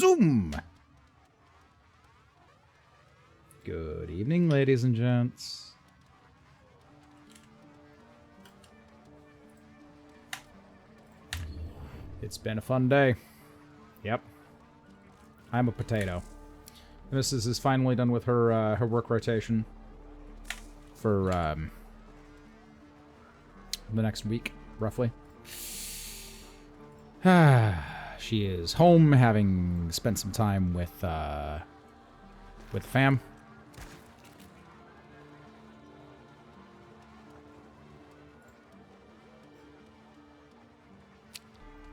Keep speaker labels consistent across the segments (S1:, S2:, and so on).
S1: Zoom. Good evening, ladies and gents. It's been a fun day. Yep. I'm a potato. Mrs. is finally done with her her work rotation for the next week, roughly. She is home, having spent some time with fam.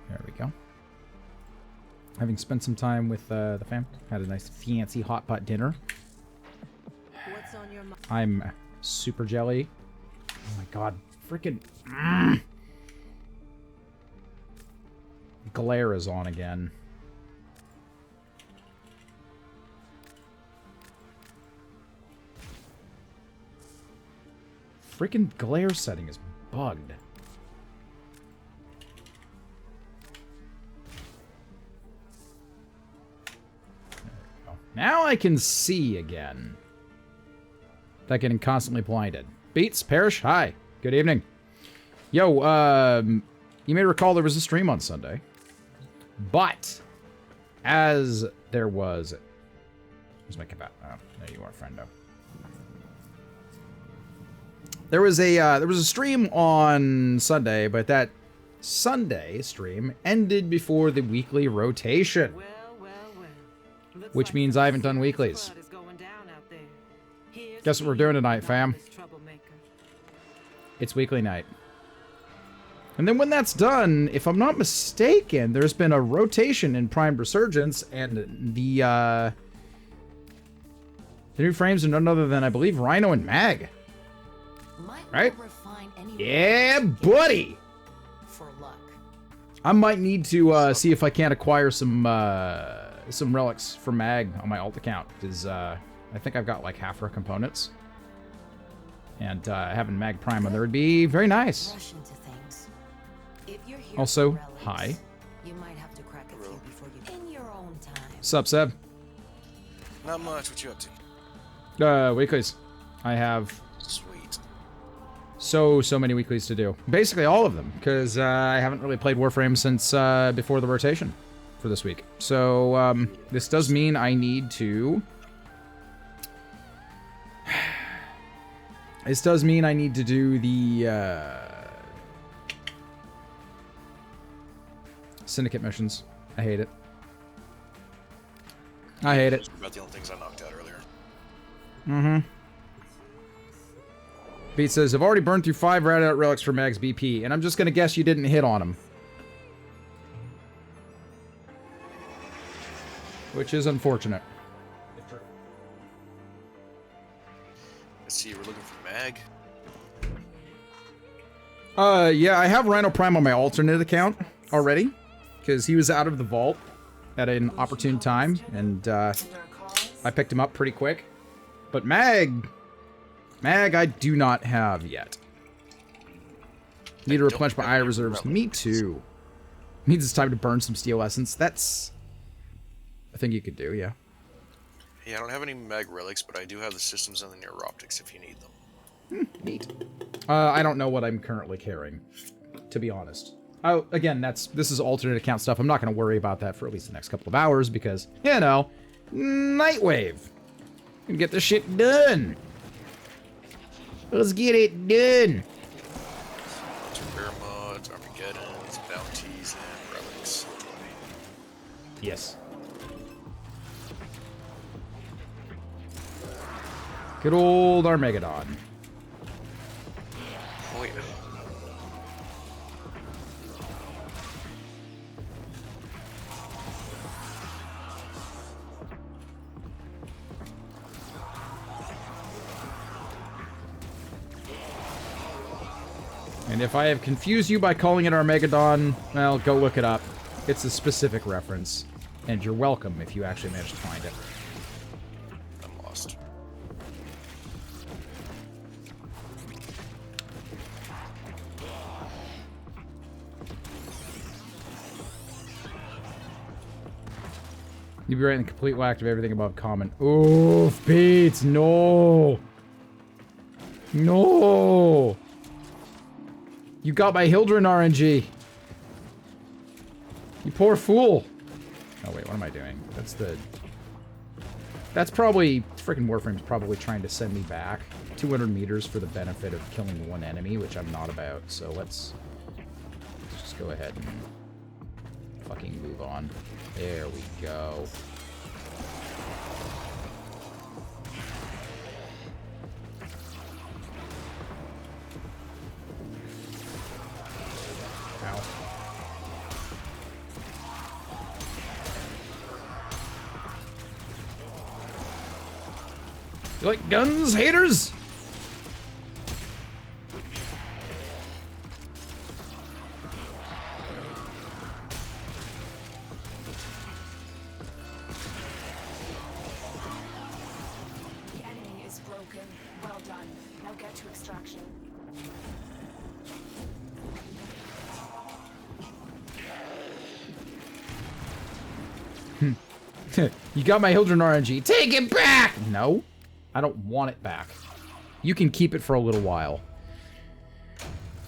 S1: There we go. Having spent some time with the fam. Had a nice fancy hot pot dinner.
S2: What's on your mind?
S1: I'm super jelly. Oh my god. Freaking... Glare is on again. Freaking glare setting is bugged. Now I can see again. Without getting constantly blinded. Beats, Parrish, hi. Good evening. Yo, you may recall there was a stream on Sunday. But, as there was... Where's my capat? Oh, there you are, friendo. There was a stream on Sunday, but that Sunday stream ended before the weekly rotation. Which means I haven't done weeklies. Guess what we're doing tonight, fam? It's weekly night. And then when that's done, if I'm not mistaken, there's been a rotation in Prime Resurgence, and the new frames are none other than, I believe, Rhino and Mag. Right? Yeah, buddy!
S2: For luck.
S1: I might need to see if I can't acquire some relics for Mag on my alt account, because I think I've got like half her components. And having Mag Prime on there would be very nice. Also, hi.
S2: You might have to crack a few before you in your own time.
S1: Sup, Seb?
S3: Not much. What you up to?
S1: Weeklies. I have
S3: Sweet.
S1: so many weeklies to do. Basically all of them, because I haven't really played Warframe since before the rotation for this week. So this does mean I need to... This does mean I need to do the Syndicate missions. I hate it. I hate it.
S3: About the only things I knocked out earlier.
S1: Mm-hmm. Beat says, I've already burned through 5 rat out relics for Mag's BP, and I'm just gonna guess you didn't hit on him. Which is unfortunate.
S3: Let's see, we're looking for Mag.
S1: Yeah, I have Rhino Prime on my alternate account already, because he was out of the vault at an opportune time, and I picked him up pretty quick. But Mag I do not have yet. Need to replenish my eye reserves. Me too. Means it's time to burn some steel essence. That's a thing you could do, yeah.
S3: Yeah, I don't have any Mag relics, but I do have the systems and the neuroptics if you need them.
S1: Neat. I don't know what I'm currently carrying, to be honest. Oh, again, this is alternate account stuff. I'm not going to worry about that for at least the next couple of hours because, you know, Nightwave. Can get this shit done. Let's get it done.
S3: Rare mods, Armageddons, bounties, and relics.
S1: Yes. Good old Armageddon.
S3: Oh yeah.
S1: And if I have confused you by calling it Armageddon, well, go look it up. It's a specific reference. And you're welcome if you actually manage to find it.
S3: I'm lost.
S1: You'd be right in the complete lack of everything above common. Oof, Pete, no! No! You got my Hildren RNG. You poor fool. Oh wait, what am I doing? That's probably... Freaking Warframe's probably trying to send me back 200 meters for the benefit of killing one enemy, which I'm not about, so let's just go ahead and fucking move on. There we go. Ow. You like guns, haters?
S4: The enemy is broken. Well done. Now get to extraction.
S1: You got my Hildren RNG. Take it back! No, I don't want it back. You can keep it for a little while.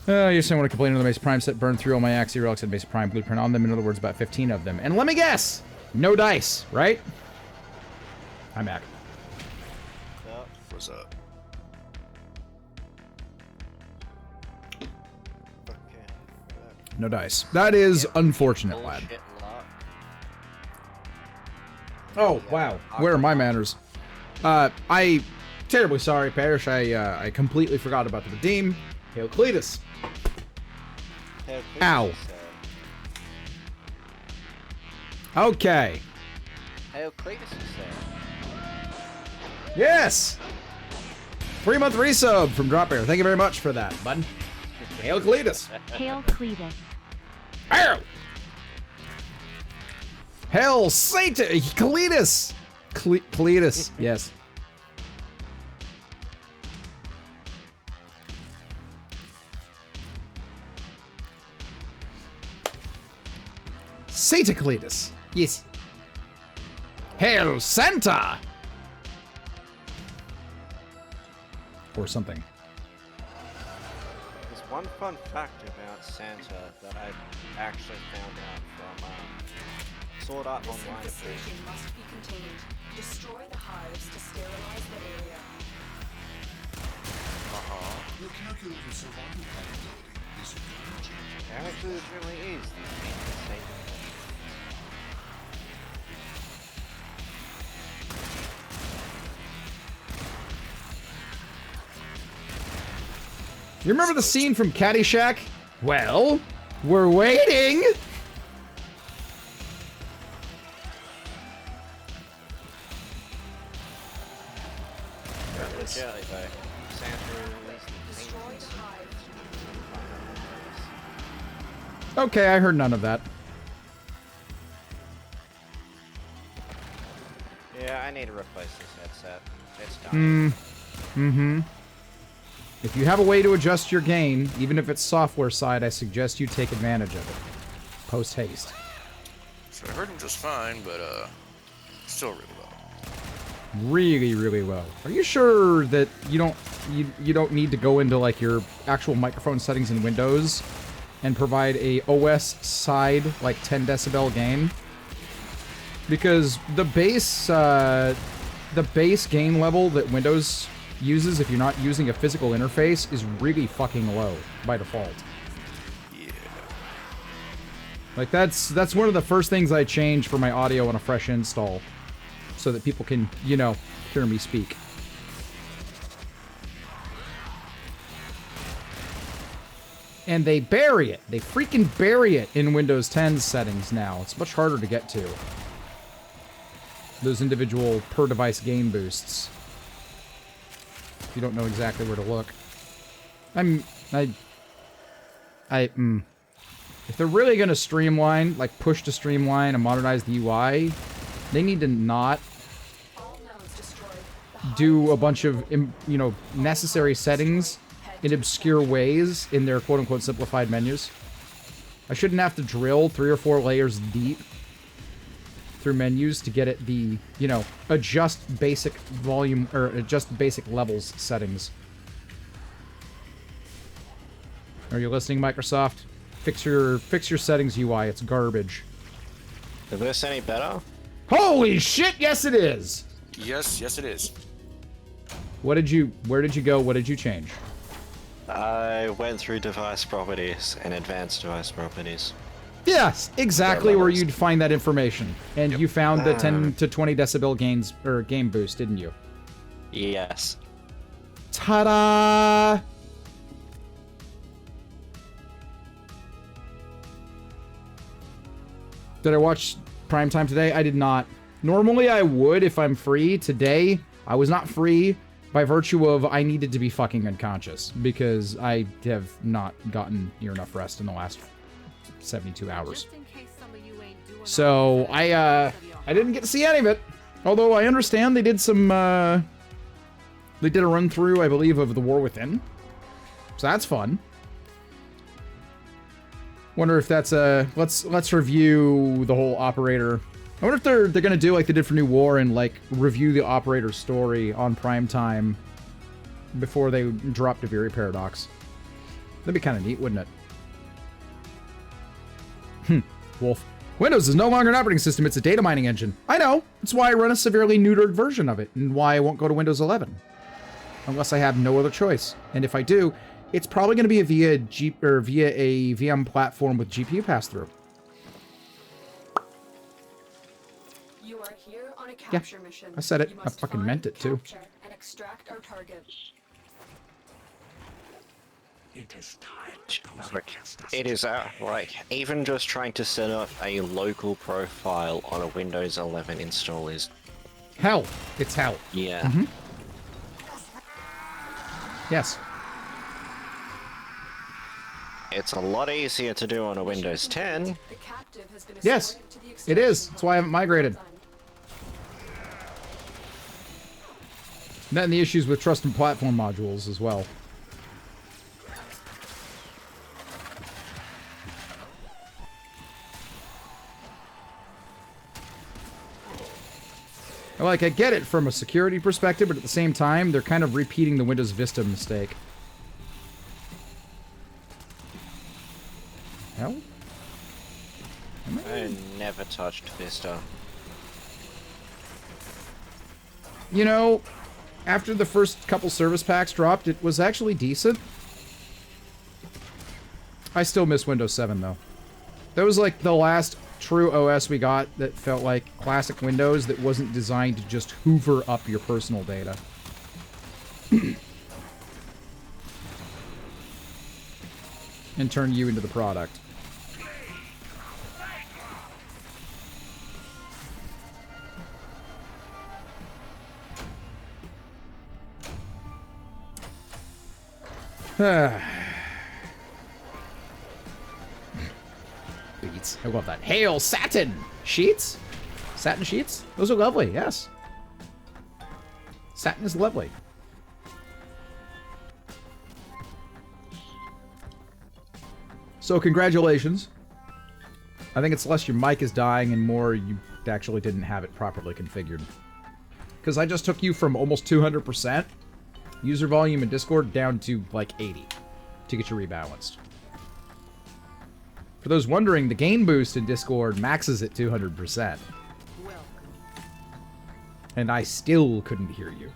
S1: You're saying when I complain on the base prime set, burned through all my Axie relics and base prime blueprint on them. In other words, about 15 of them. And let me guess! No dice, right? I'm back.
S3: What's up?
S1: No dice. That is unfortunate, lad. Oh, wow. Where are my manners? I... Terribly sorry, Parrish. I completely forgot about the redeem. Hail Cletus. Ow. Okay.
S5: Hail Cletus is there.
S1: Yes! 3-month resub from Drop Air. Thank you very much for that, bud. Hail Cletus.
S6: Hail Cletus.
S1: Hail! Hail Satan! Cletus! Cletus, yes. Santa Cletus. Yes. Hail Santa! Or something.
S5: There's one fun fact about Santa that I actually found out from Sword Art
S4: This
S5: Online.
S4: infestation must be contained. Destroy the hives to sterilize the area.
S7: Your calculated survival capability is encouraging.
S5: Actually, it really is.
S1: You remember the scene from Caddyshack? Well, we're waiting!
S5: Jelly, though. Santa released the
S4: Destroy
S5: paintings.
S4: the hive.
S1: Okay, I heard none of that.
S5: Yeah, I need to replace this headset. It's done.
S1: Mm-hmm. If you have a way to adjust your gain, even if it's software side, I suggest you take advantage of it. Post haste.
S3: So I heard him just fine, but still really well.
S1: Really, really low. Are you sure that you don't need to go into like your actual microphone settings in Windows and provide a OS side like 10 decibel gain? Because the base gain level that Windows uses if you're not using a physical interface is really fucking low by default.
S3: Yeah.
S1: Like that's one of the first things I change for my audio on a fresh install, so that people can, you know, hear me speak. And they bury it. They freaking bury it in Windows 10 settings now. It's much harder to get to. Those individual per-device gain boosts. If you don't know exactly where to look. If they're really going to streamline, like push to streamline and modernize the UI, they need to not
S4: All nodes destroyed.
S1: do a bunch of, you know, necessary settings in obscure ways in their quote-unquote simplified menus. I shouldn't have to drill 3 or 4 layers deep through menus to get it the, you know, adjust basic volume or adjust basic levels settings. Are you listening, Microsoft? Fix your settings UI. It's garbage.
S5: Is this any better?
S1: Holy shit! Yes, it is.
S3: Yes, yes, it is.
S1: Where did you go? What did you change?
S5: I went through device properties and advanced device properties.
S1: Yes, exactly where you'd find that information. And
S3: Yep.
S1: you found the 10 to 20 decibel gains or game boost, didn't you?
S5: Yes.
S1: Ta-da! Did I watch Primetime today? I did not. Normally I would if I'm free. Today, I was not free by virtue of I needed to be fucking unconscious because I have not gotten near enough rest in the last 72 hours. So I didn't get to see any of it. Although I understand they did some they did a run through, I believe, of The War Within. So that's fun. Wonder if that's let's review the whole operator. I wonder if they're gonna do like they did for New War and like review the operator's story on Primetime before they drop Deviri Paradox. That'd be kind of neat, wouldn't it? Wolf. Windows is no longer an operating system, it's a data mining engine. I know. That's why I run a severely neutered version of it, and why I won't go to Windows 11. Unless I have no other choice. And if I do, it's probably going to be via a VM platform with GPU pass-through.
S4: You are here on a capture mission.
S1: I said it.
S4: You
S1: I
S4: must
S1: fucking
S4: find,
S1: meant it, too.
S4: capture, and extract our target.
S5: It is like even just trying to set up a local profile on a Windows 11 install is
S1: Hell. It's hell.
S5: yeah.
S1: Yes.
S5: It's a lot easier to do on a Windows 10.
S4: The captive has been
S1: Yes.
S4: assigned to the
S1: It is. That's why I haven't migrated. And then the issues with trust and platform modules as well. Like, I get it from a security perspective, but at the same time, they're kind of repeating the Windows Vista mistake. Hell?
S5: I never touched Vista.
S1: You know, after the first couple service packs dropped, it was actually decent. I still miss Windows 7, though. That was like the last true OS we got that felt like classic Windows that wasn't designed to just hoover up your personal data. And turn you into the product. Beats. I love that. Hail satin sheets. Satin sheets. Those are lovely. Yes. Satin is lovely. So congratulations. I think it's less your mic is dying and more you actually didn't have it properly configured. Because I just took you from almost 200% user volume in Discord down to like 80 to get you rebalanced. For those wondering, the gain boost in Discord maxes at 200%. And I still couldn't hear you.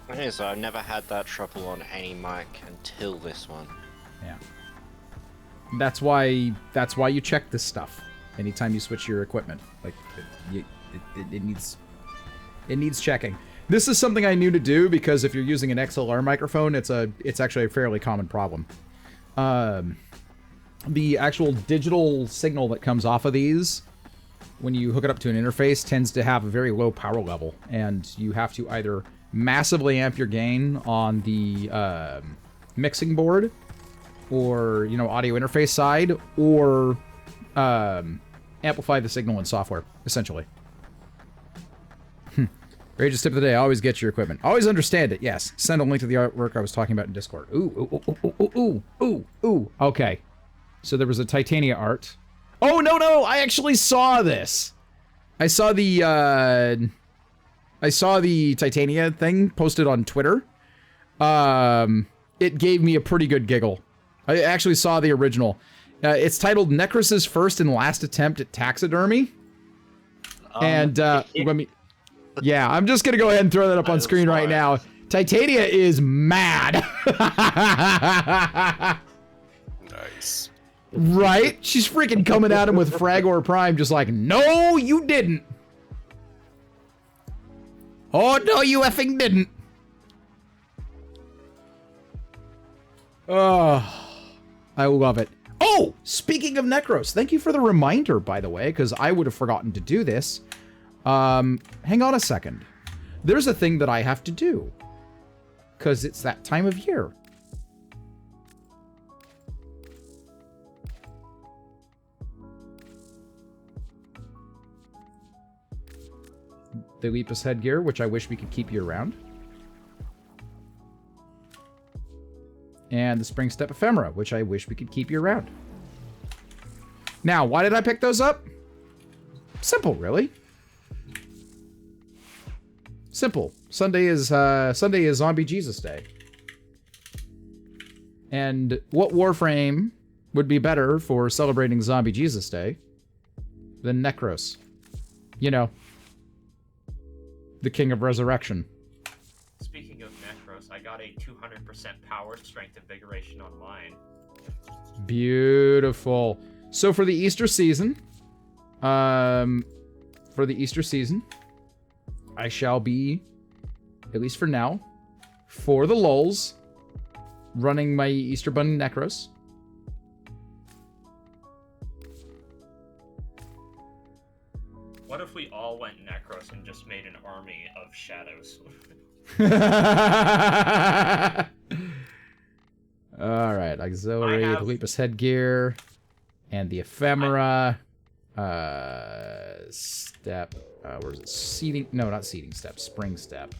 S5: Okay, so I've never had that trouble on any mic until this one.
S1: Yeah. That's why you check this stuff anytime you switch your equipment. Like it needs checking. This is something I knew to do because if you're using an XLR microphone, it's actually a fairly common problem. The actual digital signal that comes off of these when you hook it up to an interface tends to have a very low power level, and you have to either massively amp your gain on the mixing board or, you know, audio interface side, or amplify the signal in software, essentially. Greatest tip of the day, always get your equipment. Always understand it, yes. Send a link to the artwork I was talking about in Discord. Ooh, ooh, ooh, ooh, ooh, ooh, ooh. Okay. So there was a Titania art. Oh, no, I actually saw this. I saw the Titania thing posted on Twitter. It gave me a pretty good giggle. I actually saw the original. It's titled Necros's First and Last Attempt at Taxidermy. And let me... Yeah, I'm just gonna go ahead and throw that up on screen right now. Titania is mad.
S3: Nice.
S1: Right? She's freaking coming at him with Fragor Prime, just like, no, you didn't. Oh, no, you effing didn't. Oh, I love it. Oh, speaking of Necros, thank you for the reminder, by the way, because I would have forgotten to do this. Hang on a second. There's a thing that I have to do. Because it's that time of year. The Lepus headgear, which I wish we could keep year-round. And the Spring Step Ephemera, which I wish we could keep year-round. Now, why did I pick those up? Simple, really. Simple. Sunday is Zombie Jesus Day. And what Warframe would be better for celebrating Zombie Jesus Day than Necros? You know, the King of Resurrection.
S6: Speaking of Necros, I got a 200% power strength invigoration on mine.
S1: Beautiful. So for the Easter season, I shall be, at least for now, for the lulz, running my Easter Bunny Necros.
S6: What if we all went Necros and just made an army of shadows?
S1: Alright, auxiliary, the Lepus headgear, and the ephemera. Step. Where is it? Seeding. No, not seeding step. Spring step.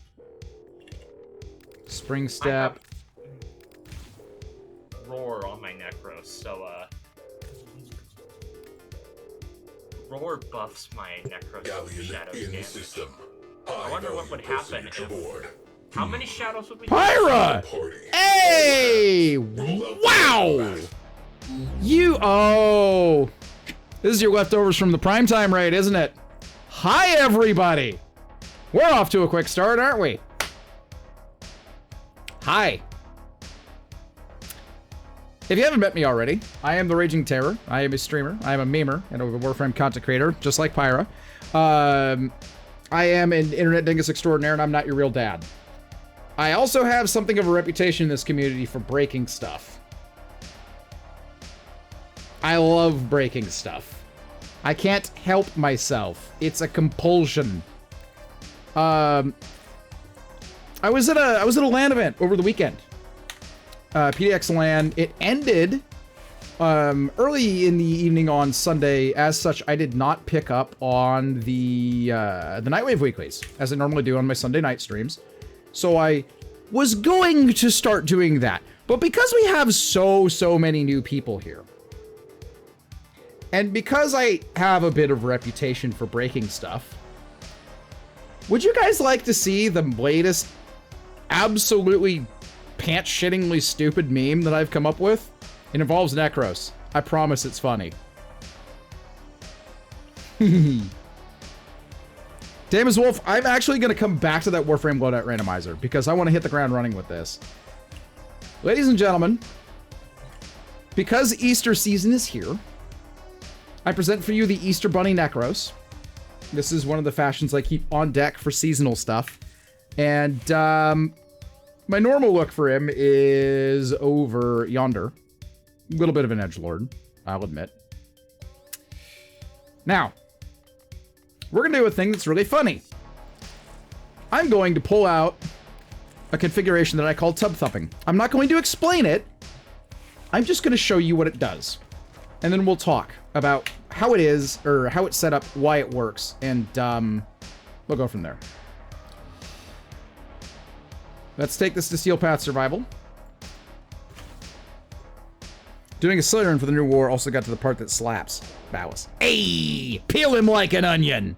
S1: Spring step.
S6: Roar on my Necros, so Roar buffs my Necros
S7: Galleon
S6: shadows
S7: in
S6: damage.
S7: system.
S6: I wonder what would happen if... How many shadows would we
S1: Pyra! Hey! Wow! You... Oh! This is your leftovers from the primetime raid, isn't it? Hi, everybody! We're off to a quick start, aren't we? Hi. If you haven't met me already, I am the Raging Terror. I am a streamer. I am a memer and a Warframe content creator, just like Pyra. I am an internet dingus extraordinaire, and I'm not your real dad. I also have something of a reputation in this community for breaking stuff. I love breaking stuff. I can't help myself. It's a compulsion. I was at a LAN event over the weekend. PDX LAN. It ended early in the evening on Sunday. As such, I did not pick up on the Nightwave weeklies as I normally do on my Sunday night streams. So I was going to start doing that, but because we have so many new people here, and because I have a bit of a reputation for breaking stuff, would you guys like to see the latest absolutely pants-shittingly stupid meme that I've come up with? It involves Necros. I promise it's funny. Damon's Wolf, I'm actually going to come back to that Warframe loadout randomizer because I want to hit the ground running with this. Ladies and gentlemen, because Easter season is here, I present for you the Easter Bunny Necros. This is one of the fashions I keep on deck for seasonal stuff. And my normal look for him is over yonder. A little bit of an edgelord, I'll admit. Now, we're going to do a thing that's really funny. I'm going to pull out a configuration that I call tub thumping. I'm not going to explain it. I'm just going to show you what it does. And then we'll talk about how it is, or how it's set up, why it works, and we'll go from there. Let's take this to Steel Path Survival. Doing a silly run for the new war, also got to the part that slaps. Bows. Hey! Peel him like an onion!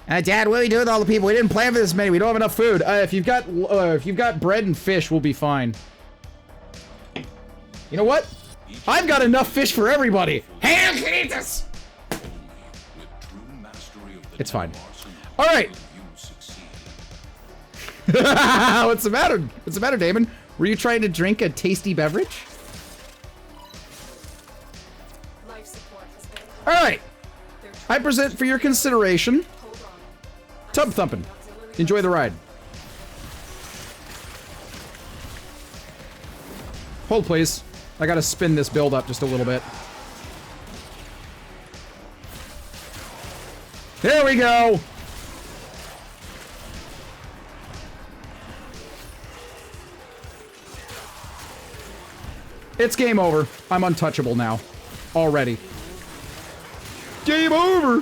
S1: Dad, what do we do with all the people? We didn't plan for this many. We don't have enough food. If you've got bread and fish, we'll be fine. You know what? I've got enough fish for everybody. Hail can eat this! It's fine. All right. What's the matter? What's the matter, Damon? Were you trying to drink a tasty beverage?
S4: Life support has been.
S1: All right. I present for your consideration.
S4: Hold on.
S1: Tub thumping. Enjoy the ride. Hold, please. I gotta spin this build up just a little bit. There we go. It's game over. I'm untouchable now. Already. Game over!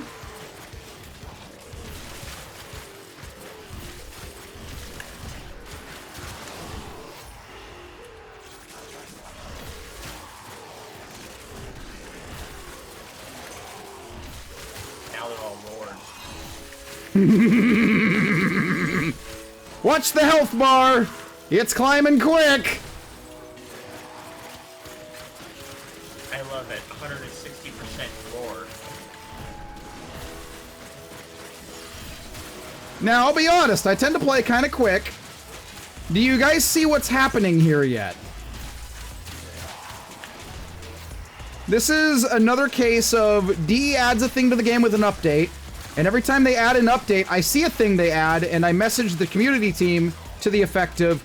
S6: Now they're all lords.
S1: Watch the health bar! It's climbing quick!
S6: I love it. 160% lore.
S1: Now, I'll be honest, I tend to play kind of quick. Do you guys see what's happening here yet? This is another case of D adds a thing to the game with an update, and every time they add an update, I see a thing they add, and I message the community team to the effect of,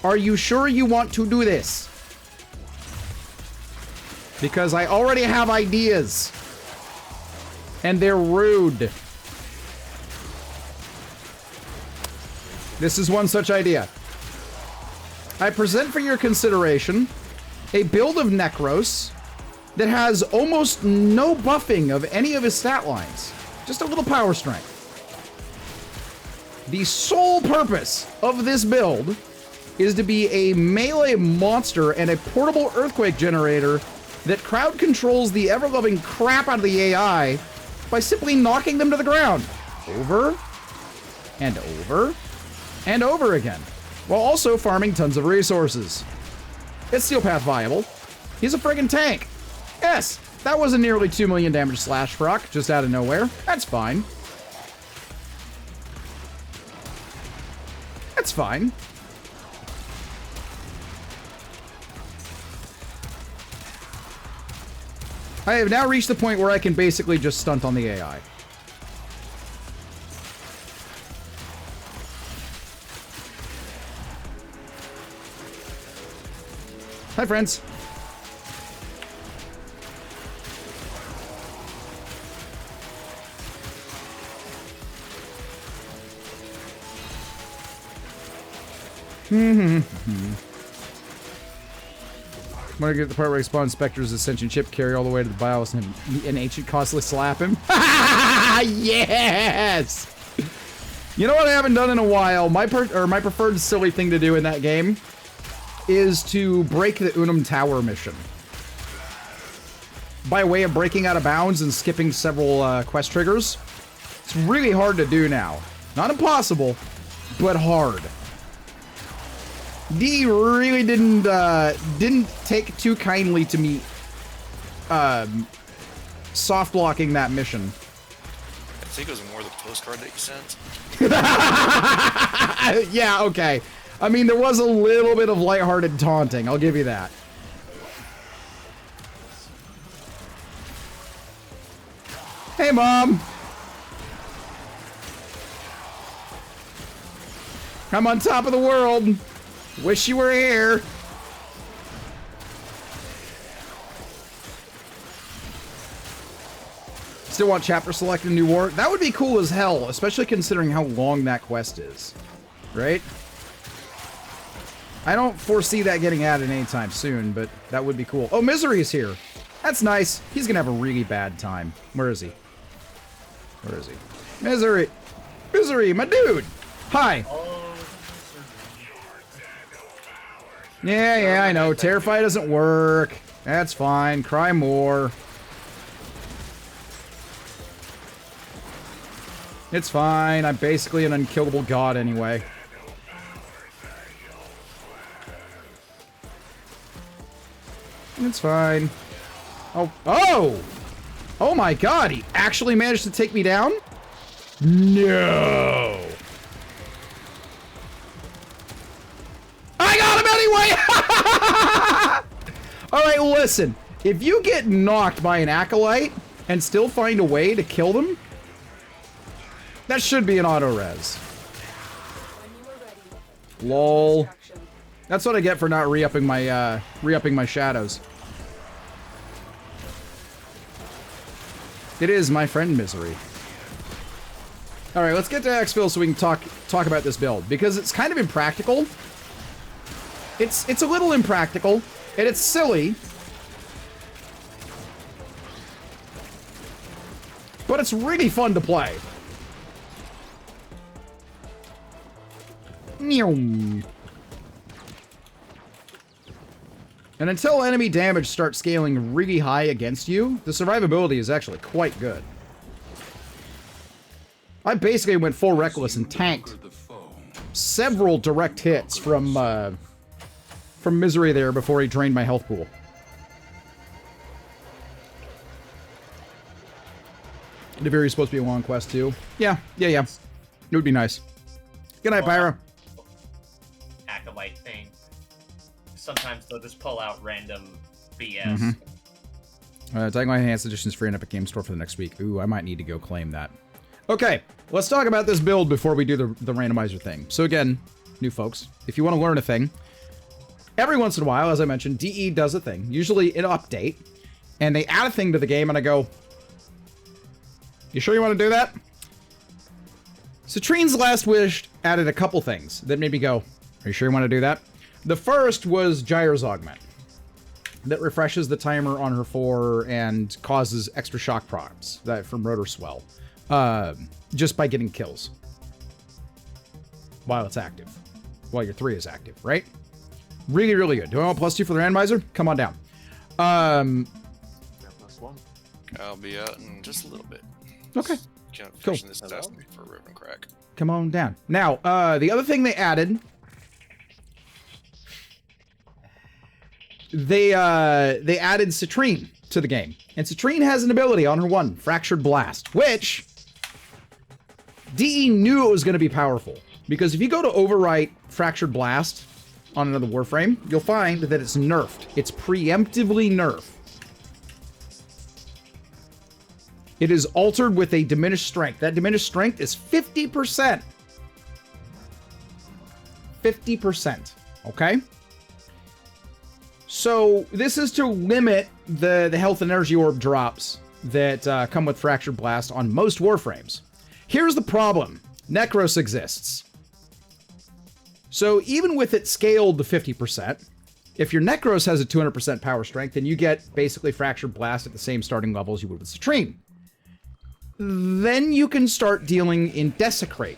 S1: "Are you sure you want to do this?" Because I already have ideas. And they're rude. This is one such idea. I present for your consideration a build of Necros that has almost no buffing of any of his stat lines. Just a little power strength. The sole purpose of this build is to be a melee monster and a portable earthquake generator that crowd controls the ever-loving crap out of the AI by simply knocking them to the ground. Over, and over, and over again, while also farming tons of resources. It's Steel Path viable. He's a friggin' tank. Yes, that was a nearly 2 million damage slash proc, just out of nowhere. That's fine. That's fine. I have now reached the point where I can basically just stunt on the AI. Hi, friends. I'm gonna get the part where I spawn Spectre's Ascension chip, carry all the way to the BIOS, and an ancient constantly slap him. Yes! You know what I haven't done in a while? My preferred silly thing to do in that game is to break the Unum Tower mission. By way of breaking out of bounds and skipping several quest triggers. It's really hard to do now. Not impossible, but hard. D really didn't take too kindly to me soft blocking that mission.
S3: I think it was more the postcard that you sent.
S1: Yeah, okay. I mean, there was a little bit of lighthearted taunting, I'll give you that. Hey, Mom! I'm on top of the world! Wish you were here! Still want chapter select in New War? That would be cool as hell, especially considering how long that quest is. Right? I don't foresee that getting added anytime soon, but that would be cool. Oh, Misery's here! That's nice. He's gonna have a really bad time. Where is he? Where is he? Misery! Misery, my dude! Hi! Yeah, I know. Terrify doesn't work. That's fine. Cry more. It's fine. I'm basically an unkillable god anyway. It's fine. Oh. Oh! Oh my god, he actually managed to take me down? No! I got him anyway! Alright, listen. If you get knocked by an acolyte and still find a way to kill them, that should be an auto-res. Lol. That's what I get for not re-upping my shadows. It is my friend Misery. Alright, let's get to exfil so we can talk about this build. Because it's kind of impractical. It's a little impractical. And it's silly. But it's really fun to play. And until enemy damage starts scaling really high against you, the survivability is actually quite good. I basically went full reckless and tanked several direct hits from Misery there before he drained my health pool. Newbie is supposed to be a long quest too. Yeah. It would be nice. Good night, Pyra.
S6: Acolyte thing. Sometimes they'll just pull out random BS.
S1: Taking my enhanced editions free in Epic Game Store for the next week. Ooh, I might need to go claim that. Okay, let's talk about this build before we do the randomizer thing. So again, new folks, if you want to learn a thing, every once in a while, as I mentioned, DE does a thing, usually an update, and they add a thing to the game, and I go, you sure you want to do that? Citrine's Last Wish added a couple things that made me go, are you sure you want to do that? The first was Gyre's Augment. That refreshes the timer on her 4 and causes extra shock procs from Rotor Swell. Just by getting kills. While it's active. While your 3 is active, right? Really, really good. Do I want +2 for the randomizer? Come on down.
S5: +1.
S3: I'll be out in just a little bit.
S1: Okay. Cool.
S3: This test for Riven Crack.
S1: Come on down. Now, the other thing they added... They added Citrine to the game. And Citrine has an ability on her 1, Fractured Blast, which DE knew it was going to be powerful. Because if you go to overwrite Fractured Blast on another Warframe, you'll find that it's nerfed. It's preemptively nerfed. It is altered with a diminished strength. That diminished strength is 50%. 50%. Okay? So, this is to limit the health and energy orb drops that come with Fractured Blast on most Warframes. Here's the problem. Necros exists. So, even with it scaled to 50%, if your Necros has a 200% power strength, then you get basically Fractured Blast at the same starting level as you would with Citrine. Then you can start dealing in Desecrate.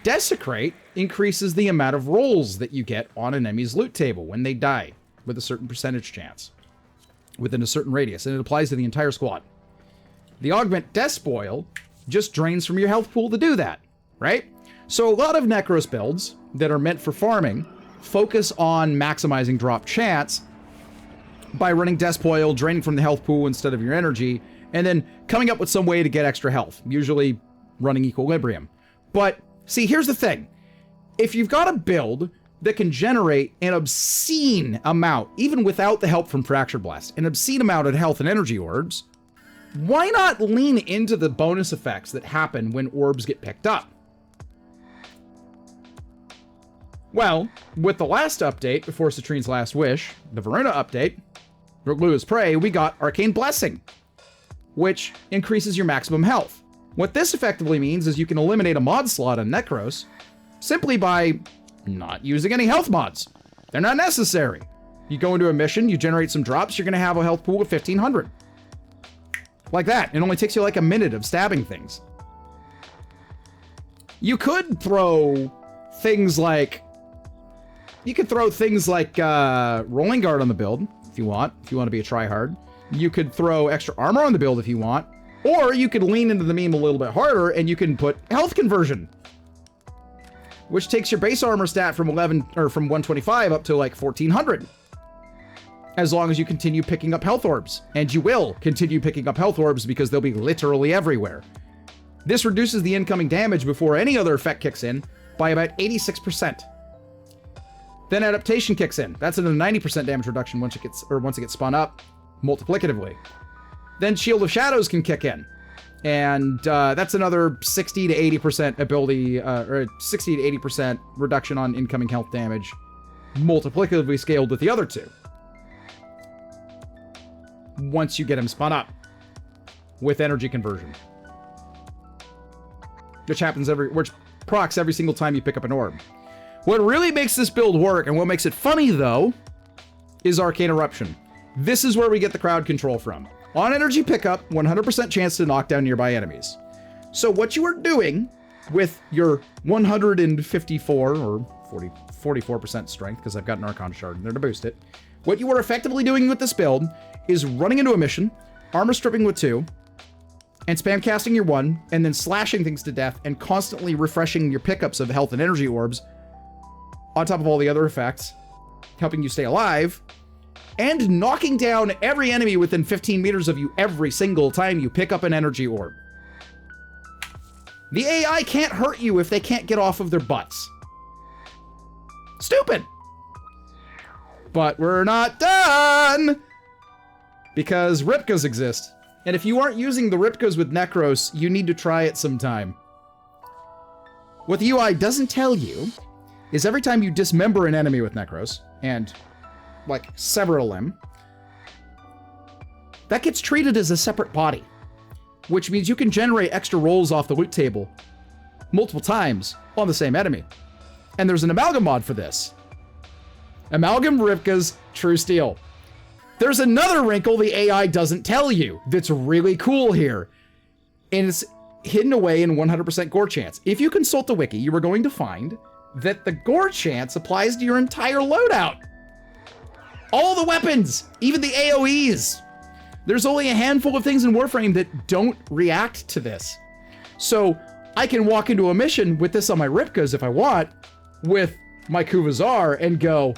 S1: Desecrate increases the amount of rolls that you get on an enemy's loot table when they die, with a certain percentage chance, within a certain radius, and it applies to the entire squad. The Augment Despoil just drains from your health pool to do that, right? So a lot of Necros builds that are meant for farming focus on maximizing drop chance by running Despoil, draining from the health pool instead of your energy, and then coming up with some way to get extra health, usually running Equilibrium. But, see, here's the thing. If you've got a build that can generate an obscene amount, even without the help from Fractured Blast, an obscene amount of health and energy orbs, why not lean into the bonus effects that happen when orbs get picked up? Well, with the last update, before Citrine's Last Wish, the Verona update, Lulu's Prey, we got Arcane Blessing, which increases your maximum health. What this effectively means is you can eliminate a mod slot on Necros simply by not using any health mods. They're not necessary. You go into a mission, you generate some drops, you're going to have a health pool of 1,500. Like that. It only takes you like a minute of stabbing things. You could throw things like You could throw things like rolling guard on the build if you want to be a tryhard. You could throw extra armor on the build if you want. Or you could lean into the meme a little bit harder and you can put health conversion, which takes your base armor stat from 125 up to like 1400. As long as you continue picking up health orbs. And you will continue picking up health orbs because they'll be literally everywhere. This reduces the incoming damage before any other effect kicks in by about 86%. Then adaptation kicks in. That's another 90% damage reduction once it gets spun up multiplicatively. Then Shield of Shadows can kick in. And that's another 60 to 80% ability, or 60 to 80% reduction on incoming health damage, multiplicatively scaled with the other two. Once you get him spun up with energy conversion, which procs every single time you pick up an orb. What really makes this build work, and what makes it funny though, is Arcane Eruption. This is where we get the crowd control from. On energy pickup, 100% chance to knock down nearby enemies. So what you are doing with your 154 or 44% strength, because I've got an Archon Shard in there to boost it, what you are effectively doing with this build is running into a mission, armor stripping with 2, and spam casting your 1, and then slashing things to death, and constantly refreshing your pickups of health and energy orbs, on top of all the other effects, helping you stay alive, and knocking down every enemy within 15 meters of you every single time you pick up an energy orb. The AI can't hurt you if they can't get off of their butts. Stupid! But we're not done! Because Ripkas exist. And if you aren't using the Ripkas with Necros, you need to try it sometime. What the UI doesn't tell you is every time you dismember an enemy with Necros, and like sever a limb, that gets treated as a separate body, which means you can generate extra rolls off the loot table multiple times on the same enemy. And there's an amalgam mod for this. Amalgam Ripkas True Steel. There's another wrinkle the AI doesn't tell you that's really cool here, and it's hidden away in 100% gore chance. If you consult the wiki, you are going to find that the gore chance applies to your entire loadout. All the weapons, even the AoEs. There's only a handful of things in Warframe that don't react to this. So I can walk into a mission with this on my Ripkas if I want, with my Kuvazar, and go,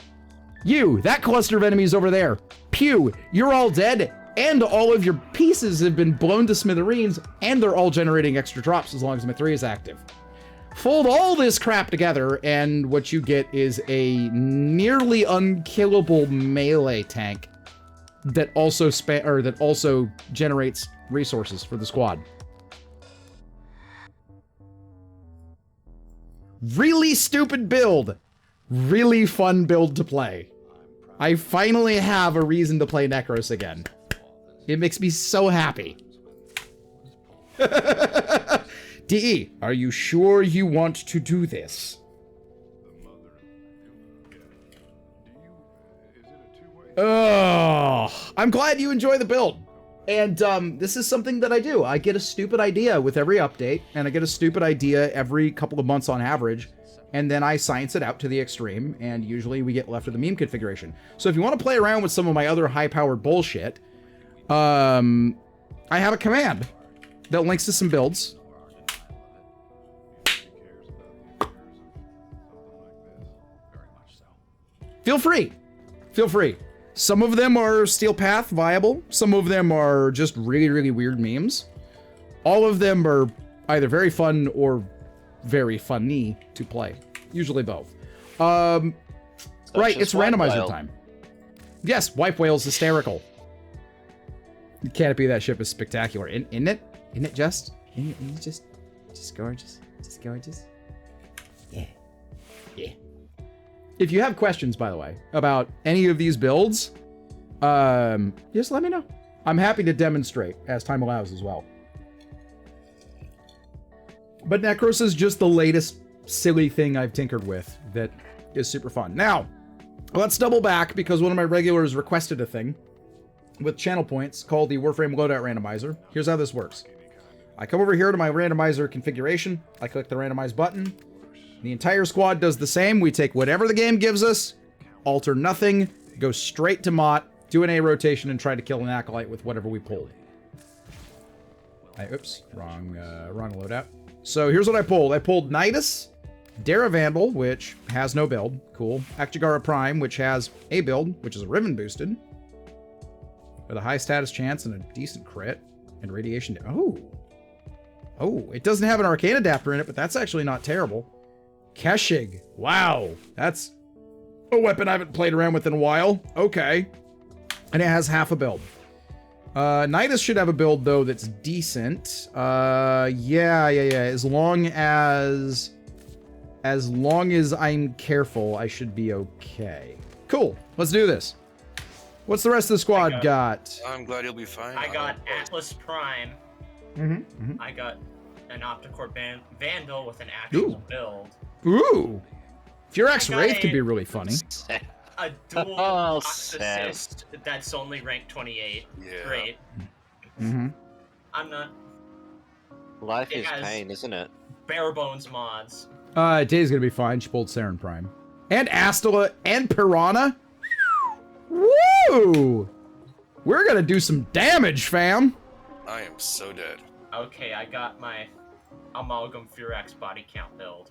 S1: you, that cluster of enemies over there, pew, you're all dead, and all of your pieces have been blown to smithereens, and they're all generating extra drops as long as my 3 is active. Fold all this crap together, and what you get is a nearly unkillable melee tank that also generates resources for the squad. Really stupid build. Really fun build to play. I finally have a reason to play Necros again. It makes me so happy. DE, are you sure you want to do this? Oh, I'm glad you enjoy the build. And this is something that I do. I get a stupid idea with every update, and I get a stupid idea every couple of months on average, and then I science it out to the extreme, and usually we get left with a meme configuration. So if you want to play around with some of my other high-powered bullshit, I have a command that links to some builds. Feel free. Feel free. Some of them are Steel Path viable. Some of them are just really, really weird memes. All of them are either very fun or very funny to play. Usually both. Right, it's randomizer time. Yes, Wipe Whale's hysterical. The canopy of that ship is spectacular. Isn't it? Isn't it just? Isn't it just gorgeous? Just gorgeous? Yeah. Yeah. If you have questions, by the way, about any of these builds, just let me know. I'm happy to demonstrate as time allows as well. But Necros is just the latest silly thing I've tinkered with that is super fun. Now, let's double back because one of my regulars requested a thing with channel points called the Warframe Loadout Randomizer. Here's how this works. I come over here to my randomizer configuration. I click the randomize button. The entire squad does the same. We take whatever the game gives us, alter nothing, go straight to Mott, do an A rotation, and try to kill an Acolyte with whatever we pulled. Oops, wrong loadout. So here's what I pulled. I pulled Nidus, Dara Vandal, which has no build. Cool. Akjagara Prime, which has a build, which is a Riven boosted. With a high status chance and a decent crit. And radiation. Oh, it doesn't have an arcane adapter in it, but that's actually not terrible. Keshig. Wow. That's a weapon I haven't played around with in a while. Okay. And it has half a build. Nidus should have a build, though, that's decent. Yeah. As long as I'm careful, I should be okay. Cool. Let's do this. What's the rest of the squad got?
S3: I'm glad you'll be fine.
S6: I got Atlas Prime. I got an Opticore Vandal with an actual build.
S1: Ooh. Furex Wraith could be really funny.
S6: A dual Oxysist that's only ranked 28.
S3: Yeah.
S6: Great. I'm not.
S5: Life is pain, isn't it?
S6: Bare bones mods.
S1: Day's gonna be fine. She pulled Saren Prime. And Astala and Piranha. Woo! We're gonna do some damage, fam.
S3: I am so dead.
S6: Okay, I got my Amalgam Furex body count build.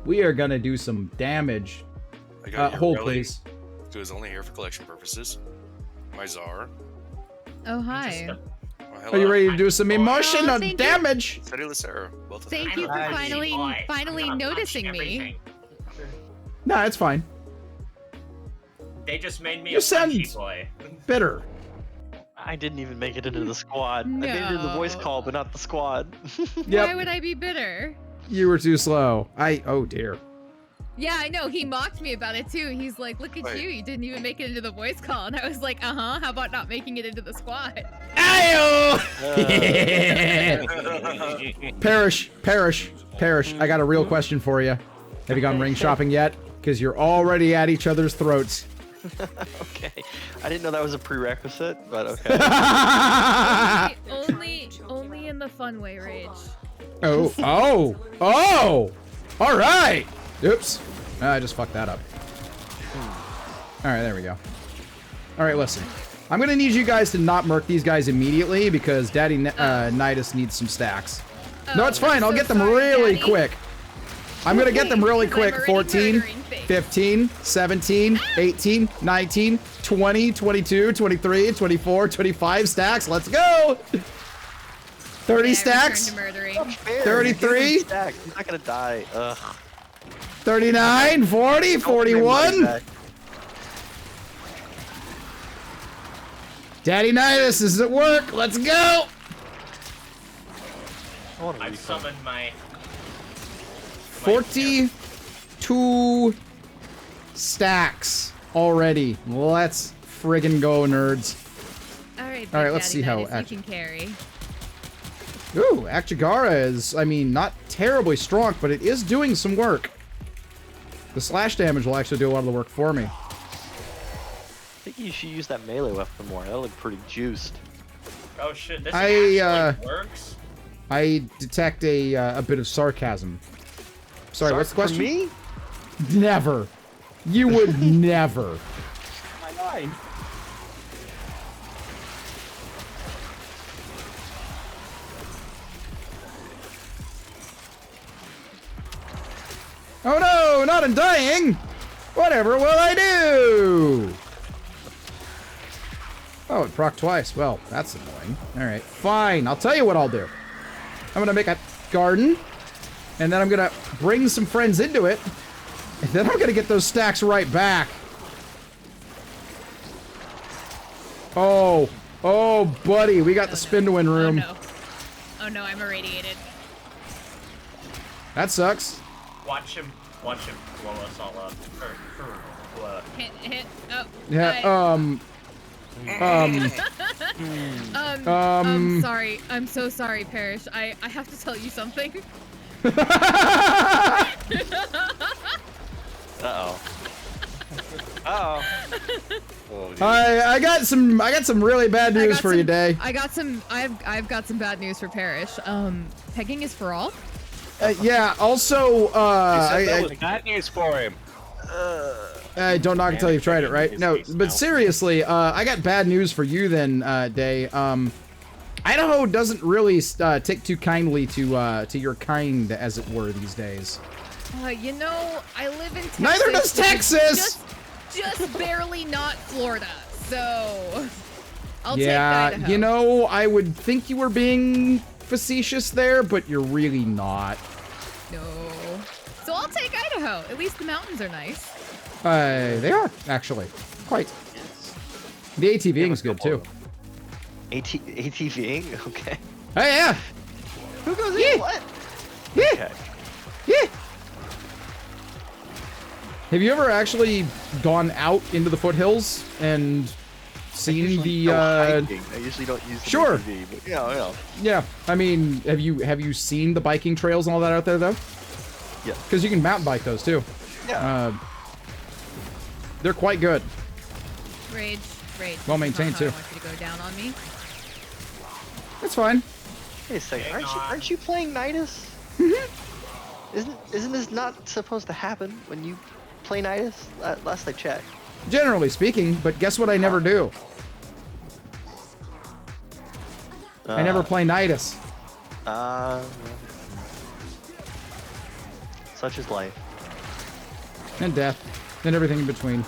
S1: We are gonna do some damage.
S3: I got your
S1: hold,
S3: relic,
S1: please.
S3: who is only here for collection purposes. My Czar.
S8: Oh, hi.
S1: Are you ready to do some emotional
S8: thank you.
S1: damage?
S3: Steady Lucero. Well done.
S8: Thank you for finally noticing me.
S1: No, it's fine.
S6: They just made me
S1: You
S6: a
S1: sound
S6: punchy boy.
S1: bitter.
S9: I didn't even make it into the squad. I made it into the voice call, but not the squad.
S8: Why would I be bitter?
S1: You were too slow. Oh dear.
S8: Yeah, I know. He mocked me about it too. He's like, look at you. You didn't even make it into the voice call. And I was like, how about not making it into the squad?
S1: Ayo! Perish. I got a real question for you. Have you gone ring shopping yet? Because you're already at each other's throats.
S9: Okay. I didn't know that was a prerequisite, but okay.
S8: only in the fun way, Rage.
S1: Oh! All right. Oops. I just fucked that up. All right, there we go. All right, listen. I'm gonna need you guys to not murk these guys immediately because Daddy Nidus needs some stacks. No, it's fine. I'll get them really quick. I'm gonna get them really quick. 14, 15, 17, 18, 19, 20, 22, 23, 24, 25 stacks. Let's go. 30 stacks. 33.
S9: He's not gonna die. Ugh.
S1: 39, 40, 41. Daddy Nidus is at work. Let's go.
S6: I've summoned my
S1: 42 stacks already. Let's friggin' go, nerds.
S8: All right,
S1: let's see how
S8: you can carry.
S1: Ooh, Akjagara is, I mean, not terribly strong, but it is doing some work. The slash damage will actually do a lot of the work for me.
S9: I think you should use that melee weapon more. That looked pretty juiced.
S6: Oh shit, this actually works?
S1: I detect a bit of sarcasm. Sorry, what's the question?
S9: For me?
S1: Never. You would never.
S9: My line.
S1: Oh no, not undying! Whatever will I do? Oh, it proc twice. Well, that's annoying. Alright, fine. I'll tell you what I'll do. I'm gonna make a garden, and then I'm gonna bring some friends into it, and then I'm gonna get those stacks right back. Oh, buddy, we got the spin to win room.
S8: Oh no, I'm irradiated.
S1: That sucks.
S6: Watch him blow us all up.
S8: Hit. Oh.
S1: Yeah.
S8: I'm sorry. I'm so sorry, Parrish. I have to tell you something.
S9: Uh-oh. Uh-oh.
S1: I got some really bad news for you, Day.
S8: I've got some bad news for Parrish. Pegging is for all.
S1: Yeah. Also,
S5: that was bad news for him.
S1: don't knock until you've tried it, right? No, but seriously, I got bad news for you then, Day. Idaho doesn't really take too kindly to your kind, as it were, these days.
S8: You know, I live in Texas.
S1: Neither does Texas.
S8: Just barely not Florida. So I'll take
S1: yeah,
S8: Idaho.
S1: you know, I would think you were being facetious there, but you're really not.
S8: No. So I'll take Idaho. At least the mountains are nice.
S1: They are actually quite. The ATVing is good too.
S9: ATVing? Okay.
S1: Hey, yeah.
S9: Who goes
S1: Yeah.
S9: in what?
S1: Yeah.
S9: Okay.
S1: Yeah. Have you ever actually gone out into the foothills and seen the?
S9: I usually don't use the
S1: Sure.
S9: ATV, but yeah.
S1: Yeah, I mean, have you seen the biking trails and all that out there though?
S9: Yeah.
S1: Because you can mountain bike those too.
S9: Yeah.
S1: They're quite good.
S8: Rage.
S1: Well maintained,
S8: I
S1: too.
S8: want you to go down on me.
S1: That's fine.
S9: Wait a second.
S6: Hang on.
S9: Aren't you playing Nidus? Isn't this not supposed to happen when you play Nidus? Last I checked.
S1: Generally speaking, but guess what I never do? I never play Nidus.
S9: Such is life.
S1: And death. And everything in between.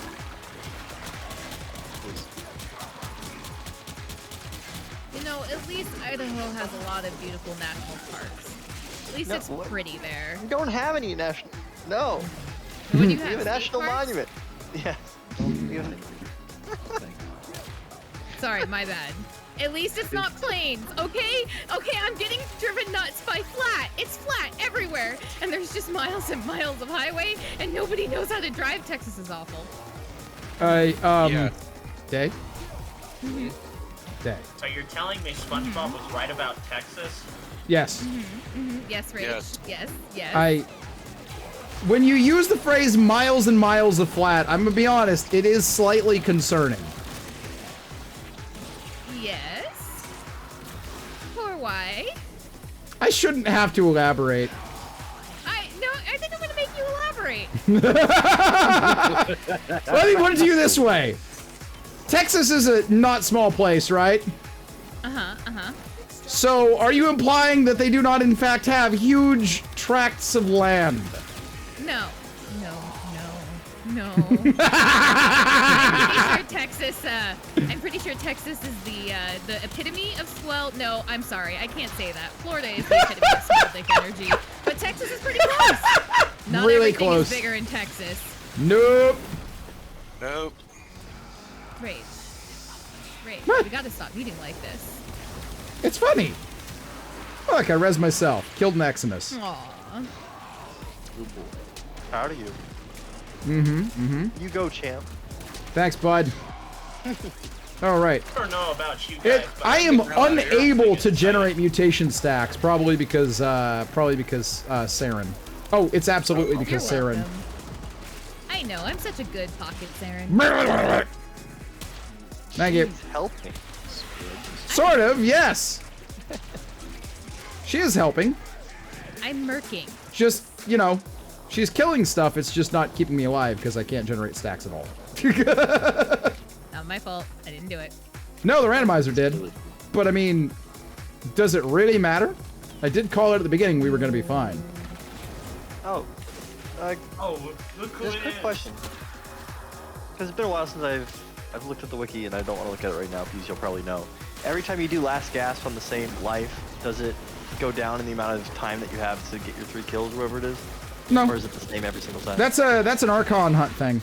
S8: You know, at least Idaho has a lot of beautiful national parks. At least
S9: No,
S8: it's
S9: what?
S8: pretty there.
S9: We don't have any national. No.
S8: What do you
S9: We
S8: have?
S9: have a
S8: state
S9: national
S8: parks?
S9: monument. Yes. We have-
S8: Sorry, my bad. At least it's not plains, okay? Okay, I'm getting driven nuts by flat. It's flat everywhere. And there's just miles and miles of highway, and nobody knows how to drive. Texas is awful.
S3: Yeah.
S1: Day? Day.
S6: So you're telling me SpongeBob was right about Texas?
S1: Yes.
S8: Yes, Rage.
S3: Yes.
S8: Yes.
S1: When you use the phrase miles and miles of flat, I'm gonna be honest, it is slightly concerning.
S8: Yes. Or why?
S1: I shouldn't have to elaborate.
S8: I think I'm gonna make you elaborate.
S1: Let me put it to you this way. Texas is a not small place, right?
S8: Uh-huh.
S1: So, are you implying that they do not in fact have huge tracts of land?
S8: No. I'm pretty sure Texas is the epitome of swell. No, I'm sorry, I can't say that. Florida is the epitome of swell dick energy, but Texas is pretty close. Not
S1: Really
S8: everything
S1: close.
S8: is bigger in Texas.
S1: Nope.
S3: Nope.
S8: Rage.
S1: What?
S8: We gotta stop eating like this.
S1: It's funny. Look, I res myself. Killed an Eximus.
S8: Aw.
S9: Proud of you. You go, champ.
S1: Thanks, bud. All right.
S6: I don't know about you guys, but
S1: I am
S6: think you're
S1: unable to
S6: freaking
S1: generate mutation stacks, probably because Saren. Oh, it's absolutely because
S8: You're
S1: Saren.
S8: welcome. I know, I'm such a good pocket Saren.
S1: Thank you.
S9: Please help me.
S1: Sort of, yes. She is helping.
S8: I'm murking.
S1: Just, you know, she's killing stuff. It's just not keeping me alive because I can't generate stacks at all.
S8: Not my fault. I didn't do it.
S1: No, the randomizer did. But I mean, does it really matter? I did call it at the beginning we were going to be fine.
S9: Oh.
S6: Oh, look who
S9: Just
S6: it
S9: a quick
S6: is.
S9: question. Because it's been a while since I've looked at the wiki, and I don't want to look at it right now because you'll probably know. Every time you do last gasp on the same life, does it go down in the amount of time that you have to get your 3 kills, or whatever it is?
S1: No.
S9: Or is it the same every single time?
S1: That's an Archon hunt thing.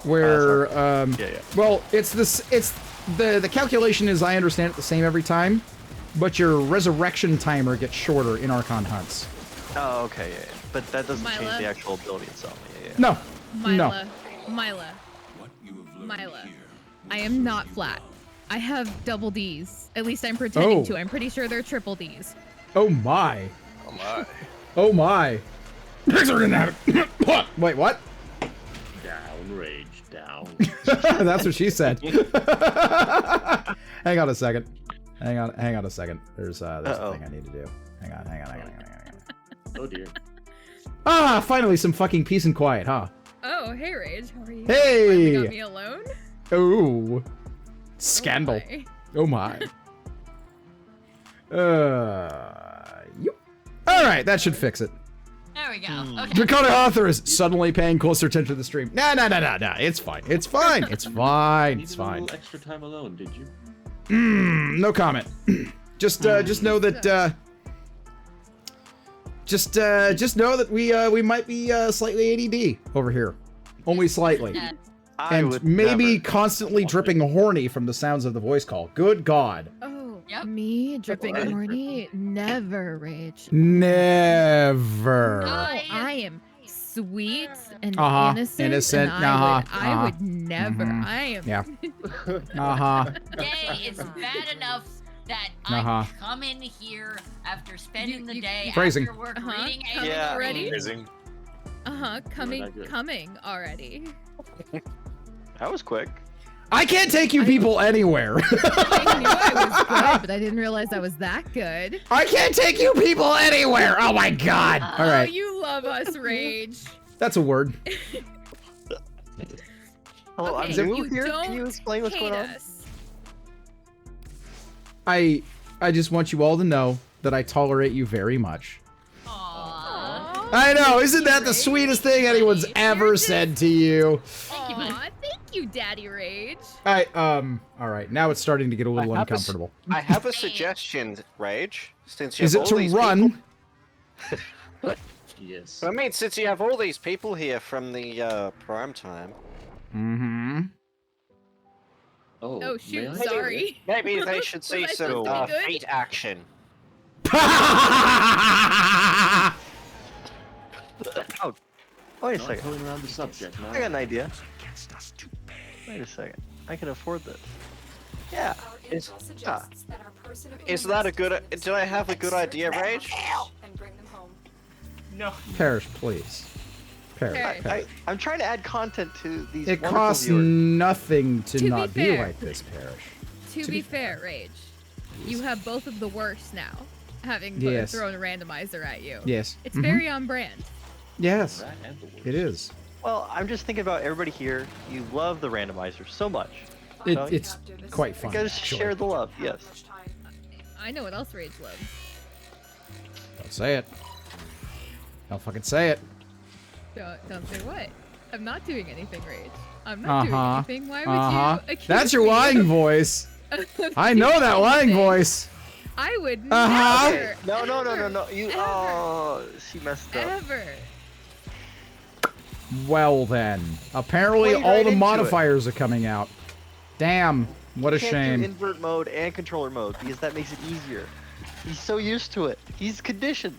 S1: Where
S9: yeah.
S1: well, it's the calculation is, I understand it, the same every time, but your resurrection timer gets shorter in Archon hunts.
S9: Oh, okay, yeah. But that doesn't change
S8: Mila?
S9: the actual ability itself. Yeah.
S1: No.
S8: Mila.
S1: No.
S7: What you have learned
S8: Mila.
S7: here.
S8: I am not flat. I have double Ds. At least I'm pretending
S1: Oh.
S8: to. I'm pretty sure they're triple Ds.
S1: Oh my.
S3: Oh my.
S1: Oh my. Wait, what?
S10: Down, rage, down.
S1: That's what she said. Hang on a second. Hang on a second. There's a thing I need to do. Hang on.
S10: Oh dear.
S1: Ah, finally some fucking peace and quiet, huh?
S8: Oh, hey, Rage. How are you?
S1: Hey!
S8: Finally got me alone?
S1: Oh. Scandal. Oh my. Yep. Alright, that should fix it.
S2: There we go. Okay.
S1: Draconic Author is suddenly paying closer attention to the stream. Nah. It's fine. It's fine. It's fine. It's
S10: Needed a
S1: fine.
S10: little extra time alone, did you?
S1: No comment. Just know that just know that we might be slightly ADD over here. Only slightly.
S9: I
S1: And
S9: would
S1: maybe
S9: never.
S1: constantly dripping horny from the sounds of the voice call. Good God.
S8: Oh,
S2: Yep.
S8: me dripping horny? Never, Rage.
S1: Never.
S8: Oh, I am sweet and
S1: Innocent,
S8: and I would never.
S1: Mhm.
S8: I am.
S1: Yeah. Uh-huh.
S2: Day is bad enough that
S1: Uh-huh.
S2: I come in here after spending the day
S1: Phrasing.
S2: after work
S8: Uh-huh.
S2: reading
S8: Coming
S9: Yeah.
S8: already?
S3: Amazing.
S8: Coming
S10: that good.
S8: already.
S9: That was quick.
S1: I can't take you people anywhere.
S8: I knew I was good, but I didn't realize I was that good.
S1: I can't take you people anywhere. Oh my God. All
S8: Oh,
S1: right.
S8: you love us, Rage.
S1: That's a word.
S9: Hello,
S8: Okay,
S9: I'm new
S8: you
S9: here.
S8: don't
S9: Can you explain what's going
S8: hate
S9: on?
S8: us.
S1: I just want you all to know that I tolerate you very much.
S2: Aww.
S1: I know, isn't that the sweetest thing anyone's ever said to you?
S8: Aw, thank you, Daddy Rage.
S1: All right, now it's starting to get a little uncomfortable.
S5: I have a suggestion, Rage. Since you
S1: Is
S5: have
S1: it
S5: all
S1: to
S5: these
S1: run?
S10: Yes.
S5: People, I mean, since you have all these people here from the prime time,
S1: Mm-hmm.
S8: Oh, shoot,
S10: may I?
S8: sorry.
S5: maybe they should
S8: Was
S5: see
S8: I
S5: some
S8: supposed to be good?
S5: feet action.
S9: Oh, wait a
S10: Not
S9: second.
S10: going around the subject,
S9: I got
S10: man.
S9: an idea. Wait a second. I can afford this. Yeah.
S4: Our info suggests that our person of
S5: Is that a
S4: interest
S5: good?
S4: is
S5: Did I have a good
S4: expert
S5: idea,
S4: at
S5: Rage?
S4: and bring them home.
S6: No.
S1: Parrish, please. Parrish.
S8: Parrish.
S1: Parrish.
S9: I'm trying to add content to these
S1: It
S9: wonderful
S1: costs
S9: viewers.
S1: nothing to
S8: To be
S1: not be
S8: fair.
S1: like this, Parrish.
S8: To be fair, Rage, you have both of the worst now, having
S1: Yes.
S8: thrown a randomizer at you.
S1: Yes.
S8: It's
S1: Mhm.
S8: very on brand.
S1: Yes,
S10: That and the worst.
S1: it is.
S9: Well, I'm just thinking about everybody here. You love the randomizer so much.
S1: It's quite
S9: You
S1: fun.
S9: guys
S1: actually.
S9: share the love, yes.
S8: I know what else Rage loves.
S1: Don't say it. Don't fucking say it.
S8: Don't say what. I'm not doing anything, Rage. I'm not doing
S1: Uh-huh.
S8: anything. Why would
S1: Uh-huh.
S8: you accuse
S1: That's your
S8: me
S1: lying
S8: of-
S1: voice.
S8: of
S1: I know that
S8: doing
S1: lying
S8: anything?
S1: voice.
S8: I would
S1: Uh-huh.
S8: never.
S9: No. You.
S8: Ever.
S9: Oh, she messed up.
S8: Ever.
S1: Well then, apparently
S9: Played
S1: all
S9: right
S1: the
S9: into
S1: modifiers are coming out. Damn, what a
S9: You can't
S1: shame.
S9: do invert mode and controller mode because that makes it easier. He's so used to it. He's conditioned.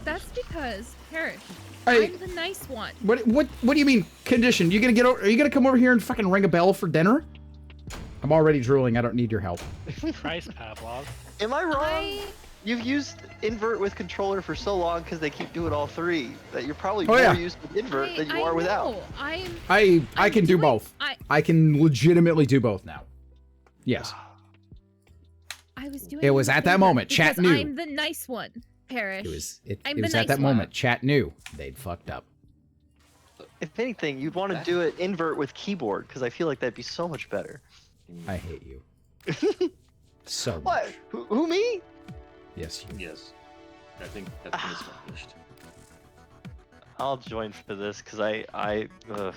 S8: That's because, Parrish,
S1: Hey.
S8: I'm the nice one.
S1: What do you mean conditioned? Are you gonna come over here and fucking ring a bell for dinner? I'm already drooling. I don't need your help.
S11: Christ, Pavlov.
S9: Am I wrong? You've used invert with controller for so long because they keep doing all three that you're probably
S1: Oh,
S9: more
S1: yeah.
S9: used with invert than you are without.
S8: know.
S1: I
S8: I'm
S1: can do
S8: doing-
S1: both. I can legitimately do both now. Yes.
S8: I was doing
S1: It was at that
S8: invert
S1: moment. Chat
S8: because
S1: knew.
S8: I'm the nice one, Parrish.
S1: It
S8: I'm
S1: was
S8: the
S1: at that
S8: nice one.
S1: moment. Chat knew they'd fucked up.
S9: If anything, you'd want to do it invert with keyboard because I feel like that'd be so much better.
S1: I hate you. So much.
S9: What? Who me?
S1: Yes, you.
S10: Yes. I think that's been established.
S9: I'll join for this because ugh.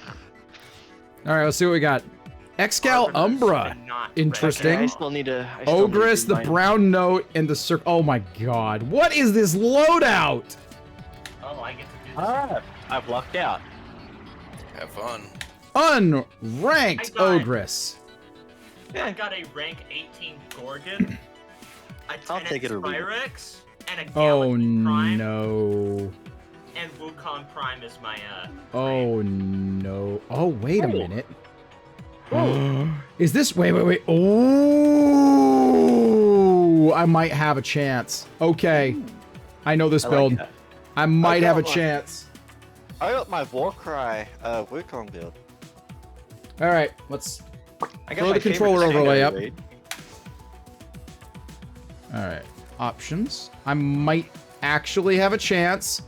S1: All right, let's see what we got. Excal Umbra. Interesting.
S9: I still need to. I still need to
S1: Ogress,
S9: do
S1: the
S9: mine.
S1: brown note, and the circle. Oh my god. What is this loadout?
S6: Oh, I get to do this.
S5: I've lucked out.
S3: Have fun.
S1: Unranked
S6: I got it.
S1: Ogress.
S6: I got a rank 18 Gorgon, a 10
S9: I'll take it or leave it.
S6: Spyrex, and a
S1: Oh
S6: Galaxy Prime,
S1: no.
S6: and Wukong Prime is my
S1: Oh no. Oh, wait a minute. Is this. Wait. Oh, I might have a chance. Okay. I know this
S9: I
S1: build.
S9: like that.
S1: I might have a
S5: got one.
S1: chance.
S5: I got my Warcry Wukong build.
S1: All right, let's
S9: I got
S1: throw
S9: my
S1: the controller
S9: favorite
S1: overlay
S9: Sega
S1: up.
S9: raid.
S1: All right, options. I might actually have a chance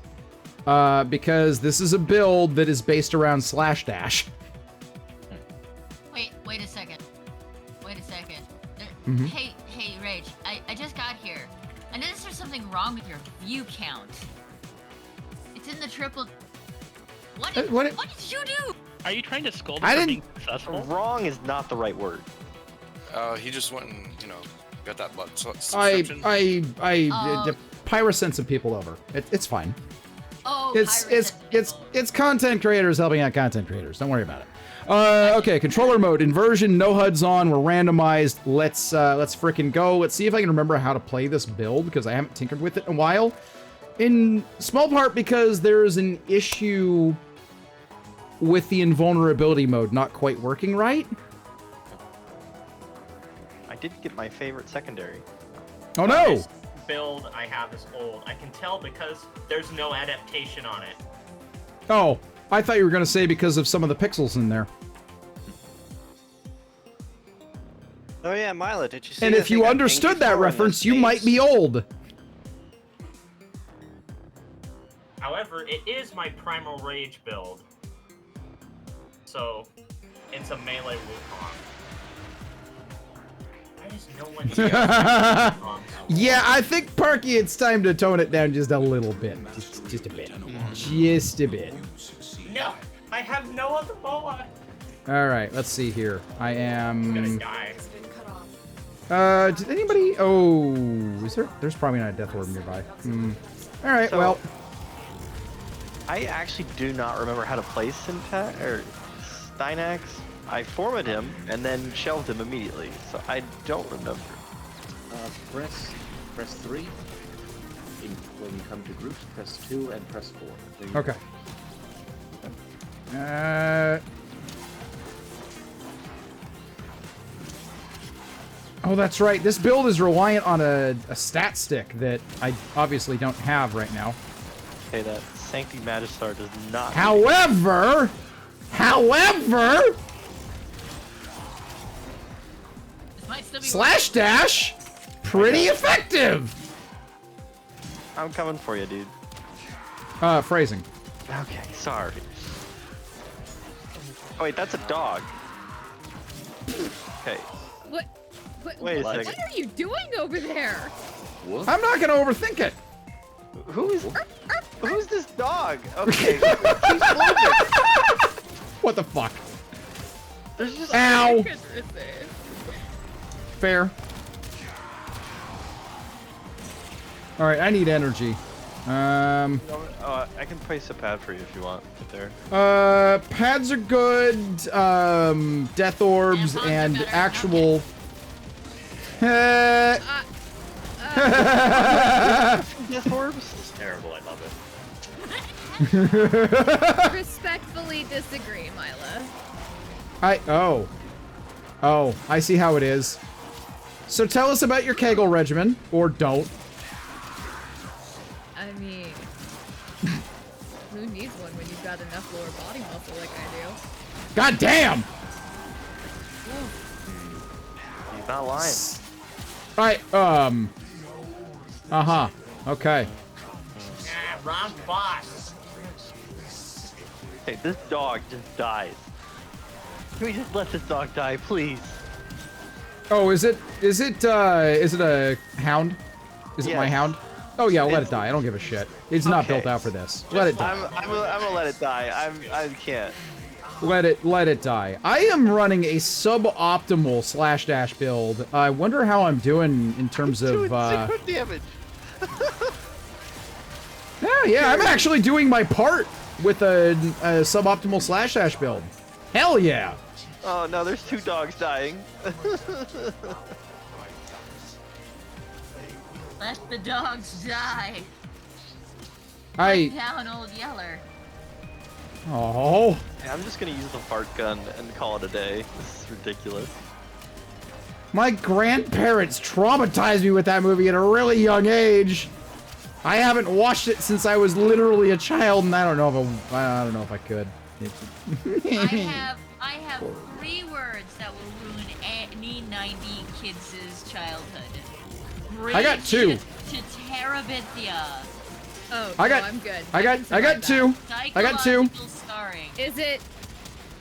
S1: because this is a build that is based around slash dash.
S12: Wait a second.
S1: Mhm.
S12: Hey, Rage, I just got here. I noticed there's something wrong with your view count. It's in the triple... What did you do?
S11: Are you trying to scold
S1: I
S11: us for
S1: didn't-
S11: being successful?
S9: Wrong is not the right word.
S3: He just went and, got that
S1: I
S3: subscription.
S1: Pyra sent some people over. It's fine.
S12: Oh,
S1: It's content creators helping out content creators. Don't worry about it. Okay, controller mode, inversion, no HUDs on, we're randomized. Let's frickin' go. Let's see if I can remember how to play this build because I haven't tinkered with it in a while. In small part because there's an issue with the invulnerability mode not quite working right.
S9: I did get my favorite secondary.
S1: Oh no!
S6: This build I have is old. I can tell because there's no adaptation on it.
S1: Oh, I thought you were gonna say because of some of the pixels in there.
S5: Oh yeah, Mila, did you see?
S1: And
S5: the
S1: if
S5: thing
S1: you
S5: I
S1: understood
S5: pinged
S1: that
S5: before in
S1: reference,
S5: this
S1: you might be old.
S6: However, it is my Primal Rage build. So, it's a melee Wukong. I just know when
S1: Yeah, I think, Parky, it's time to tone it down just a little bit. Just a bit. Just a bit.
S6: No! I have no other boa!
S1: Alright, let's see here. I
S6: I'm gonna
S1: am...
S6: die.
S1: Did anybody... Oh, is there... There's probably not a death orb nearby. Alright,
S9: So-
S1: well...
S9: I actually do not remember how to play Stynax. I formatted him and then shelved him immediately, so I don't remember.
S10: Press 3. When you come to groups, press 2 and press 4. There you
S1: Okay.
S10: go.
S1: Oh, that's right. This build is reliant on a stat stick that I obviously don't have right now.
S9: Okay, that Sancti Magistar does not...
S1: However...
S12: This might still be
S1: Slash dash, pretty effective.
S9: I'm coming for you, dude.
S1: Phrasing.
S9: Okay, sorry. Oh wait, that's a dog. Okay.
S8: What
S9: Wait a
S8: what
S9: second.
S8: are you doing over there?
S10: What?
S1: I'm not gonna overthink it.
S9: Who's this dog? Okay.
S1: What the fuck?
S9: There's just...
S1: Ow. Fair. Alright, I need energy.
S9: I can place a pad for you if you want. Right there.
S1: Pads are good. Death orbs and actual...
S9: Death orbs?
S10: This is terrible. I love it.
S8: Respectfully disagree, Mila.
S1: Oh, I see how it is. So tell us about your Kegel regimen, or don't.
S8: I mean, who needs one when you've got enough lower body muscle like I do?
S1: God damn!
S9: He's not lying.
S1: Alright, uh-huh. Okay.
S6: Wrong boss!
S9: Hey, this dog just dies. Can we just let this dog die, please?
S1: Oh, is it a hound? Is it my
S9: Yes.
S1: hound? Oh yeah, let it die. I don't give a shit. It's not
S9: Okay.
S1: built out for this. Let it die.
S9: I'm gonna let it die. I can't.
S1: Let it die. I am running a suboptimal slash dash build. I wonder how I'm doing in terms of
S9: Zero damage.
S1: yeah, I'm actually doing my part with a suboptimal slash dash build. Hell yeah.
S9: Oh no, there's two dogs dying.
S12: Let the dogs die.
S1: I
S12: Put down old Yeller.
S1: Oh.
S9: Yeah, I'm just gonna use the fart gun and call it a day. This is ridiculous.
S1: My grandparents traumatized me with that movie at a really young age. I haven't watched it since I was literally a child, and I don't know if I could.
S12: I have 3 words that will ruin any 90 kids' childhood.
S1: I got 2.
S12: To Terabithia.
S8: Oh,
S1: I
S8: no,
S1: got-
S8: I'm good.
S1: I got
S8: survive
S1: two.
S8: that.
S1: I got two.
S12: Psychological scarring.
S8: Is it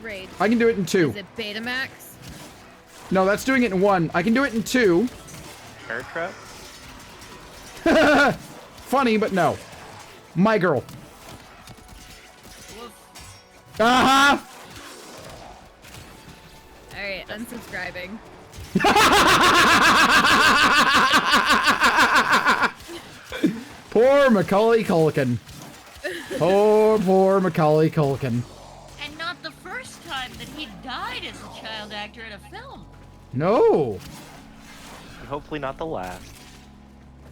S8: Rage?
S1: I can do it in 2.
S8: Is it Betamax?
S1: No, that's doing it in 1. I can do it in 2.
S9: Air trap?
S1: Funny, but no. My girl. Uh-huh.
S8: Alright, unsubscribing.
S1: Poor Macaulay Culkin. Poor Macaulay Culkin.
S12: And not the first time that he died as a child actor in a film.
S1: No.
S9: And hopefully not the last.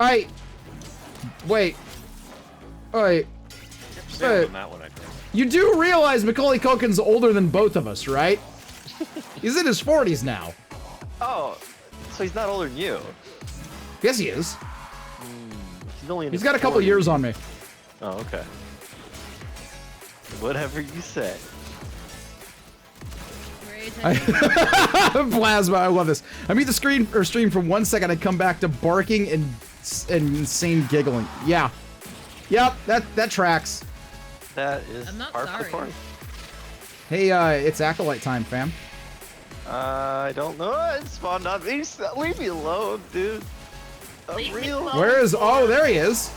S1: Wait. Wait.
S10: on that one, I think.
S1: You do realize Macaulay Culkin's older than both of us, right? He's in his 40s now.
S9: Oh, so he's not older than you.
S1: Yes, he is.
S9: He's only in
S1: He's
S9: his
S1: got a couple
S9: 40s.
S1: years on me.
S9: Oh, okay. Whatever you say.
S1: Plasma, I love this. I mute the screen or stream for 1 second. I come back to barking and insane giggling. Yeah. Yep, that tracks.
S9: That is
S8: I'm not
S9: par for the
S8: sorry.
S9: course.
S1: Hey, it's Acolyte time, fam.
S9: I don't know. It spawned on me. Leave me alone, dude. I'm real.
S1: Where is... Oh, there he is.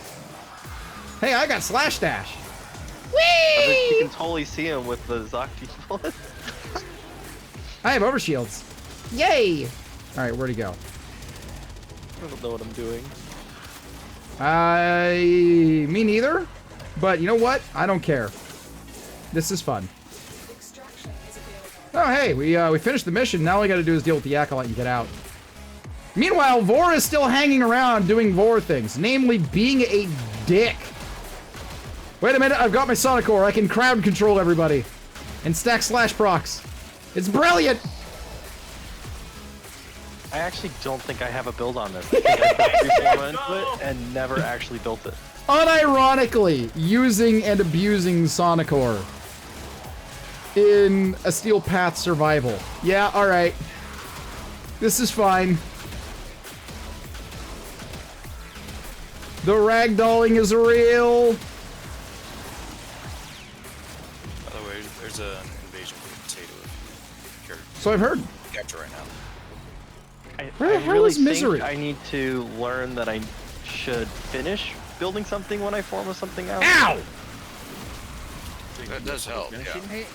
S1: Hey, I got Slash Dash.
S9: You can totally see him with the Zocti bullet.
S1: I have overshields. Yay! Alright, where'd he go?
S9: I don't know what I'm doing.
S1: Me neither. But you know what? I don't care. This is fun. Oh, hey, we finished the mission. Now all we gotta do is deal with the Acolyte and get out. Meanwhile, Vor is still hanging around doing Vor things, namely being a dick. Wait a minute, I've got my Sonic Core. I can crowd control everybody. And stack slash procs. It's brilliant!
S9: I actually don't think I have a build on this. I think I put Freeform into it and never actually built it.
S1: Unironically, using and abusing Sonicor in a Steel Path survival. Yeah, alright. This is fine. The ragdolling is real.
S3: By the way, there's an invasion from Potato if you're
S1: So I've heard.
S3: capture right now.
S1: Where the
S9: I
S1: hell
S9: really
S1: is Misery?
S9: think I need to learn that I should finish building something when I form something out.
S1: Ow!
S3: That does help, yeah.
S8: Wait,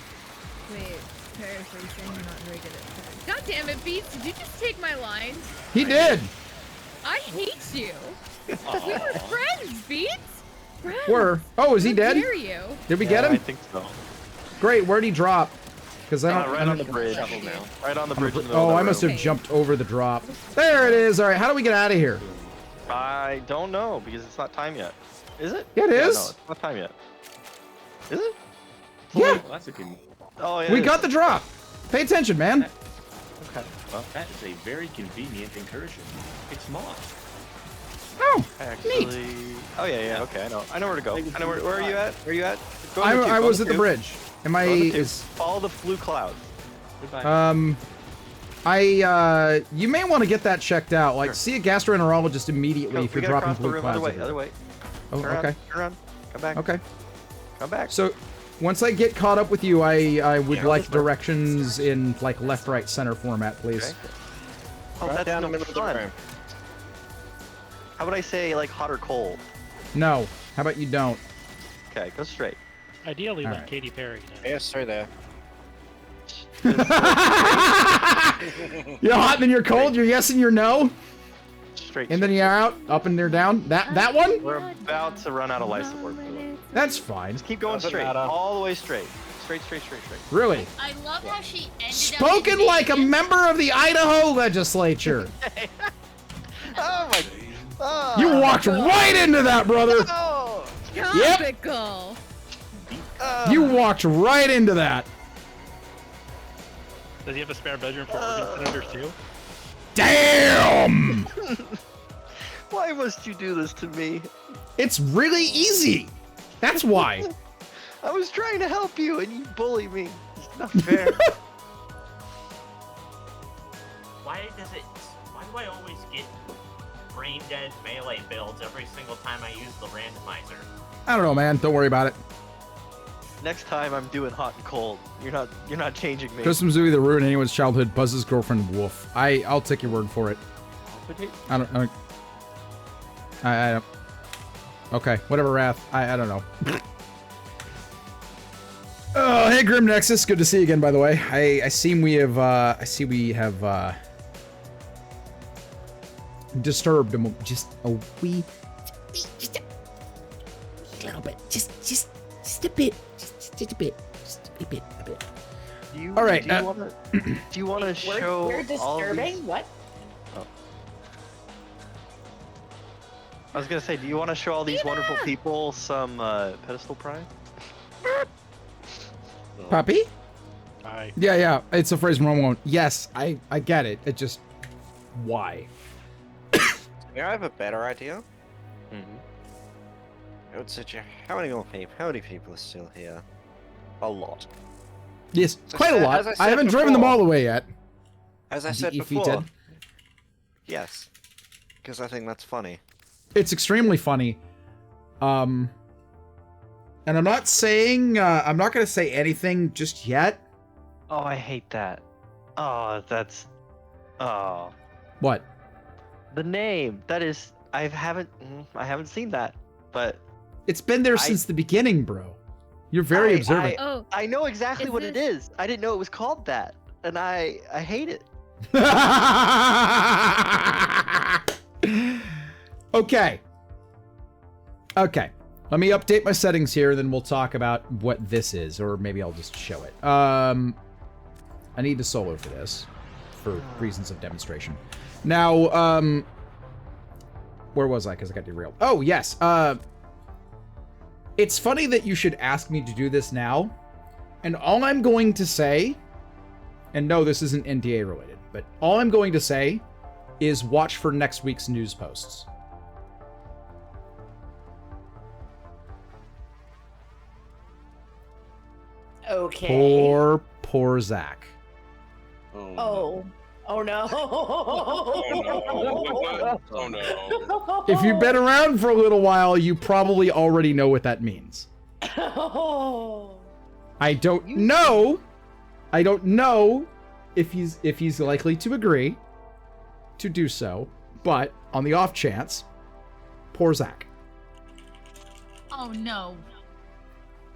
S8: paraphrasing, you're not very good at that. God damn it, Beats, did you just take my line?
S1: He did!
S8: I hate you. We were friends, Beats. Friends.
S1: Oh, is he
S8: How
S1: dead?
S8: dare you?
S1: Did we get him?
S9: I think so.
S1: Great, where'd he drop? Because I don't...
S9: Right
S1: I
S9: on
S1: don't
S9: the bridge. Right on the bridge. In the
S1: oh,
S9: middle
S1: I
S9: of the
S1: must
S9: room.
S1: have jumped over the drop. There it is. Alright, how do we get out of here?
S9: I don't know because it's not time yet. Is it?
S1: Yeah, it is.
S9: No, it's not time yet. Is it?
S1: Yeah.
S10: Well, that's a
S9: Oh yeah.
S1: We
S9: it
S1: got
S9: is.
S1: the drop. Pay attention, man.
S9: Okay. Well,
S10: that is a very convenient incursion. It's Moss.
S1: Oh,
S9: actually.
S1: neat.
S9: Oh yeah. Okay, I know where to go. I know where are you at? Where are you at? Go on the
S1: I
S9: tube,
S1: was
S9: go
S1: at
S9: on
S1: the bridge. Am I...
S9: Go on the tube.
S1: is...
S9: Follow the blue cloud.
S1: You may want to get that checked out. Like, see a gastroenterologist immediately
S9: Go,
S1: if
S9: we
S1: you're
S9: gotta
S1: dropping
S9: cross the
S1: blue
S9: room,
S1: clouds.
S9: other way,
S1: everywhere.
S9: other way.
S1: Oh,
S9: Turn
S1: okay.
S9: Around, turn around. Come back.
S1: Okay.
S9: Come back.
S1: So, once I get caught up with you, I would
S9: Yeah,
S1: like
S9: this way.
S1: directions in, like, left, right, center format, please.
S9: Okay. Oh,
S5: Right
S9: that's
S5: down
S9: no
S5: the middle of the
S9: fun.
S5: room.
S9: How would I say like hot or cold?
S1: No. How about you don't?
S9: Okay, go straight.
S11: Ideally, like
S1: Alright.
S11: Katy Perry.
S5: Yes, sir, there.
S1: You're hot and then you're cold, you're yes and you're no?
S9: Straight.
S1: And then you're out, up and you're down? That one?
S9: We're about to run out of life support.
S1: That's fine.
S9: Just keep going
S5: Doesn't
S9: straight.
S5: matter.
S9: All the way straight. Straight.
S1: Really?
S12: I love how she ended up
S1: Spoken
S12: in
S1: like a
S12: Vegas.
S1: member of the Idaho legislature.
S9: Oh my. Oh.
S1: You walked right into that, brother.
S9: Oh.
S1: Yep.
S8: Topical.
S1: You walked right into that.
S11: Does he have a spare bedroom for organ senators too?
S1: Damn!
S9: Why must you do this to me?
S1: It's really easy. That's why.
S9: I was trying to help you and you bully me. It's not fair.
S6: Why do I always get brain dead melee builds every single time I use the randomizer.
S1: I don't know, man. Don't worry about it.
S9: Next time I'm doing hot and cold. You're not changing me.
S1: Christmas movie that ruined anyone's childhood. Buzz's girlfriend Wolf. I'll take your word for it. I don't. Okay, whatever, Wrath. I don't know. Oh, hey, Grim Nexus. Good to see you again, by the way. I see we have disturbed him just a wee, just a little bit, just a bit, just a bit. All right.
S9: Do you want to show
S13: We're
S9: all of
S13: disturbing?
S9: these?
S13: What?
S9: Oh. I was gonna say, do you want to show all these wonderful people some pedestal pride?
S1: Puppy?
S11: Hi.
S1: Yeah. It's a phrase from Home Alone. Yes, I get it. It just why?
S5: Yeah, I have a better idea. I would suggest how many people are still here? A lot.
S1: Yes, quite a lot.
S5: As I
S1: I
S5: said
S1: haven't driven them
S5: before-
S1: all the way yet.
S5: As I said
S1: Defeated.
S5: before. Yes. Because I think that's funny.
S1: It's extremely funny. And I'm not saying I'm not gonna say anything just yet.
S9: Oh, I hate that. Oh, that's. Oh.
S1: What?
S9: The name. That is. I haven't seen that, but.
S1: It's been there since the beginning, bro. You're very observant.
S9: I know exactly what it is. I didn't know it was called that, and I hate it.
S1: Okay. Let me update my settings here, then we'll talk about what this is, or maybe I'll just show it. I need a solo for this, for reasons of demonstration. Now, where was I? Because I got derailed. Oh, yes. It's funny that you should ask me to do this now, and all I'm going to say, and no, this isn't NDA related, but all I'm going to say is watch for next week's news posts.
S13: Okay.
S1: Poor Zach.
S13: Oh no.
S3: Oh no.
S1: If you've been around for a little while, you probably already know what that means. I don't know if he's likely to agree to do so, but on the off chance, poor Zach.
S12: Oh no.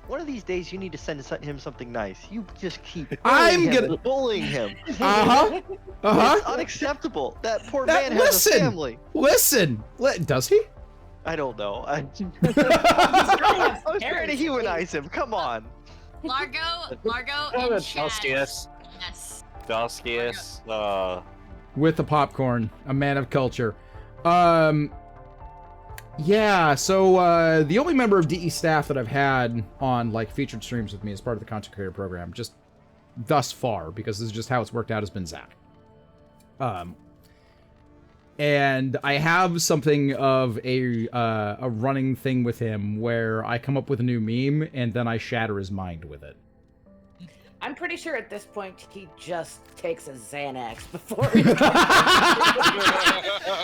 S9: One of these days, you need to send him something nice. You just keep bullying him. It's unacceptable. That poor man has a family.
S1: Listen. Does he?
S9: I don't know. I was trying to humanize him. Come on.
S12: Largo in chat. Yes.
S5: Doskius.
S1: With the popcorn, a man of culture. Yeah, so the only member of DE staff that I've had on like featured streams with me as part of the content creator program, just thus far, because this is just how it's worked out, has been Zach. And I have something of a running thing with him where I come up with a new meme and then I shatter his mind with it.
S13: I'm pretty sure at this point he just takes a Xanax before he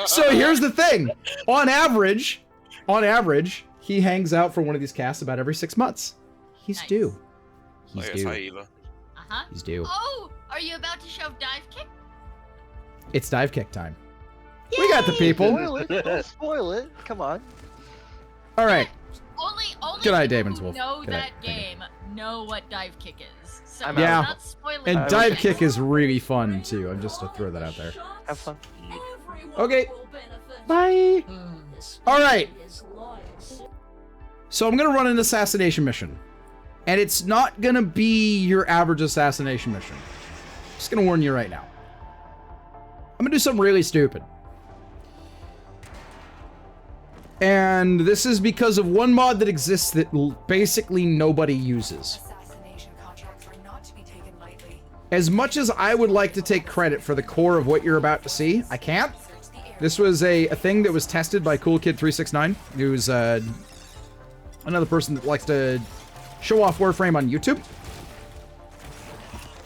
S1: So here's the thing. On average, he hangs out for one of these casts about every 6 months. He's due. He's due.
S3: Hi, Eva.
S1: He's due.
S12: Oh, are you about to show dive kick?
S1: It's dive kick time. Yay! We got the people.
S9: Spoil it. Don't spoil it. Come on.
S1: All right.
S12: Only
S1: Good night,
S12: people
S1: Damon's
S12: who
S1: Wolf.
S12: know
S1: Good
S12: that
S1: night.
S12: game know what dive kick is. So
S1: Yeah.
S12: I'm not spoiling
S1: And
S12: it.
S1: dive kick is really fun too. I'm just to throw that out there.
S9: Have fun.
S1: Okay. Bye. All right. So I'm gonna run an assassination mission, and it's not gonna be your average assassination mission. Just gonna warn you right now. I'm gonna do something really stupid. And this is because of one mod that exists that basically nobody uses. As much as I would like to take credit for the core of what you're about to see, I can't. This was a thing that was tested by CoolKid369, who's another person that likes to show off Warframe on YouTube.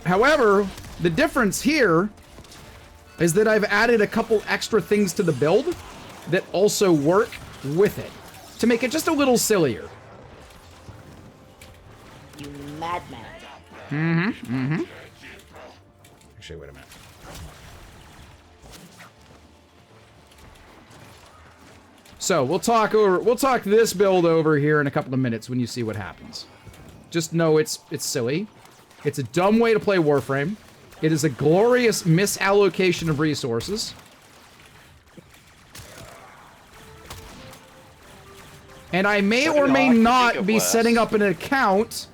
S1: However, the difference here is that I've added a couple extra things to the build that also work with it to make it just a little sillier.
S13: You madman.
S1: Actually, wait a minute. So we'll talk this build over here in a couple of minutes when you see what happens. Just know it's silly. It's a dumb way to play Warframe. It is a glorious misallocation of resources. And I may or may not be setting up an account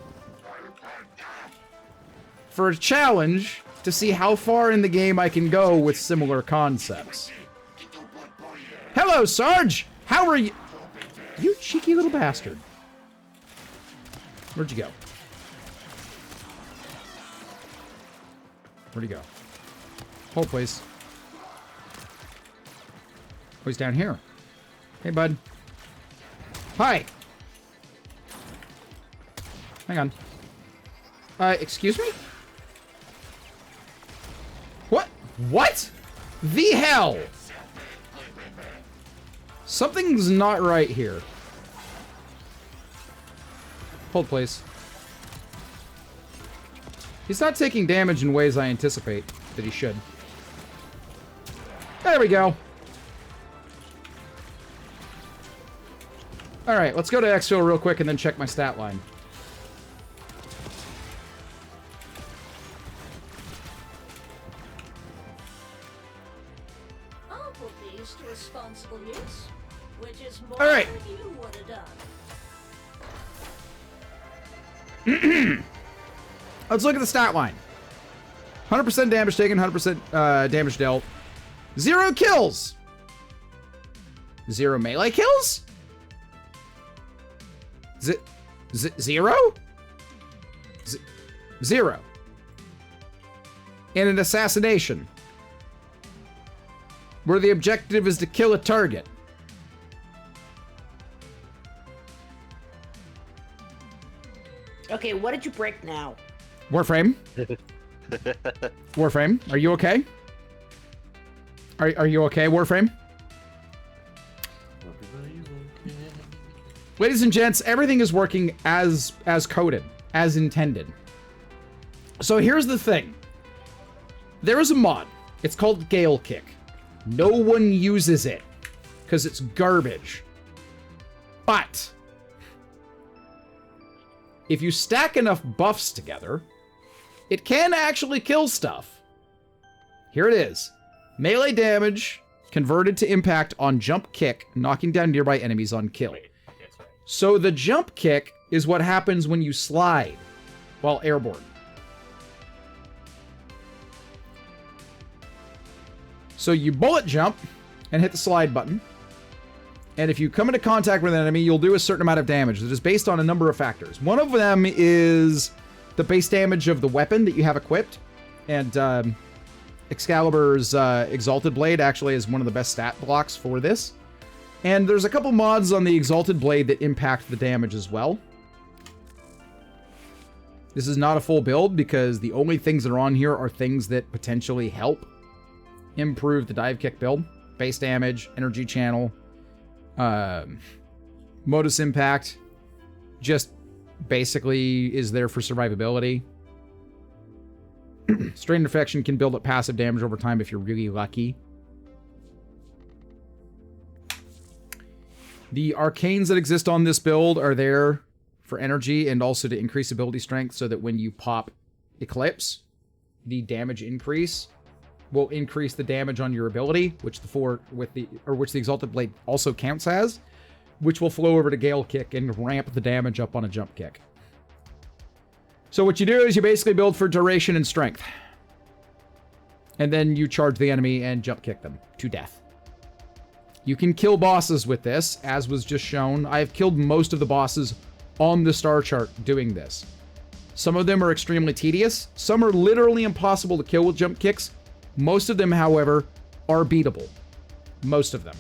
S1: for a challenge to see how far in the game I can go with similar concepts. Hello, Sarge! How are you? You cheeky little bastard. Where'd you go? Where'd he go? Hold, please. Oh, he's down here. Hey, bud. Hi. Hang on. Excuse me? What? What? The hell? Something's not right here. Hold, please. He's not taking damage in ways I anticipate that he should. There we go. Alright, let's go to exfil real quick and then check my stat line.
S14: I'll put these to responsible use, which is more
S1: Alright.
S14: than you would have done.
S1: Let's look at the stat line. 100% damage taken, 100% damage dealt. 0 kills! 0 melee kills? Zero? 0. And an assassination, where the objective is to kill a target.
S13: Okay, what did you break now?
S1: Warframe? Warframe, are you okay? Are you okay, Warframe? Ladies and gents, everything is working as coded, as intended. So here's the thing. There is a mod. It's called Gale Kick. No one uses it because it's garbage. But if you stack enough buffs together, it can actually kill stuff. Here it is. Melee damage converted to impact on jump kick, knocking down nearby enemies on kill. So the jump kick is what happens when you slide while airborne. So you bullet jump and hit the slide button. And if you come into contact with an enemy, you'll do a certain amount of damage that is based on a number of factors. One of them is the base damage of the weapon that you have equipped. And Excalibur's Exalted Blade actually is one of the best stat blocks for this. And there's a couple mods on the Exalted Blade that impact the damage as well. This is not a full build because the only things that are on here are things that potentially help improve the dive kick build. Base damage, energy channel, modus impact, just basically is there for survivability. Strain Infection can build up passive damage over time if you're really lucky. The arcanes that exist on this build are there for energy and also to increase ability strength so that when you pop Eclipse, the damage increase will increase the damage on your ability, which the Exalted Blade also counts as, which will flow over to Gale Kick and ramp the damage up on a jump kick. So what you do is you basically build for duration and strength. And then you charge the enemy and jump kick them to death. You can kill bosses with this, as was just shown. I have killed most of the bosses on the star chart doing this. Some of them are extremely tedious. Some are literally impossible to kill with jump kicks. Most of them, however, are beatable. Most of them.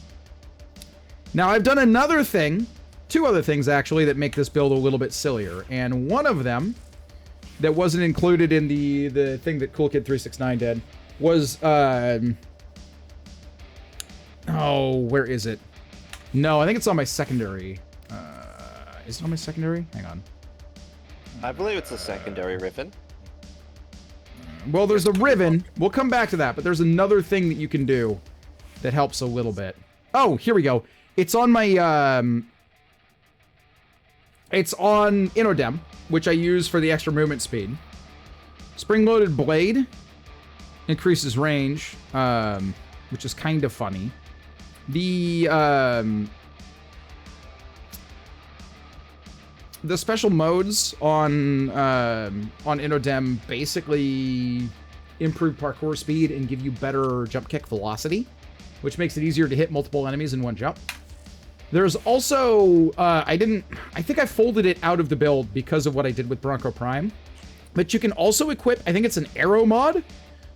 S1: Now, I've done another thing, 2 other things actually, that make this build a little bit sillier. And one of them, that wasn't included in the thing that Cool Kid 369 did, was Oh, where is it? No, I think it's on my secondary. Is it on my secondary? Hang on.
S5: I believe it's a secondary ribbon.
S1: Well, there's a ribbon. We'll come back to that, but there's another thing that you can do that helps a little bit. Oh, here we go. It's on my, it's on Inodem, which I use for the extra movement speed. Spring-loaded blade increases range, which is kind of funny. The special modes on Inodem basically improve parkour speed and give you better jump kick velocity, which makes it easier to hit multiple enemies in one jump. There's also, I think I folded it out of the build because of what I did with Bronco Prime, but you can also equip, I think it's an arrow mod,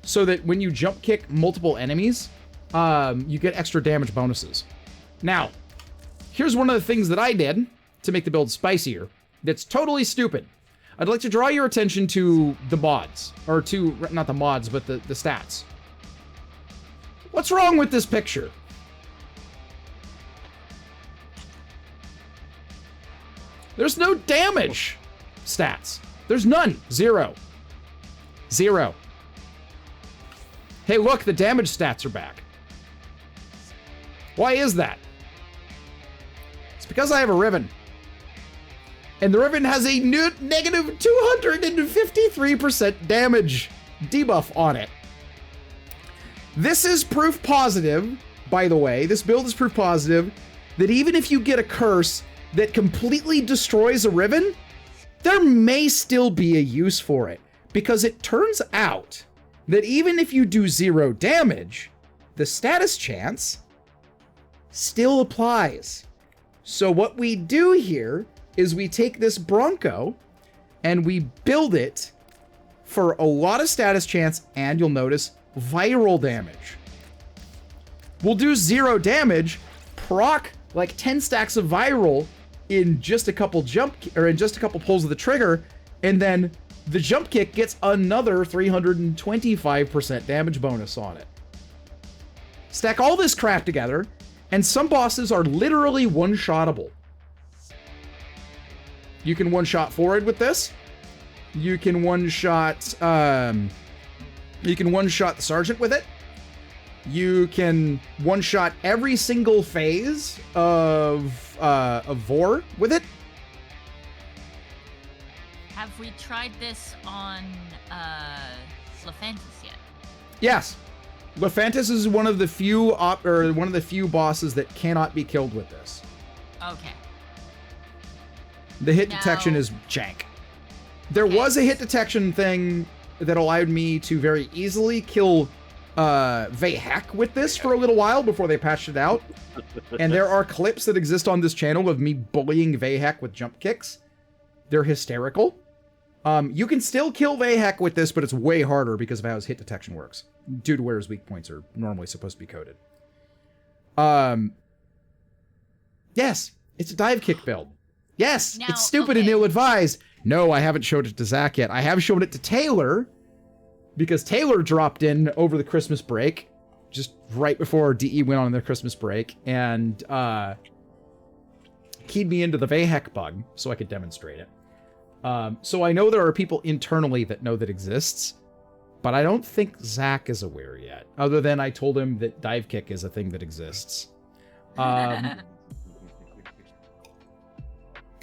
S1: so that when you jump kick multiple enemies, you get extra damage bonuses. Now, here's one of the things that I did to make the build spicier that's totally stupid. I'd like to draw your attention to the mods, or to, not the mods, but the stats. What's wrong with this picture? There's no damage stats. There's none. Zero. Zero. Hey, look, the damage stats are back. Why is that? It's because I have a ribbon. And the ribbon has a negative 253% damage debuff on it. This is proof positive, by the way, this build is proof positive, that even if you get a curse that completely destroys a ribbon, there may still be a use for it. Because it turns out that even if you do 0 damage, the status chance still applies. So what we do here is we take this Bronco and we build it for a lot of status chance, and you'll notice viral damage. We'll do 0 damage, proc like 10 stacks of viral in just a couple pulls of the trigger, and then the jump kick gets another 325% damage bonus on it. Stack all this crap together, and some bosses are literally one-shottable. You can one-shot forward with this. You can one-shot the sergeant with it. You can one-shot every single phase of Vor with it.
S12: Have we tried this on Lephantis yet?
S1: Yes. Lephantis is one of the few bosses that cannot be killed with this.
S12: Okay.
S1: The hit detection is jank. There was a hit detection thing that allowed me to very easily kill Vayhek with this for a little while before they patched it out. And there are clips that exist on this channel of me bullying Vayhek with jump kicks. They're hysterical. You can still kill Vayhek with this, but it's way harder because of how his hit detection works, due to where his weak points are normally supposed to be coded. Yes, it's a dive kick build. Yes, it's stupid and ill-advised. No, I haven't showed it to Zach yet. I have shown it to Taylor, because Taylor dropped in over the Christmas break, just right before DE went on their Christmas break, and keyed me into the Vayhek bug so I could demonstrate it. So I know there are people internally that know that exists, but I don't think Zach is aware yet, other than I told him that dive kick is a thing that exists.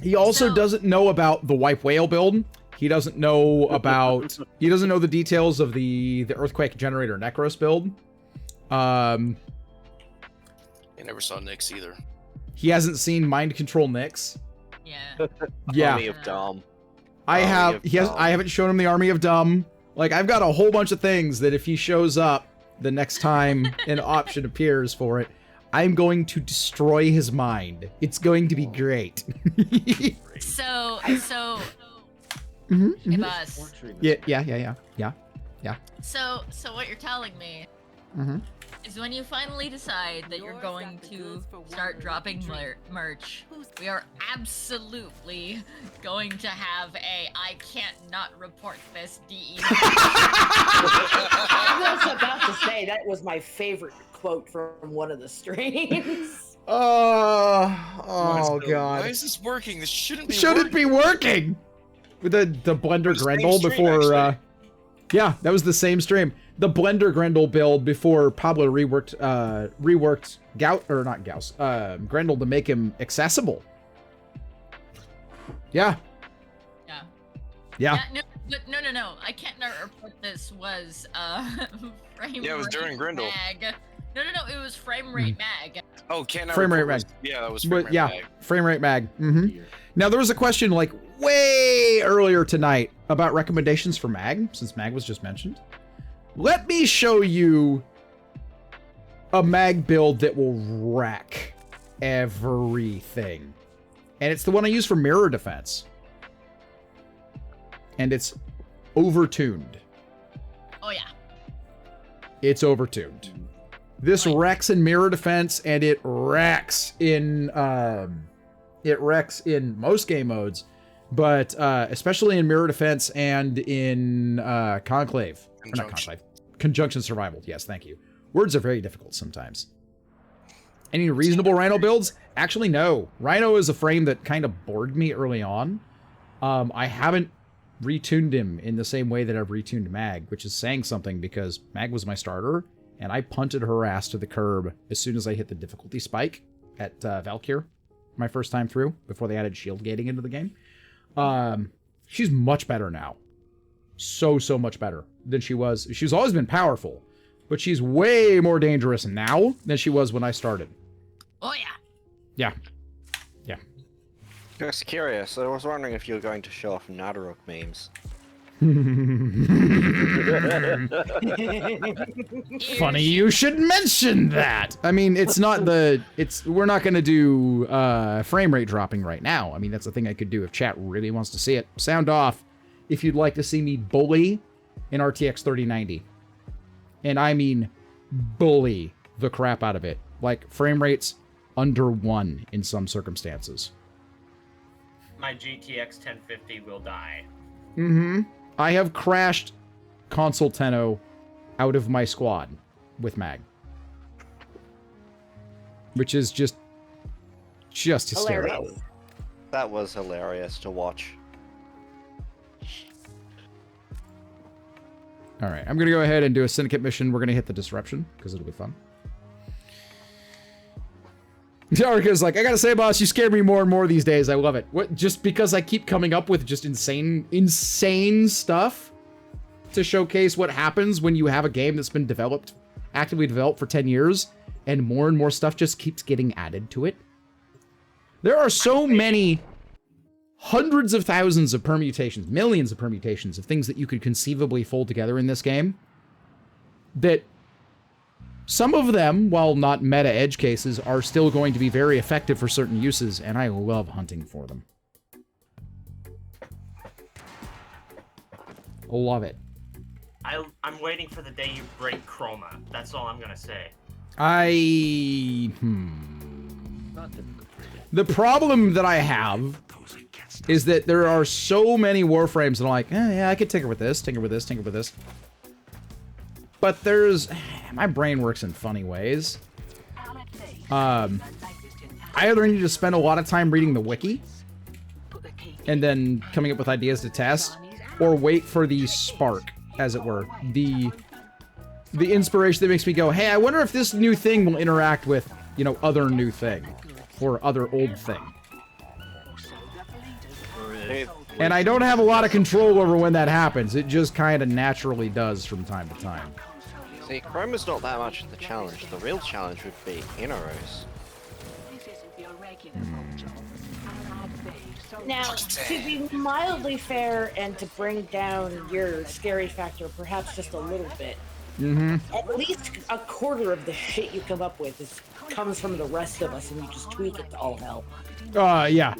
S1: He also doesn't know about the Wipe Whale build. He doesn't know about... he doesn't know the details of the Earthquake Generator Necros build.
S3: I never saw Nyx either.
S1: He hasn't seen Mind Control Nyx.
S12: Yeah.
S1: Yeah.
S5: Army of Dumb.
S1: I haven't shown him the Army of Dumb. Like, I've got a whole bunch of things that if he shows up the next time an option appears for it, I'm going to destroy his mind. It's going to be great.
S12: So,
S1: Yeah.
S12: So what you're telling me is when you finally decide that you're going to start dropping merch. We are absolutely going to have a I can't not report this DE.
S13: I was about to say that was my favorite quote from one of the streams.
S1: Oh god.
S3: Why is this working? This shouldn't be
S1: Shouldn't
S3: working.
S1: be working! With the Blender Grendel before, yeah, that was the same stream. The Blender Grendel build before Pablo reworked Grendel to make him accessible. Yeah. Yeah.
S12: No. I can't not report this was frame
S3: Yeah, it was
S12: rate
S3: during Grendel.
S12: mag. No, it was frame rate mag.
S3: Oh, can't not
S1: Frame rate
S3: report
S1: mag.
S3: was- Yeah, that was frame rate mag.
S1: frame rate mag. Now there was a question like way earlier tonight about recommendations for mag, since mag was just mentioned. Let me show you a mag build that will wreck everything. And it's the one I use for mirror defense. And it's overtuned.
S12: Oh yeah.
S1: It's overtuned. This wrecks in mirror defense, and it wrecks in most game modes, but especially in mirror defense and in conclave. Or not conclave. Conjunction survival. Yes, thank you. Words are very difficult sometimes. Any reasonable Rhino builds? Actually, no. Rhino is a frame that kind of bored me early on. I haven't retuned him in the same way that I've retuned Mag, which is saying something because Mag was my starter, and I punted her ass to the curb as soon as I hit the difficulty spike at Valkyr my first time through, before they added shield gating into the game. She's much better now. So much better than she was. She's always been powerful, but she's way more dangerous now than she was when I started.
S12: Oh yeah.
S1: Yeah.
S5: Just curious, I was wondering if you were going to show off Nadaruk memes.
S1: Funny you should mention that. I mean, it's not we're not going to do frame rate dropping right now. I mean, that's the thing I could do if chat really wants to see it. Sound off if you'd like to see me bully an RTX 3090. And I mean bully the crap out of it. Like frame rates under 1 in some circumstances.
S6: My GTX 1050 will die.
S1: I have crashed Console Tenno out of my squad with Mag. Which is just hysterical.
S5: That was hilarious to watch.
S1: Alright, I'm going to go ahead and do a syndicate mission. We're going to hit the disruption, because it'll be fun. Jarka's like, I gotta say, boss, you scare me more and more these days. I love it. What? Just because I keep coming up with just insane stuff to showcase what happens when you have a game that's been actively developed for 10 years, and more stuff just keeps getting added to it. There are so many hundreds of thousands of permutations, millions of permutations of things that you could conceivably fold together in this game that some of them, while not meta edge cases, are still going to be very effective for certain uses, and I love hunting for them. Love it.
S6: I'm waiting for the day you break Chroma. That's all I'm gonna say.
S1: The problem that I have is that there are so many Warframes that I'm like, yeah, I could tinker with this, tinker with this, tinker with this. But my brain works in funny ways. I either need to spend a lot of time reading the wiki and then coming up with ideas to test, or wait for the spark, as it were. The inspiration that makes me go, hey, I wonder if this new thing will interact with, other new thing, or other old thing. And I don't have a lot of control over when that happens. It just kind of naturally does from time to time.
S5: See, Chroma's not that much of the challenge. The real challenge would be Inneros.
S13: Now, to be mildly fair and to bring down your scary factor perhaps just a little bit, at least a quarter of the shit you come up with comes from the rest of us, and you just tweak it to all hell.
S1: Yeah.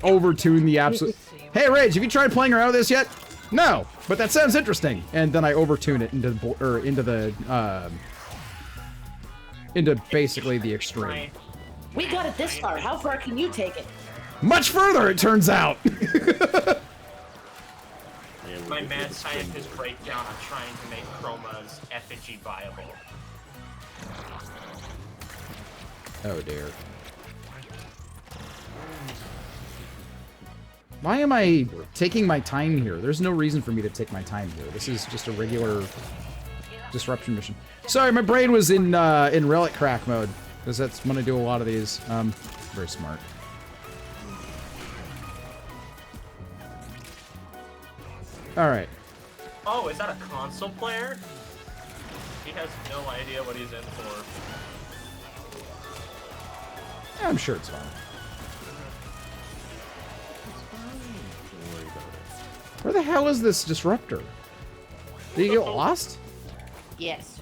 S1: Overtune the absolute... Hey, Rage, have you tried playing around with this yet? No, but that sounds interesting. And then I overtune it into the into basically the extreme.
S13: We got it this far. How far can you take it?
S1: Much further, it turns out.
S6: My mad scientist breakdown on trying to make Chroma's effigy viable.
S1: Oh dear. Why am I taking my time here? There's no reason for me to take my time here. This is just a regular disruption mission. Sorry, my brain was in relic crack mode, because that's when I do a lot of these. Very smart. All right.
S6: Oh, is that a console player? He has no idea what he's in for.
S1: I'm sure it's fine. Where the hell is this disruptor? Did he get lost?
S13: Yes.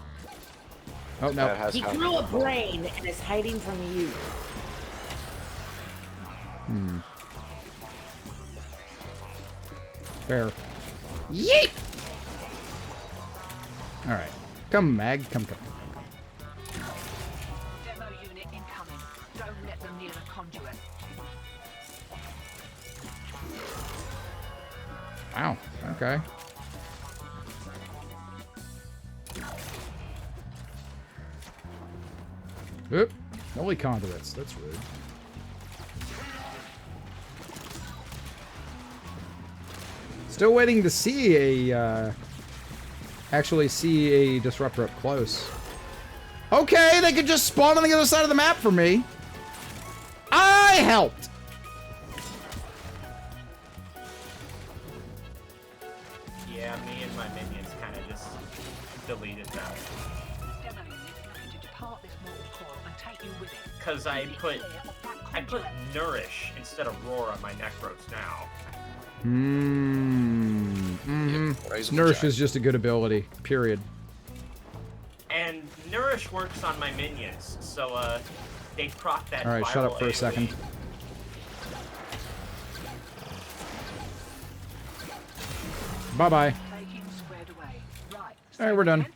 S1: Oh no.
S13: He grew a brain and is hiding from you.
S1: Hmm. Fair. Yeet! Alright. Come, Mag. Come.
S4: Demo unit incoming. Don't let them near the conduit.
S1: Wow. Okay. Oop. Only conduits. That's rude. Still waiting to see a, actually see a disruptor up close. Okay, they could just spawn on the other side of the map for me. I helped.
S6: Yeah, me and my minions kind of just deleted that.
S4: Demo unit looking to depart this mortal coil and take you with it.
S6: Cause I put nourish instead of roar on my necros now.
S1: Nourish is just a good ability, period.
S6: And nourish works on my minions, so they proc that.
S1: Alright, shut up for a
S6: viral
S1: second. Bye-bye. Alright, we're done.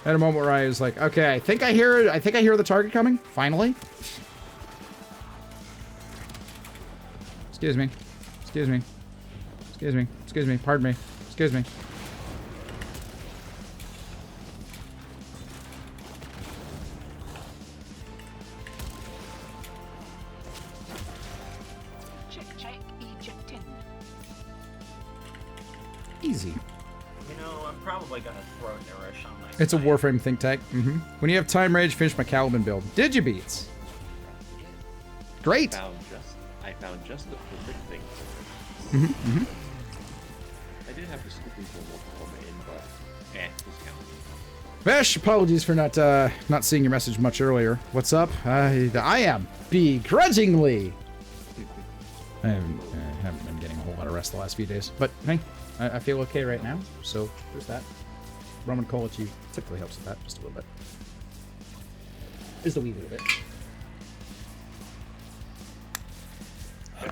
S1: I had a moment where I was like, okay, I think I hear the target coming, finally. Excuse me. Excuse me. Excuse me. Excuse me. Pardon me. Excuse me.
S4: Check, ejecting.
S1: Easy.
S6: You know, I'm probably gonna throw nourish on my.
S1: It's a Warframe think tank. When you have time rage, finish my Caliban build. Did you beats? Great.
S10: I found just the perfect thing. I did have to scoop into a multiple in, but this counts.
S1: Vesh, apologies for not seeing your message much earlier. What's up? I am begrudgingly. I haven't been getting a whole lot of rest the last few days, but hey, I feel okay right now. So there's that. Roman cola tea typically helps with that just a little bit. Just a wee little bit.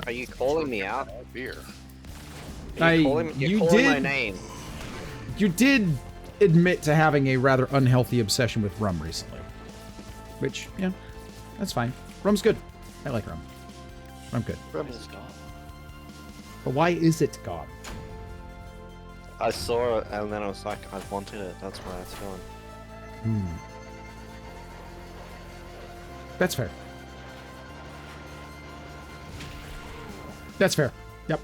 S5: Are you calling me out?
S3: Beer.
S5: You're calling my name.
S1: You did admit to having a rather unhealthy obsession with rum recently. Which, yeah, that's fine. Rum's good. I like rum. I'm good.
S5: Rum is gone.
S1: But why is it gone?
S5: I saw it and then I was like, I wanted it. That's why it's gone.
S1: That's fair. That's fair. Yep.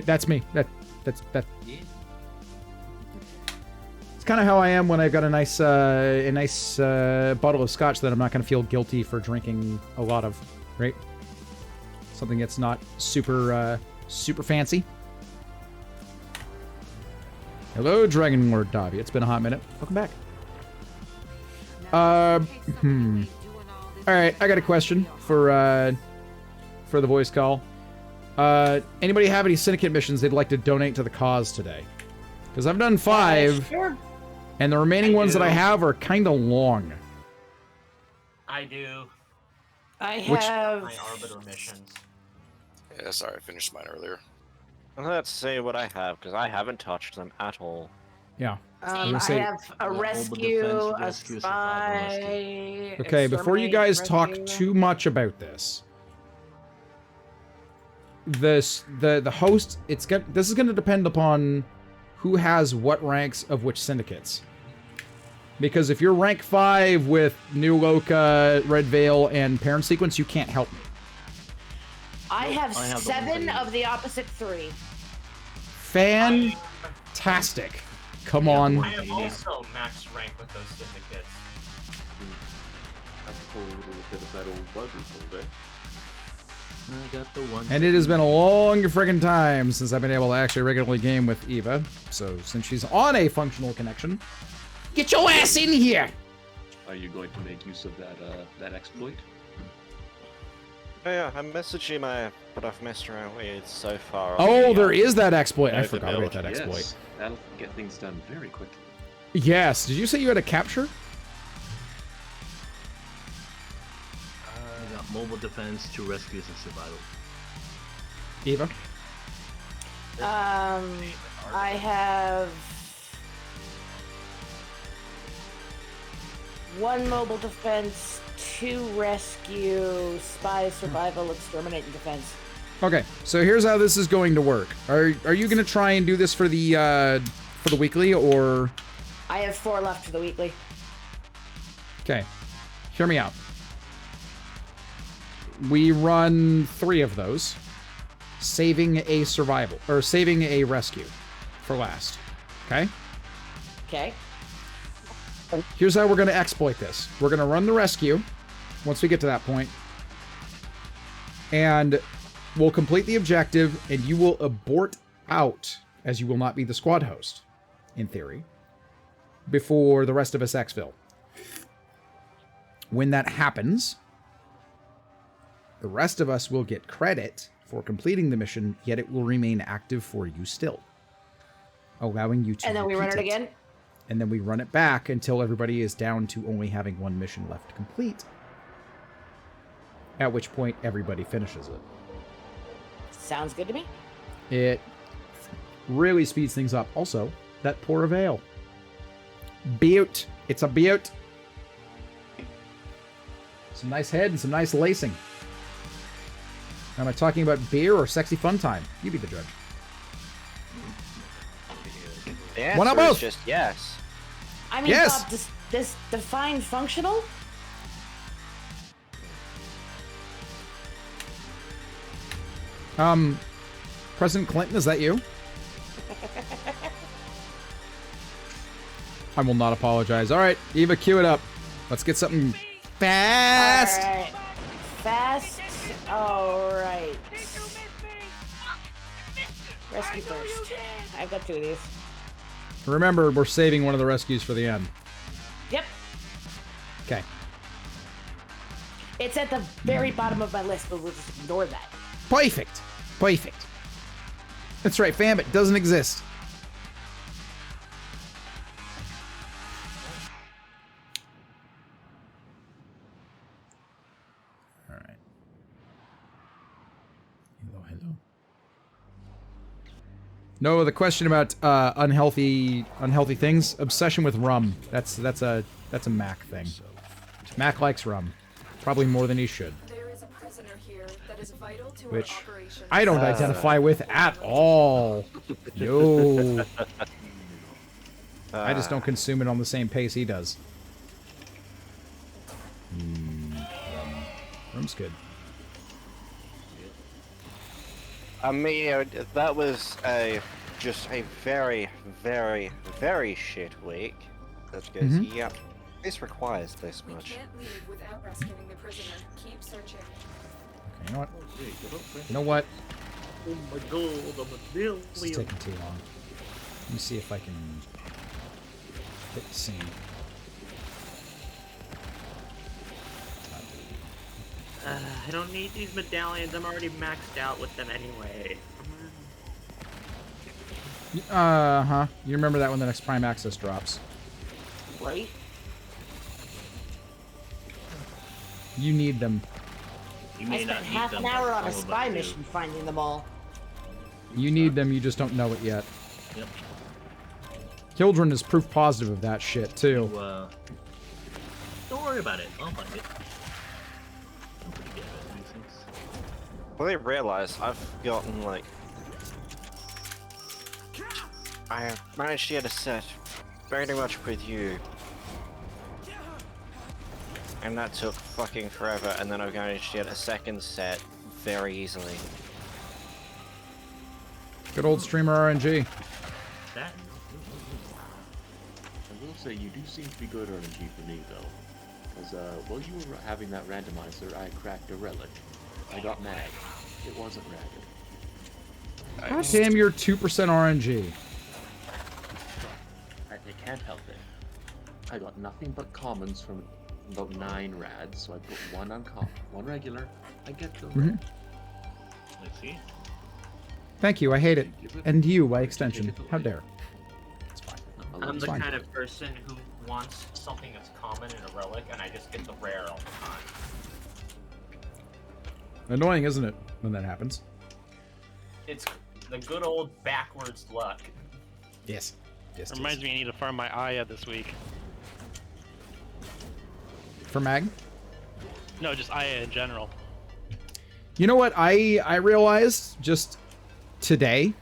S1: That's me. That's. It's kind of how I am when I've got a nice bottle of scotch that I'm not going to feel guilty for drinking a lot of, right? Something that's not super fancy. Hello, Dragon Lord Dobby. It's been a hot minute. Welcome back. All right, I got a question for the voice call. Anybody have any syndicate missions they'd like to donate to the cause today? Because I've done 5, and the remaining ones that I have are kind of long.
S6: I do.
S13: I have
S6: my arbiter missions.
S3: Yeah, sorry, I finished mine earlier.
S5: Let's see what I have, because I haven't touched them at all.
S1: Yeah.
S13: I have a rescue, a spy.
S1: Okay, before you guys talk
S13: rescue.
S1: too much about this, the host, this is going to depend upon who has what ranks of which syndicates. Because if you're rank 5 with New Loka, Red Veil, and Parent Sequence, you can't help me.
S13: I have
S10: I have the
S13: 7
S10: ones I
S13: of the opposite 3.
S1: Fantastic. Come on.
S6: I am also max rank with those syndicates.
S10: That's cool. A little bit of that old bug folder. I got the one.
S1: And it has been a long friggin' time since I've been able to actually regularly game with Eva. So since she's on a functional connection, get your ass in here!
S10: Are you going to make use of that exploit?
S5: Oh yeah, I messaged you but I've messed around with so far.
S1: Oh, there is that exploit. I forgot about that exploit.
S10: Yes, that'll get things done very quickly.
S1: Yes. Did you say you had a capture?
S10: I got mobile defense, 2 rescues, and survival.
S1: Eva?
S13: I have 1 mobile defense, 2 rescue, spy, survival, exterminate, and defense.
S1: Okay, so here's how this is going to work. Are you going to try and do this for the weekly, or?
S13: I have 4 left for the weekly.
S1: Okay, hear me out. We run 3 of those, saving a survival or saving a rescue for last. Okay.
S13: Okay.
S1: Here's how we're going to exploit this. We're going to run the rescue once we get to that point, and we'll complete the objective, and you will abort out, as you will not be the squad host, in theory, before the rest of us exfil. When that happens, the rest of us will get credit for completing the mission, yet it will remain active for you still, allowing you to
S13: And then we run it again?
S1: And then we run it back until everybody is down to only having 1 mission left to complete, at which point everybody finishes it.
S13: Sounds good to me.
S1: It really speeds things up. Also, that poor Avail. Beaut. It's a beaut. Some nice head and some nice lacing. Am I talking about beer or sexy fun time? You be the judge.
S5: The answer
S1: Why not
S5: is
S1: both?
S5: just yes.
S13: I mean,
S1: Yes.
S13: Bob, does define functional?
S1: President Clinton, is that you? I will not apologize. All right, Eva, cue it up. Let's get something fast.
S13: All right. Fast. All right. Rescue first. I've got 2 of these.
S1: Remember, we're saving one of the rescues for the end.
S13: Yep.
S1: Okay.
S13: It's at the very bottom of my list, but we'll just ignore that.
S1: Perfect. Perfect. That's right, fam. It doesn't exist. All right. Hello. No, the question about unhealthy things. Obsession with rum. That's a Mac thing. Mac likes rum, probably more than he should.
S4: There is a prisoner here that is vital to
S1: Which
S4: our operation.
S1: I don't identify with at all. No. I just don't consume it on the same pace he does. Rum's good.
S5: I mean, you know, that was just a very, very, very shit week. That goes, yep, this requires this
S4: We
S5: much.
S4: can't leave without rescuing the prisoner. Keep searching.
S1: Okay, you know what? You know what?
S10: Oh my god, I'm a million.
S1: This is taking too long. Let me see if I can hit the scene.
S15: I don't need these medallions. I'm already maxed out with them anyway.
S1: You remember that when the next Prime Access drops.
S13: Right?
S1: You need them.
S10: You
S13: I
S10: may
S13: spent
S10: not need
S13: half
S10: them,
S13: an hour
S10: but
S13: on a
S10: some of
S13: spy
S10: us do.
S13: mission finding them all.
S1: You need them, you just don't know it yet.
S10: Yep.
S1: Kildren is proof positive of that shit, too.
S16: Don't worry about it. I'll find it. I'm pretty good at these things.
S5: Well, I realize I've gotten, like... I have managed to get a set very much with you. And that took fucking forever, and then I've managed to get a second set very easily.
S1: Good old streamer RNG.
S16: That.
S10: I will say, you do seem to be good RNG for me, though. Because while you were having that randomizer, I cracked a relic. I got mad. It wasn't ragged.
S1: God damn, you're 2% RNG.
S10: I can't help it. I got nothing but commons from about 9 rads, so I put 1 uncommon, 1 regular. I get the red.
S16: Let's see.
S1: Thank you, I hate it. And you, by extension. How dare. It's fine.
S15: I'm
S1: It's
S15: the
S1: fine.
S15: kind of person who wants something that's common in a relic, and I just get the rare all the time.
S1: Annoying, isn't it, when that happens?
S15: It's the good old backwards luck.
S1: Yes. Yes.
S11: Reminds me I need to farm my Aya this week.
S1: For Mag?
S11: No, just Aya in general.
S1: You know what I realized just today? You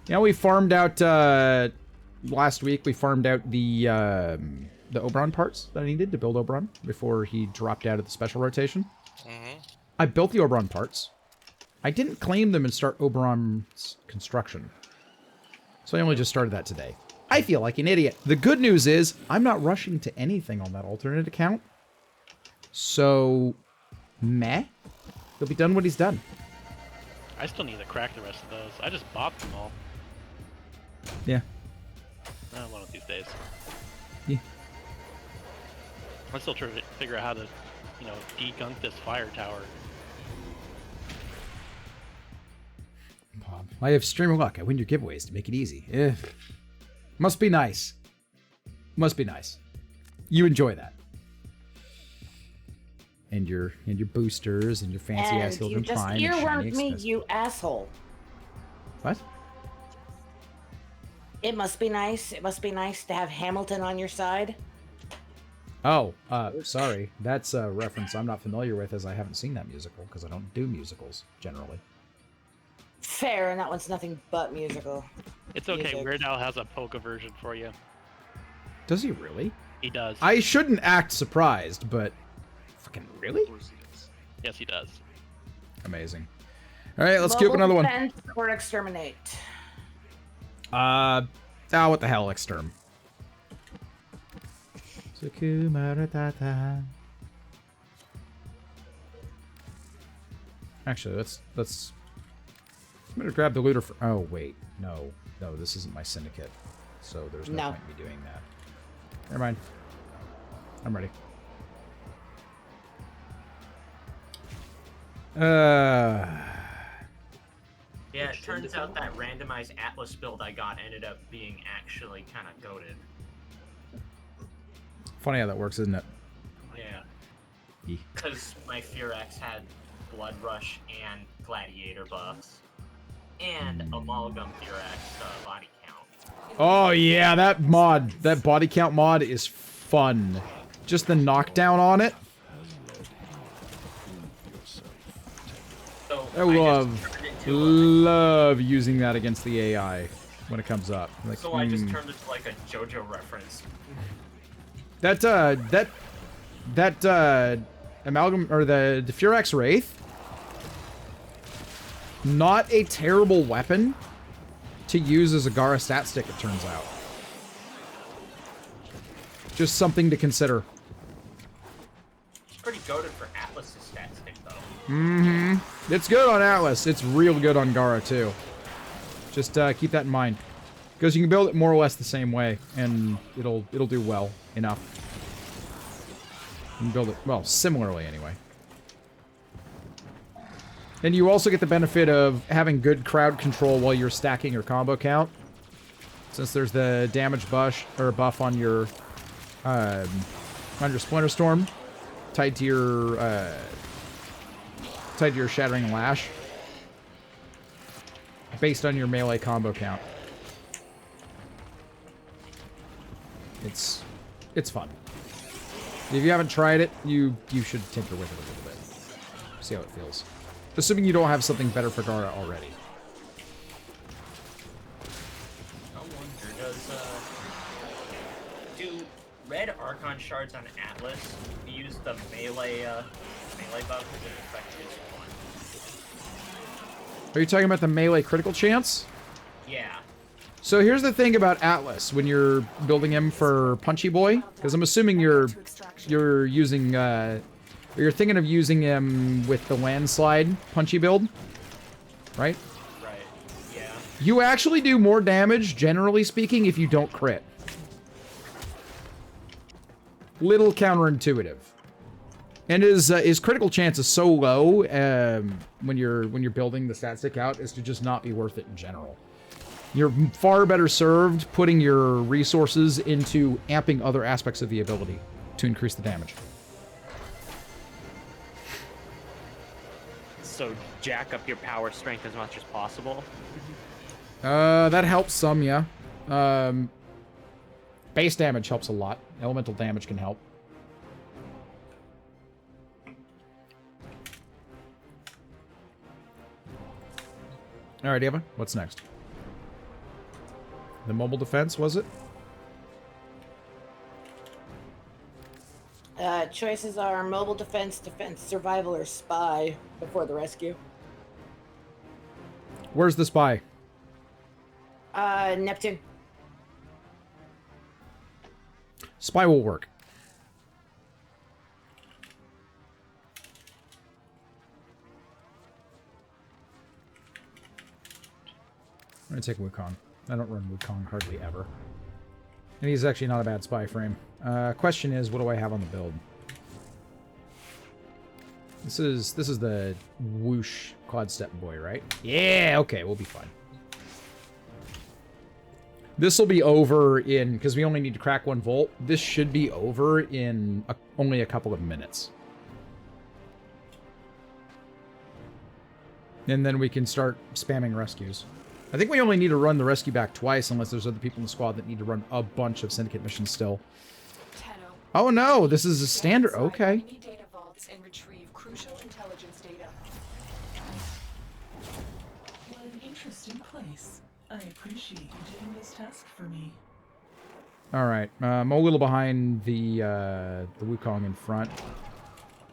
S1: know, we farmed out last week. We farmed out the Oberon parts that I needed to build Oberon before he dropped out of the special rotation. I built the Oberon parts. I didn't claim them and start Oberon's construction. So I only just started that today. I feel like an idiot. The good news is I'm not rushing to anything on that alternate account. So, meh. He'll be done when he's done.
S11: I still need to crack the rest of those. I just bought them all.
S1: Yeah.
S11: One of these days.
S1: Yeah.
S11: I'm still trying to figure out how to, you know, degunk this fire tower.
S1: I have streamer luck. I win your giveaways to make it easy. Must be nice. Must be nice. You enjoy that. And your boosters and your fancy ass
S13: And you
S1: Hildren
S13: just
S1: Prime. and shiny
S13: earwormed me,
S1: Express.
S13: you asshole.
S1: What?
S13: It must be nice. It must be nice to have Hamilton on your side.
S1: Oh, sorry. That's a reference I'm not familiar with, as I haven't seen that musical, because I don't do musicals, generally.
S13: Fair, and that one's nothing but musical.
S11: It's okay.
S13: Music.
S11: Weird Al has a polka version for you.
S1: Does he really?
S11: He does.
S1: I shouldn't act surprised, but... Fucking really?
S11: Yes, he does.
S1: Amazing. Alright, let's queue up another one.
S13: Defense or exterminate.
S1: What the hell, Exterm. Actually, let's... I'm gonna grab the looter for... Oh, wait. No, this isn't my syndicate. So there's no point in me doing that. Never mind. I'm ready.
S15: Yeah, it turns out that randomized Atlas build I got ended up being actually kind of goated.
S1: Funny how that works, isn't it?
S15: Yeah. Because my Furex had Blood Rush and Gladiator buffs. And Amalgam Furex body count.
S1: Oh yeah, that mod, that body count mod is fun. Just the knockdown on it.
S15: So
S1: I love using that against the AI when it comes up. Like,
S15: so I just turned it to like a JoJo reference.
S1: That amalgam or the Furex Wraith. Not a terrible weapon to use as a Gara stat stick, it turns out. Just something to consider.
S15: It's pretty goated for Atlas's stat stick though.
S1: Mm-hmm. It's good on Atlas. It's real good on Gara too. Just keep that in mind. Because you can build it more or less the same way, and it'll do well enough. You can build it, well, similarly anyway. And you also get the benefit of having good crowd control while you're stacking your combo count. Since there's the damage buff on your Splinter Storm, tied to your Shattering Lash, based on your melee combo count. It's fun. If you haven't tried it, you should tinker with it a little bit. See how it feels. Assuming you don't have something better for Gara already.
S6: I wonder, do red Archon shards on Atlas use the melee buff? Does it affect his one?
S1: Are you talking about the melee critical chance?
S6: Yeah.
S1: So here's the thing about Atlas when you're building him for Punchy Boy, because I'm assuming you're using you're thinking of using him with the landslide Punchy build, right?
S6: Right. Yeah.
S1: You actually do more damage, generally speaking, if you don't crit. Little counterintuitive. And his critical chance is so low when you're building the stat stick out is to just not be worth it in general. You're far better served putting your resources into amping other aspects of the ability to increase the damage.
S17: So jack up your power strength as much as possible.
S1: That helps some, yeah. Base damage helps a lot. Elemental damage can help. Alright, Eva, what's next? The mobile defense, was it?
S13: Choices are mobile defense, survival, or spy before the rescue.
S1: Where's the spy?
S13: Neptune.
S1: Spy will work. I'm gonna take Wukong. I don't run Wukong hardly ever. And he's actually not a bad spy frame. Question is, what do I have on the build? This is the whoosh quad step boy, right? Yeah, okay, we'll be fine. This will be over in, because we only need to crack 1 volt, this should be over in only a couple of minutes. And then we can start spamming rescues. I think we only need to run the rescue back twice, unless there's other people in the squad that need to run a bunch of Syndicate missions still. Oh no, this is a standard. Okay.
S4: Data vaults and retrieve crucial intelligence data.
S18: What an interesting place. I appreciate you doing this task for me.
S1: All right, I'm a little behind the Wukong in front.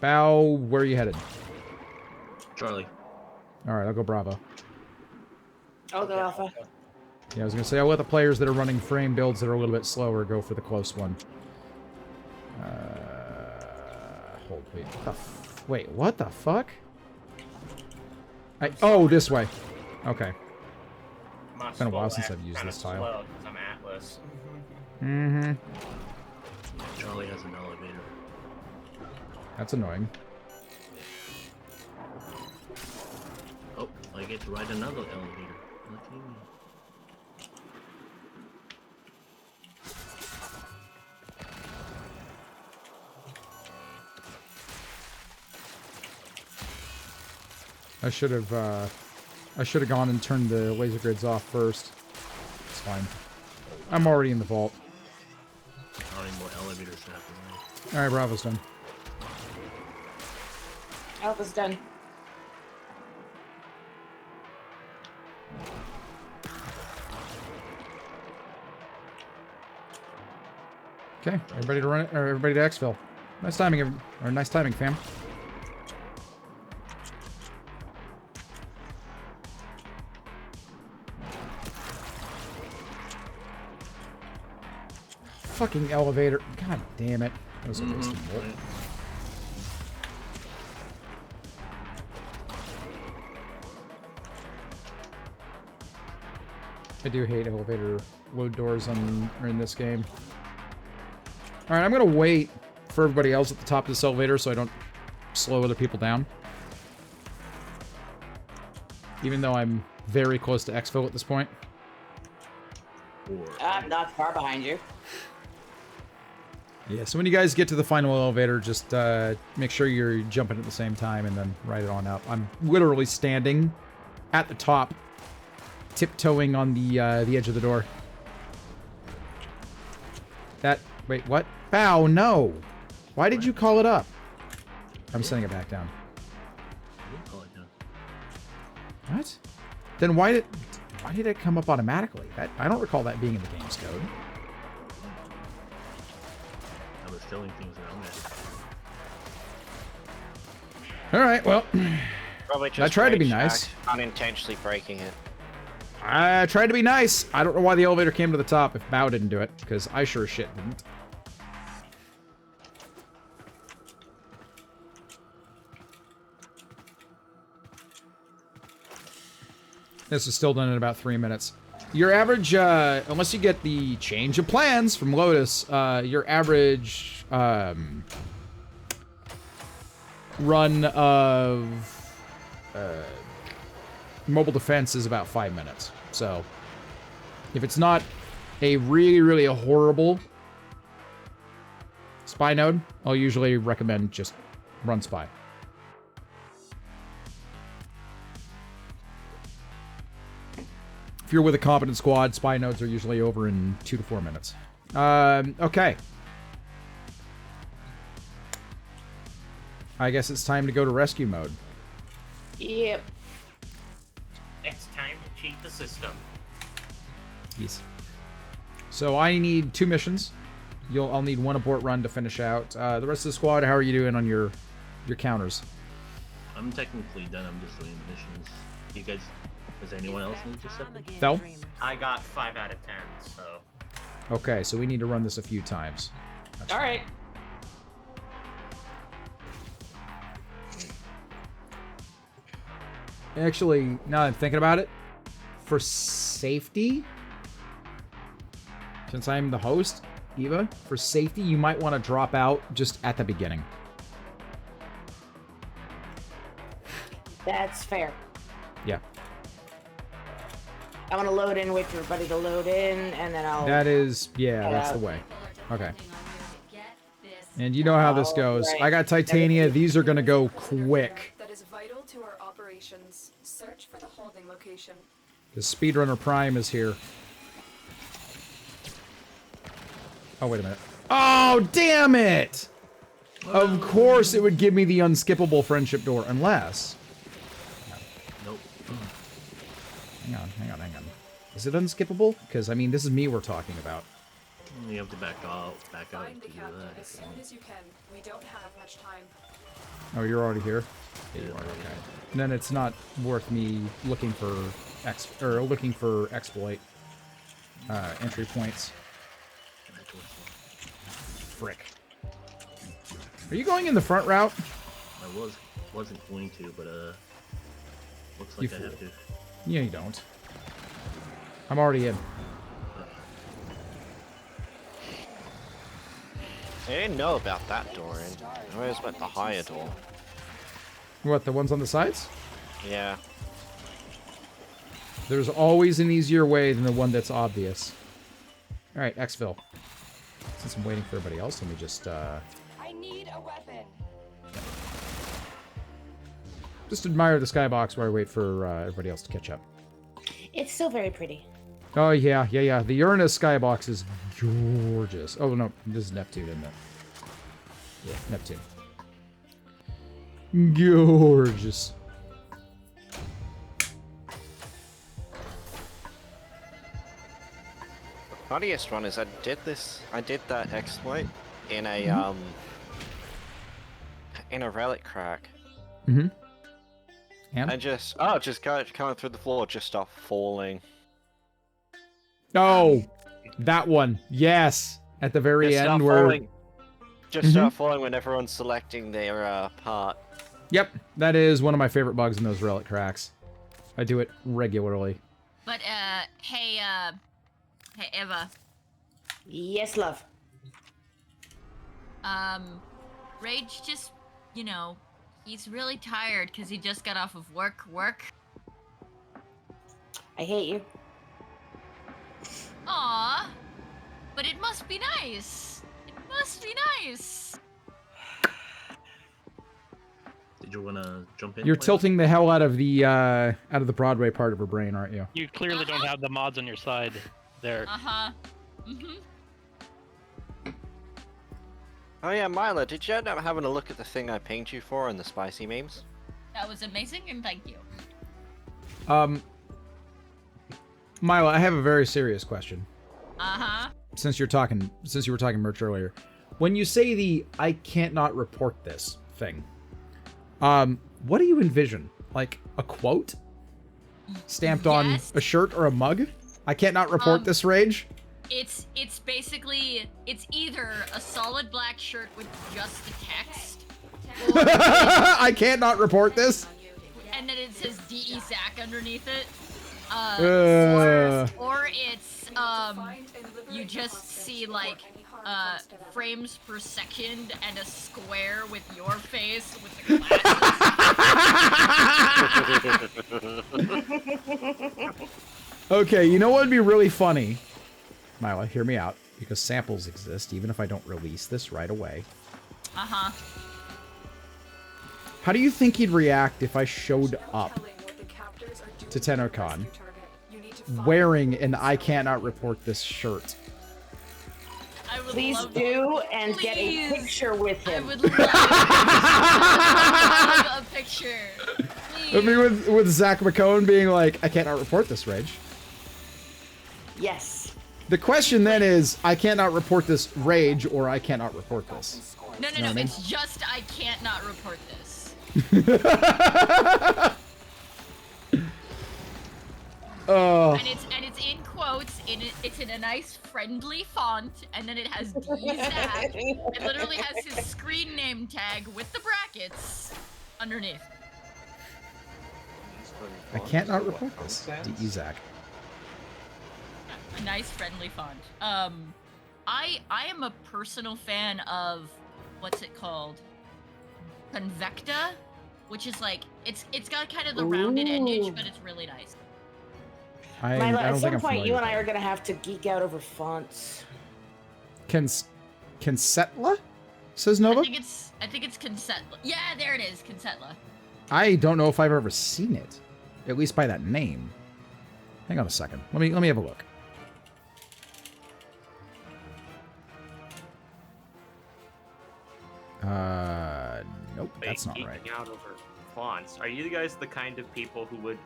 S1: Bao, where are you headed?
S16: Charlie.
S1: All right, I'll go Bravo.
S13: Oh, the Alpha.
S1: Yeah, I was gonna say I'll let the players that are running frame builds that are a little bit slower go for the close one. Hold, wait, what the fuck? Oh, this way. Okay. It's been a while since I've used this tile.
S6: I'm Atlas.
S1: Mm-hmm.
S16: Charlie has an elevator.
S1: That's annoying.
S16: Oh, I get to ride another elevator. Lucky me.
S1: I should have gone and turned the laser grids off first. It's fine. I'm already in the vault.
S16: How many more elevators happening?
S1: All right, Bravo's done.
S13: Alpha's done.
S1: Okay, everybody to run it, or everybody to exfil. Nice timing, or nice timing, fam. Fucking elevator. God damn it. That was a wasted bolt. I do hate elevator load doors in this game. Alright, I'm gonna wait for everybody else at the top of this elevator so I don't slow other people down. Even though I'm very close to exfil at this point.
S13: I'm not far behind you.
S1: Yeah, so when you guys get to the final elevator, just make sure you're jumping at the same time and then ride it on up. I'm literally standing at the top, tiptoeing on the edge of the door. That Wait, what? Bow, no. Why did you call it up? I'm sending it back down.
S16: Call it down.
S1: What? Then why did it come up automatically? I don't recall that being in the game's code.
S16: I was throwing things around there.
S1: All right, well,
S5: Probably just
S1: I tried to be
S5: rage
S1: nice.
S5: act, unintentionally breaking it.
S1: I tried to be nice. I don't know why the elevator came to the top if Bao didn't do it, because I sure as shit didn't. This is still done in about 3 minutes. Your average, unless you get the change of plans from Lotus, your average run of mobile defense is about 5 minutes. So, if it's not a really horrible spy node, I'll usually recommend just run spy. If you're with a competent squad, spy nodes are usually over in 2 to 4 minutes. Okay. I guess it's time to go to rescue mode.
S13: Yep.
S6: It's time to cheat the system.
S1: Yes. So I need 2 missions. I'll need 1 abort run to finish out. The rest of the squad, how are you doing on your counters?
S16: I'm technically done. I'm just doing missions. You guys, does anyone else need to set?
S1: Fel?
S6: I got 5 out of 10, so.
S1: Okay, so we need to run this a few times.
S13: All right.
S1: Actually, now that I'm thinking about it, for safety, since I'm the host, Eva, for safety, you might want to drop out just at the beginning.
S13: That's fair.
S1: Yeah.
S13: I want to load in, wait for everybody to load in, and then I'll...
S1: That is, yeah, that's the way. Okay. And you know how this goes.
S13: Right.
S1: I got Titania. These are going to go quick.
S4: That is vital to our operations. Search for the holding location.
S1: The Speedrunner Prime is here. Oh, wait a minute. Oh, damn it! Of course it would give me the unskippable friendship door, unless...
S16: Nope.
S1: Hang on. Is it unskippable? Because, I mean, this is me we're talking about.
S16: You have to back out
S4: Find the
S16: to do
S4: captain
S16: that.
S4: as soon as you can. We don't have much time.
S1: Oh, you're already here? Yeah, you are, okay. Then it's not worth me looking for exploit entry points. Frick. Are you going in the front route?
S16: I wasn't going to, but looks like I have to.
S1: Yeah, you don't. I'm already in.
S5: I didn't know about that door, and I always went the higher door.
S1: What, the ones on the sides?
S5: Yeah.
S1: There's always an easier way than the one that's obvious. Alright, exfil. Since I'm waiting for everybody else, let me just,
S4: I need a weapon.
S1: just admire the skybox while I wait for everybody else to catch up.
S13: It's still very pretty.
S1: Oh, yeah. The Uranus skybox is gorgeous. Oh, no. This is Neptune, isn't it? Yeah, Neptune. Gorgeous.
S5: Funniest one is I did that exploit in a relic crack.
S1: Mm-hmm. And?
S5: And just coming through the floor, just start falling.
S1: Oh, that one. Yes. At the very
S5: Just
S1: end
S5: start
S1: where...
S5: falling. Just start falling when everyone's selecting their part.
S1: Yep. That is one of my favorite bugs in those relic cracks. I do it regularly.
S12: But, hey, Eva.
S13: Yes, love.
S12: Rage just, he's really tired because he just got off of work.
S13: I hate you.
S12: Aw, but it must be nice. It must be nice.
S16: Did you want to jump in?
S1: You're tilting the hell out of the Broadway part of her brain, aren't you?
S11: You clearly don't have the mods on your side there.
S12: Uh-huh. Mm-hmm.
S5: Oh yeah, Mila, did you end up having a look at the thing I pinged you for in the spicy memes?
S12: That was amazing, and thank you.
S1: Milo, I have a very serious question.
S12: Uh-huh.
S1: Since you were talking merch earlier, when you say the "I can't not report this" thing, what do you envision? Like a quote stamped on a shirt or a mug? I can't not report this rage.
S12: It's basically either a solid black shirt with just the text, or
S1: I can't not report this.
S12: and then it says DE Zach underneath it.
S1: Uh.
S12: Or it's you just see like frames per second and a square with your face with the glasses.
S1: Okay, you know what would be really funny? Mila, hear me out, because samples exist, even if I don't release this right away.
S12: Uh-huh.
S1: How do you think he'd react if I showed up to TennoCon wearing an "I cannot report this" shirt?
S13: Please do, and get a picture with him.
S12: I would love a picture.
S1: I mean, with Zach McCone being like, "I cannot report this, Rage."
S13: Yes.
S1: The question then is, I cannot report this rage, or I cannot report this.
S12: No,
S1: You know what I mean?
S12: it's just I can't not report this.
S1: Oh.
S12: And it's in quotes. It's in a nice friendly font, and then it has DZAC. It literally has his screen name tag with the brackets underneath.
S1: I can't not report this. D.E. Zach.
S12: A nice friendly font. I am a personal fan of what's it called? Convecta, which is like it's got kind of the rounded endage, but it's really nice.
S1: I
S13: Milo,
S1: don't
S13: at
S1: think
S13: some
S1: I'm
S13: point, you
S1: familiar
S13: and I
S1: with
S13: are gonna have to geek out over fonts.
S1: Consetla? Says Nova?
S12: I think it's Consetla. Yeah, there it is, Consetla.
S1: I don't know if I've ever seen it, at least by that name. Hang on a second. Let me have a look. Nope, that's not right.
S17: Geeking out over fonts. Are you guys the kind of people who would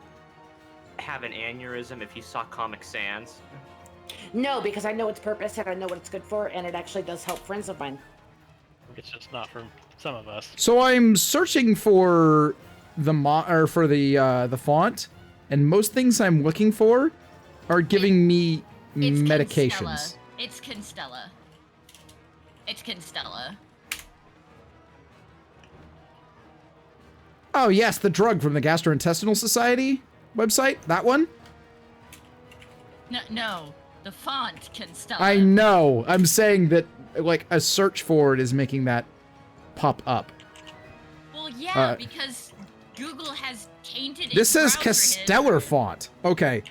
S17: have an aneurysm if you saw Comic Sans?
S13: No, because I know its purpose and I know what it's good for, and it actually does help friends of mine.
S11: It's just not for some of us.
S1: So I'm searching for the font, and most things I'm looking for are giving me medications.
S12: It's Constella. It's Constella.
S1: Oh yes, the drug from the Gastrointestinal Society website. That one.
S12: No, the font Constella.
S1: I know. I'm saying that like a search for it is making that pop up.
S12: Well, yeah, because Google has tainted.
S1: This says Castellar font. Okay.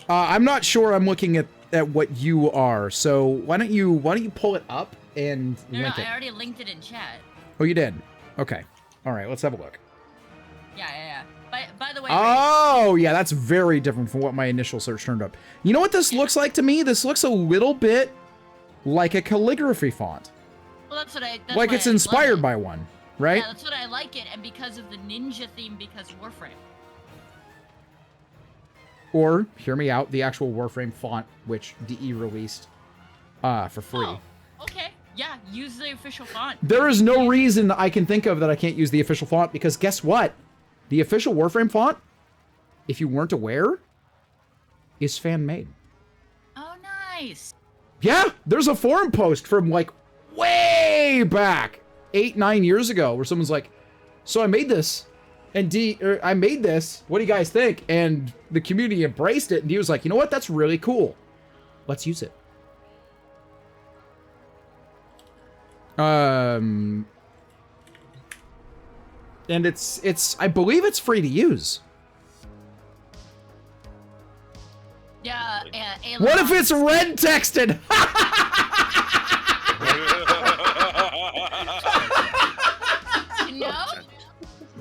S1: I'm not sure I'm looking at what you are. So why don't you pull it up and link it?
S12: I already linked it in chat.
S1: Oh, you did. Okay. All right. Let's have a look.
S12: Yeah. By the way.
S1: Oh, yeah. That's very different from what my initial search turned up. You know what this looks like to me? This looks a little bit like a calligraphy font.
S12: Well, that's
S1: like it's inspired by one, right?
S12: Yeah, that's what I like it, and because of the ninja theme, because Warframe.
S1: Or, hear me out, the actual Warframe font, which DE released for free.
S12: Oh, okay. Yeah, use the official font.
S1: There is no reason I can think of that I can't use the official font, because guess what? The official Warframe font, if you weren't aware, is fan-made.
S12: Oh, nice.
S1: Yeah, there's a forum post from, like, way back, 8-9 years ago, where someone's like, so I made this, and I made this, what do you guys think? And the community embraced it, and he was like, you know what, that's really cool. Let's use it. And it's I believe it's free to use.
S12: Yeah,
S1: what if it's red texted?
S12: No?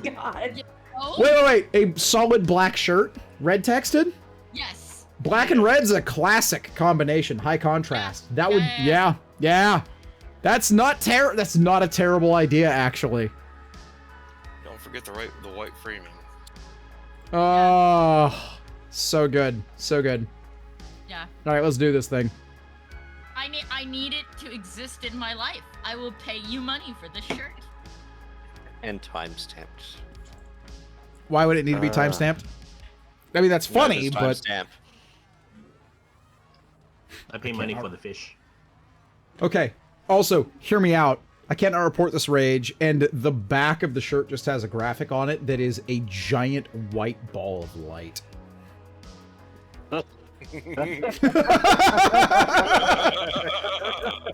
S13: God.
S12: No?
S1: Wait. A solid black shirt, red texted?
S12: Yes.
S1: Black and red's a classic combination, high contrast. That would, yeah. That's not a terrible idea, actually.
S3: Don't forget the white framing.
S1: Oh, so good. So good.
S12: Yeah.
S1: All right, let's do this thing.
S12: I need it to exist in my life. I will pay you money for this shirt.
S5: And time-stamped.
S1: Why would it need to be timestamped? I mean, that's funny, but...
S16: I pay money for the fish.
S1: Okay. Also, hear me out. I cannot report this rage, and the back of the shirt just has a graphic on it that is a giant white ball of light.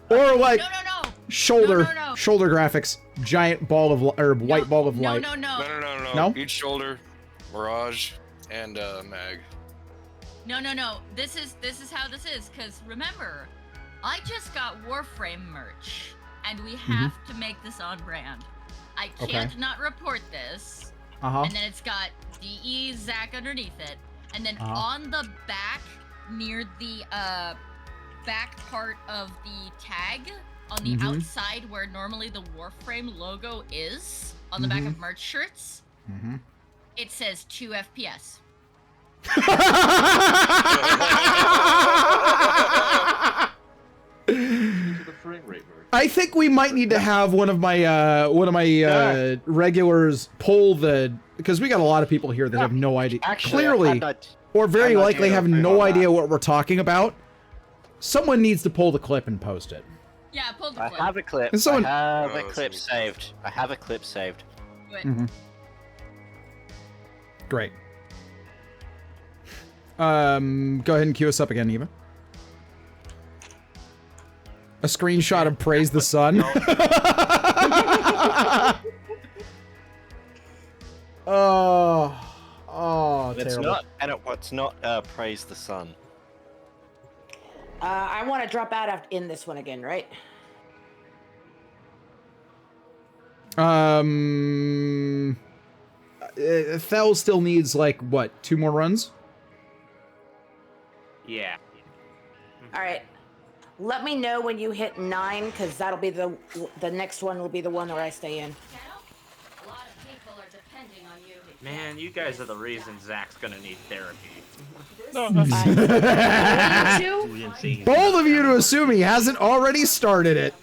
S1: Or like shoulder graphics, giant ball of white ball of light.
S3: No. Each shoulder, Mirage, and Mag.
S12: No. This is how this is, because remember, I just got Warframe merch, and we have to make this on brand. I can't not report this. And then it's got DE Zach underneath it, and then on the back, near the back part of the tag, on the outside where normally the Warframe logo is, on the back of merch shirts, it says 2 FPS.
S1: I think we might need to have one of my regulars pull because we got a lot of people here that have no idea. Clearly, or very likely have no idea what we're talking about. Someone needs to pull the clip and post it.
S12: Yeah, pull the clip.
S5: I have a clip.
S1: And someone-
S5: I have a clip saved. I have a clip saved.
S12: Do it.
S1: Great. Go ahead and cue us up again, Eva. A screenshot of Praise the Sun. Oh,
S5: It's
S1: terrible.
S5: not, and it's not Praise the Sun.
S13: I want to drop out in this one again, right?
S1: Thel still needs, like, what, 2 more runs?
S6: Yeah.
S13: All right. Let me know when you hit 9, because that'll be the next one will be the one where I stay in.
S6: Man, you guys are the reason Zach's gonna need therapy.
S1: Bold of you to assume he hasn't already started it.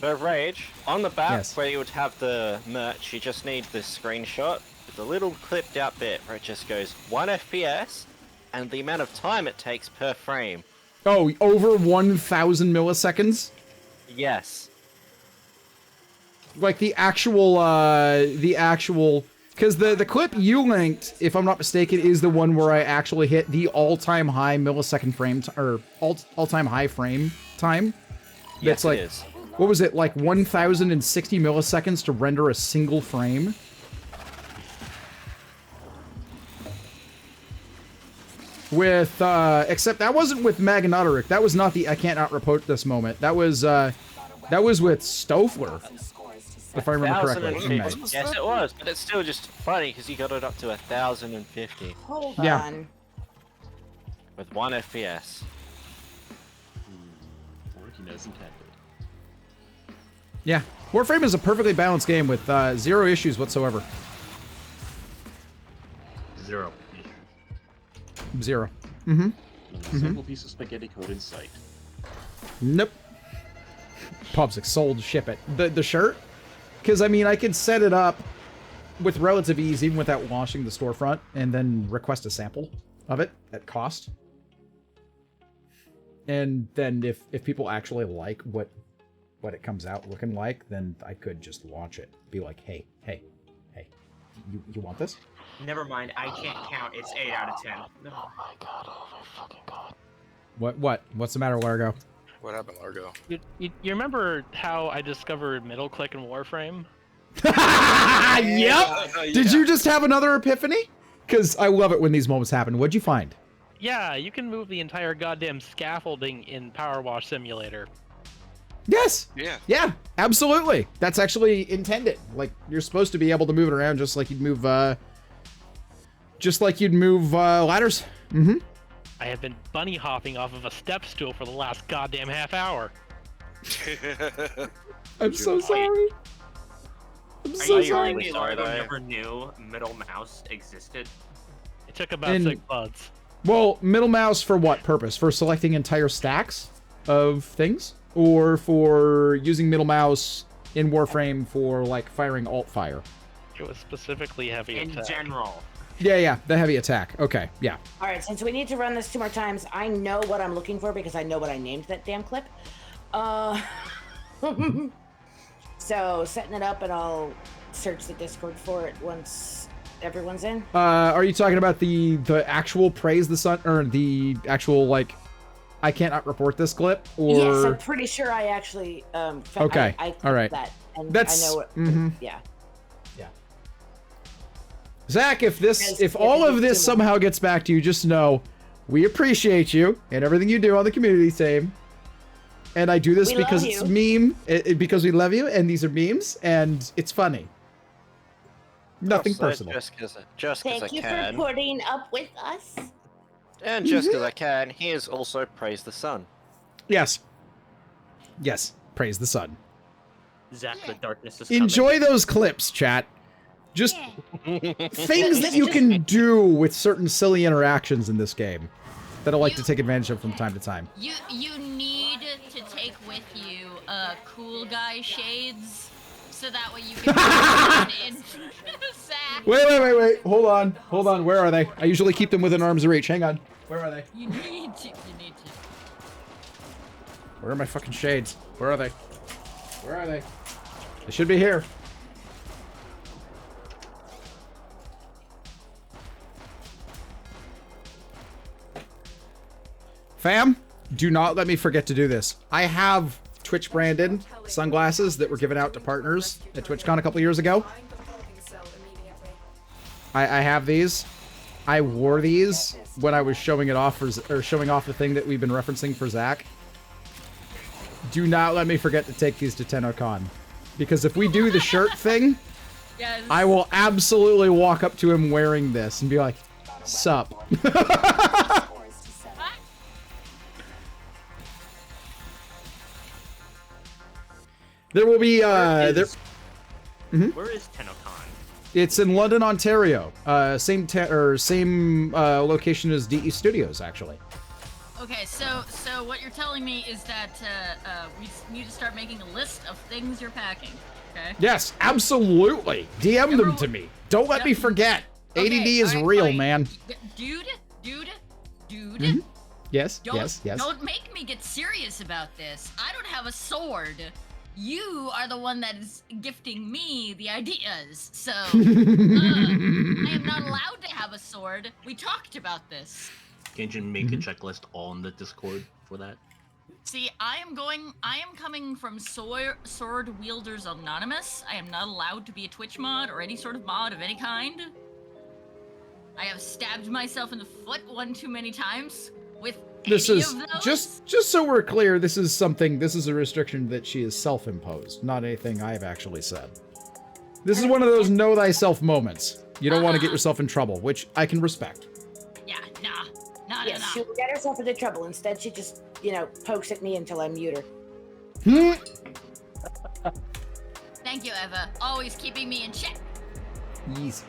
S5: The Rage, on the back
S1: Yes.
S5: where you would have the merch, you just need this screenshot with a little clipped out bit where it just goes 1 FPS and the amount of time it takes per frame.
S1: Oh, over 1,000 milliseconds?
S5: Yes.
S1: Like the actual, because the clip you linked, if I'm not mistaken, is the one where I actually hit the all-time high millisecond frame, or all-time high frame time.
S5: Yes,
S1: That's like,
S5: it is.
S1: what was it, like 1,060 milliseconds to render a single frame? With, except that wasn't with Magnotaric. That was not the I can't not report this moment. That was with Stoufler. If I remember correctly.
S5: 1,050. Yes, it was, but it's still just funny because you got it up to 1,050.
S13: Hold
S1: Yeah.
S13: on.
S5: With 1 FPS.
S10: Working as intended.
S1: Yeah. Warframe is a perfectly balanced game with 0 issues whatsoever.
S16: 0.
S1: 0.
S10: A simple piece of spaghetti code in sight.
S1: Nope. Pubsic sold, ship it. The shirt? Because, I mean, I could set it up with relative ease, even without launching the storefront, and then request a sample of it at cost. And then if people actually like what it comes out looking like, then I could just launch it. Be like, hey, you want this?
S6: Never mind, I can't count. It's 8 out of 10. No.
S11: Oh my god, oh my fucking god.
S1: What's the matter, Largo?
S3: What happened, Largo?
S11: You remember how I discovered middle click in Warframe?
S1: Yep! Did you just have another epiphany? Because I love it when these moments happen. What'd you find?
S11: Yeah, you can move the entire goddamn scaffolding in Power Wash Simulator.
S1: Yes!
S3: Yeah.
S1: Yeah, absolutely. That's actually intended. Like, you're supposed to be able to move it around just like you'd move, ladders.
S11: I have been bunny hopping off of a step stool for the last goddamn half hour.
S1: I'm so sorry. I'm
S6: Are
S1: so
S6: you
S1: sorry.
S6: telling me Largo never knew middle mouse existed?
S11: It took about
S1: In-
S11: 6 months.
S1: Well, middle mouse for what purpose? For selecting entire stacks of things? Or for using middle mouse in Warframe for, like, firing alt fire?
S11: It was specifically heavy
S6: In
S11: attack.
S6: general.
S1: Yeah, the heavy attack. Okay, yeah.
S13: All right, since we need to run this 2 more times, I know what I'm looking for because I know what I named that damn clip. So setting it up, and I'll search the Discord for it once everyone's in.
S1: Are you talking about the actual praise the sun, or the actual, like, I cannot report this clip? Or...
S13: Yes, I'm pretty sure I actually
S1: Okay,
S13: I
S1: all right.
S13: that, and
S1: That's...
S13: I know what.
S1: mhm.
S13: Yeah.
S1: Zach, if
S13: Yes,
S1: all
S13: yes,
S1: of this
S13: yes.
S1: somehow gets back to you, just know we appreciate you and everything you do on the community team. And I do this
S13: We
S1: because
S13: love
S1: it's
S13: you.
S1: meme, because we love you, and these are memes, and it's funny. Nothing
S5: Also,
S1: personal.
S5: Just because I
S13: Thank you
S5: can.
S13: for putting up with us.
S5: And just because I can, he has also praised the sun.
S1: Yes. Yes. Praise the sun.
S6: Zach, the darkness is coming.
S1: Enjoy those clips, chat. Just things that you can do with certain silly interactions in this game that I like to take advantage of from time to time.
S12: You need to take with you cool guy shades, so that way you can put in Zach.
S1: Wait. Hold on. Where are they? I usually keep them within arm's reach. Hang on. Where are they?
S12: You need to.
S1: Where are my fucking shades? Where are they? Where are they? They should be here. Fam, do not let me forget to do this. I have Twitch branded sunglasses that were given out to partners at TwitchCon a couple years ago. I have these. I wore these when I was showing it off showing off the thing that we've been referencing for Zach. Do not let me forget to take these to TennoCon. Because if we do the shirt thing,
S12: Yes.
S1: I will absolutely walk up to him wearing this and be like, sup. There will be,
S6: Where is TennoCon?
S1: It's in London, Ontario. Same location as DE Studios, actually.
S12: Okay, so what you're telling me is that we need to start making a list of things you're packing. Okay.
S1: Yes, absolutely. DM them to me. Don't let me forget. ADD is
S12: alright,
S1: real,
S12: fine.
S1: man.
S12: Dude.
S1: Yes,
S12: Don't,
S1: yes.
S12: Don't make me get serious about this. I don't have a sword. You are the one that is gifting me the ideas. So, I am not allowed to have a sword. We talked about this.
S16: Can't you make a checklist on the Discord for that?
S12: See, I am coming from Sword Wielders Anonymous. I am not allowed to be a Twitch mod or any sort of mod of any kind. I have stabbed myself in the foot one too many times with
S1: This
S12: any
S1: is
S12: of those.
S1: just so we're clear, this is a restriction that she is self-imposed, not anything I have actually said. This is one of those know thyself moments. You don't want to get yourself in trouble, which I can respect.
S12: Yeah,
S13: Yes, she will get herself into trouble. Instead, she just, pokes at me until I mute her.
S12: Thank you, Eva. Always keeping me in check.
S1: Yes.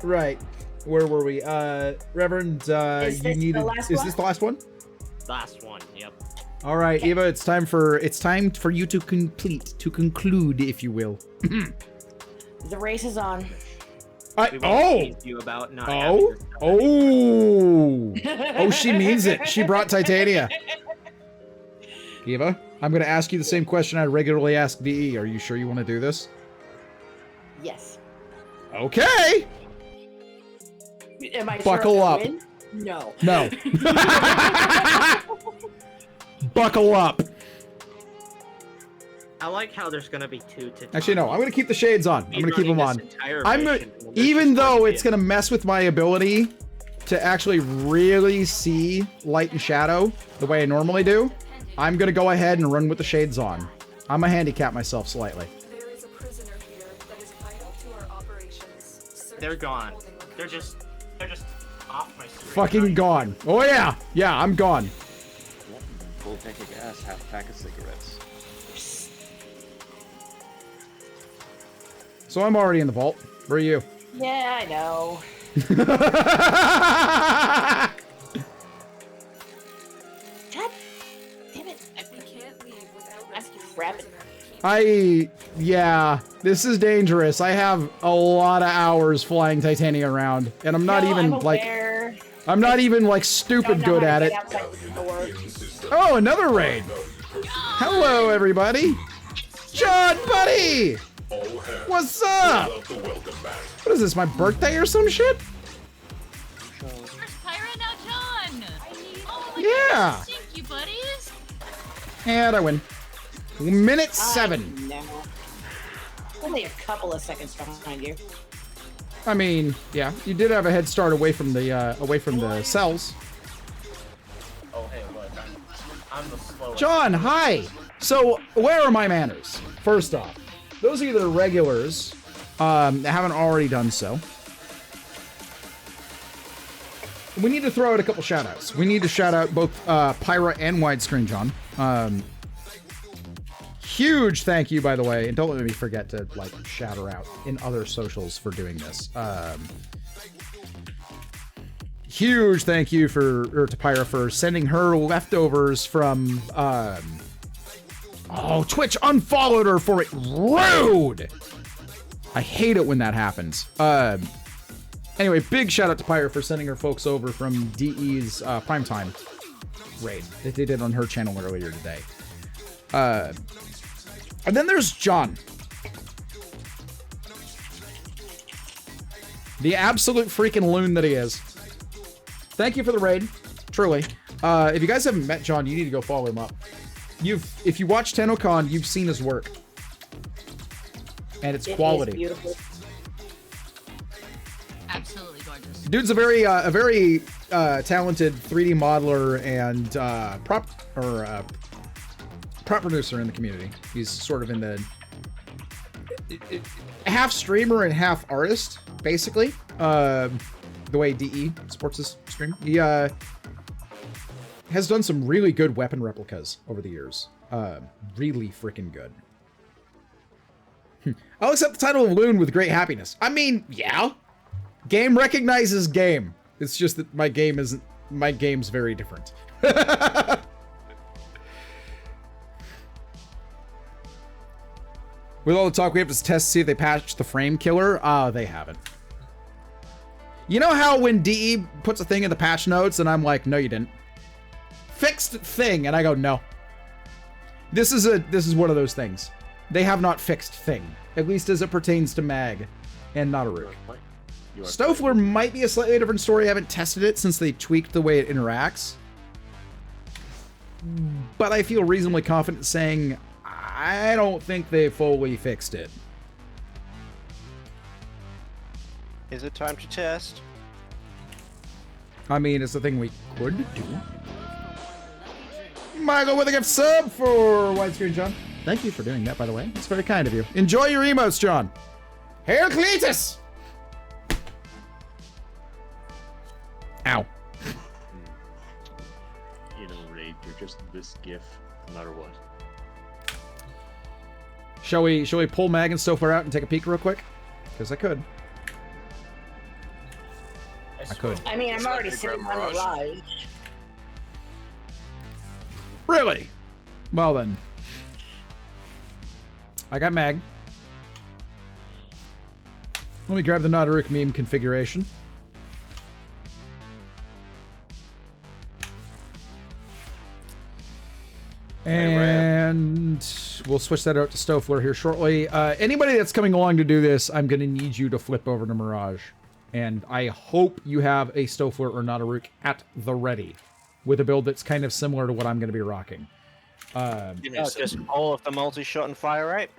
S1: Right. Where were we? Reverend,
S12: Is this the last
S1: is
S12: one?
S1: this the last one?
S6: Last one, yep.
S1: All right, Eva, it's time for you to conclude, if you will.
S13: The race is on.
S6: You about not having your stuff
S1: Oh, she means it. She brought Titania. Eva, I'm going to ask you the same question I regularly ask VE. Are you sure you want to do this?
S13: Yes.
S1: Okay.
S13: Am I
S1: Buckle
S13: sure
S1: up.
S13: Win? No.
S1: No. Buckle up.
S6: I like how there's gonna be two to.
S1: Actually, no. I'm going to keep the shades on. I'm going to keep them on.
S6: entire
S1: I'm
S6: mission,
S1: gonna,
S6: and there's
S1: even
S6: just
S1: though
S6: one
S1: it's going to mess with my ability to actually really see light and shadow the way I normally do, I'm going to go ahead and run with the shades on. I'm going to handicap myself slightly.
S6: They're gone. They're just off my screen.
S1: Fucking gone. Oh yeah. Yeah, I'm gone.
S10: full tank of gas, half a pack of cigarettes.
S1: So I'm already in the vault. Where are you?
S13: Yeah, I know. God damn it.
S4: We can't leave without rescuing
S1: yeah, this is dangerous. I have a lot of hours flying Titania around, and I'm not even I'm not even like stupid good at it. Oh, another raid. Hello, everybody. John, buddy. What's up? What is this, my birthday or some shit?
S12: Where's Pyra now, John? Oh my
S1: Yeah.
S12: goodness, thank you, buddies.
S1: And I win. Minute 7.
S13: No. Only a couple of seconds behind you.
S1: I mean, yeah, you did have a head start away from the cells.
S6: Oh, hey, look, I'm the slowest.
S1: John, hi. So, where are my manners? First off, those are either regulars that haven't already done so. We need to throw out a couple shout-outs. We need to shout out both Pyra and Widescreen John. Huge thank you, by the way, and don't let me forget to like shout her out in other socials for doing this. Huge thank you to Pyra for sending her leftovers from Twitch unfollowed her for it. Rude! I hate it when that happens. Anyway, big shout out to Pyra for sending her folks over from DE's Primetime raid that they did on her channel earlier today. And then there's John. The absolute freaking loon that he is. Thank you for the raid, truly. If you guys haven't met John, you need to go follow him up. If you watch TennoCon, you've seen his work. And it's quality.
S13: It is beautiful.
S12: Absolutely gorgeous.
S1: Dude's a very talented 3D modeler and prop producer in the community. He's sort of in the half streamer and half artist, basically. The way DE sports his stream. He has done some really good weapon replicas over the years. Really freaking good. I'll accept the title of Loon with great happiness. I mean, yeah. Game recognizes game. It's just that my game's very different. With all the talk, we have to test to see if they patched the frame killer. They haven't. You know how when DE puts a thing in the patch notes and I'm like, no, you didn't. Fixed thing, and I go, no. This is one of those things. They have not fixed thing, at least as it pertains to Mag and Nadaruk. Stofler might be a slightly different story. I haven't tested it since they tweaked the way it interacts. But I feel reasonably confident saying I don't think they fully fixed it.
S5: Is it time to test?
S1: I mean, it's the thing we could do. Michael with a gift sub for Widescreen John. Thank you for doing that, by the way. It's very kind of you. Enjoy your emotes, John. Heraclitus! Ow.
S10: You know, Raid, you're just this gif, no matter what.
S1: Shall we pull Mag and Stofler out and take a peek real quick? Because I could. I could.
S13: I mean, I'm already sitting on the ride.
S1: Really? Well then. I got Mag. Let me grab the Nadaruk meme configuration. And we'll switch that out to Stofler here shortly. Anybody that's coming along to do this, I'm going to need you to flip over to Mirage. And I hope you have a Stofler or Nadaruk at the ready with a build that's kind of similar to what I'm going to be rocking.
S5: Just all of the multi-shot and fire rate?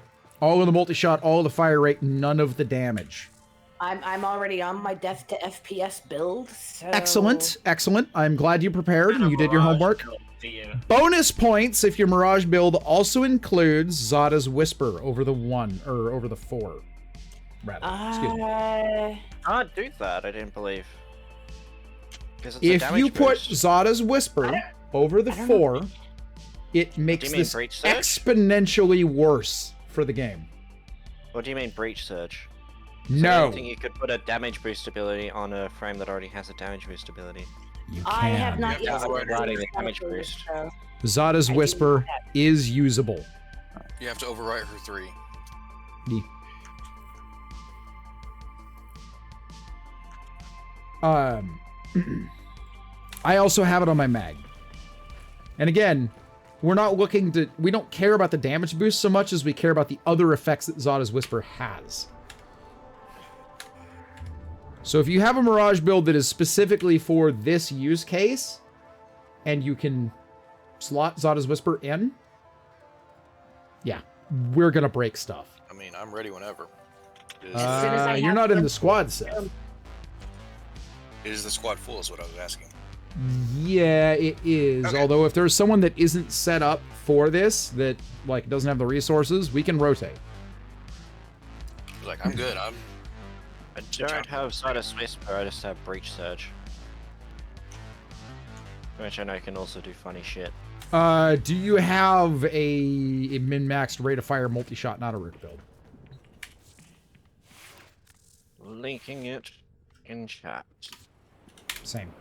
S1: All of the multi-shot, all of the fire rate, none of the damage.
S13: I'm already on my death to FPS build, so...
S1: Excellent, excellent. I'm glad you prepared and you did your homework. Bonus points if your Mirage build also includes Zada's Whisper over the 1, or over the 4. Rather, excuse me.
S5: Can't do that, I didn't believe.
S1: If you put Zada's Whisper over the 4, it makes
S5: Do you mean
S1: this
S5: breach surge?
S1: exponentially worse for the game.
S5: What do you mean breach surge?
S1: No.
S5: I think you could put a damage boost ability on a frame that already has a damage boost ability.
S1: You
S13: I have
S1: can.
S13: not yet
S5: I'm
S13: seen
S5: regarding the
S13: the
S5: damage boost.
S13: so-
S1: Zada's Whisper is usable.
S3: You have to overwrite her 3.
S1: I also have it on my mag. And again, we don't care about the damage boost so much as we care about the other effects that Zada's Whisper has. So if you have a Mirage build that is specifically for this use case, and you can slot Zada's Whisper in, yeah, we're gonna break stuff.
S3: I mean, I'm ready whenever.
S1: You're not in the squad, Seth.
S3: Is the squad full is what I was asking.
S1: Yeah, it is. Okay. Although if there's someone that isn't set up for this, that like doesn't have the resources, we can rotate.
S3: Like, I'm good. I
S5: don't have Zada's Whisper, I just have Breach Surge. Which I know can also do funny shit.
S1: Do you have a min-maxed rate of fire multi-shot, not a rook build?
S5: Linking it in chat.
S1: Same.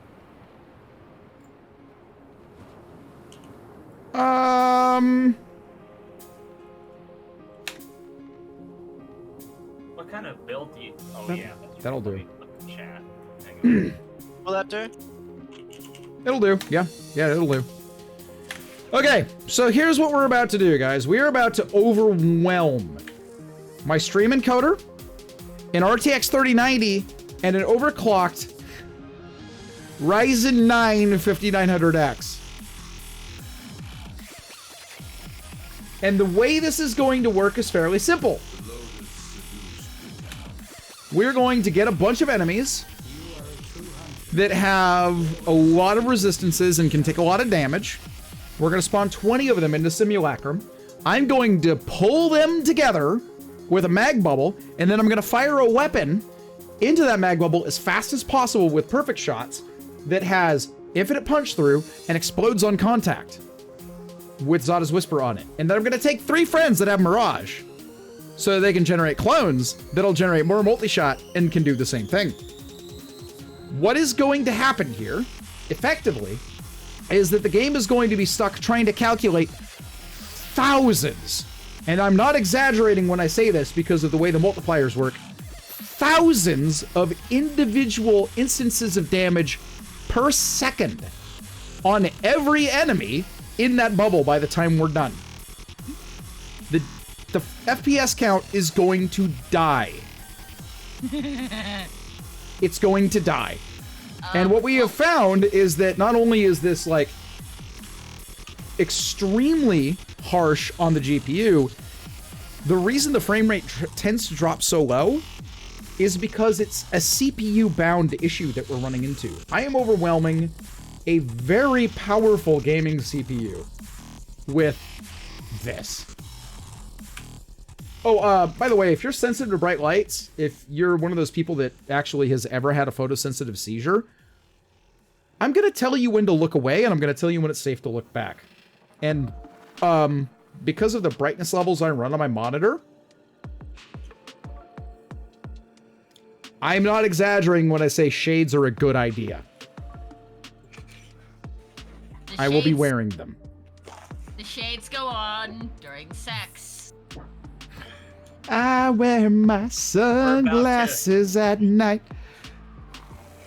S6: What kind of build do you... Oh, yeah.
S1: That'll do.
S6: Chat.
S5: Will that do?
S1: It'll do. Yeah. Yeah, it'll do. Okay, so here's what we're about to do, guys. We're about to overwhelm my stream encoder, an RTX 3090, and an overclocked Ryzen 9 5900X. And the way this is going to work is fairly simple. We're going to get a bunch of enemies that have a lot of resistances and can take a lot of damage. We're going to spawn 20 of them into Simulacrum. I'm going to pull them together with a mag bubble, and then I'm going to fire a weapon into that mag bubble as fast as possible with perfect shots that has infinite punch through and explodes on contact with Zada's Whisper on it. And then I'm going to take 3 friends that have Mirage so that they can generate clones that'll generate more multi-shot and can do the same thing. What is going to happen here, effectively, is that the game is going to be stuck trying to calculate thousands, and I'm not exaggerating when I say this because of the way the multipliers work, thousands of individual instances of damage per second on every enemy in that bubble by the time we're done. The FPS count is going to die. It's going to die. And what we have found is that not only is this like extremely harsh on the GPU, the reason the frame rate tends to drop so low is because it's a CPU bound issue that we're running into. I am overwhelming a very powerful gaming CPU with this. Oh, by the way, if you're sensitive to bright lights, if you're one of those people that actually has ever had a photosensitive seizure, I'm going to tell you when to look away, and I'm going to tell you when it's safe to look back. And because of the brightness levels I run on my monitor, I'm not exaggerating when I say shades are a good idea. I will be wearing them.
S12: The shades go on during sex.
S1: I wear my sunglasses at night.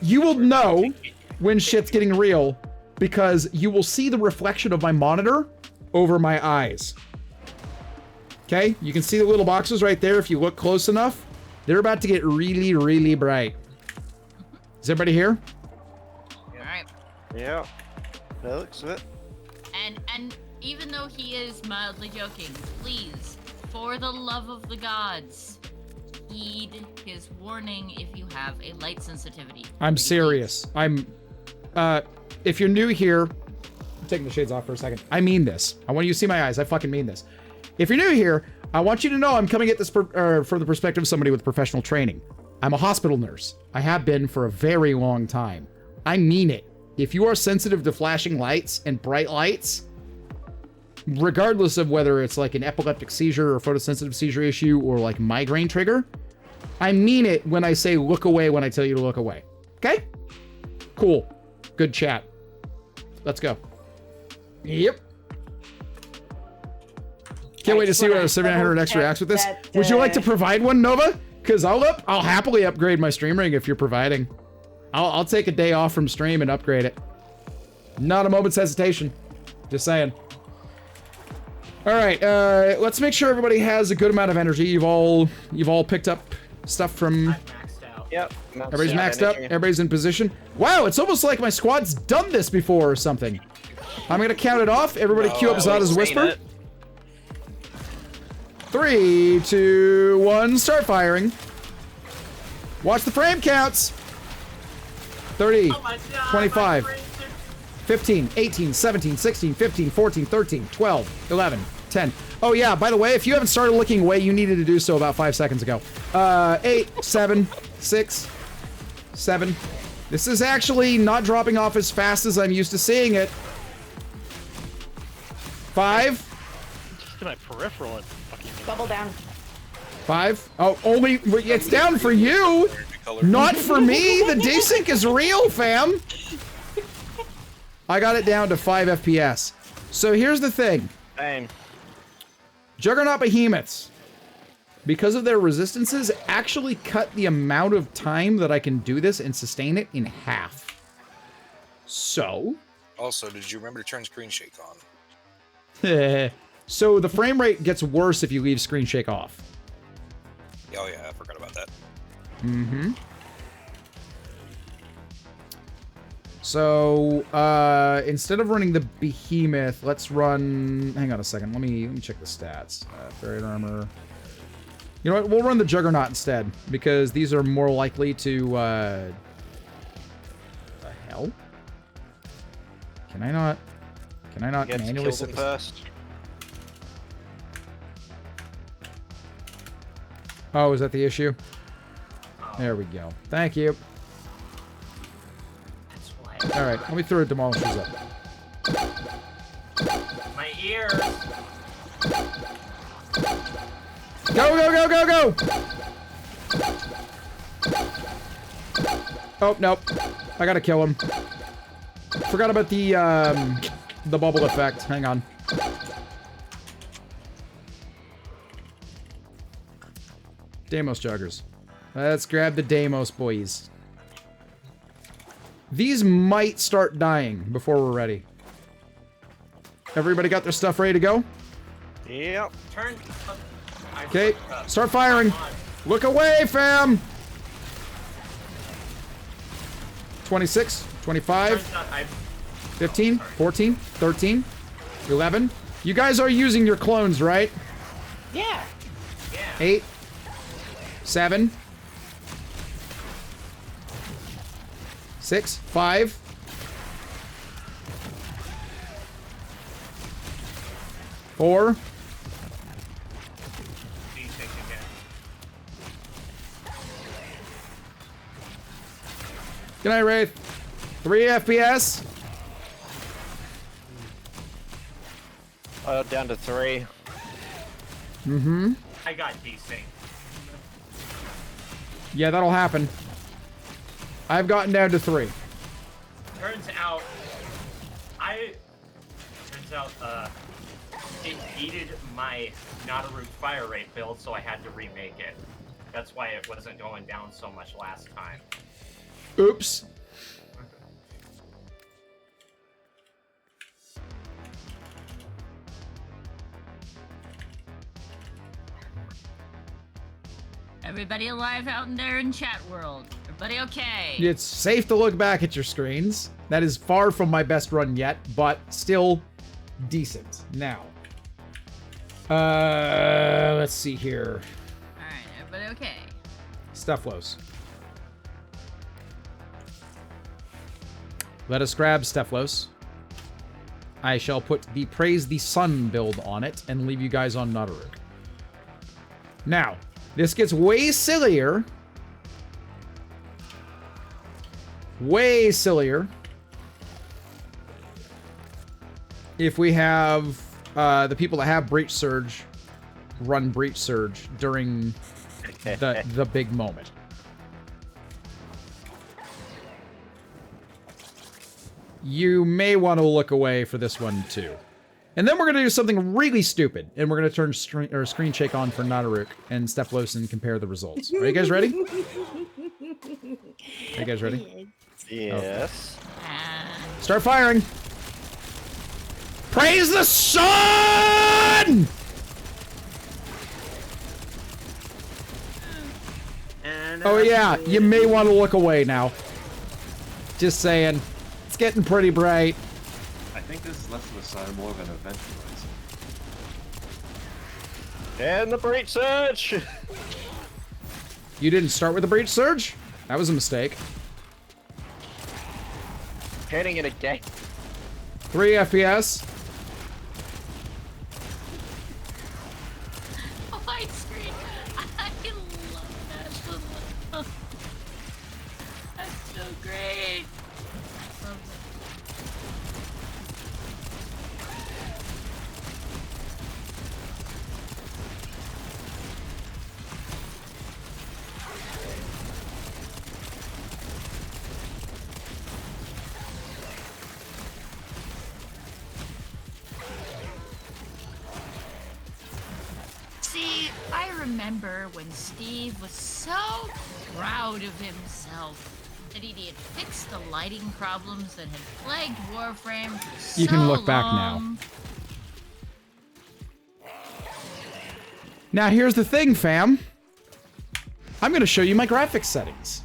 S1: You will know when shit's getting real because you will see the reflection of my monitor over my eyes. Okay? You can see the little boxes right there if you look close enough. They're about to get really, really bright. Is everybody here?
S12: Alright.
S5: Yeah. That looks it.
S12: And even though he is mildly joking, please, for the love of the gods, heed his warning if you have a light sensitivity.
S1: I'm serious. If you're new here, I'm taking the shades off for a second. I mean this. I want you to see my eyes. I fucking mean this. If you're new here, I want you to know I'm coming at this from the perspective of somebody with professional training. I'm a hospital nurse. I have been for a very long time. I mean it. If you are sensitive to flashing lights and bright lights, regardless of whether it's like an epileptic seizure or photosensitive seizure issue or like migraine trigger, I mean it when I say look away when I tell you to look away. Okay? Cool. Good chat. Let's go. Yep. Can't wait to see what our 7900X reacts with this. Would you like to provide one, Nova? Because I'll happily upgrade my stream ring if you're providing. I'll take a day off from stream and upgrade it. Not a moment's hesitation. Just saying. All right, let's make sure everybody has a good amount of energy. You've all picked up stuff from.
S5: Yep.
S1: Everybody's maxed up. Everybody's in position. Wow, it's almost like my squad's done this before or something. I'm gonna count it off. Everybody cue up Zada's whisper. 3, 2, 1, start firing. Watch the frame counts. 30, 25, 15, 18, 17, 16, 15, 14, 13, 12, 11, 10. Oh yeah, by the way, if you haven't started looking away, you needed to do so about 5 seconds ago. 8, 7, 6, 7. This is actually not dropping off as fast as I'm used to seeing it. 5.
S11: Just to my peripheral and fucking.
S13: Bubble down.
S1: 5. Oh, only it's down for you, not for me. The desync is real, fam. I got it down to 5 FPS. So here's the thing.
S5: Dang.
S1: Juggernaut behemoths, because of their resistances, actually cut the amount of time that I can do this and sustain it in half. So.
S3: Also, did you remember to turn screen shake on?
S1: So the frame rate gets worse if you leave screen shake off.
S3: Oh yeah, I forgot about that.
S1: Mm-hmm. So, instead of running the behemoth, let's run... Hang on a second. Let me check the stats. Ferret armor. You know what? We'll run the Juggernaut instead, because these are more likely to... The hell? Can I not manually set this?
S5: First.
S1: Oh, is that the issue? There we go. Thank you. Alright, let me throw demolishers up.
S6: My ears.
S1: Go, go, go, go, go! Oh, nope. I gotta kill him. Forgot about the bubble effect. Hang on. Deimos joggers. Let's grab the Deimos boys. These might start dying before we're ready. Everybody got their stuff ready to go?
S5: Yep.
S6: Turn.
S1: Okay, start firing. Look away, fam! 26, 25, 15, 14, 13, 11. You guys are using your clones, right?
S13: Yeah.
S1: 8, 7, 6, 5, 4. Good night, Wraith. 3 FPS.
S5: Down to 3.
S1: Mm-hmm.
S6: I got desync.
S1: Yeah, that'll happen. I've gotten down to 3.
S6: Turns out, it needed my Nadaruk fire rate build, so I had to remake it. That's why it wasn't going down so much last time.
S1: Oops.
S12: Everybody alive out in there in chat world? Everybody okay?
S1: It's safe to look back at your screens. That is far from my best run yet, but still decent. Now, let's see here.
S12: All right, everybody okay?
S1: Stephalos. Let us grab Stephalos. I shall put the Praise the Sun build on it and leave you guys on Nadaruk. Now, this gets way sillier. Way sillier. If we have the people that have Breach Surge run Breach Surge during the big moment. You may want to look away for this one too. And then we're going to do something really stupid, and we're going to turn screen shake on for Nadaruk and Steplos and compare the results. Are you guys ready? Are you guys ready?
S5: Yes.
S1: Okay. Start firing. Praise the sun! Oh yeah, you may want to look away now. Just saying. It's getting pretty bright.
S10: I think this is less of a sign, more of an event horizon.
S5: And the Breach Surge!
S1: You didn't start with the Breach Surge? That was a mistake.
S5: Hitting it again.
S1: 3 FPS.
S12: White screen. I love that. That's so great. See, I remember when Steve was so proud of himself that he had fixed the lighting problems that had plagued Warframe for so
S1: You can look back
S12: long.
S1: now. Now here's the thing, fam. I'm going to show you my graphics settings.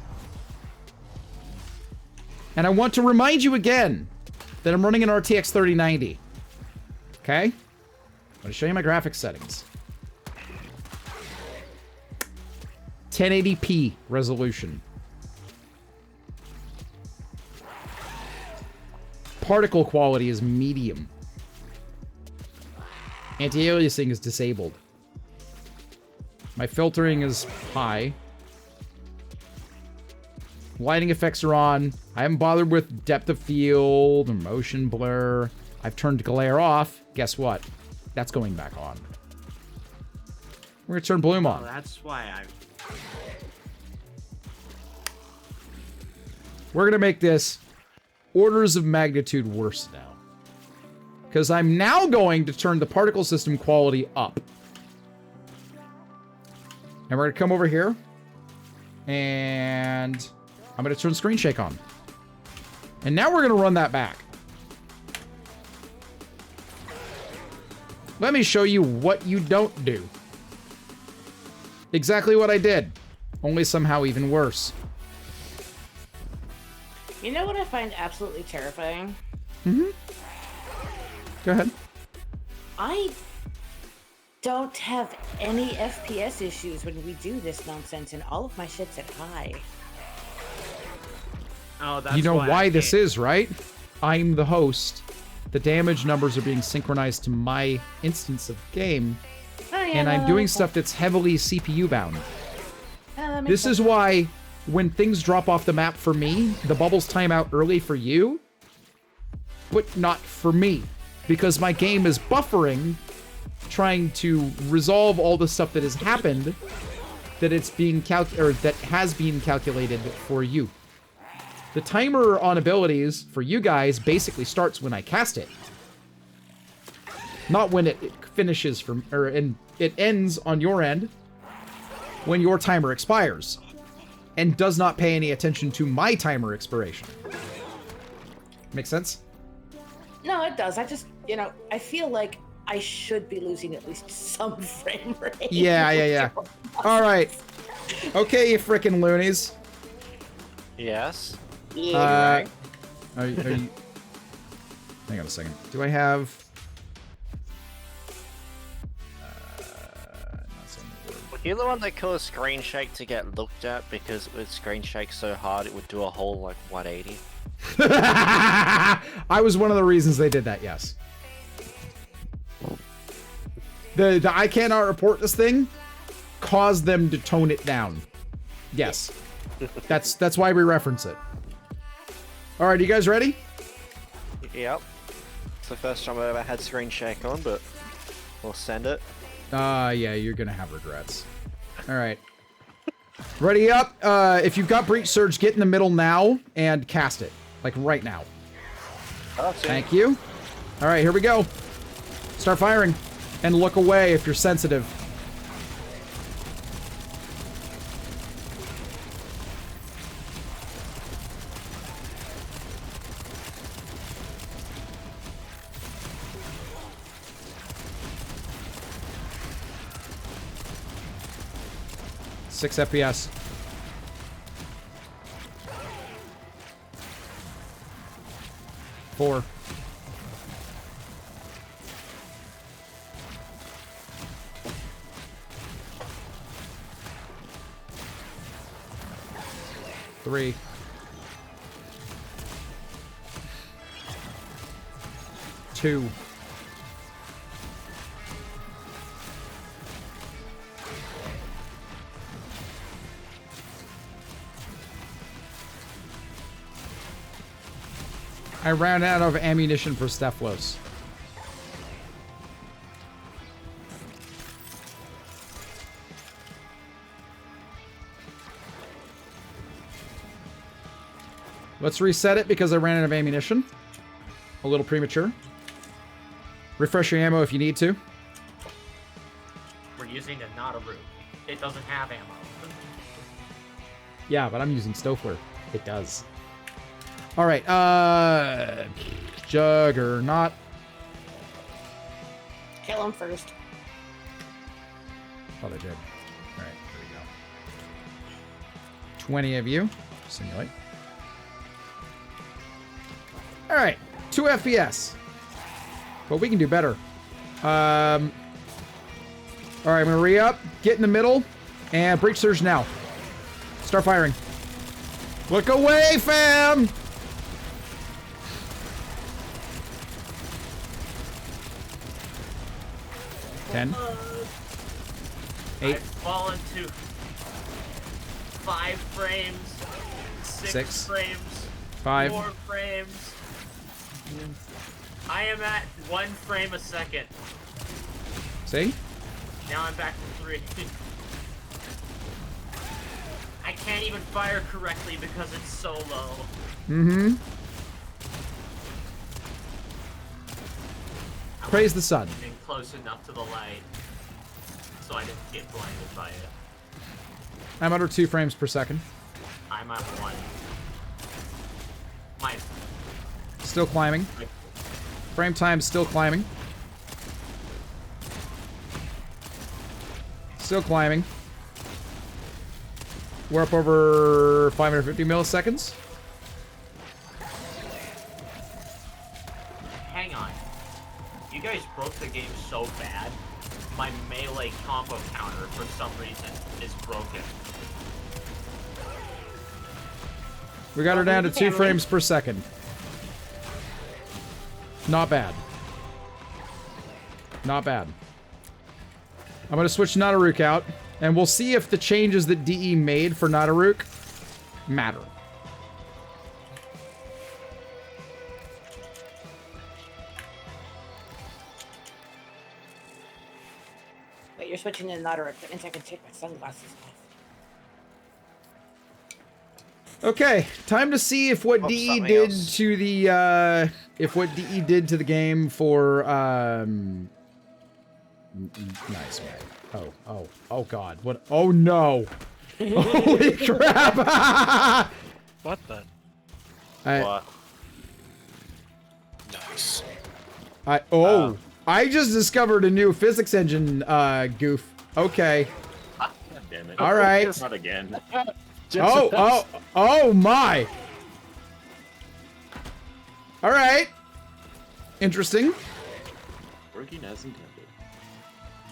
S1: And I want to remind you again that I'm running an RTX 3090. Okay? I'm going to show you my graphics settings. 1080p resolution. Particle quality is medium. Anti-aliasing is disabled. My filtering is high. Lighting effects are on. I haven't bothered with depth of field or motion blur. I've turned glare off. Guess what? That's going back on. We're gonna turn bloom on.
S17: Oh, that's why I...
S1: We're gonna make this orders of magnitude worse now. Because I'm now going to turn the particle system quality up. And we're gonna come over here. And I'm gonna turn screen shake on. And now we're gonna run that back. Let me show you what you don't do. Exactly what I did. Only somehow even worse.
S13: You know what I find absolutely terrifying?
S1: Mm-hmm. Go ahead.
S13: I don't have any FPS issues when we do this nonsense, and all of my shit's at high.
S17: Oh, that's
S1: You know why
S17: I
S1: this
S17: can't-
S1: is, right? I'm the host. The damage numbers are being synchronized to my instance of game.
S13: Oh, yeah,
S1: And
S13: no,
S1: I'm
S13: that
S1: doing
S13: makes
S1: stuff that's heavily CPU bound.
S13: sense. That makes
S1: This
S13: sense.
S1: is why when things drop off the map for me, the bubbles time out early for you, but not for me. Because my game is buffering, trying to resolve all the stuff that has happened, that it's being that has been calculated for you. The timer on abilities for you guys basically starts when I cast it. Not when it finishes from, and it ends on your end when your timer expires, and does not pay any attention to my timer expiration. Make sense?
S13: No, it does. I just, you know, I feel like I should be losing at least some frame rate.
S1: Yeah. All right. Okay, you frickin' loonies.
S5: Yes.
S1: Are you... Hang on a second. Do I have...
S5: You're the one that caused Screen Shake to get looked at because with Screen Shake so hard it would do a whole, like, 180.
S1: I was one of the reasons they did that, yes. The I cannot report this thing caused them to tone it down. Yes. That's why we reference it. All right, you guys ready?
S5: Yep. It's the first time I've ever had Screen Shake on, but We'll send it.
S1: Yeah, you're gonna have regrets. All right. Ready up. If you've got Breach Surge, get in the middle now and cast it. Like right now. Thank you. All right, here we go. Start firing. And look away if you're sensitive. Six FPS. Four. Three. Two. I ran out of ammunition for Stephalos. Let's reset it because I ran out of ammunition. A little premature. Refresh your ammo if you need to.
S15: We're using a Nadaru. It doesn't have ammo.
S1: Yeah, but I'm using Stofler. It does. All right, Juggernaut.
S13: Kill him first.
S1: Thought I did. All right, here we go. 20 of you. Simulate. All right, 2 FPS. But we can do better. All right, I'm gonna re-up, get in the middle, and Breach Surge now. Start firing. Look away, fam! Ten. 8.
S15: I've fallen to 5 frames, 6 frames,
S1: 5.
S15: 4 frames. I am at 1 frame a second.
S1: See?
S15: Now I'm back to 3. I can't even fire correctly because it's so low.
S1: Mm-hmm. Praise the sun.
S15: Getting close enough to the light, so I didn't get blinded by it.
S1: I'm under 2 frames per second.
S15: I'm at 1. My
S1: Still climbing. Frame time still climbing. Still climbing. We're up over 550 milliseconds.
S15: hang on. You guys broke the game so bad, my melee combo counter for some reason is broken.
S1: We got her down to 2 frames per second. Not bad. Not bad. I'm going to switch Nadaruk out, and we'll see if the changes that DE made for Nadaruk matter.
S13: Wait, you're switching to Nadaruk. That means I can take my sunglasses off.
S1: Okay, time to see if what DE did to the if what DE did to the game for nice man. Oh god. What? Oh no. Holy crap.
S11: What the?
S5: What?
S3: Nice.
S1: I just discovered a new physics engine goof. Okay.
S10: God damn it.
S1: All right.
S10: Not again.
S1: Oh my. All right. Interesting.
S10: Working as intended.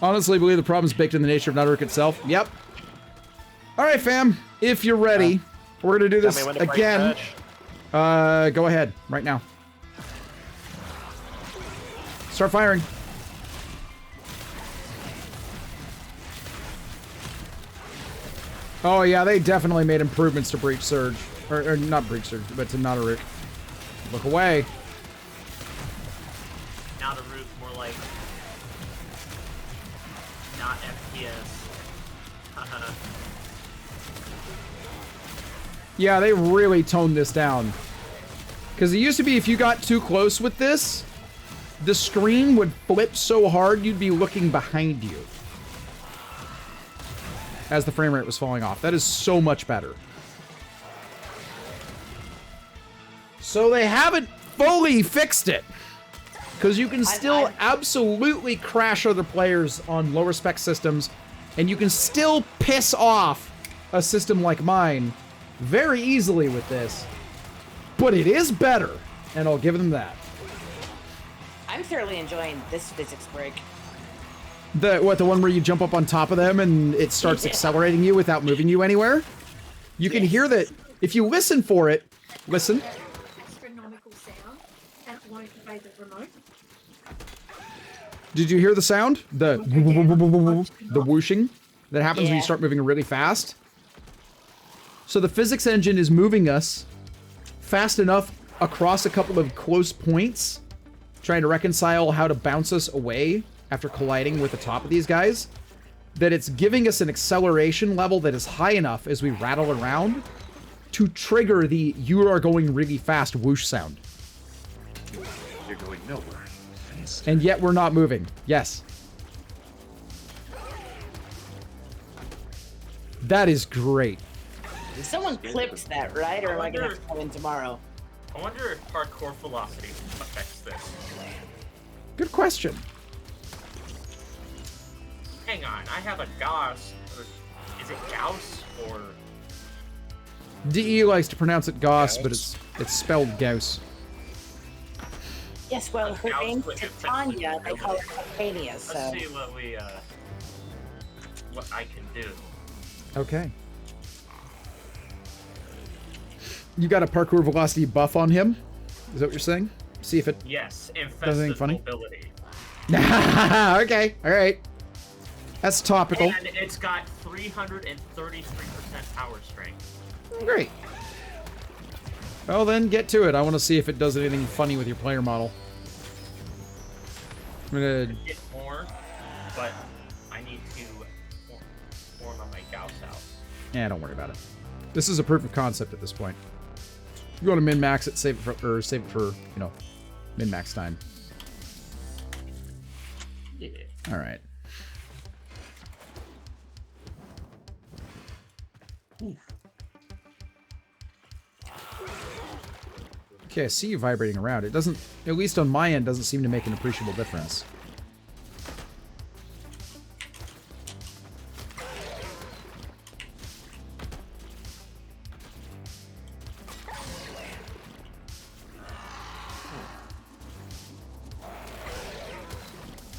S1: Honestly, I believe the problem's baked in the nature of Nadaruk itself. Yep. All right, fam. If you're ready, we're gonna do this again. Go ahead right now. Start firing. Oh yeah, they definitely made improvements to Breach Surge. Or not Breach Surge, but to Nadaruk. Look away.
S15: Now the roof more like
S6: FPS.
S1: Yeah, they really toned this down. Because it used to be if you got too close with this, the screen would flip so hard you'd be looking behind you as the frame rate was falling off. That is so much better. So they haven't fully fixed it. Because you can still absolutely crash other players on lower spec systems, and you can still piss off a system like mine very easily with this. But it is better, and I'll give them that.
S13: I'm thoroughly enjoying this physics break.
S1: The one where you jump up on top of them and it starts accelerating you without moving you anywhere? You can hear that if you listen for it. Listen.
S14: Astronomical sound and won't obey the remote.
S1: Did you hear the sound? The whooshing that happens when you start moving really fast. So the physics engine is moving us fast enough across a couple of close points, trying to reconcile how to bounce us away after colliding with the top of these guys, that it's giving us an acceleration level that is high enough as we rattle around to trigger the "you are going really fast" whoosh sound.
S10: You're going nowhere.
S1: And yet we're not moving. Yes. That is great.
S13: Someone clipped that, right? Or am I going to have to come in tomorrow?
S6: I wonder if parkour velocity affects this.
S1: Good question.
S6: Hang on, I have a Gauss. Is it Gauss or?
S1: DE likes to pronounce it Gauss, but it's spelled Gauss.
S13: Yes, well, her name's Titania. They call her Titania, so.
S6: Let's see what I can do.
S1: Okay. You got a parkour velocity buff on him? Is that what you're saying? See if it
S6: Yes,
S1: does anything
S6: infested
S1: funny.
S6: mobility.
S1: Okay, all right. That's topical.
S6: And it's got 333% power strength.
S1: Great. Well, then get to it. I want to see if it does anything funny with your player model. I'm gonna
S6: Get more, but I need to form on my Gauss out.
S1: Yeah, don't worry about it. This is a proof of concept at this point. You want to min-max it, save it for, you know, min-max time.
S6: Yeah.
S1: All right. Okay, I see you vibrating around. It doesn't, at least on my end, doesn't seem to make an appreciable difference.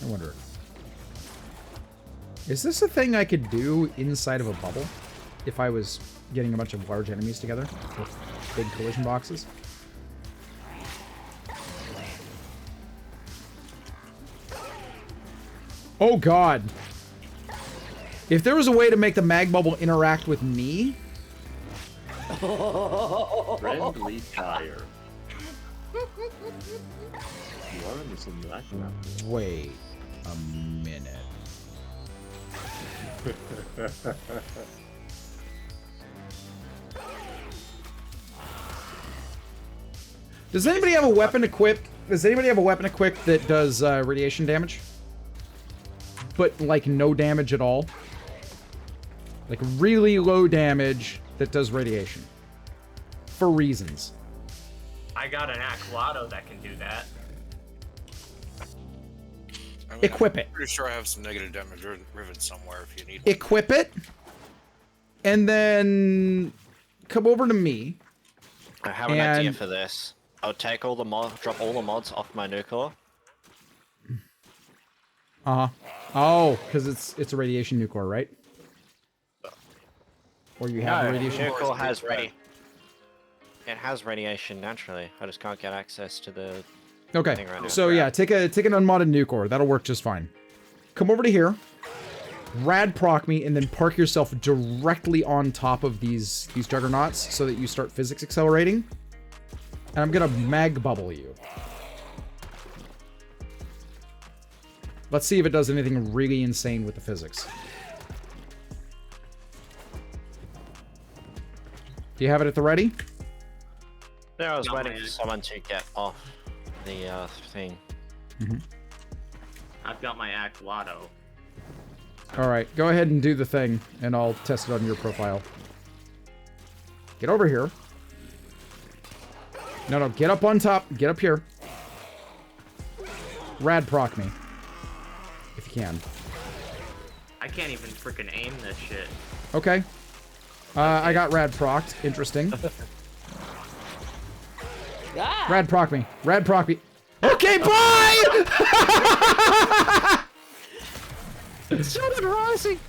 S1: I wonder. Is this a thing I could do inside of a bubble? If I was getting a bunch of large enemies together? With big collision boxes? Oh god. If there was a way to make the mag bubble interact with me...
S10: Friendly fire. You are in the simulation.
S1: Wait a minute. Does anybody have a weapon equipped? Does anybody have a weapon equipped that does radiation damage? But like no damage at all? Like really low damage that does radiation. For reasons.
S6: I got an Aquilado that can do that.
S3: I mean,
S1: Equip it.
S3: I'm pretty sure I have some negative damage rivets somewhere if you need one.
S1: Equip it. And then come over to me.
S5: I have an idea for this. I'll take all the drop all the mods off my new core.
S1: Uh-huh. Oh, because it's a radiation nuclear, right? Or you have a radiation
S5: nuclear has it has radiation naturally. I just can't get access to the
S1: Okay.
S5: thing right now.
S1: So yeah, take an unmodded nuclear. That'll work just fine. Come over to here. Rad proc me and then park yourself directly on top of these juggernauts so that you start physics accelerating. And I'm gonna mag bubble you. Let's see if it does anything really insane with the physics. Do you have it at the ready?
S5: No, I was
S6: Not
S5: waiting
S6: my
S5: for
S6: act.
S5: someone to get off the thing.
S6: I've got my act lotto.
S1: All right, go ahead and do the thing, and I'll test it on your profile. Get over here. No, get up on top. Get up here. Rad proc me. If you can.
S6: I can't even freaking aim this shit.
S1: Okay. I got rad procced. Interesting.
S13: Ah!
S1: Rad proc me. Rad proc me. Okay, bye!
S5: So did Rising!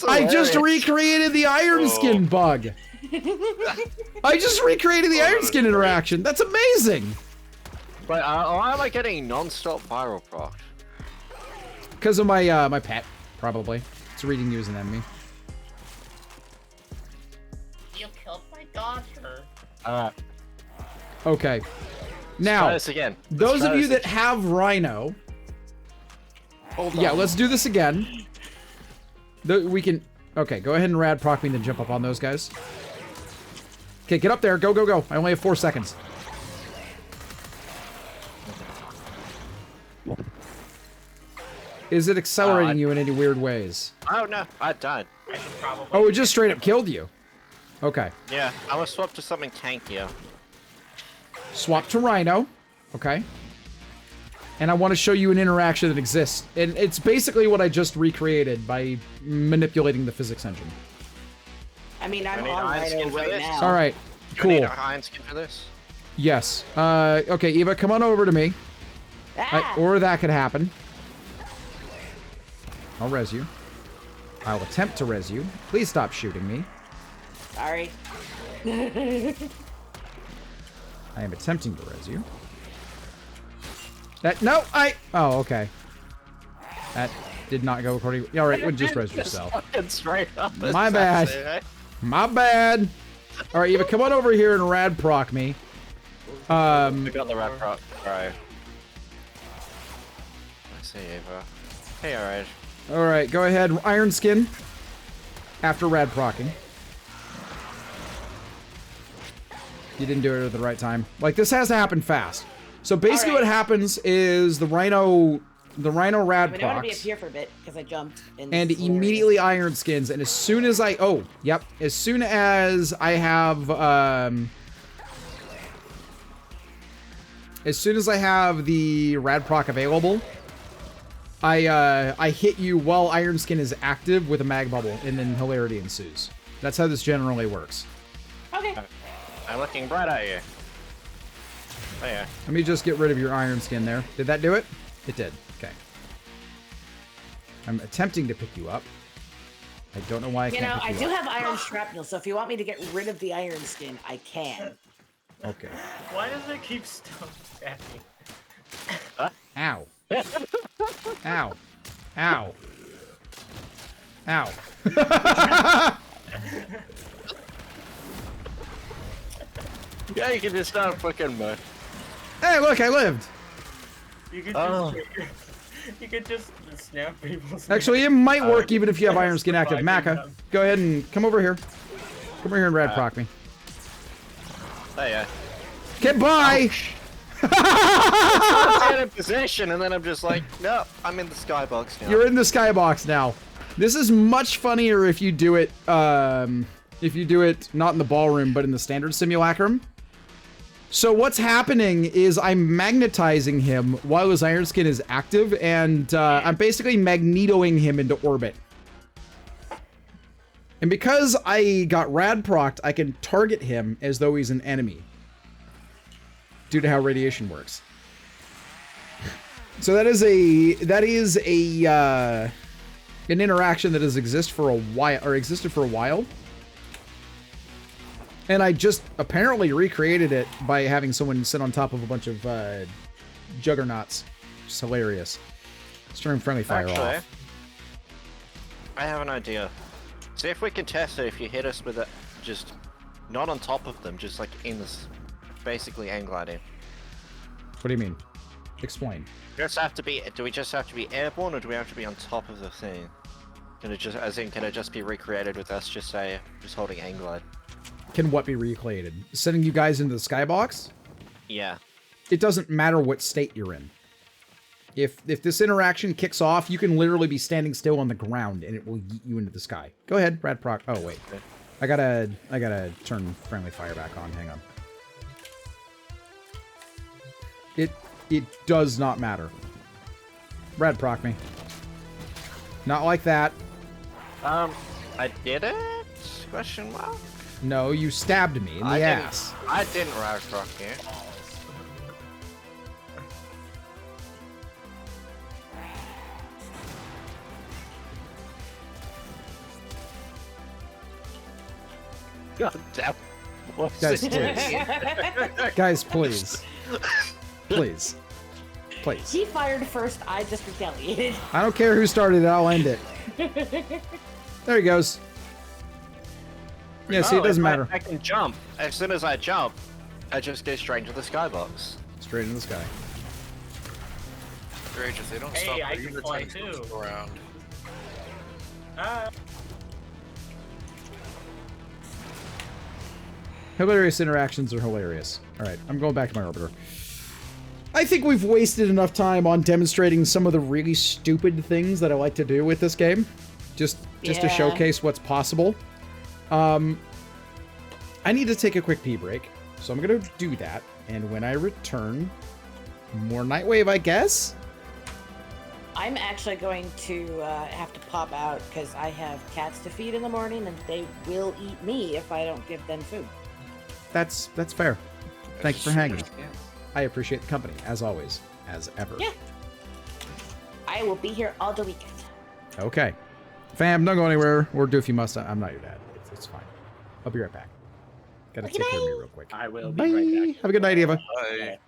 S1: I just recreated the Iron Skin bug. I just recreated the Iron Skin interaction. That's amazing.
S5: But why am I getting non-stop viral proc?
S1: Because of my my pet, probably. It's reading you as an enemy.
S6: You killed my daughter.
S1: Okay. Now,
S5: try this again.
S1: Those of you that have Rhino, yeah, let's do this again. We can. Okay, go ahead and rad proc me and then jump up on those guys. Okay, get up there. Go, go, go. I only have 4 seconds. Is it accelerating you in any weird ways?
S5: Oh no, I died.
S6: I should probably.
S1: Oh, it just straight up killed you. Okay.
S5: Yeah, I'm gonna swap to something tankier.
S1: Swap to Rhino. Okay. And I want to show you an interaction that exists. And it's basically what I just recreated by manipulating the physics engine.
S13: I mean, I'm
S5: I need
S13: on
S5: iron skin
S13: Rhino
S5: for
S13: right
S5: this.
S13: now.
S1: All right.
S5: Do
S1: Cool.
S5: you need a iron skin for this?
S1: Yes. Okay, Eva, come on over to me. Or that could happen. I'll res you. I'll attempt to res you. Please stop shooting me.
S13: Sorry.
S1: I am attempting to res you. Oh, okay. That did not go according. Yeah, all right, well, just res yourself.
S5: Straight up.
S1: My bad. My bad. All right, Eva, come on over here and rad proc me.
S5: I got the rad proc. Alright. I see Eva. Hey, alright.
S1: All right, go ahead. Iron Skin. After rad procking. You didn't do it at the right time. Like, this has to happen fast. So basically what happens is the Rhino rad
S13: I mean, I want to be up
S1: procs.
S13: here for a bit because I jumped. And
S1: And
S13: this is hilarious.
S1: immediately Iron Skins. And as soon as I... Oh, yep. As soon as I have... as soon as I have the rad proc available, I hit you while Iron Skin is active with a mag bubble, and then hilarity ensues. That's how this generally works.
S13: Okay.
S5: I'm looking bright at you. Oh yeah.
S1: Let me just get rid of your Iron Skin there. Did that do it? It did. Okay. I'm attempting to pick you up. I don't know why I
S13: You
S1: can't
S13: know,
S1: pick
S13: I
S1: you
S13: do
S1: up.
S13: have iron shrapnel, so if you want me to get rid of the iron skin, I can.
S1: Okay.
S6: Why does it keep stuff at me?
S1: Ow. Ow. Ow. Ow.
S5: Yeah, you can just start fucking mud.
S1: Hey, look, I lived.
S6: You could
S5: Oh.
S6: just, you could just snap people's.
S1: Actually, it might work even if you have Iron Skin active. Maka, go ahead and come over here. Come over here and rad proc me.
S5: Oh yeah.
S1: Okay, bye!
S5: I'm in position, and then I'm just like, no, I'm in the skybox now.
S1: You're in the skybox now. This is much funnier if you do it, not in the ballroom, but in the standard simulacrum. So what's happening is I'm magnetizing him while his Iron Skin is active, and I'm basically magnetoing him into orbit. And because I got rad procced, I can target him as though he's an enemy, due to how radiation works. So that is an interaction that has existed for a while. And I just apparently recreated it by having someone sit on top of a bunch of juggernauts. It's hilarious. Let's turn friendly fire
S5: Actually,
S1: off.
S5: I have an idea. See if we can test it if you hit us with it, just not on top of them, just like in this, basically hang gliding.
S1: What do you mean? Explain.
S5: Do we just have to be airborne, or do we have to be on top of the thing? Can it just, as in, can it just be recreated with us just holding aim glide?
S1: Can what be recreated? Sending you guys into the skybox?
S5: Yeah.
S1: It doesn't matter what state you're in. If this interaction kicks off, you can literally be standing still on the ground and it will yeet you into the sky. Go ahead, Brad Proc. Oh wait, I gotta turn friendly fire back on. Hang on. It does not matter. Brad Proc me. Not like that.
S5: I did it? Question mark?
S1: No, you stabbed me in the ass.
S5: I didn't Rad Proc you. God damn.
S1: Guys, please. Guys, please. Please. Please.
S13: He fired first, I just retaliated.
S1: I don't care who started it, I'll end it. There he goes. Yeah, see, it doesn't matter.
S5: I can jump. As soon as I jump, I just go straight into the skybox.
S1: Straight into the sky.
S3: Rage, if they don't
S6: Hey,
S3: stop
S6: I
S3: bringing
S6: can
S3: the
S6: fly
S3: tentacles
S6: too.
S3: around.
S1: Hilarious interactions are hilarious. Alright, I'm going back to my orbiter. I think we've wasted enough time on demonstrating some of the really stupid things that I like to do with this game. Just to showcase what's possible. I need to take a quick pee break, so I'm gonna do that. And when I return, more Nightwave, I guess?
S13: I'm actually going to have to pop out because I have cats to feed in the morning and they will eat me if I don't give them food.
S1: That's fair. Thank you for hanging. I appreciate the company, as always, as ever.
S13: Yeah. I will be here all the weekend.
S1: Okay. Fam, don't go anywhere, or do if you must. I'm not your dad. It's fine. I'll be right back. Gotta take care of me real quick.
S16: I will
S1: Bye.
S16: be right back.
S1: Have a good night, Eva.
S3: Bye.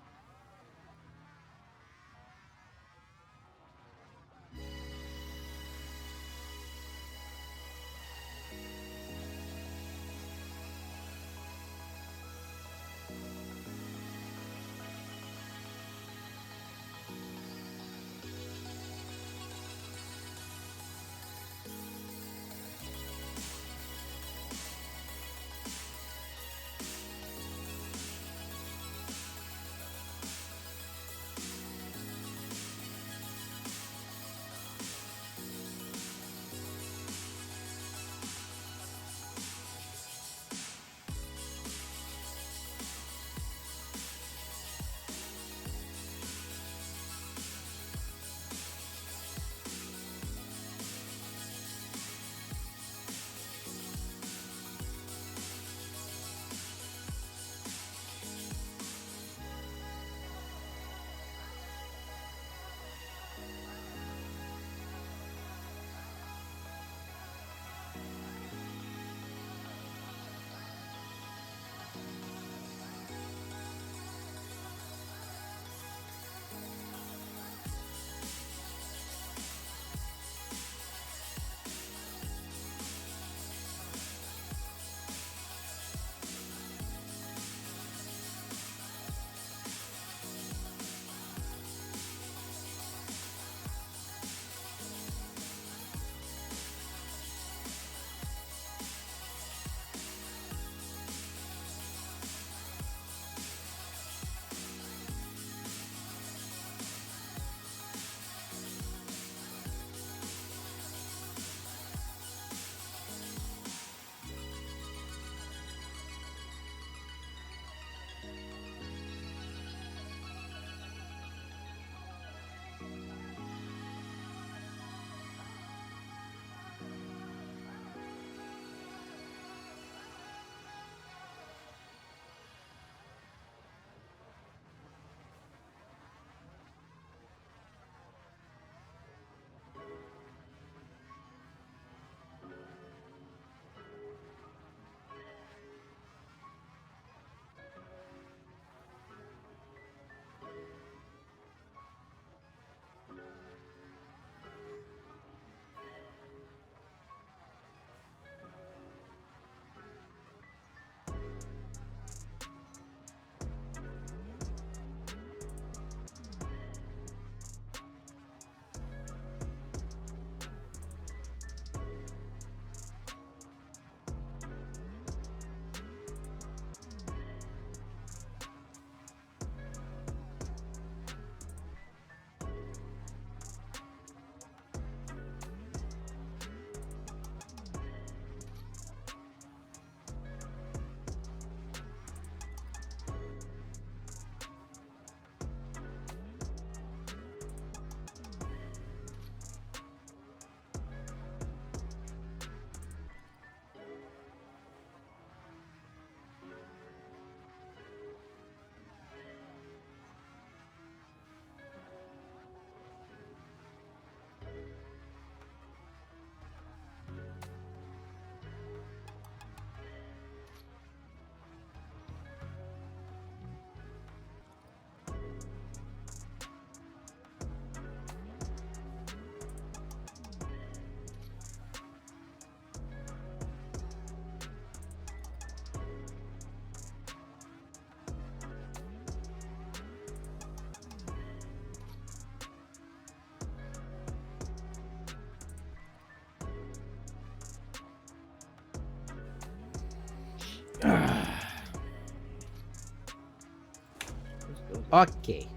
S1: Okay.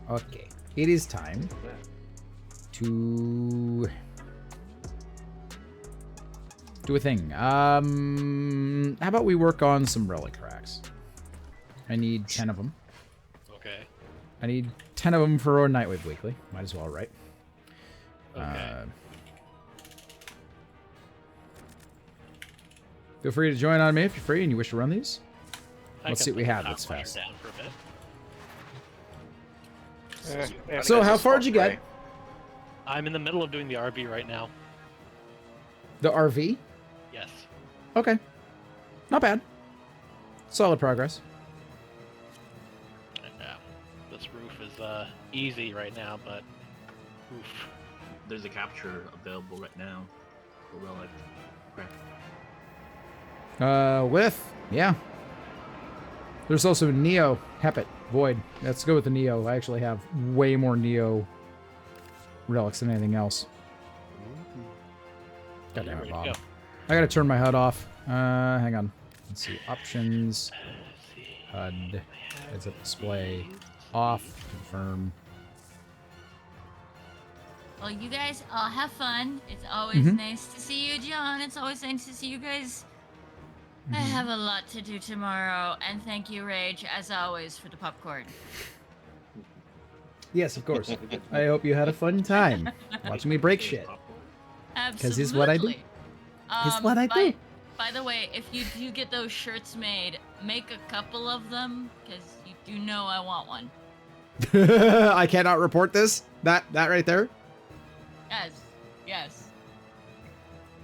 S1: It is time to do a thing. How about we work on some relic racks? I need 10 of them.
S11: Okay.
S1: I need 10 of them for our Nightwave Weekly. Might as well, right?
S11: Okay.
S1: Feel free to join on me if you're free and you wish to run these. Let's see what we have
S11: that's
S1: that's fast.
S11: down for a bit.
S1: So, how far did you get?
S11: I'm in the middle of doing the RV right now.
S1: The RV?
S11: Yes.
S1: Okay. Not bad. Solid progress.
S11: Yeah. This roof is easy right now, but oof.
S16: There's a capture available right now for relic.
S1: Yeah. There's also Neo, Hepit, Void. Let's go with the Neo. I actually have way more Neo relics than anything else. God damn it, Bob.
S11: Go.
S1: I gotta turn my HUD off. Hang on. Let's see. Options. HUD. Heads up display. Off. Confirm.
S12: Well, you guys all have fun. It's always nice to see you, John. It's always nice to see you guys. I have a lot to do tomorrow, and thank you, Rage, as always, for the popcorn.
S1: Yes, of course. I hope you had a fun time watching me break shit.
S12: Absolutely.
S1: Because it's what I do. It's what I do.
S12: By the way, if you do get those shirts made, make a couple of them, because you do know I want one.
S1: I cannot report this. That right there.
S12: Yes.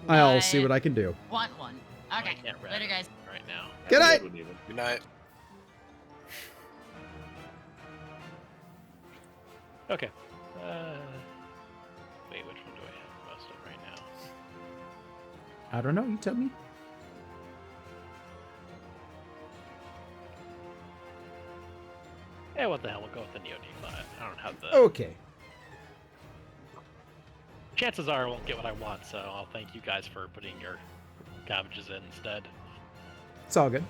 S1: I'll see what I can do.
S12: Want one. Okay. Later, guys.
S11: Right now.
S1: Good night.
S3: Good night.
S11: Okay. Wait, which one do I have most of right now?
S1: I don't know. You tell me.
S11: Yeah, what the hell? We'll go with the Neo D5. I don't have the.
S1: Okay.
S11: Chances are I won't get what I want, so I'll thank you guys for putting your cabbages in instead.
S1: It's all good.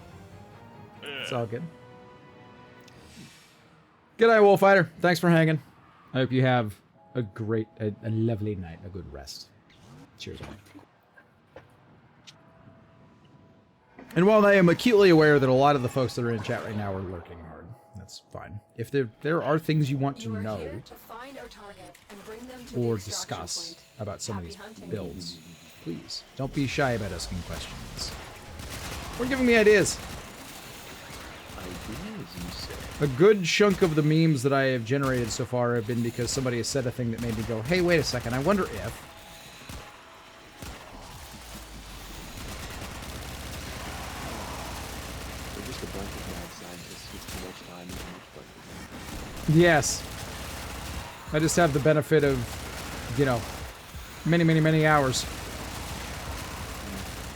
S1: It's all good. Good night, Wolffighter. Thanks for hanging. I hope you have a lovely night, a good rest. Cheers, man. And while I am acutely aware that a lot of the folks that are in chat right now are lurking hard, that's fine. If there are things you want to know or discuss about some of these builds, please don't be shy about asking questions or giving me ideas. A good chunk of the memes that I have generated so far have been because somebody has said a thing that made me go, hey, wait a second, I wonder if...
S10: We're just a bunch of mad scientists with too much time and too much budget.
S1: Yes. I just have the benefit of, you know, many hours.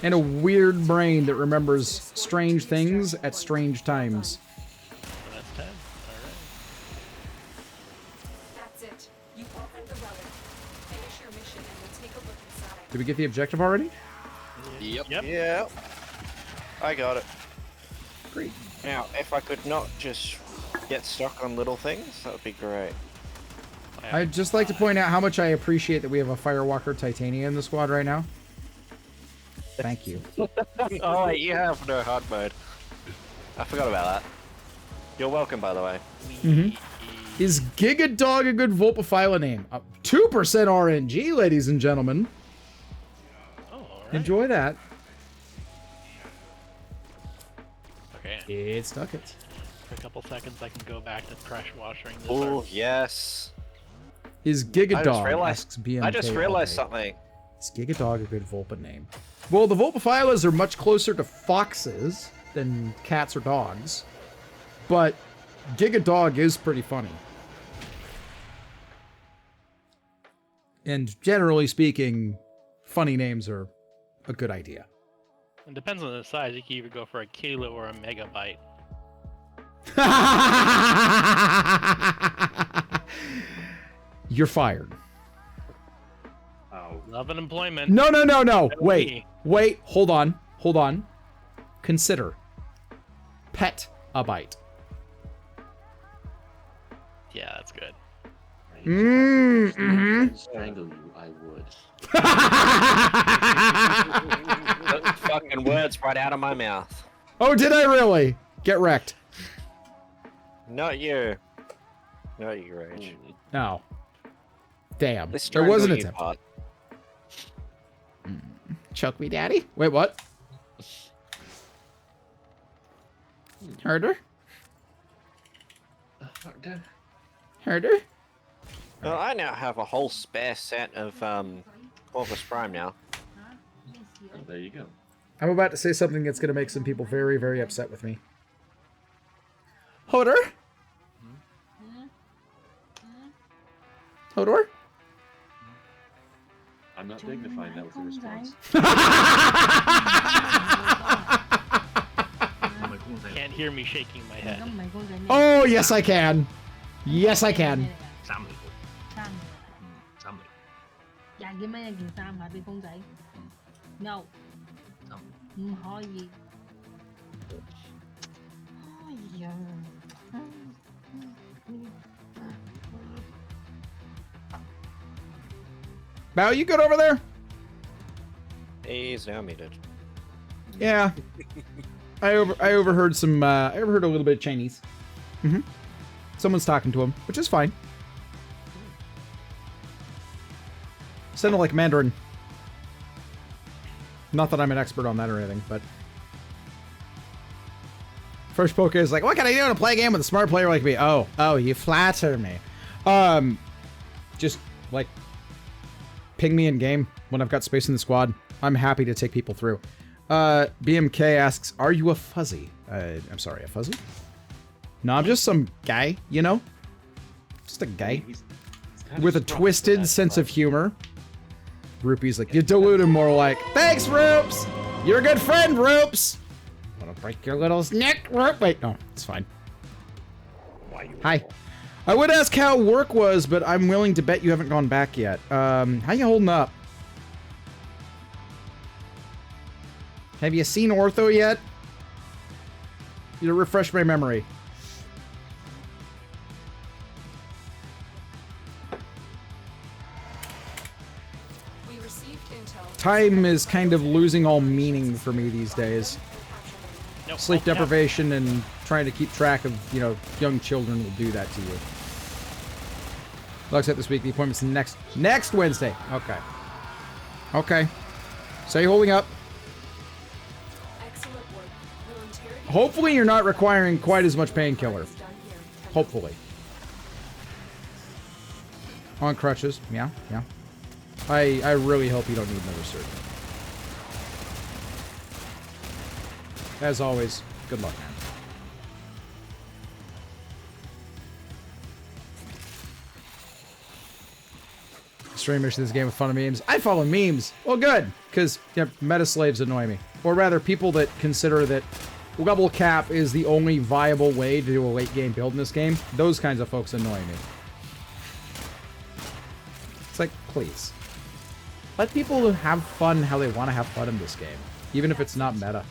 S1: And a weird brain that remembers strange things at strange times.
S11: That's 10.
S4: That's it. You opened the relic. Finish your mission and we'll take a look inside.
S1: Did we get the objective already?
S5: Yep. Yeah. I got it.
S1: Great.
S5: Now, if I could not just get stuck on little things, that would be great.
S1: I'd just like to point out how much I appreciate that we have a Firewalker Titania in the squad right now. Thank you.
S5: Oh, wait, you have no hard mode. I forgot about that. You're welcome, by the way.
S1: Is Gigadog a good Volpophyla name? 2% RNG, ladies and gentlemen. Enjoy that.
S11: Okay.
S1: It's Ducket.
S11: For a couple seconds, I can go back to pressure washing this.
S5: Oh, yes.
S1: Is Gigadog, asks BMK.
S5: I just realized something.
S1: Is Gigadog a good Volpa name? Well, the Volpophylas are much closer to foxes than cats or dogs. But Gigadog is pretty funny. And generally speaking, funny names are a good idea.
S11: It depends on the size. You can either go for a kilo or a megabyte.
S1: You're fired.
S11: Oh. Love and employment.
S1: No. Wait. Hold on. Consider. Petabyte.
S11: Yeah, that's good.
S10: Strangle you, I would.
S5: Those fucking words right out of my mouth.
S1: Oh, did I really? Get wrecked.
S5: Not you. Not you, Rage.
S1: No. Damn.
S5: Let's
S1: There was an
S5: strangle you,
S1: attempt. Choke me, daddy? Wait, what? Herder? Herder?
S5: Well, I now have a whole spare set of Corvus Prime now.
S10: Oh, there you go.
S1: I'm about to say something that's going to make some people very, very upset with me. Hodor? Hodor?
S10: I'm not dignifying that with a response.
S11: Can't hear me shaking my head.
S1: Oh, yes, I can. Yes, I can.
S19: 廿幾蚊一件衫買俾公仔 ？No，唔可以。哎呀！
S1: Bao, you good over there?
S5: He's now muted.
S1: Yeah. I overheard some. I overheard a little bit of Chinese. Someone's talking to him, which is fine. Sounded like Mandarin. Not that I'm an expert on that or anything, but First Poke is like, what can I do to play a game with a smart player like me? Oh, you flatter me. Just like ping me in game when I've got space in the squad. I'm happy to take people through. BMK asks, are you a fuzzy? I'm sorry, a fuzzy? No, I'm just some guy, you know? Just a guy. With a twisted sense of humor. Roopie's like, you dilute him more like, thanks, Roops! You're a good friend, Roops! Wanna break your little neck, Roop? Wait, no, it's fine. Hi. I would ask how work was, but I'm willing to bet you haven't gone back yet. How you holding up? Have you seen Ortho yet? You refresh my memory. Time is kind of losing all meaning for me these days. Sleep deprivation and trying to keep track of, you know, young children will do that to you. Looks like this week the appointment's next Wednesday. Okay. Okay. So you're holding up. Hopefully you're not requiring quite as much painkiller. Hopefully. On crutches. Yeah, yeah. I really hope you don't need another surgery. As always, good luck, man. Streamers to this game with fun of memes. I follow memes. Well, good, because you know, meta slaves annoy me. Or rather, people that consider that level cap is the only viable way to do a late game build in this game. Those kinds of folks annoy me. It's like, please. Let people have fun how they want to have fun in this game, even if it's not meta.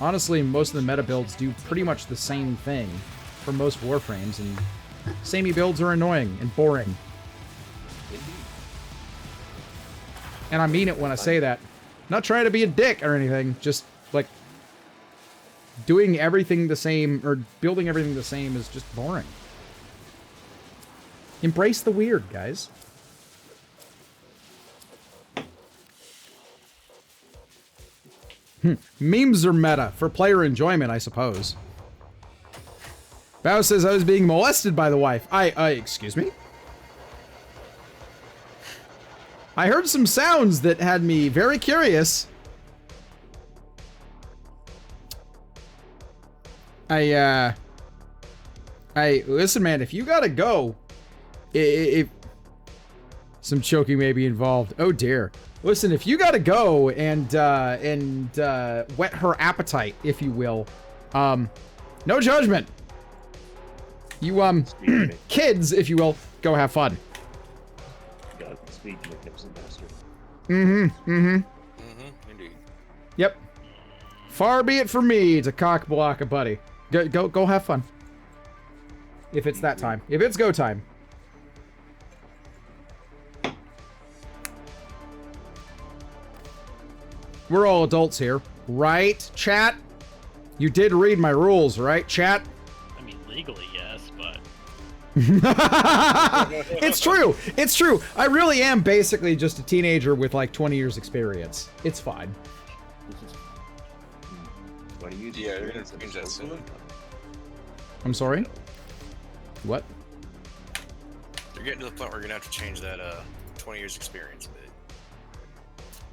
S1: Honestly, most of the meta builds do pretty much the same thing for most Warframes, and samey builds are annoying and boring. And I mean it when I say that. Not trying to be a dick or anything, just, like, doing everything the same, or building everything the same is just boring. Embrace the weird, guys. Memes are meta, for player enjoyment, I suppose. Bao says I was being molested by the wife. Excuse me? I heard some sounds that had me very curious. Listen, man, if you gotta go, if some choking may be involved. Oh dear. Listen, if you gotta go and whet her appetite, if you will, no judgment. You, kids, if you will, go have fun.
S10: God, speak magnificent bastard.
S1: Indeed. Yep. Far be it from me to cock block a buddy. Go have fun. If it's that time. If it's go time. We're all adults here, right, chat? You did read my rules, right, chat?
S11: I mean, legally, yes, but...
S1: It's true. It's true. I really am basically just a teenager with like 20 years experience. It's fine.
S10: What do you do?
S3: Yeah, you're gonna change that soon.
S1: I'm sorry? What?
S3: You're getting to the point where you're gonna have to change that 20 years experience bit.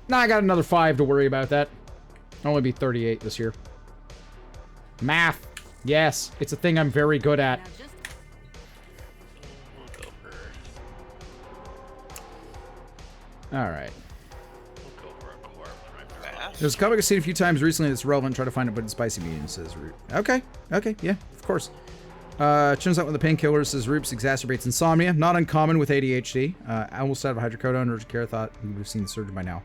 S1: Nah, I got another 5 to worry about that. I'll only be 38 this year. Math. Yes, it's a thing I'm very good at. Alright. There's a comic I've seen a few times recently that's relevant. Try to find it, but it's spicy medium, says Root. Okay. Okay, yeah, of course. Turns out when the painkiller says Roops exacerbates insomnia. Not uncommon with ADHD. I almost out of hydrocodone, urgent care. Thought we would have seen the surgeon by now.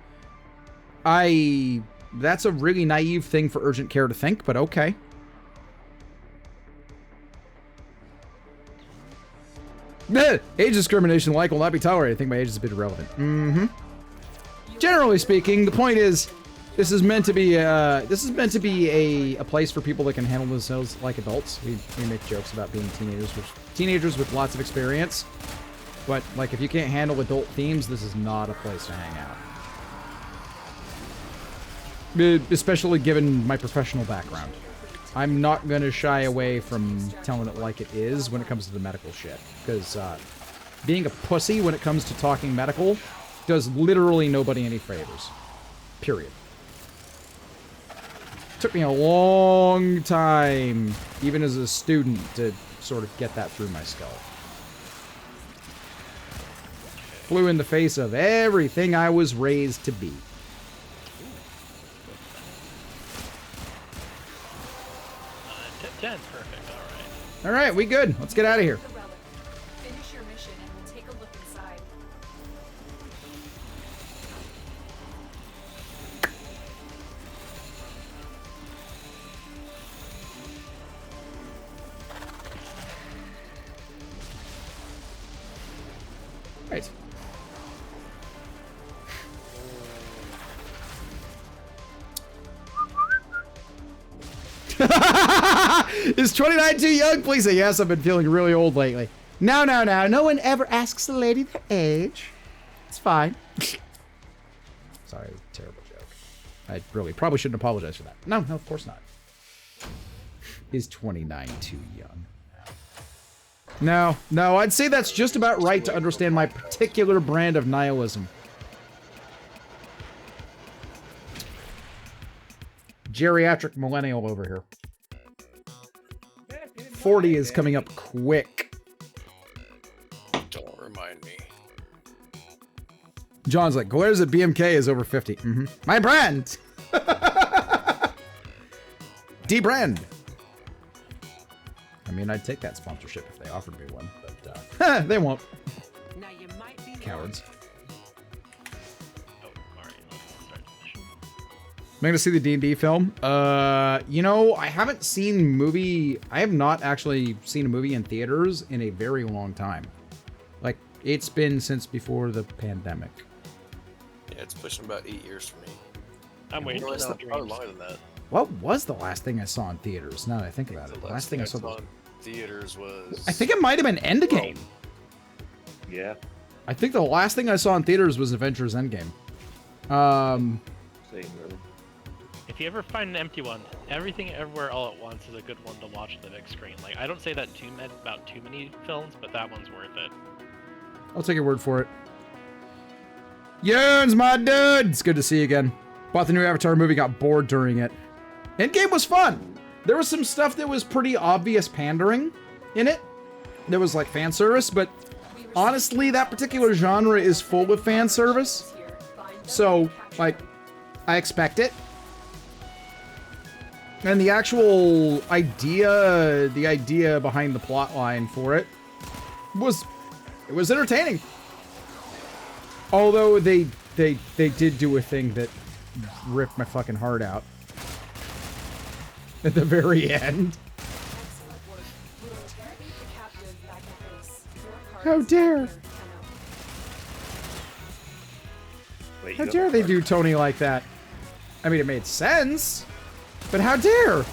S1: That's a really naive thing for urgent care to think, but okay. Age discrimination like will not be tolerated. I think my age is a bit irrelevant. Mm-hmm. Generally speaking, the point is, this is meant to be a place for people that can handle themselves like adults. We make jokes about being teenagers with lots of experience, but like if you can't handle adult themes, this is not a place to hang out. Especially given my professional background. I'm not going to shy away from telling it like it is when it comes to the medical shit. Because being a pussy when it comes to talking medical does literally nobody any favors. Period. Took me a long time, even as a student, to sort of get that through my skull. Flew in the face of everything I was raised to be.
S11: Perfect, alright.
S1: Alright, we good. Let's get out of here.
S4: Finish your mission and we'll take a look inside.
S1: Right. Is 29 too young? Please say yes. I've been feeling really old lately. No. No one ever asks a lady their age. It's fine. Sorry, terrible joke. I really probably shouldn't apologize for that. No, of course not. Is 29 too young? No, I'd say that's just about right to understand my particular brand of nihilism. Geriatric millennial over here. 40 is coming up quick.
S3: Don't remind me.
S1: John's like, Glares at BMK is over 50. Mm-hmm. My brand! D-brand! I mean, I'd take that sponsorship if they offered me one, but they won't. Cowards. Am I gonna see the D&D film? You know, I haven't seen movie... I have not actually seen a movie in theaters in a very long time. Like, it's been since before the pandemic.
S3: Yeah, it's pushing about 8 years for me.
S11: I'm waiting for
S3: that. Probably longer than that.
S1: What was the last thing I saw in theaters? Now that I think about it. The last thing I saw
S3: in theaters was...
S1: I think it might have been Endgame.
S10: Yeah.
S1: I think the last thing I saw in theaters was Avengers Endgame.
S10: Same, really.
S11: If you ever find an empty one, Everything Everywhere All at Once is a good one to watch on the big screen. Like, I don't say that about too many films, but that one's worth it.
S1: I'll take your word for it. Yearns, my dude! It's good to see you again. Bought the new Avatar movie, got bored during it. Endgame was fun! There was some stuff that was pretty obvious pandering in it. There was like fan service, but honestly, that particular genre is full of fan service. So, like, I expect it. And the actual idea behind the plot line for it was entertaining. Although they did do a thing that ripped my fucking heart out. at the very end. How dare!
S10: Wait,
S1: How dare they do Tony like that? I mean, it made sense, but how dare!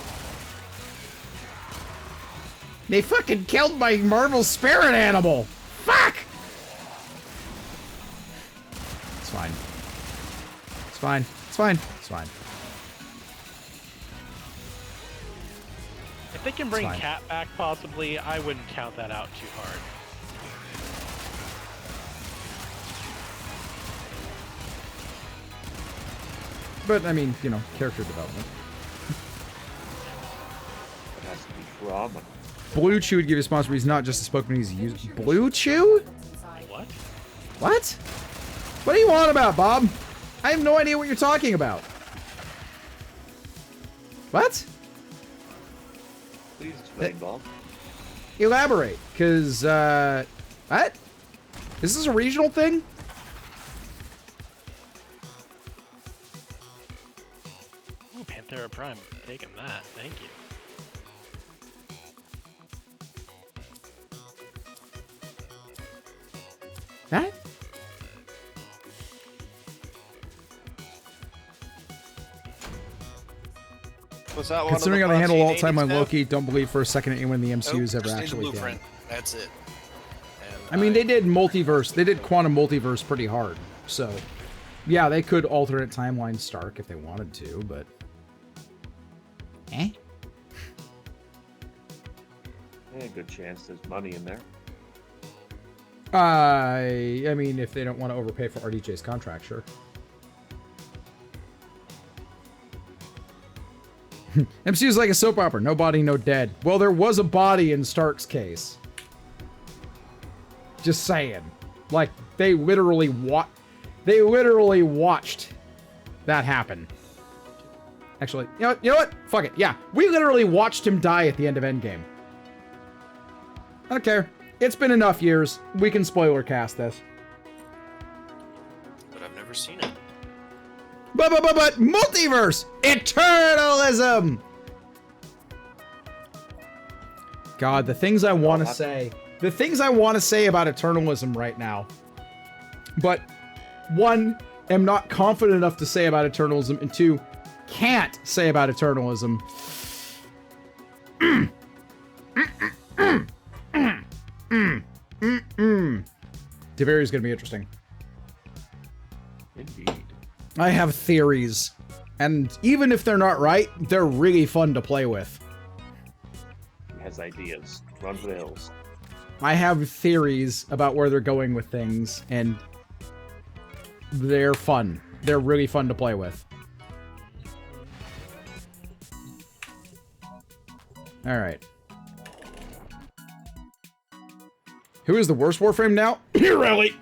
S1: They fucking killed my Marvel spirit animal! Fuck! It's fine. It's fine. It's fine. It's fine.
S11: If they can bring
S1: fine.
S11: Cat back, possibly, I wouldn't count that out too hard.
S1: But, I mean, you know, character development.
S10: It has to be drama.
S1: Blue Chew would give you a sponsor, but he's not just a spokesman, he's used. Blue Chew?
S11: What?
S1: What? What do you want about, Bob? I have no idea what you're talking about. What?
S10: Please explain, Bob.
S1: Elaborate, because, what? Is this a regional thing?
S11: Ooh, Panthera Prime, taking that, thank you.
S1: That?
S5: Was that one
S1: Considering how
S5: of the
S1: they handle all
S5: parts
S1: time
S5: you
S1: on
S5: needed
S1: Loki, don't believe for a second anyone in the MCU is ever
S3: Just need the
S1: actually dead.
S3: blueprint. That's it. And
S1: I mean, they did multiverse. They did quantum multiverse pretty hard. So, yeah, they could alternate timeline Stark if they wanted to, but... Eh?
S10: Yeah, good chance there's money in there.
S1: I mean, if they don't want to overpay for RDJ's contract, sure. MCU's like a soap opera. No body, no dead. Well, there was a body in Stark's case. Just saying. Like, they literally watched that happen. Actually, you know what? Fuck it. Yeah, we literally watched him die at the end of Endgame. I don't care. It's been enough years. We can spoiler cast this.
S3: But I've never seen it.
S1: But multiverse! Eternalism! God, the things I want to say. The things I want to say about Eternalism right now. But, one, am not confident enough to say about Eternalism, and two, can't say about Eternalism. Deveri's gonna be interesting.
S10: Indeed.
S1: I have theories. And even if they're not right, they're really fun to play with.
S10: He has ideas. Run for the hills.
S1: I have theories about where they're going with things, and they're fun. They're really fun to play with. Alright. Who is the worst Warframe now? Really?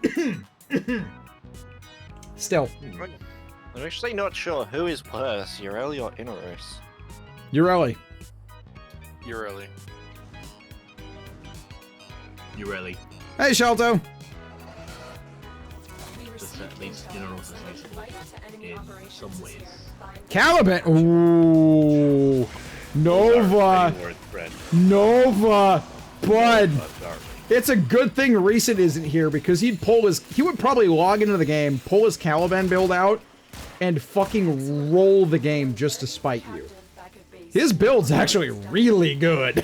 S1: Still.
S5: I'm actually not sure who is worse, Ureli or Inaros.
S1: Ureli.
S3: You're early.
S16: You really?
S1: Hey, Shelto.
S16: Just at least Generals is useful in some ways.
S1: Caliban. Ooh. Nova. Nova. Bud. It's a good thing Recent isn't here because he would probably log into the game, pull his Caliban build out, and fucking roll the game just to spite you. His build's actually really good.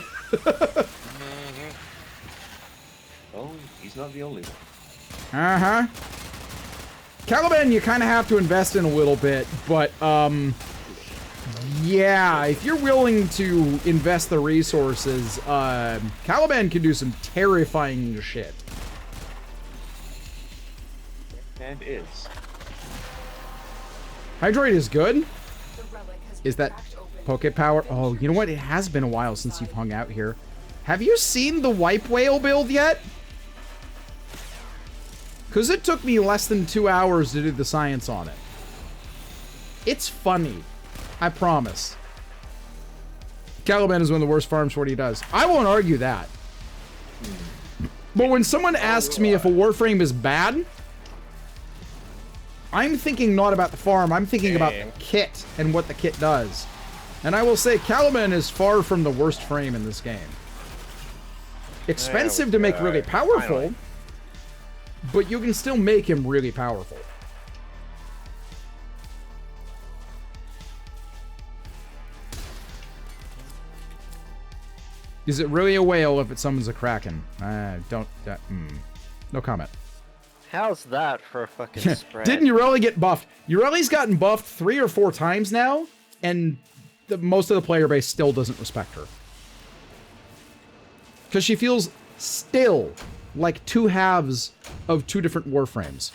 S10: Oh, he's not the only one.
S1: Uh-huh. Caliban you kind of have to invest in a little bit, but, yeah, if you're willing to invest the resources, Caliban can do some terrifying shit.
S10: And is.
S1: Hydroid is good. Is that Poke Power? Oh, you know what? It has been a while since you've hung out here. Have you seen the Wipe Whale build yet? Because it took me less than 2 hours to do the science on it. It's funny. I promise. Caliban is one of the worst farms for what he does. I won't argue that. But when someone asks me if a Warframe is bad, I'm thinking not about the farm. I'm thinking about the kit and what the kit does. And I will say, Caliban is far from the worst frame in this game. Expensive to make really powerful, but you can still make him really powerful. Is it really a whale if it summons a kraken? No comment.
S5: How's that for a fucking spread?
S1: Didn't Ureli get buffed? Ureli's gotten buffed 3 or 4 times now, and most of the player base still doesn't respect her. Because she feels still like 2 halves of 2 different Warframes.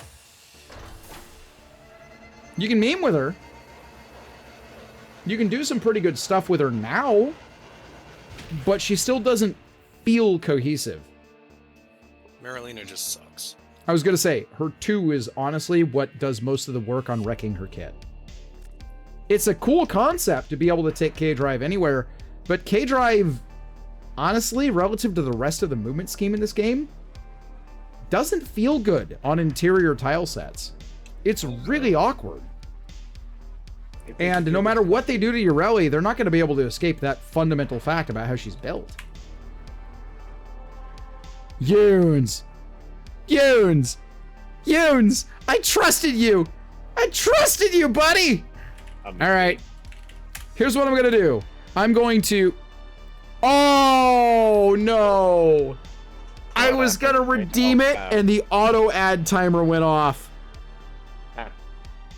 S1: You can meme with her. You can do some pretty good stuff with her now, but she still doesn't feel cohesive.
S3: Marilena just sucks.
S1: I was going to say, her 2 is honestly what does most of the work on wrecking her kit. It's a cool concept to be able to take K-Drive anywhere, but K-Drive, honestly, relative to the rest of the movement scheme in this game, doesn't feel good on interior tile sets. It's really awkward. And no matter what they do to Ureli, they're not going to be able to escape that fundamental fact about how she's built. Yoons! Yoons! Yoons! I trusted you! I trusted you, buddy! Alright. Here's what I'm gonna do. I'm going to... Oh, no! I was gonna redeem it, and the auto-add timer went off.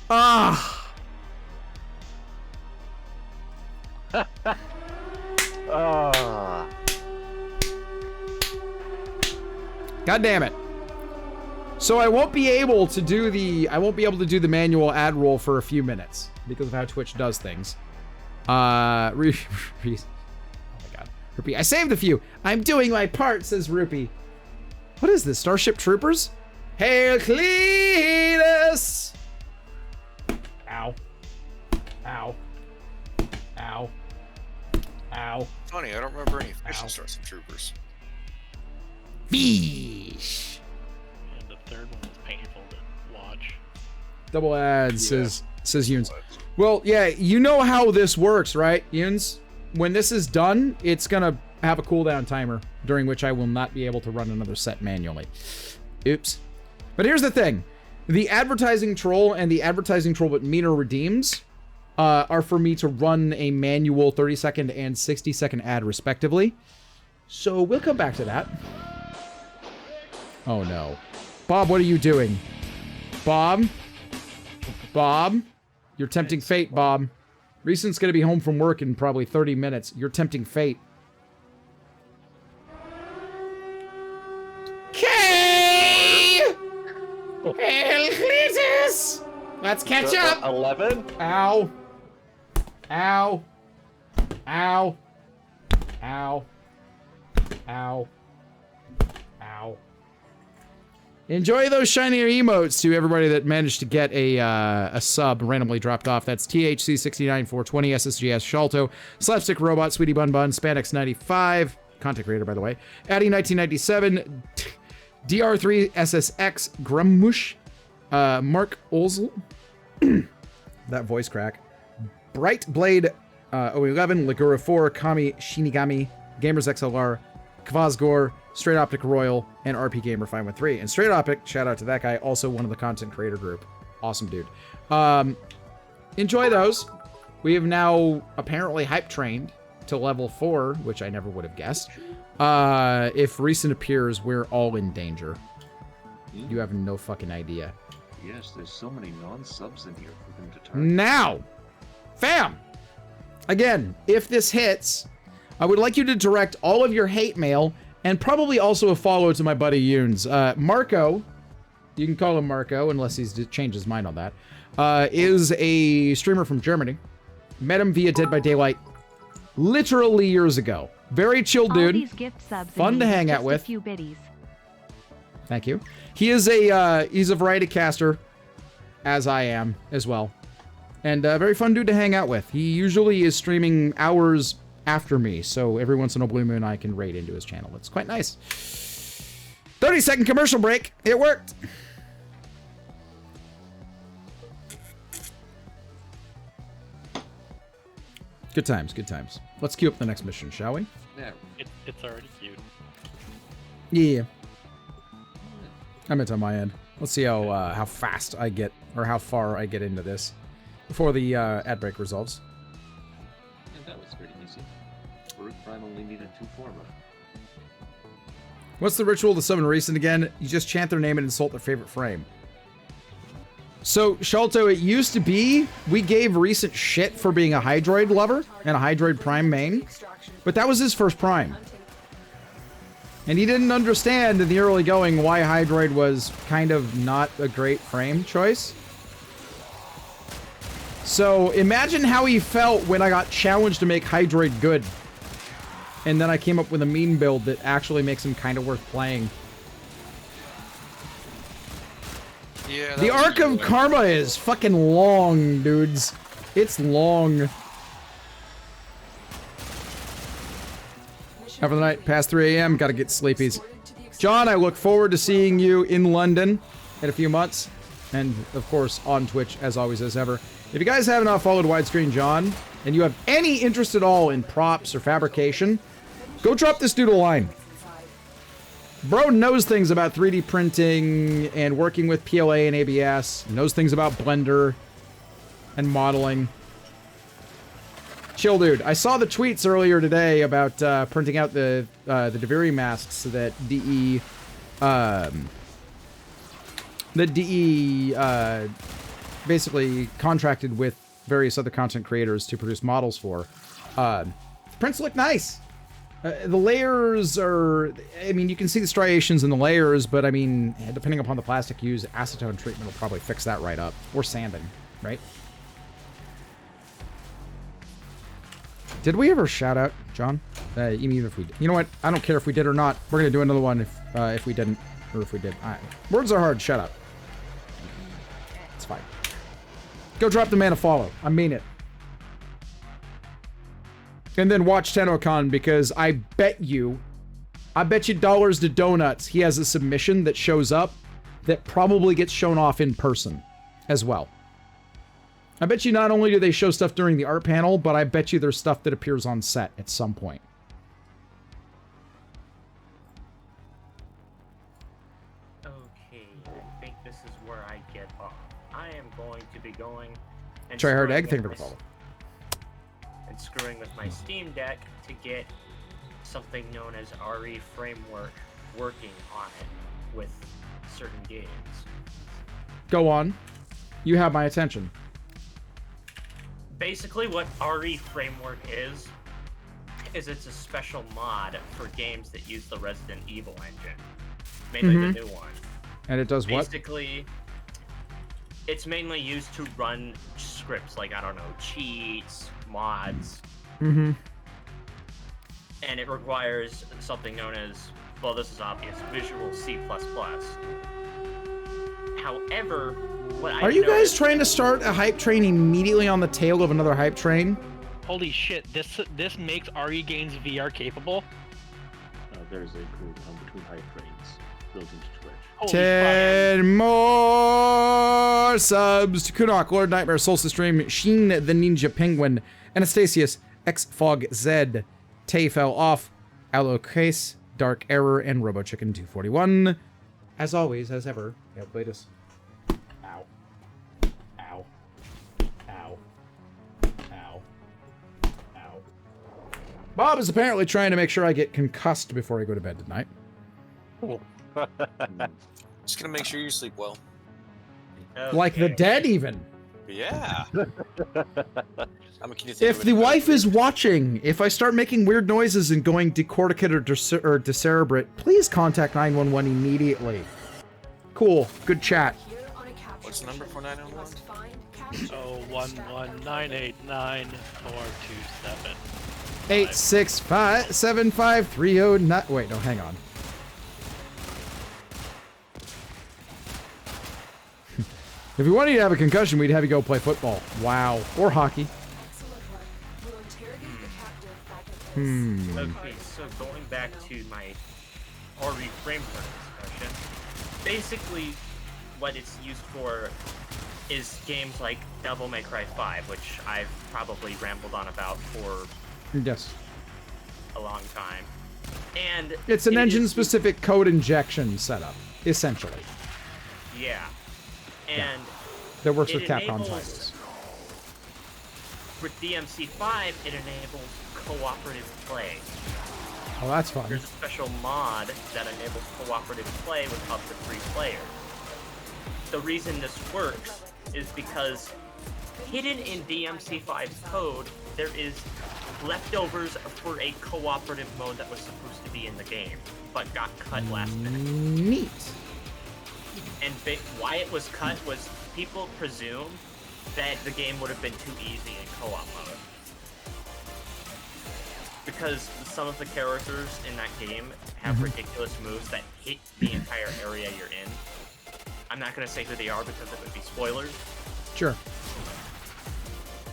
S1: Ah! God damn it. So I won't be able to do the manual ad roll for a few minutes because of how Twitch does things. Oh my god. Rupee, I saved a few. I'm doing my part, says Rupee. What is this? Starship Troopers? Hail Cletus! Ow. Ow. Ow. Ow.
S3: Funny, I don't remember any fish in Starship Troopers.
S1: Fish.
S11: And the third one was painful to watch.
S1: Double ad, says Yuns. Well, yeah, you know how this works, right, Yuns? When this is done, it's gonna have a cooldown timer, during which I will not be able to run another set manually. Oops. But here's the thing. The advertising troll and the advertising troll but meter redeems are for me to run a manual 30-second and 60-second ad, respectively. So we'll come back to that. Oh, no. Bob, what are you doing? Bob? Bob? You're tempting fate, Bob. Recent's gonna be home from work in probably 30 minutes. You're tempting fate. K! Hail Cletus! Let's catch up!
S5: 11?
S1: Ow. Ow. Ow. Ow. Ow. Ow. Enjoy those shinier emotes to everybody that managed to get a sub randomly dropped off. That's THC69420, SSGS Shalto, Slapstick Robot, Sweetie Bun Bun, Spanx95, content creator by the way, Addy1997, DR3 SSX, Grummush, Mark Olzel, that voice crack, Bright Blade 011, Ligura 4, Kami Shinigami, Gamers XLR, Kvazgor, Straight Optic Royal, and RP Gamer 513. And Straight Optic, shout out to that guy, also one of the content creator group. Awesome dude. Enjoy those. We have now apparently hype trained to level 4, which I never would have guessed. If recent appears, we're all in danger. You have no fucking idea.
S10: Yes, there's so many non-subs in here for them to target.
S1: Now, fam, again, if this hits, I would like you to direct all of your hate mail and probably also a follow to my buddy Yuns. Marco, you can call him Marco unless he's changed his mind on that, is a streamer from Germany. Met him via Dead by Daylight literally years ago. Very chill dude. Fun to hang out with. Thank you. He is he's a variety caster, as I am as well. And a very fun dude to hang out with. He usually is streaming hours after me, so every once in a blue moon I can raid into his channel. It's quite nice. 30-second commercial break. It worked. Good times, good times. Let's queue up the next mission, shall we?
S10: Yeah.
S11: It's already cute.
S1: Yeah. I meant on my end. Let's see how fast I get, or how far I get into this before the ad break resolves.
S10: Yeah, that was pretty easy. Baruch Prime only needed 2 forma.
S1: What's the ritual to summon Recent again? You just chant their name and insult their favorite frame. So, Shalto, it used to be we gave Recent shit for being a Hydroid lover and a Hydroid Prime main, but that was his first Prime. And he didn't understand in the early going why Hydroid was kind of not a great frame choice. So, imagine how he felt when I got challenged to make Hydroid good. And then I came up with a mean build that actually makes him kind of worth playing.
S3: Yeah.
S1: The Arc of Karma is fucking long, dudes. It's long. Have a night past 3 a.m. Gotta get sleepies. John, I look forward to seeing you in London in a few months. And, of course, on Twitch, as always, as ever. If you guys have not followed Widescreen John, and you have any interest at all in props or fabrication, go drop this dude a line. Bro knows things about 3D printing and working with PLA and ABS, knows things about Blender and modeling. Chill, dude. I saw the tweets earlier today about printing out the Deviri masks that DE basically contracted with various other content creators to produce models for. The prints look nice. The layers are, I mean, you can see the striations in the layers, but I mean, depending upon the plastic used, acetone treatment will probably fix that right up. Or sanding, right? Did we ever shout out, John? Even if we, you know what? I don't care if we did or not. We're gonna do another one if we didn't, or if we did. Words are hard. Shut up. It's fine. Go drop the man a follow. I mean it. And then watch TennoCon, because I bet you dollars to donuts he has a submission that shows up that probably gets shown off in person as well. I bet you not only do they show stuff during the art panel, but I bet you there's stuff that appears on set at some point.
S6: Okay, I think this is where I get off. I am going to be going and
S1: Try hard
S6: screwing
S1: egg thing to
S6: with
S1: follow.
S6: and screwing with my Steam Deck to get something known as RE Framework working on it with certain games.
S1: Go on. You have my attention.
S6: Basically, what RE Framework is it's a special mod for games that use the Resident Evil engine, mainly the new one.
S1: And it does what?
S6: Basically, it's mainly used to run scripts like, I don't know, cheats, mods.
S1: Mm-hmm.
S6: And it requires something known as, well, this is obvious, Visual C++. However, what I
S1: Are you guys
S6: noticed-
S1: trying to start a hype train immediately on the tail of another hype train?
S11: Holy shit! This makes RE games VR capable.
S10: There's a group between hype trains built into Twitch.
S11: Holy
S1: 10 more subs to Kunok, Lord Nightmare, Solstice Stream, Sheen the Ninja Penguin, Anastasius, X Fog Z, Tay Fell Off, Allocase, Dark Error, and RoboChicken 241. As always, as ever, yeah, play this. Ow. Ow. Ow. Ow. Ow. Bob is apparently trying to make sure I get concussed before I go to bed tonight.
S3: Just gonna make sure you sleep well.
S1: Like the dead, even.
S3: Yeah.
S1: If the wife is watching, if I start making weird noises and going decorticate or decerebrate, please contact 911 immediately. Cool. Good chat.
S3: What's the number for 911?
S11: 011989427.
S1: 865-75309. Wait, no, hang on. If we wanted you to have a concussion, we'd have you go play football. Wow. Or hockey.
S6: Okay, so going back to my RE Framework discussion, basically what it's used for is games like Devil May Cry 5, which I've probably rambled on about for
S1: Yes.
S6: a long time. And
S1: It's an
S6: it is-
S1: engine-specific code injection setup, essentially.
S6: Yeah. And
S1: That works
S6: it
S1: with Capcom
S6: enables-
S1: titles.
S6: With DMC5, it enables cooperative play.
S1: Oh, that's fun.
S6: There's a special mod that enables cooperative play with up to 3 players. The reason this works is because hidden in DMC5's code, there is leftovers for a cooperative mode that was supposed to be in the game, but got cut last minute.
S1: Neat.
S6: And why it was cut was people presume that the game would have been too easy in co-op mode. Because some of the characters in that game have ridiculous moves that hit the entire area you're in. I'm not going to say who they are because it would be spoilers.
S1: Sure.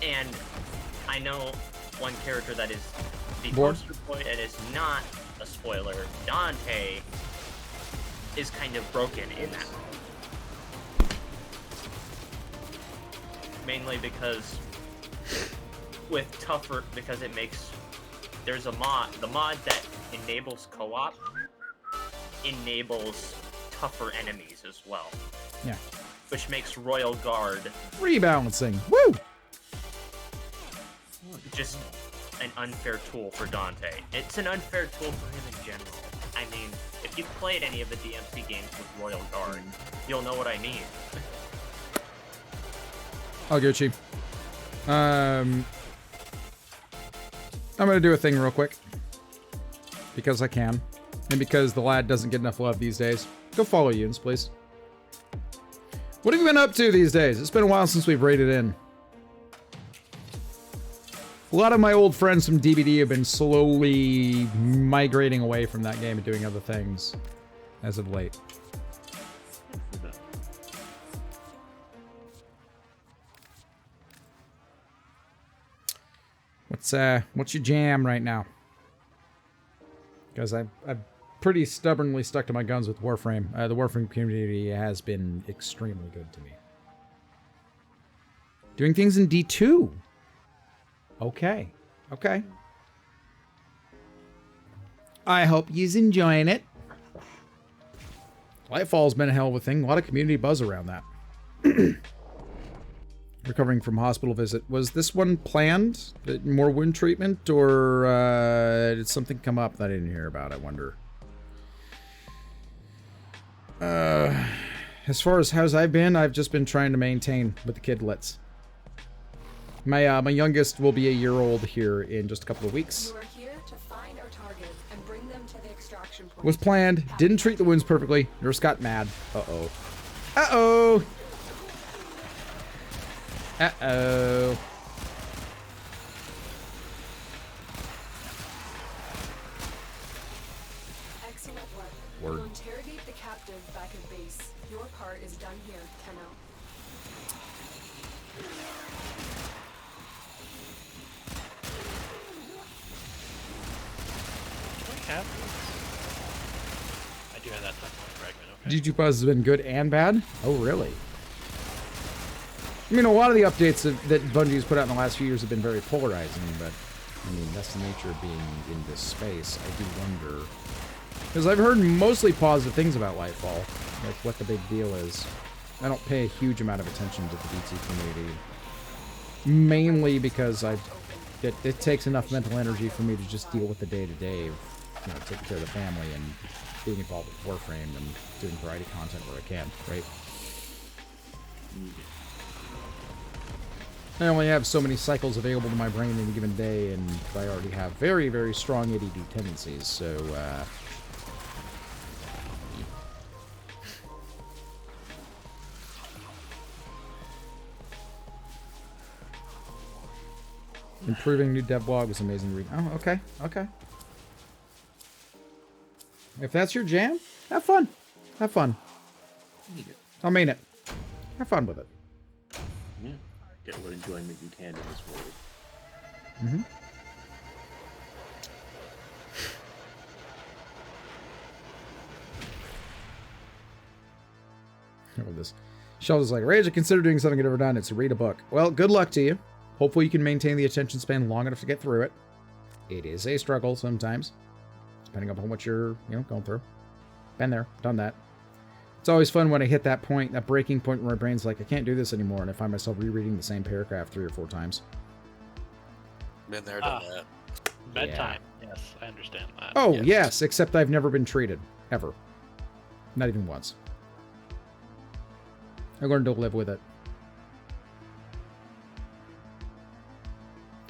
S6: And I know one character that is the
S1: Bored?
S6: poster boy and is not a spoiler. Dante is kind of broken in that. Mainly because with tougher, because it makes, there's a mod, the mod that enables co-op enables tougher enemies as well.
S1: Yeah.
S6: Which makes Royal Guard
S1: Rebalancing. Woo!
S6: just an unfair tool for Dante. It's an unfair tool for him in general. I mean, if you've played any of the DMC games with Royal Guard, you'll know what I mean.
S1: I'll get you. I'm gonna do a thing real quick. Because I can. And because the lad doesn't get enough love these days. Go follow Yuns, please. What have you been up to these days? It's been a while since we've raided in. A lot of my old friends from DBD have been slowly migrating away from that game and doing other things as of late. What's your jam right now? Because I've pretty stubbornly stuck to my guns with Warframe. The Warframe community has been extremely good to me. Doing things in D2. Okay. Okay. I hope you's enjoying it. Lightfall's been a hell of a thing. A lot of community buzz around that. Recovering from hospital visit. Was this one planned? More wound treatment? Or did something come up that I didn't hear about, I wonder? As far as how's I been, I've just been trying to maintain with the kidlets. My youngest will be a year old here in just a couple of weeks.
S4: You are here to find our target and bring them to the extraction point.
S1: Was planned. Didn't treat the wounds perfectly. Nurse got mad. Uh-oh. Uh-oh. Uh-oh.
S4: Excellent work.
S1: Word.
S4: We'll interrogate the captive back at base. Your part is done here, Tenno.
S11: I do have that type of fragment, okay.
S1: G2 Buzz has been good and bad? Oh, really? I mean, a lot of the updates that Bungie's put out in the last few years have been very polarizing, but, I mean, that's the nature of being in this space. I do wonder. Because I've heard mostly positive things about Lightfall, like what the big deal is. I don't pay a huge amount of attention to the BT community. Mainly because it takes enough mental energy for me to just deal with the day-to-day of, you know, taking care of the family and being involved with Warframe and doing variety content where I can, right? I only have so many cycles available to my brain in a given day, and I already have very, very strong ADD tendencies, so, Improving new devlog was amazing to read. Oh, okay, okay. If that's your jam, have fun. Have fun. I mean it. Have fun with it.
S10: Yeah. Get what enjoyment you can in this world.
S1: Mm-hmm. How about this? Sheldon's like, Rage, I consider doing something I've never done. It's to read a book. Well, good luck to you. Hopefully you can maintain the attention span long enough to get through it. It is a struggle sometimes, depending upon what you're, going through. Been there, done that. It's always fun when I hit that point, that breaking point where my brain's like, I can't do this anymore, and I find myself rereading the same paragraph 3 or 4 times.
S3: Been there, done that.
S11: Bedtime. Yes, I understand that.
S1: Oh, yes, except I've never been treated. Ever. Not even once. I learned to live with it.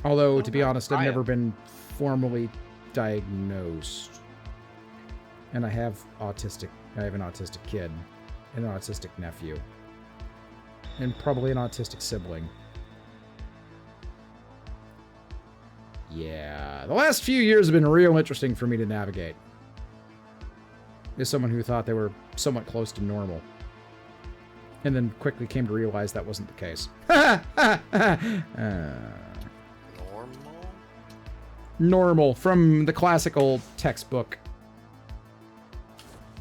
S1: Although, to be honest, I've never been formally diagnosed. And I have an autistic kid, and an autistic nephew, and probably an autistic sibling. Yeah, the last few years have been real interesting for me to navigate. As someone who thought they were somewhat close to normal. And then quickly came to realize that wasn't the case. Normal, from the classical textbook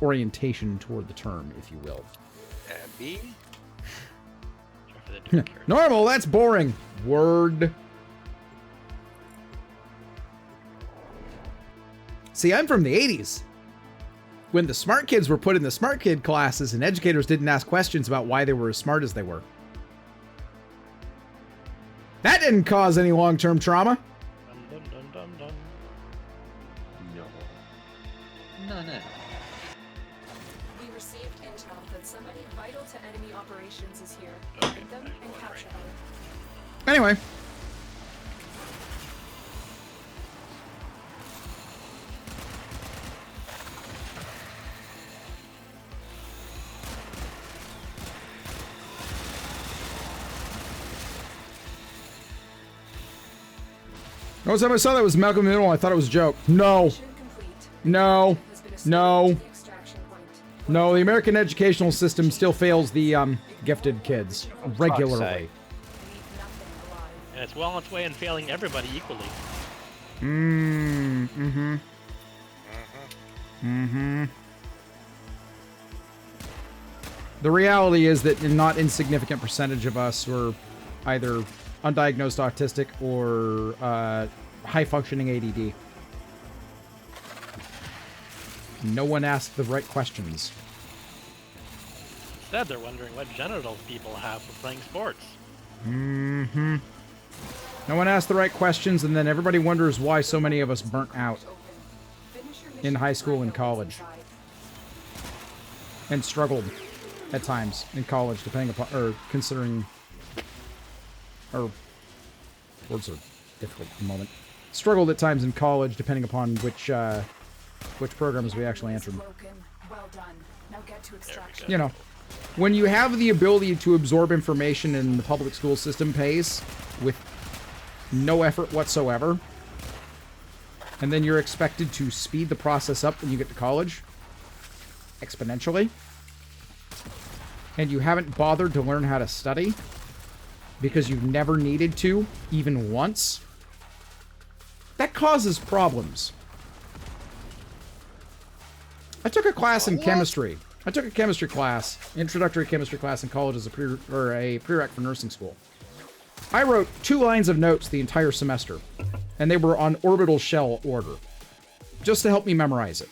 S1: orientation toward the term, if you will.
S3: Abby?
S1: Normal, that's boring. Word. See, I'm from the 80s. When the smart kids were put in the smart kid classes and educators didn't ask questions about why they were as smart as they were. That didn't cause any long-term trauma.
S10: No.
S4: We received intel that somebody vital to enemy operations is here. Find them and capture them.
S1: Anyway. Most time I saw that was Malcolm in the Middle, I thought it was a joke. No. No. No. No, the American educational system still fails the gifted kids regularly.
S11: And it's well on its way in failing everybody equally.
S1: The reality is that a not insignificant percentage of us were either undiagnosed autistic or high-functioning ADD. No one asked the right questions.
S11: Instead, they're wondering what genitals people have for playing sports.
S1: No one asked the right questions, and then everybody wonders why so many of us burnt out in high school and college. And struggled at times in college, depending upon, or considering, or words are difficult at the moment. Struggled at times in college, depending upon which programs we actually entered. You know, when you have the ability to absorb information in the public school system pace with no effort whatsoever, and then you're expected to speed the process up when you get to college exponentially, and you haven't bothered to learn how to study because you've never needed to, even once, that causes problems. I took a class in chemistry. I took a chemistry class, introductory chemistry class in college as a prereq for nursing school. I wrote 2 lines of notes the entire semester, and they were on orbital shell order, just to help me memorize it.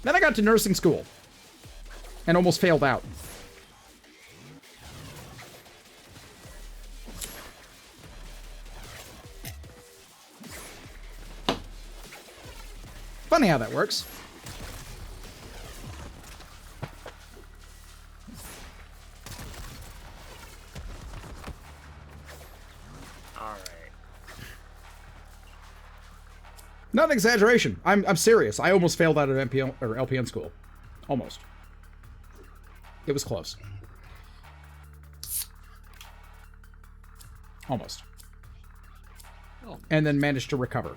S1: Then I got to nursing school, and almost failed out. Funny how that works.
S6: Alright.
S1: Not an exaggeration. I'm serious. I almost failed out of MPL or LPN school. Almost. It was close. Almost.
S10: Oh.
S1: And then managed to recover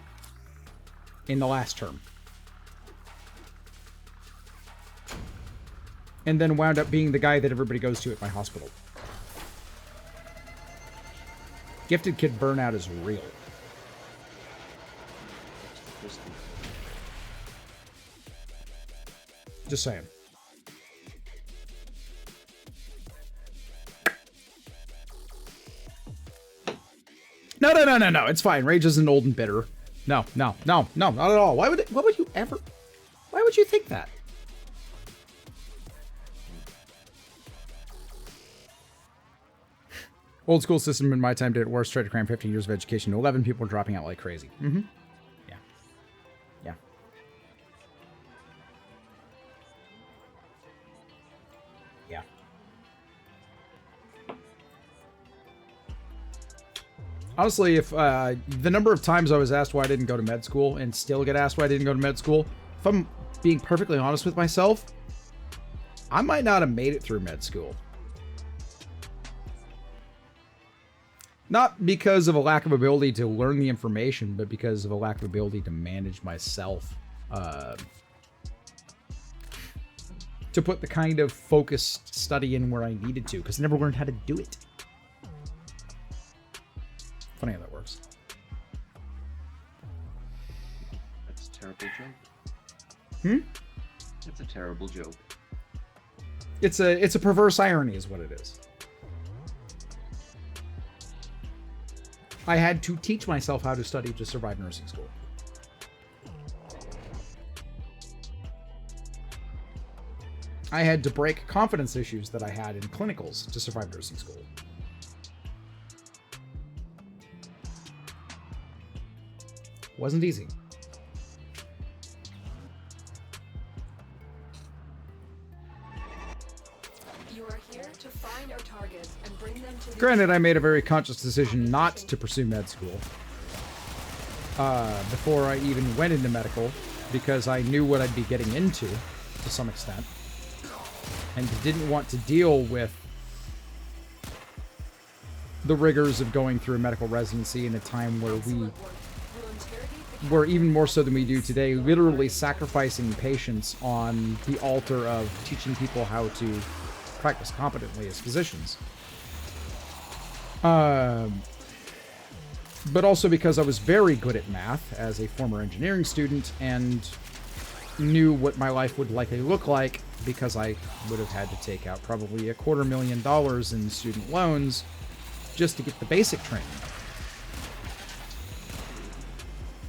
S1: in the last term. And then wound up being the guy that everybody goes to at my hospital. Gifted kid burnout is real. Just saying. No, no, no, no, no. It's fine. Rage isn't old and bitter. No, no, no, no, not at all. Why would you ever? Why would you think that? Old school system in my time did it worse. Tried to cram 15 years of education. 11 people were dropping out like crazy. Mm-hmm. Yeah. Yeah. Yeah. Honestly, if the number of times I was asked why I didn't go to med school and still get asked why I didn't go to med school, if I'm being perfectly honest with myself, I might not have made it through med school. Not because of a lack of ability to learn the information, but because of a lack of ability to manage myself. To put the kind of focused study in where I needed to, because I never learned how to do it. Funny how that works.
S10: That's a terrible joke.
S1: Hmm?
S10: It's a terrible joke.
S1: It's a perverse irony is what it is. I had to teach myself how to study to survive nursing school. I had to break confidence issues that I had in clinicals to survive nursing school. Wasn't easy.
S4: You are here to find our target and bring them to the
S1: Granted, I made a very conscious decision not to pursue med school before I even went into medical, because I knew what I'd be getting into to some extent, and didn't want to deal with the rigors of going through a medical residency in a time where we were, even more so than we do today, literally sacrificing patients on the altar of teaching people how to practice competently as physicians. But also because I was very good at math as a former engineering student and knew what my life would likely look like, because I would have had to take out probably $250,000 in student loans just to get the basic training.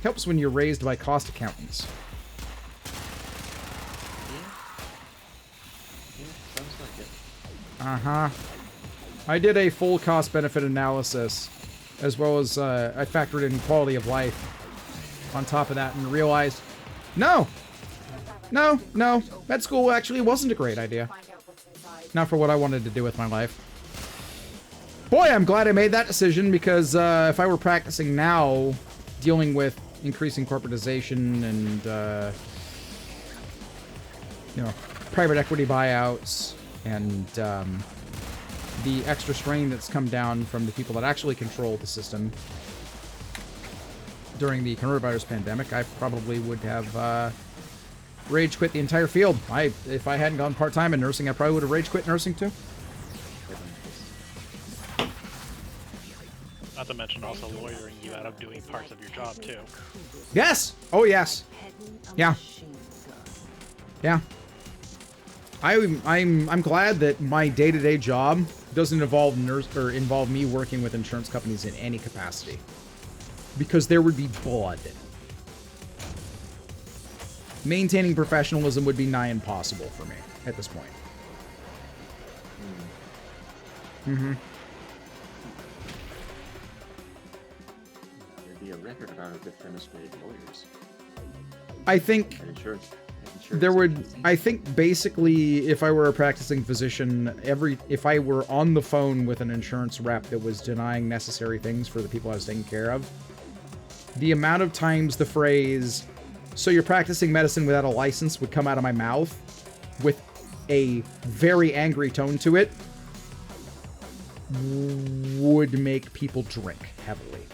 S1: Helps when you're raised by cost accountants. Uh-huh. I did a full cost-benefit analysis, as well as I factored in quality of life on top of that and realized, no, med school actually wasn't a great idea. Not for what I wanted to do with my life. Boy, I'm glad I made that decision, because if I were practicing now, dealing with increasing corporatization and, you know, private equity buyouts and the extra strain that's come down from the people that actually control the system during the coronavirus pandemic, I probably would have rage quit the entire field. If I hadn't gone part-time in nursing, I probably would have rage quit nursing too.
S11: Not to mention also lawyering you out of doing parts of your job too.
S1: Yes! Oh yes. Yeah. Yeah. I'm glad that my day-to-day job doesn't involve involve me working with insurance companies in any capacity, because there would be blood. Maintaining professionalism would be nigh impossible for me at this point. Mm-hmm.
S10: There'd be a record amount of defense-made lawyers.
S1: I think there would, I think basically, if I were a practicing physician, if I were on the phone with an insurance rep that was denying necessary things for the people I was taking care of, the amount of times the phrase, "So you're practicing medicine without a license," would come out of my mouth with a very angry tone to it, would make people drink heavily.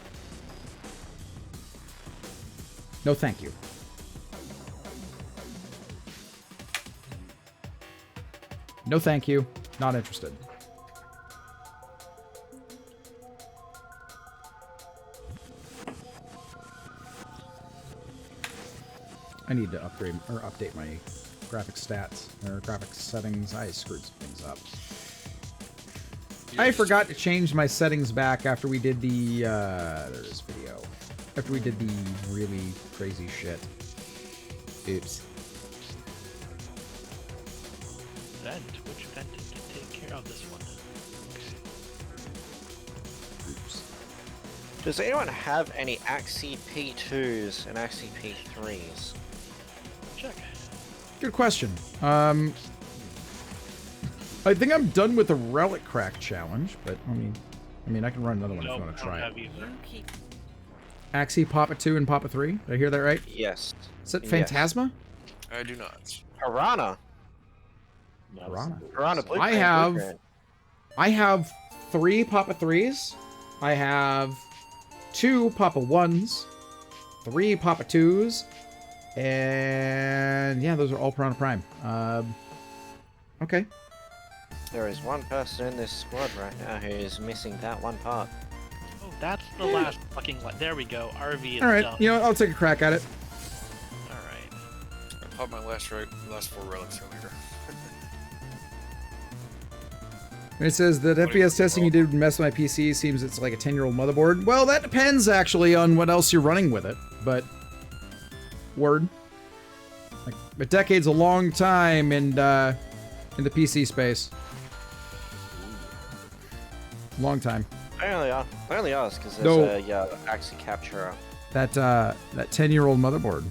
S1: No thank you. No thank you. Not interested. I need to upgrade or update my graphics stats or graphics settings. I screwed some things up. I forgot to change my settings back after we did the, there's video. After we did the really crazy shit. Oops.
S11: Vent? Which vent can take care of this one?
S1: Oops.
S5: Does anyone have any Axie P2s and Axie P3s?
S11: Check.
S1: Good question. I think I'm done with the Relic Crack challenge, but I mean, I can run another one if you want to try it. Axie, Papa 2, and Papa 3. Did I hear that right?
S5: Yes.
S1: Is it Phantasma?
S3: I do not.
S5: Piranha.
S1: Piranha.
S5: Blueprint.
S1: I have 3 Papa 3s. I have 2 Papa 1s. 3 Papa 2s. And yeah, those are all Piranha Prime. Okay.
S5: There is one person in this squad right now who is missing that one part.
S11: Oh, that's the last fucking one. There we go. RV is
S1: All right,
S11: done.
S1: you know, I'll take a crack at it.
S11: All right.
S3: I popped my last 4 relics earlier.
S1: It says that FPS testing you did mess with my PC. Seems it's like a 10-year-old motherboard. Well, that depends actually on what else you're running with it. But word, like a decade's a long time in the PC space. Long time.
S5: Only us, because there's a Axie Capturer.
S1: That 10-year-old motherboard.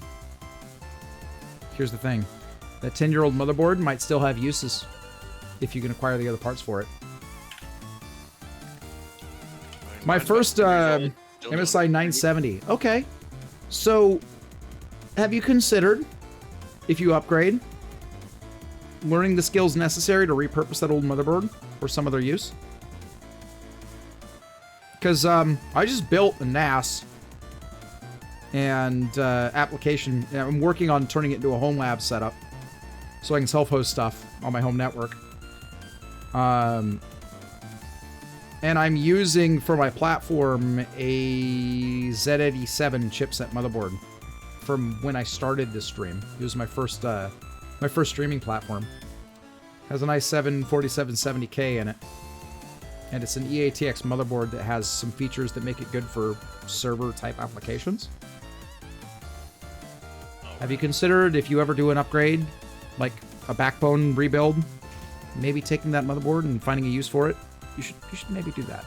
S1: Here's the thing. That 10-year-old motherboard might still have uses if you can acquire the other parts for it. My first MSI 970. Okay. So, have you considered, if you upgrade, learning the skills necessary to repurpose that old motherboard for some other use? Because I just built a NAS and application. I'm working on turning it into a home lab setup so I can self-host stuff on my home network. And I'm using for my platform a Z87 chipset motherboard from when I started this stream. It was my first streaming platform. Has an i7 4770K in it. And it's an EATX motherboard that has some features that make it good for server-type applications. Have you considered, if you ever do an upgrade, like a backbone rebuild, maybe taking that motherboard and finding a use for it? You should maybe do that.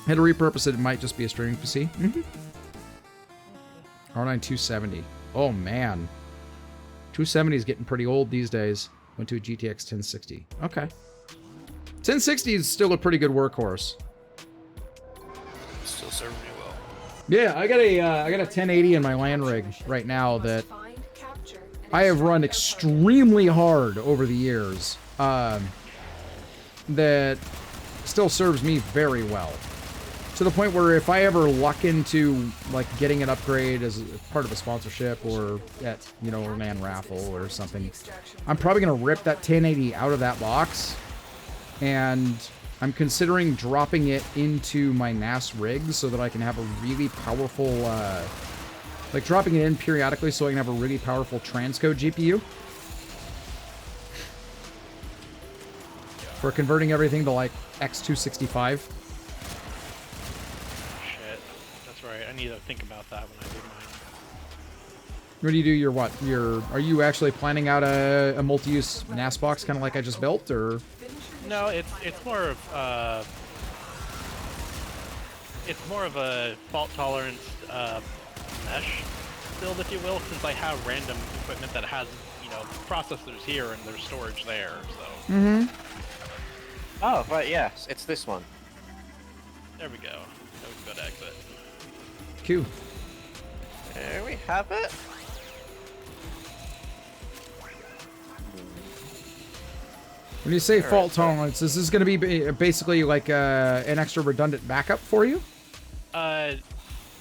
S1: Had to repurpose it, it might just be a streaming PC. R9 270. Oh man. 270 is getting pretty old these days. Went to a GTX 1060. Okay. 1060 is still a pretty good workhorse.
S3: Still serving me well.
S1: Yeah, I got a 1080 in my LAN rig right now that I have run extremely hard over the years. That still serves me very well. To the point where if I ever luck into like getting an upgrade as part of a sponsorship or at, you know, a LAN raffle or something, I'm probably gonna rip that 1080 out of that box, and I'm considering dropping it into my NAS rig so that I can have a really powerful, like dropping it in periodically so I can have a really powerful transcode GPU. For converting everything to like X265.
S11: Shit. That's right. I need to think about that when I do mine.
S1: What do you do? Your what? Are you actually planning out a multi-use NAS box, kind of like I just built, or?
S11: No, it's more of a fault tolerance mesh build, if you will, since I have random equipment that has, you know, processors here and there's storage there. So.
S1: Mm-hmm.
S5: Oh, right, yes, it's this one.
S11: There we go. Now we can go to exit.
S1: Q.
S5: There we have it.
S1: When you say fault tolerance, is this going to be basically like an extra redundant backup for you?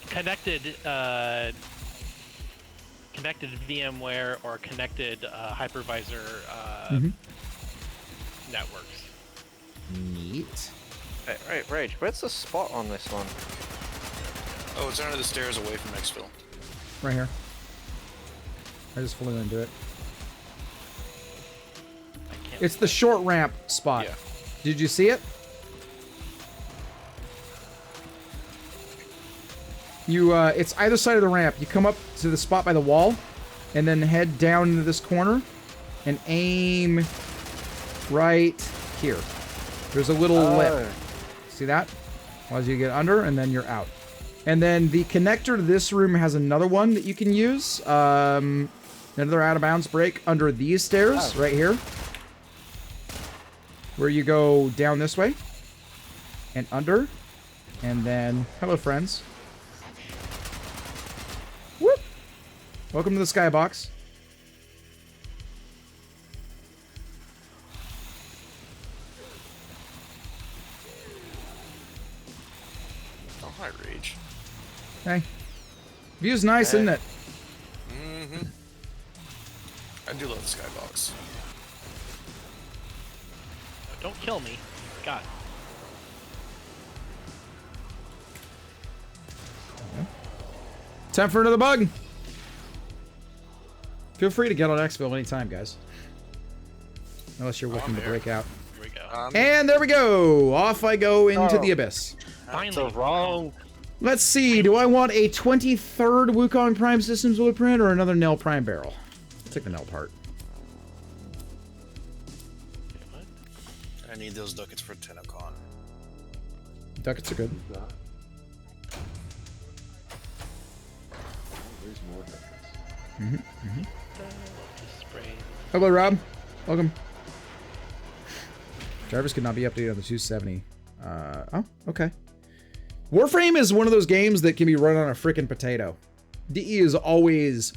S11: Connected VMware or connected hypervisor networks.
S1: Neat.
S5: Right, Rage, where's the spot on this one?
S3: Oh, it's under the stairs away from Exfil.
S1: Right here. I just flew into it.
S11: I
S1: It's the short ramp spot.
S3: Yeah.
S1: Did you see it? You, it's either side of the ramp. You come up to the spot by the wall, and then head down into this corner, and aim right here. There's a little lip. See that? As you get under, and then you're out. And then the connector to this room has another one that you can use. Another out-of-bounds break under these stairs right here. Where you go down this way. And under. And then, hello friends. Whoop! Welcome to the skybox.
S3: Oh, hi, Rage.
S1: Hey. View's nice, isn't it?
S3: Mm-hmm. I do love the skybox.
S11: Don't kill me. God.
S1: Time for another bug. Feel free to get on Xville anytime, guys. Unless you're looking to break out.
S11: Here we go.
S1: And there we go. Off I go into the abyss.
S11: Finally.
S5: Wrong.
S1: Let's see. Do I want a 23rd Wukong Prime Systems blueprint or another Nell Prime barrel? I'll take the Nell part.
S3: I need those ducats for TennoCon.
S1: Ducats are good.
S10: There's more ducats.
S1: Hello, Rob. Welcome. Jarvis could not be updated on the 270. Oh, okay. Warframe is one of those games that can be run on a frickin' potato. DE is always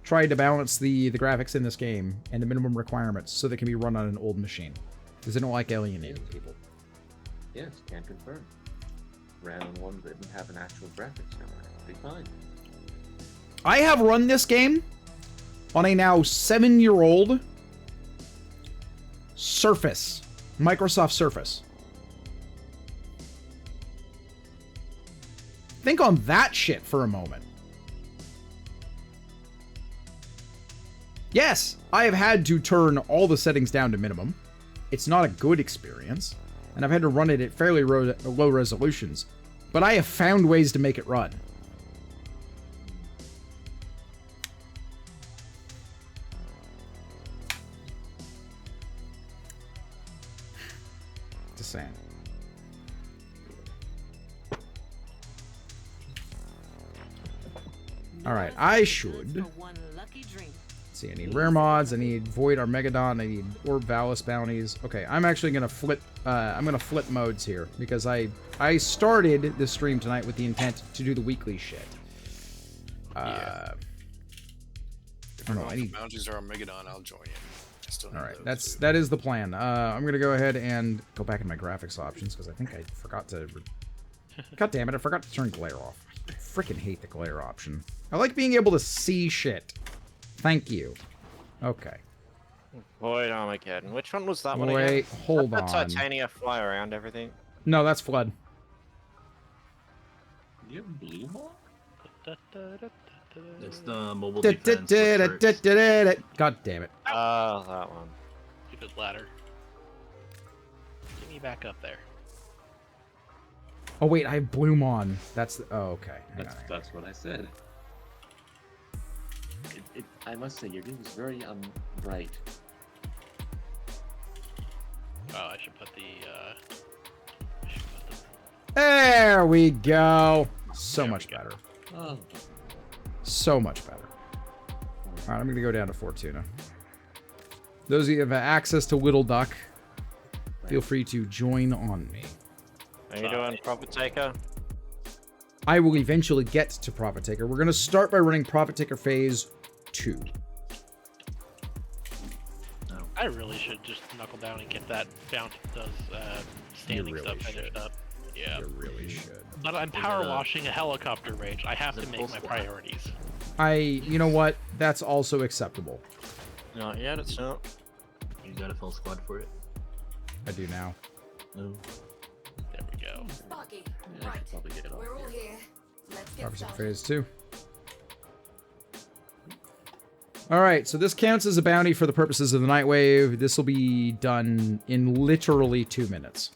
S1: tried to balance the graphics in this game and the minimum requirements so that it can be run on an old machine. Because they don't like alienating people.
S10: Yes, can confirm. Ran on one that didn't have an actual graphics camera. Be fine.
S1: I have run this game on a now 7-year-old Surface. Microsoft Surface. Think on that shit for a moment. Yes, I have had to turn all the settings down to minimum. It's not a good experience, and I've had to run it at fairly low resolutions, but I have found ways to make it run. Just saying. Alright, I should... Let's see, I need rare mods, I need Void Armageddon, I need Orb Valis bounties. Okay, I'm actually gonna flip, modes here, because I started this stream tonight with the intent to do the weekly shit.
S3: Yeah.
S1: I don't know, I need...
S3: bounties are Armageddon, I'll join you. I still need
S1: Alright,
S3: those,
S1: that is the plan. I'm gonna go ahead and go back in my graphics options, because I think I forgot to... God damn it, I forgot to turn glare off. I freaking hate the glare option. I like being able to see shit. Thank you. Okay.
S5: Void Armageddon. Which one was that one
S1: Wait,
S5: again?
S1: hold
S5: Let
S1: on.
S5: the Titania fly around everything.
S1: No, that's Flood.
S10: Do you have blue mod?
S16: It's the mobile defense.
S1: God damn it.
S5: Oh, that one.
S11: Stupid ladder. Get me back up there.
S1: Oh wait, I have Bloom on. That's the... Oh, okay. Hang on.
S10: That's what I said. I must say, your game is very bright.
S11: Oh, I should put the,
S1: There we go. So much better.
S10: Oh.
S1: So much better. Alright, I'm gonna go down to Fortuna. Those of you who have access to Whittle Duck, feel free to join on me.
S5: Are you doing Profit Taker?
S1: I will eventually get to Profit Taker. We're gonna start by running Profit Taker Phase 2.
S11: I really should just knuckle down and get that bounce does standing
S1: really
S11: stuff finished up. Yeah.
S1: You really should.
S11: But I'm power washing a helicopter rage. I have to make my priorities.
S1: You know what? That's also acceptable.
S5: Not yet, it's not.
S16: You got a full squad for it?
S1: I do now.
S16: No.
S11: There we go.
S2: Sparky,
S10: Yeah, I
S2: right.
S10: could probably get it off.
S2: We're all here. Let's get
S1: Profit Taker
S2: started.
S1: Phase 2. All right, so this counts as a bounty for the purposes of the Nightwave. This will be done in literally 2 minutes.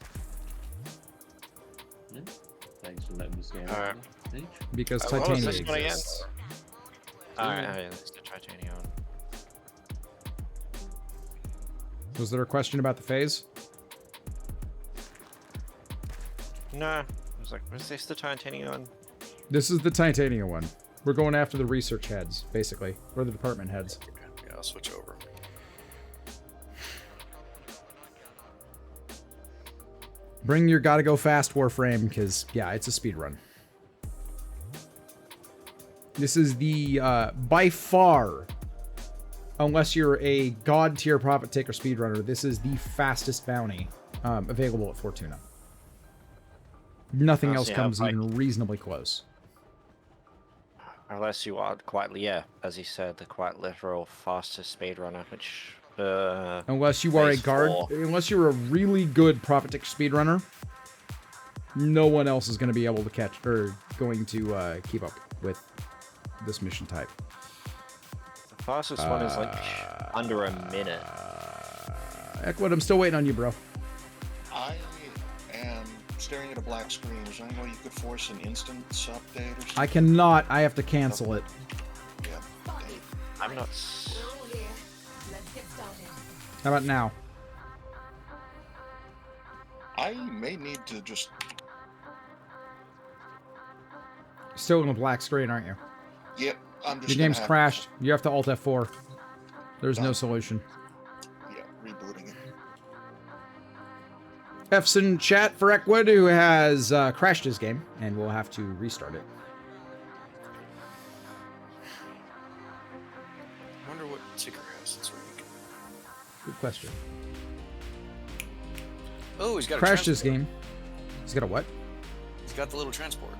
S10: Thanks for letting me scan.
S5: Alright.
S1: Because
S5: What was
S1: titanium
S5: this one again?
S1: exists.
S5: Alright, it's the titanium.
S1: Was there a question about the phase?
S5: No. I was like, was this the titanium?
S1: This is the titanium one. We're going after the research heads, basically. Or the department heads.
S3: Yeah, I'll switch over.
S1: Bring your gotta go fast Warframe, because, yeah, it's a speed run. This is the, by far, unless you're a god tier profit taker speedrunner, this is the fastest bounty available at Fortuna. Nothing else comes even reasonably close.
S5: Unless you are quite, yeah, as he said, the quite literal fastest speedrunner, which...
S1: Unless you are a guard, unless you're a really good profit taker speedrunner, no one else is going to be able to catch, or going to keep up with this mission type.
S5: The fastest one is like under a minute.
S1: Eckwood, I'm still waiting on you, bro.
S7: I am staring at a black screen. Is there any way you could force an instance update or something?
S1: I cannot. I have to cancel it.
S7: Yeah.
S5: I'm not...
S1: How about now?
S7: I may need to just...
S1: Still in a black screen, aren't you?
S7: Yep, I'm just
S1: Your game's crashed. You have to Alt F4. There's no solution.
S7: Yeah, rebooting it.
S1: F's in chat for Eckwood, who has crashed his game, and we'll have to restart it.
S3: I wonder what Tigger has this week.
S1: Good question.
S3: Oh, he's got
S1: crashed
S3: a
S1: his game. He's got a what?
S3: He's got the little transport.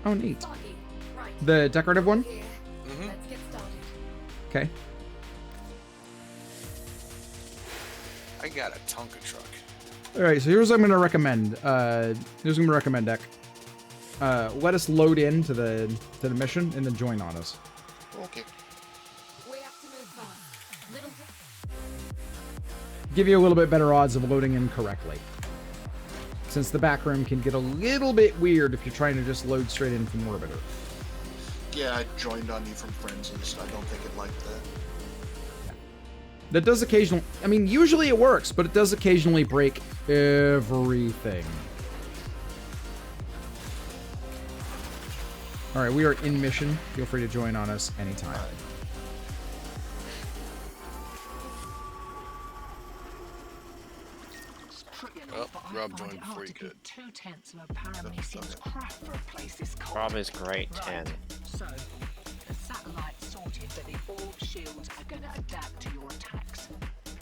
S1: Oh, neat. The decorative one?
S3: Mm-hmm.
S1: Okay.
S3: I got a Tonka truck.
S1: All right, so here's what I'm going to recommend. Deck. Let us load into the mission and then join on us.
S7: Okay.
S1: Give you a little bit better odds of loading in correctly. Since the back room can get a little bit weird if you're trying to just load straight in from Orbiter.
S7: Yeah, I joined on you from Friends, and I don't think it liked that.
S1: That does occasionally... I mean, usually it works, but it does occasionally break everything. Alright, we are in mission. Feel free to join on us anytime.
S3: Oh, Rob joined before you could.
S5: Rob is great 10.
S20: So, the satellite sorted that the orb shields are going to adapt to your attacks.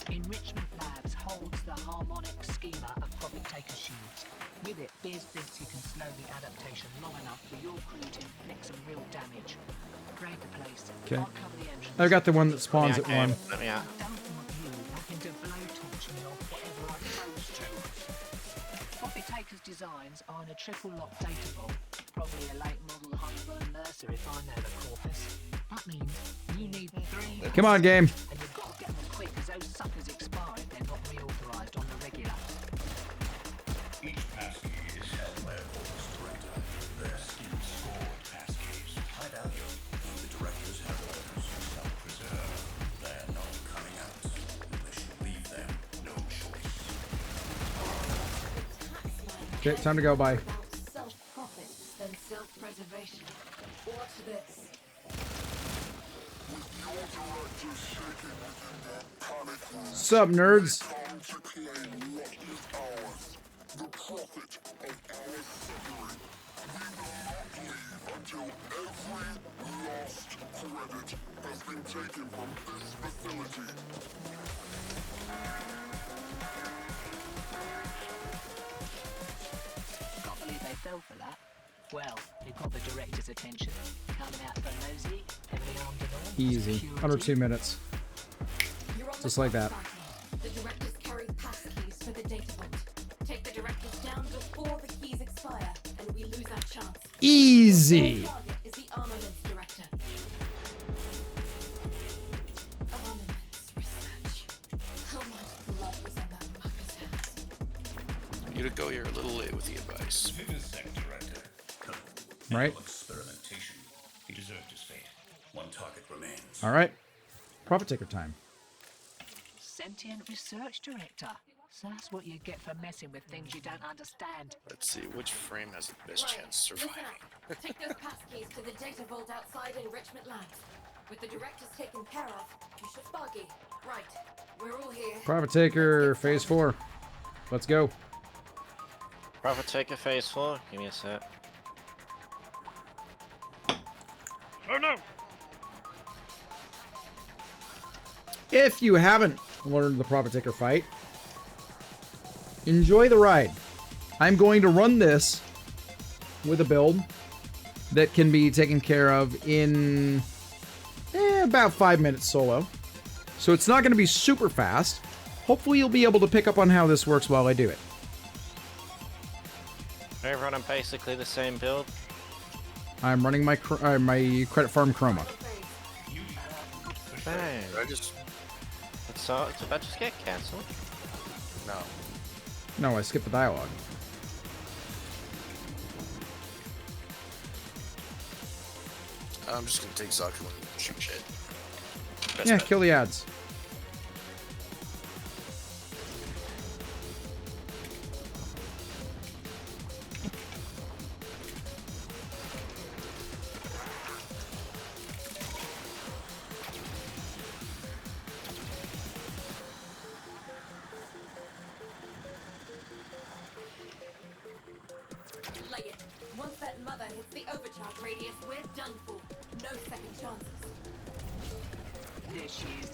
S20: Enrichment Labs holds the harmonic schema of profit taker shields. With it, Biz thinks he can slow the adaptation long enough for your crew to inflict some real damage. Raid the place.
S1: Okay.
S20: I'll cover the entrance.
S1: I've got the one that spawns at 1.
S5: Let me out.
S20: I don't want you back into blowtorching me off whatever I chose to. Profit Taker's designs are in a triple lock data vault. Probably a late model Honeywell Mercer if I know the corpus. That means you need 3.
S1: Come on, game.
S20: And you've got to get them quick as those suckers expire if they're not reauthorized on the regular.
S7: Each passkey is held by a corpus director. Their skin scored passkeys. High value. The directors have orders to self-preserve. They're not coming out. We should leave them no choice.
S1: Okay, time to go. Bye.
S2: Self-profit than self-preservation. Watch this.
S1: Sup, nerds?
S20: Can't believe they fell for that. Well, you've got the director's attention. Coming out for a nosy, heavily armed and all.
S1: Easy. Under 2 minutes. Just like that.
S2: The directors carry pass keys for the data vault. Take the directors down before the keys expire, and we lose our chance.
S1: Easy.
S2: Our target is the armaments director.
S3: Yuriko, you're a little late with the advice.
S7: Vivisect director.
S1: Right.
S7: Experimentation. He deserved his fate. One target remains.
S1: All right. Profit taker time.
S20: Sentient research director. So that's what you get for messing with things you don't understand.
S3: Let's see, which frame has the best chance of
S2: Listen
S3: surviving?
S2: up. Take those passkeys to the data vault outside Enrichment Labs. With the directors taken care of, you should buggy. Right. We're all here.
S1: Profit taker phase 4. Let's go.
S5: Profit taker phase 4. Give me a sec.
S11: Oh no!
S1: If you haven't learned the profit taker fight, enjoy the ride. I'm going to run this with a build that can be taken care of in about 5 minutes solo. So it's not going to be super fast. Hopefully you'll be able to pick up on how this works while I do it.
S5: Are you running basically the same build?
S1: I'm running my my credit farm chroma.
S5: Hey.
S3: I just...
S5: It's about to get cancelled.
S3: No.
S1: No, I skipped the dialogue.
S3: I'm just gonna take Zaku and shoot shit. Best
S1: Yeah,
S3: bet.
S1: kill the ads.
S2: Lay it. Once that mother hits the overcharge radius, we're done for. No second chances.
S20: There she is.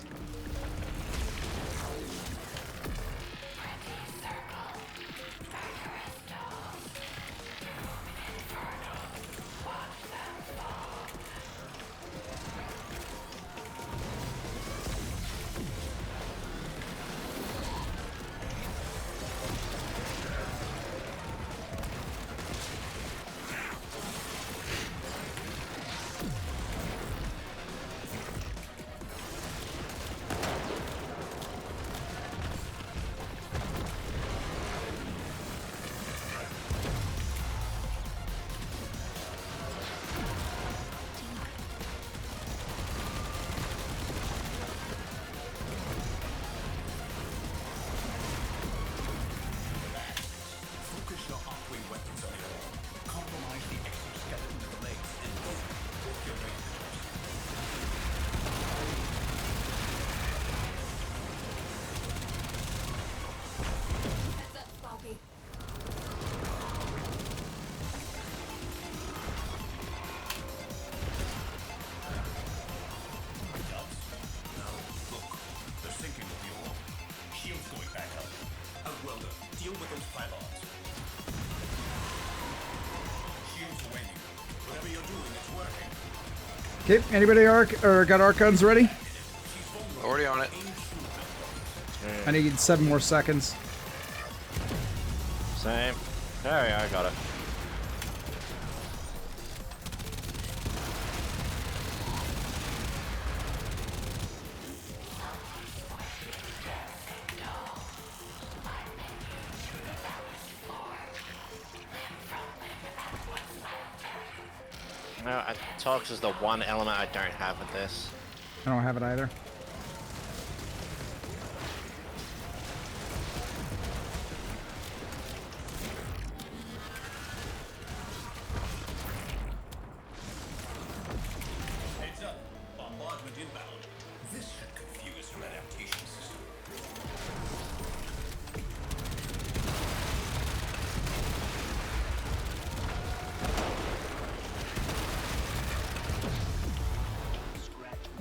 S7: Focus your off-wing weapons on it all. Compromise the exoskeleton of the legs and both work your way through.
S2: Heads up, Sparky.
S7: Now, look. They're sinking with the ore. Shield's going back up. Outwelder, deal with those pylons. Shields are waning. Whatever you're doing, it's working.
S1: Okay, anybody got arc guns ready?
S3: Already on it.
S1: I need 7 more seconds.
S5: Same. There, yeah, I got it. No, Tox is the one element I don't have with this.
S1: I don't have it either.
S7: Heads up. Bombardment inbound. This should confuse your adaptation system.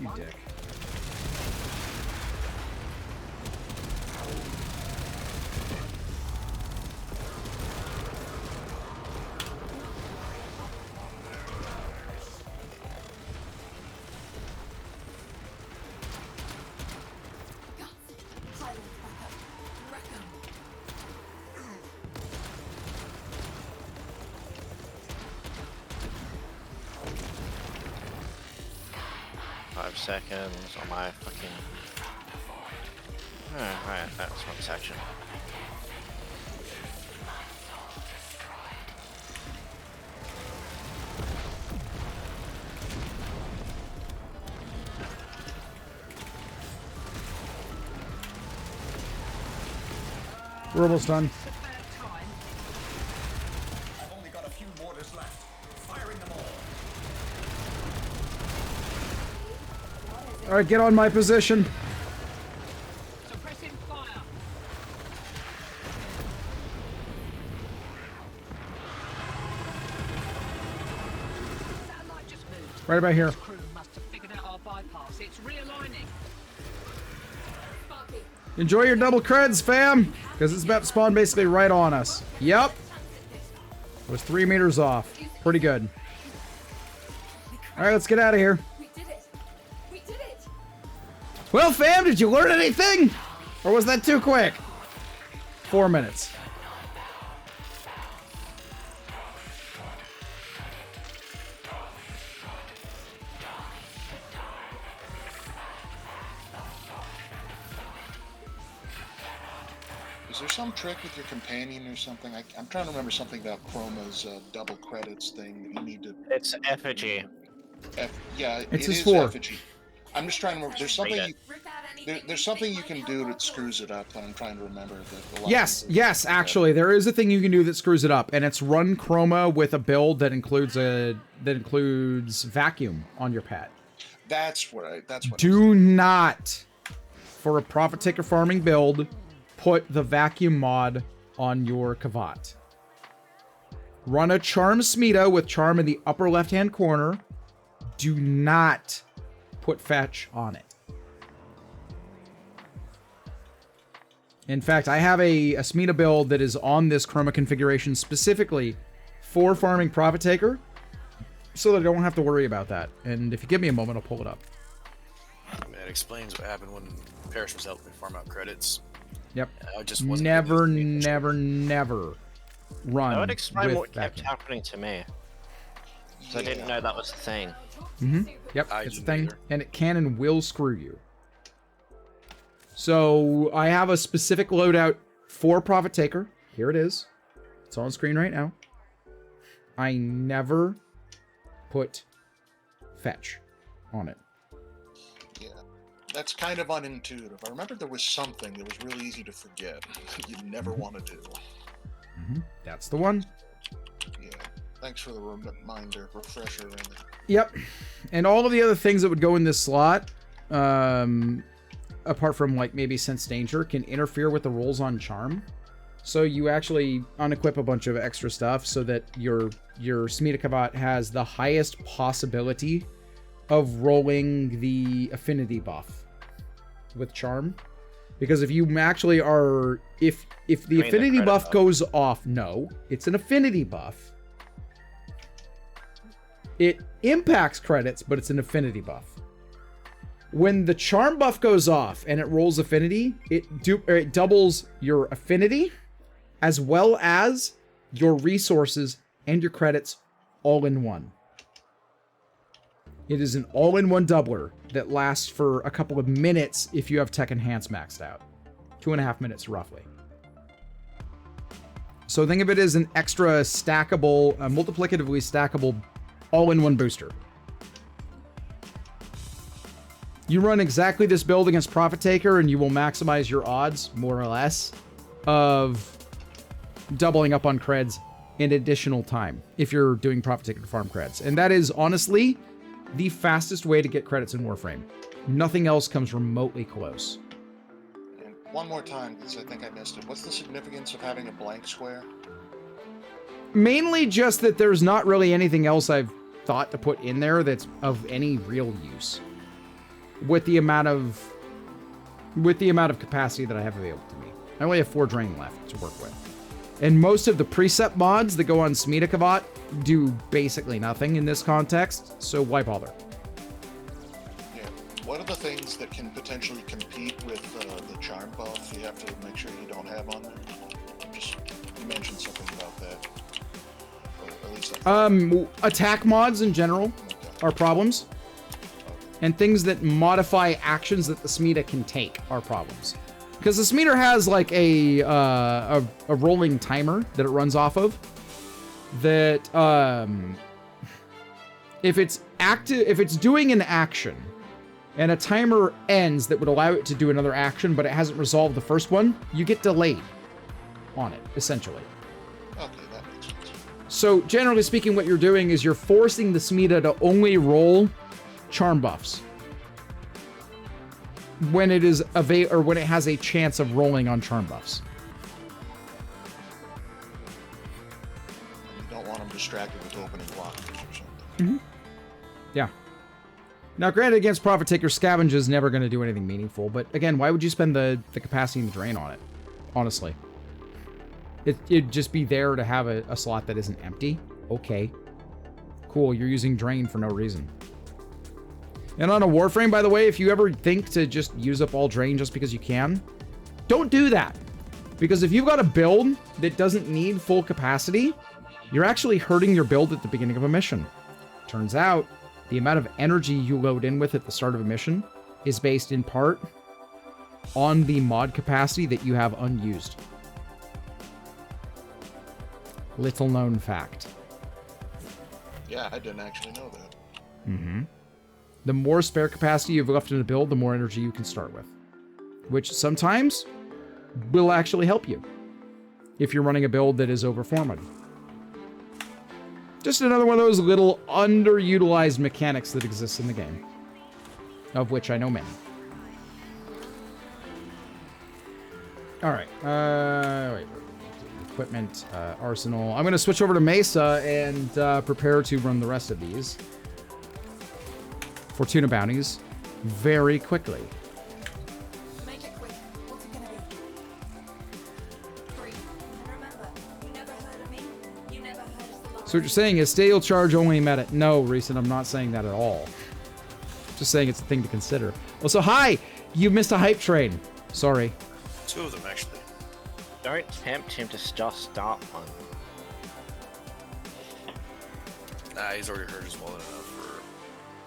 S1: You dick.
S2: Silence back up. Wreck 'em.
S5: 5 seconds on my fucking... Alright, that's one section.
S1: We're almost done.
S7: I've only got a few mortars left. Firing them all.
S1: All right, get on my position.
S20: Suppressing fire. Satellite just moved.
S1: Right about here.
S20: This crew must have figured out our bypass. It's realigning.
S1: Enjoy your double creds, fam, because it's about to spawn basically right on us. Yep. It was 3 meters off. Pretty good. All right, let's get out of here.
S2: We did it. We did it.
S1: Well, fam, did you learn anything? Or was that too quick? 4 minutes.
S21: Is there some trick with your companion or something? I'm trying to remember something about Chroma's double credits thing that you need to...
S5: It's effigy.
S21: Yeah,
S1: It's
S21: it
S1: his
S21: is
S1: 4.
S21: effigy. I'm just trying to remember. There's something there's something you can do that screws it up, and I'm trying to remember.
S1: Yes, actually, there is a thing you can do that screws it up, and it's run Chroma with a build that includes vacuum on your pad.
S21: That's what.
S1: Do not, for a profit taker farming build, put the vacuum mod on your Kavat. Run a Charm Smita with Charm in the upper left-hand corner. Do not put Fetch on it. In fact, I have a Smita build that is on this Chroma configuration specifically for farming Profit Taker, so that I don't have to worry about that. And if you give me a moment, I'll pull it up.
S3: I mean, it explains what happened when Parrish was helping me farm out credits.
S1: Yep.
S3: I just wasn't
S1: never run.
S5: That would explain
S1: with
S5: what kept
S1: vacuum.
S5: happening to me. So I didn't know that was a thing.
S1: Yep, it's a thing, and it can and will screw you. So I have a specific loadout for Profit Taker. Here it is. It's on screen right now. I never put Fetch on it.
S21: Yeah, that's kind of unintuitive. I remember there was something that was really easy to forget. You never want to do.
S1: That's the one.
S21: Yeah. Thanks for the reminder, refresher.
S1: Yep. And all of the other things that would go in this slot, apart from like maybe Sense Danger, can interfere with the rolls on Charm. So you actually unequip a bunch of extra stuff so that your Smita Kavat has the highest possibility of rolling the affinity buff with Charm. Because if you actually are, if the affinity buff goes off, no, it's an affinity buff. It impacts credits, but it's an affinity buff. When the Charm buff goes off and it rolls affinity, it doubles your affinity, as well as your resources and your credits all in one. It is an all-in-one doubler that lasts for a couple of minutes if you have Tech Enhance maxed out. 2.5 minutes, roughly. So think of it as an extra stackable, multiplicatively stackable, all-in-one booster. You run exactly this build against Profit Taker, and you will maximize your odds, more or less, of doubling up on creds in additional time if you're doing Profit Taker to farm creds. And that is, honestly, the fastest way to get credits in Warframe. Nothing else comes remotely close.
S21: And one more time, because I think I missed it. What's the significance of having a blank square?
S1: Mainly just that there's not really anything else I've thought to put in there that's of any real use. With the amount of capacity that I have available to me. I only have 4 drain left to work with. And most of the precept mods that go on Smita Kavat do basically nothing in this context, so why bother?
S21: Yeah. What are the things that can potentially compete with the Charm buff you have to make sure you don't have on there? You mentioned something about that. Or at least
S1: attack mods in general are problems. And things that modify actions that the Smita can take are problems. Because the Smita has like a rolling timer that it runs off of. That if it's doing an action and a timer ends that would allow it to do another action, but it hasn't resolved the first one, you get delayed. on it, essentially.
S21: Okay, that makes sense.
S1: So, generally speaking, what you're doing is you're forcing the Smita to only roll charm buffs when it is when it has a chance of rolling on charm buffs.
S21: You don't want them distracted with opening blockers or something.
S1: Mm-hmm. Yeah. Now, granted, against Profit Taker, Scavenge is never going to do anything meaningful, but again, why would you spend the capacity and the drain on it? Honestly. It'd just be there to have a slot that isn't empty. Okay. Cool, you're using drain for no reason. And on a Warframe, by the way, if you ever think to just use up all drain just because you can, don't do that. Because if you've got a build that doesn't need full capacity, you're actually hurting your build at the beginning of a mission. Turns out, the amount of energy you load in with at the start of a mission is based in part on the mod capacity that you have unused. Little known fact.
S21: Yeah, I didn't actually know that.
S1: Mm-hmm. The more spare capacity you've left in a build, the more energy you can start with. Which sometimes will actually help you if you're running a build that is over 4 money. Just another one of those little underutilized mechanics that exists in the game. Of which I know many. Alright, wait. Equipment, arsenal. I'm going to switch over to Mesa and prepare to run the rest of these. Fortuna bounties. Very quickly.
S2: Make it quick. What's it gonna be? 3. And remember, you never heard of me. You never heard of the
S1: So what you're saying is stale charge only meta. No, Reeson, I'm not saying that at all. Just saying it's a thing to consider. Also, hi! You missed a hype train. Sorry.
S3: 2 of them, actually.
S5: Don't tempt him to just start one.
S3: Nah, he's already hurt his wallet enough for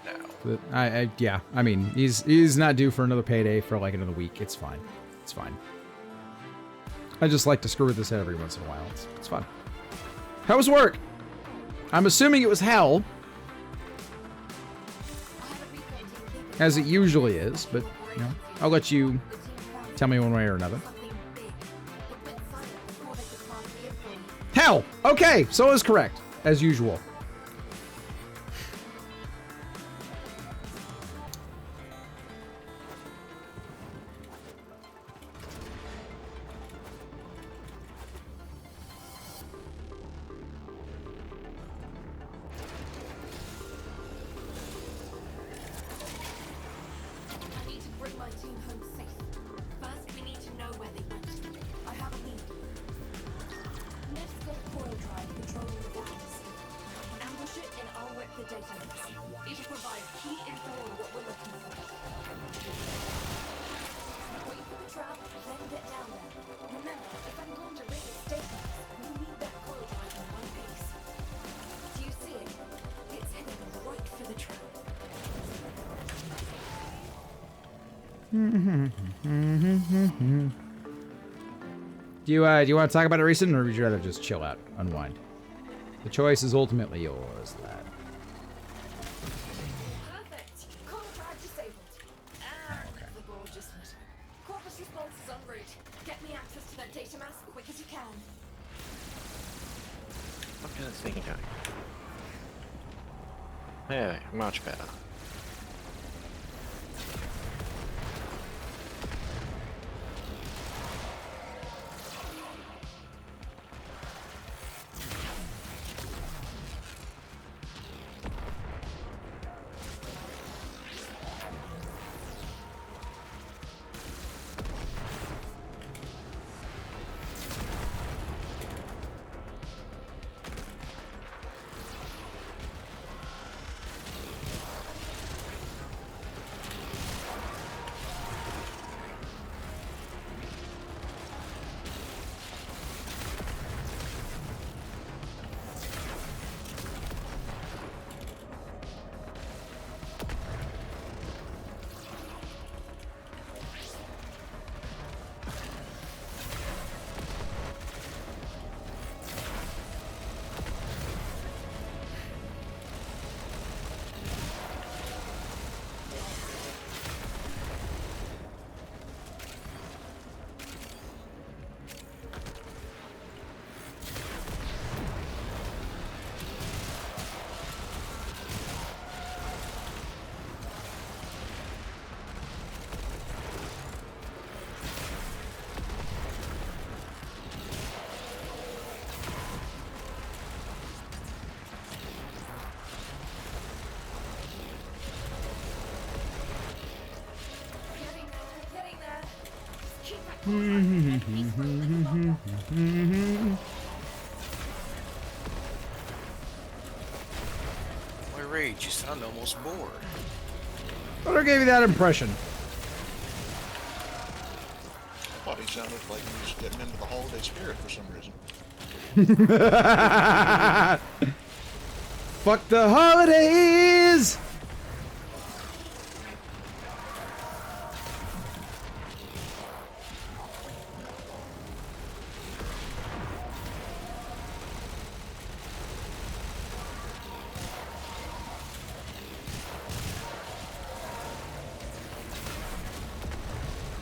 S3: now.
S1: But yeah, I mean, he's not due for another payday for like another week. It's fine. It's fine. I just like to screw with this every once in a while. It's fun. How was work? I'm assuming it was hell. As it usually is, but, you know, I'll let you tell me one way or another. Hell! Okay, so is correct, as usual. Do you want to talk about it, Reeson, or would you rather just chill out, unwind? The choice is ultimately yours, lad.
S2: Perfect. Contract disabled. And the gorgeous letter. Corpus response is en route. Get me access to that data mass quick as you can.
S5: Look at this thing going. Yeah, much better.
S3: Why rage? You sound almost bored.
S1: What gave you that impression?
S21: I thought he sounded like he was getting into the holiday spirit for some reason.
S1: Fuck the holidays!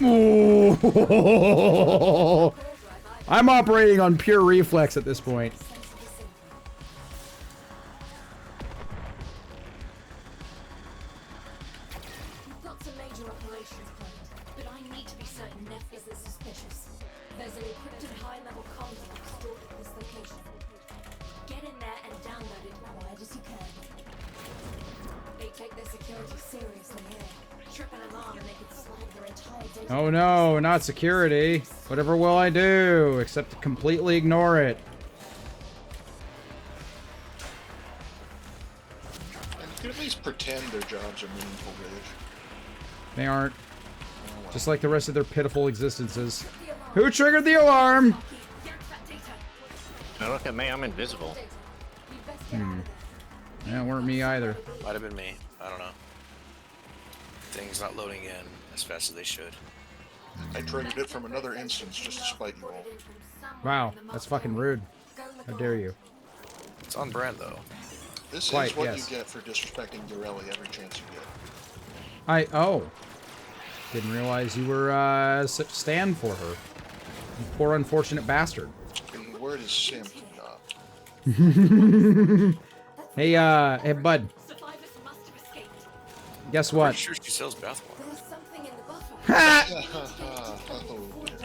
S1: Ooh. I'm operating on pure reflex at this point.
S2: We've got some major operations planned, but I need to be certain Neff isn't suspicious. There's an encrypted high-level comm log stored at this location. Get in there and download it quiet as you can. They take their security seriously here. Trip an alarm and they could slide their entire data.
S1: Oh no, not security. Whatever will I do, except to completely ignore it.
S21: And you could at least pretend their jobs are meaningful, Rage.
S1: They aren't. Just like the rest of their pitiful existences. Who triggered the alarm?
S5: Now look at me, I'm invisible.
S1: That weren't me either.
S3: Might have been me. I don't know. Things not loading in as fast as they should.
S21: I triggered it from another instance just to spite you all.
S1: Wow, that's fucking rude. How dare you?
S3: It's on brand though.
S21: This
S1: Quite,
S21: is what
S1: yes.
S21: you get for disrespecting Dorelli every chance you get.
S1: Didn't realize you were such a stand for her. You poor unfortunate bastard.
S21: The word is simp,
S1: Hey, hey, bud. Guess what?
S3: Pretty sure she sells bathwater.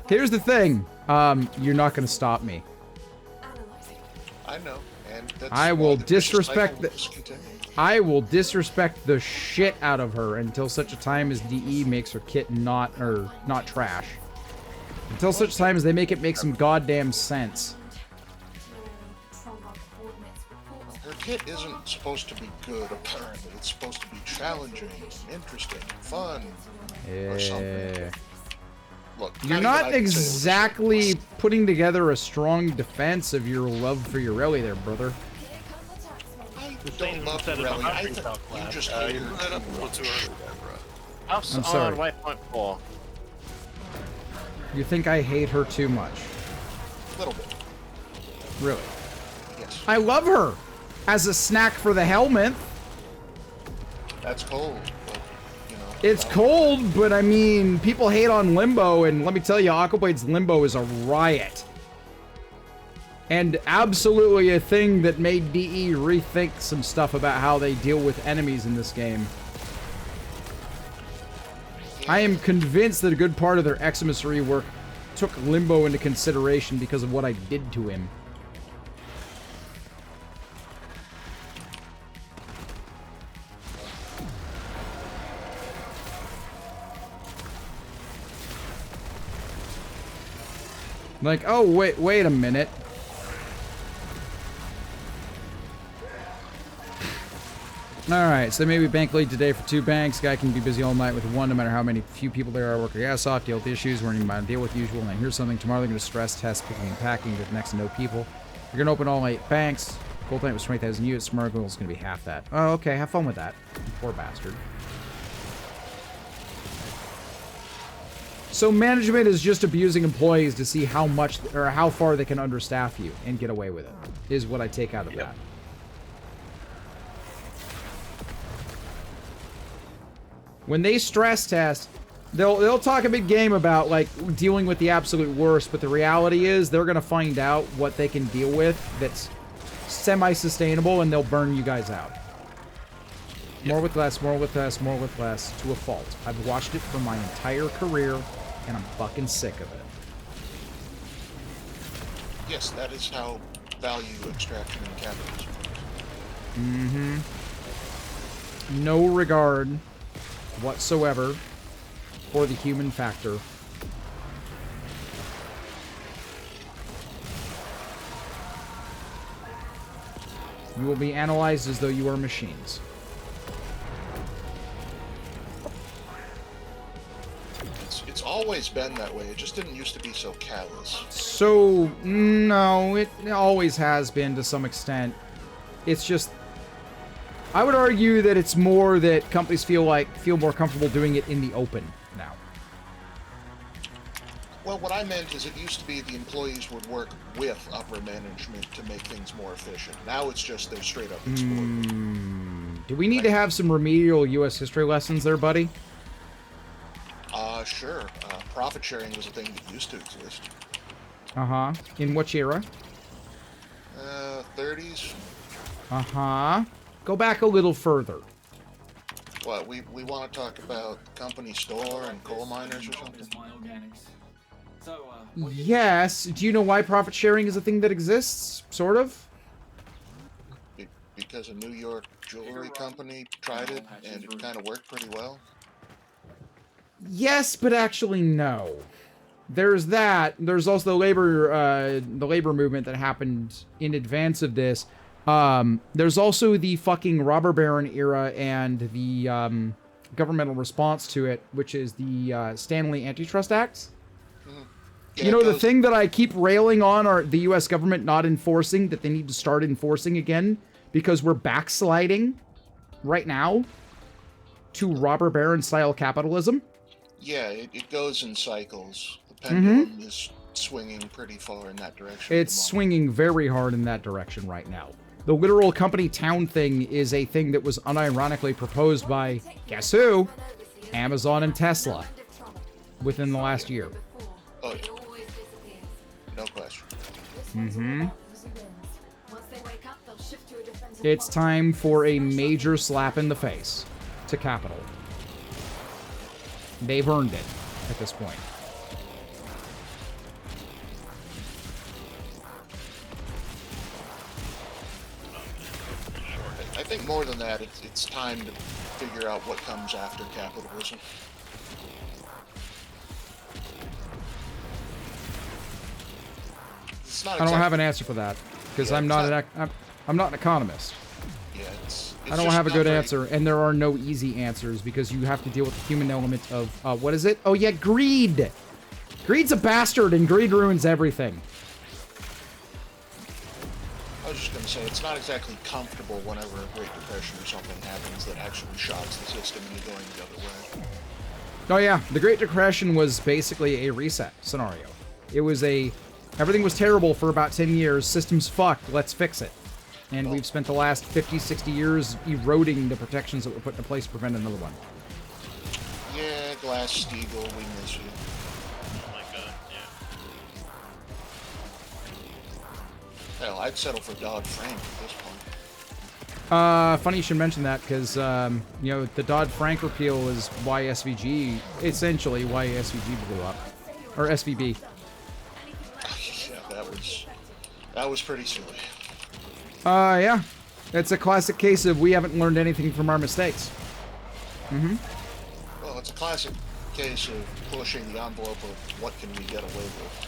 S1: Here's the thing. You're not gonna stop me.
S21: I know, and that's
S1: I
S21: why
S1: will
S21: the vicious
S1: disrespect
S21: cycle
S1: the.
S21: is continuing.
S1: I will disrespect the shit out of her until such a time as DE makes her kit not trash. Until such time as they make it make some goddamn sense.
S21: Her kit isn't supposed to be good, apparently. It's supposed to be challenging, interesting, fun, or something.
S1: Yeah.
S21: Look,
S1: You're
S21: even
S1: not
S21: I can say
S1: exactly putting together a strong defense of your love for Urelli there, brother.
S21: I don't love Dorelli. I think you just hate her
S3: That up a little too early there, bro.
S5: House
S1: I'm
S5: on
S1: sorry.
S5: waypoint 4.
S1: You think I hate her too much?
S21: a little bit.
S1: Really?
S21: Yes.
S1: I love her as a snack for the helmet.
S21: That's cold, but, you know.
S1: It's cold, but I mean, people hate on Limbo, and let me tell you, Aquablade's Limbo is a riot. And absolutely a thing that made DE rethink some stuff about how they deal with enemies in this game. I am convinced that a good part of their Eximus rework took Limbo into consideration because of what I did to him. Like, oh, wait a minute. Alright, so maybe bank lead today for 2 banks. Guy can be busy all night with 1, no matter how many few people there are. Work your ass off, deal with issues, weren't even about to deal with usual. And here's something, tomorrow they're going to stress test picking and packing with next to no people. You're going to open all 8 banks. Gold tank was 20,000 units. Tomorrow goal is going to be half that. Oh, okay, have fun with that. You poor bastard. So management is just abusing employees to see how much or how far they can understaff you and get away with it, is what I take out of that. When they stress test, they'll talk a big game about like dealing with the absolute worst, but the reality is they're gonna find out what they can deal with that's semi-sustainable, and they'll burn you guys out. More with less, more with less, more with less, to a fault. I've watched it for my entire career, and I'm fucking sick of it.
S21: Yes, that is how value extraction and capitalism works.
S1: Mm-hmm. No regard whatsoever for the human factor. You will be analyzed as though you are machines.
S21: It's always been that way. It just didn't used to be so callous.
S1: So, no, it always has been to some extent. It's just, I would argue that it's more that companies feel more comfortable doing it in the open now.
S21: Well, what I meant is it used to be the employees would work with upper management to make things more efficient. Now it's just they're straight up exploited.
S1: Do we need to have some remedial U.S. history lessons there, buddy?
S21: Sure. Profit sharing was a thing that used to exist.
S1: Uh-huh. In which era?
S21: 30s.
S1: Uh-huh. Go back a little further.
S21: What, we want to talk about company store and coal miners or something?
S1: Yes. Do you know why profit sharing is a thing that exists? Sort of?
S21: Because a New York jewelry company tried it, and it kind of worked pretty well.
S1: Yes, but actually no. There's that. There's also the labor movement that happened in advance of this. There's also the fucking robber baron era and the governmental response to it, which is the Stanley Antitrust Act.
S21: Yeah,
S1: you know, the thing that I keep railing on are the U.S. government not enforcing, that they need to start enforcing again, because we're backsliding right now to robber baron style capitalism.
S21: Yeah, it goes in cycles. The pendulum is swinging pretty far in that direction.
S1: It's swinging very hard in that direction right now. The literal company town thing is a thing that was unironically proposed by, guess who? Amazon and Tesla within the last year.
S21: Oh, yeah. No question.
S1: It's time for a major slap in the face to capital. They've earned it at this point.
S21: I think more than that, it's time to figure out what comes after capitalism. It's not
S1: I don't have an answer for that because I'm not an economist.
S21: Yeah, it's
S1: I don't have a good answer, and there are no easy answers because you have to deal with the human element of what is it? Oh yeah, greed. Greed's a bastard, and greed ruins everything.
S21: I was just going to say, it's not exactly comfortable whenever a Great Depression or something happens that actually shocks the system and you're going the other way.
S1: Oh yeah, the Great Depression was basically a reset scenario. It was everything was terrible for about 10 years, systems fucked, let's fix it. And we've spent the last 50, 60 years eroding the protections that were put into place to prevent another one.
S21: Yeah, Glass-Steagall, we miss you.
S11: Oh my god, yeah.
S21: Hell, I'd settle for Dodd-Frank at this point.
S1: Funny you should mention that, because, you know, the Dodd-Frank repeal is why SVG, essentially why SVG blew up. Or SVB.
S21: Yeah, that was pretty silly.
S1: Yeah. It's a classic case of we haven't learned anything from our mistakes.
S21: Well, it's a classic case of pushing the envelope of what can we get away with.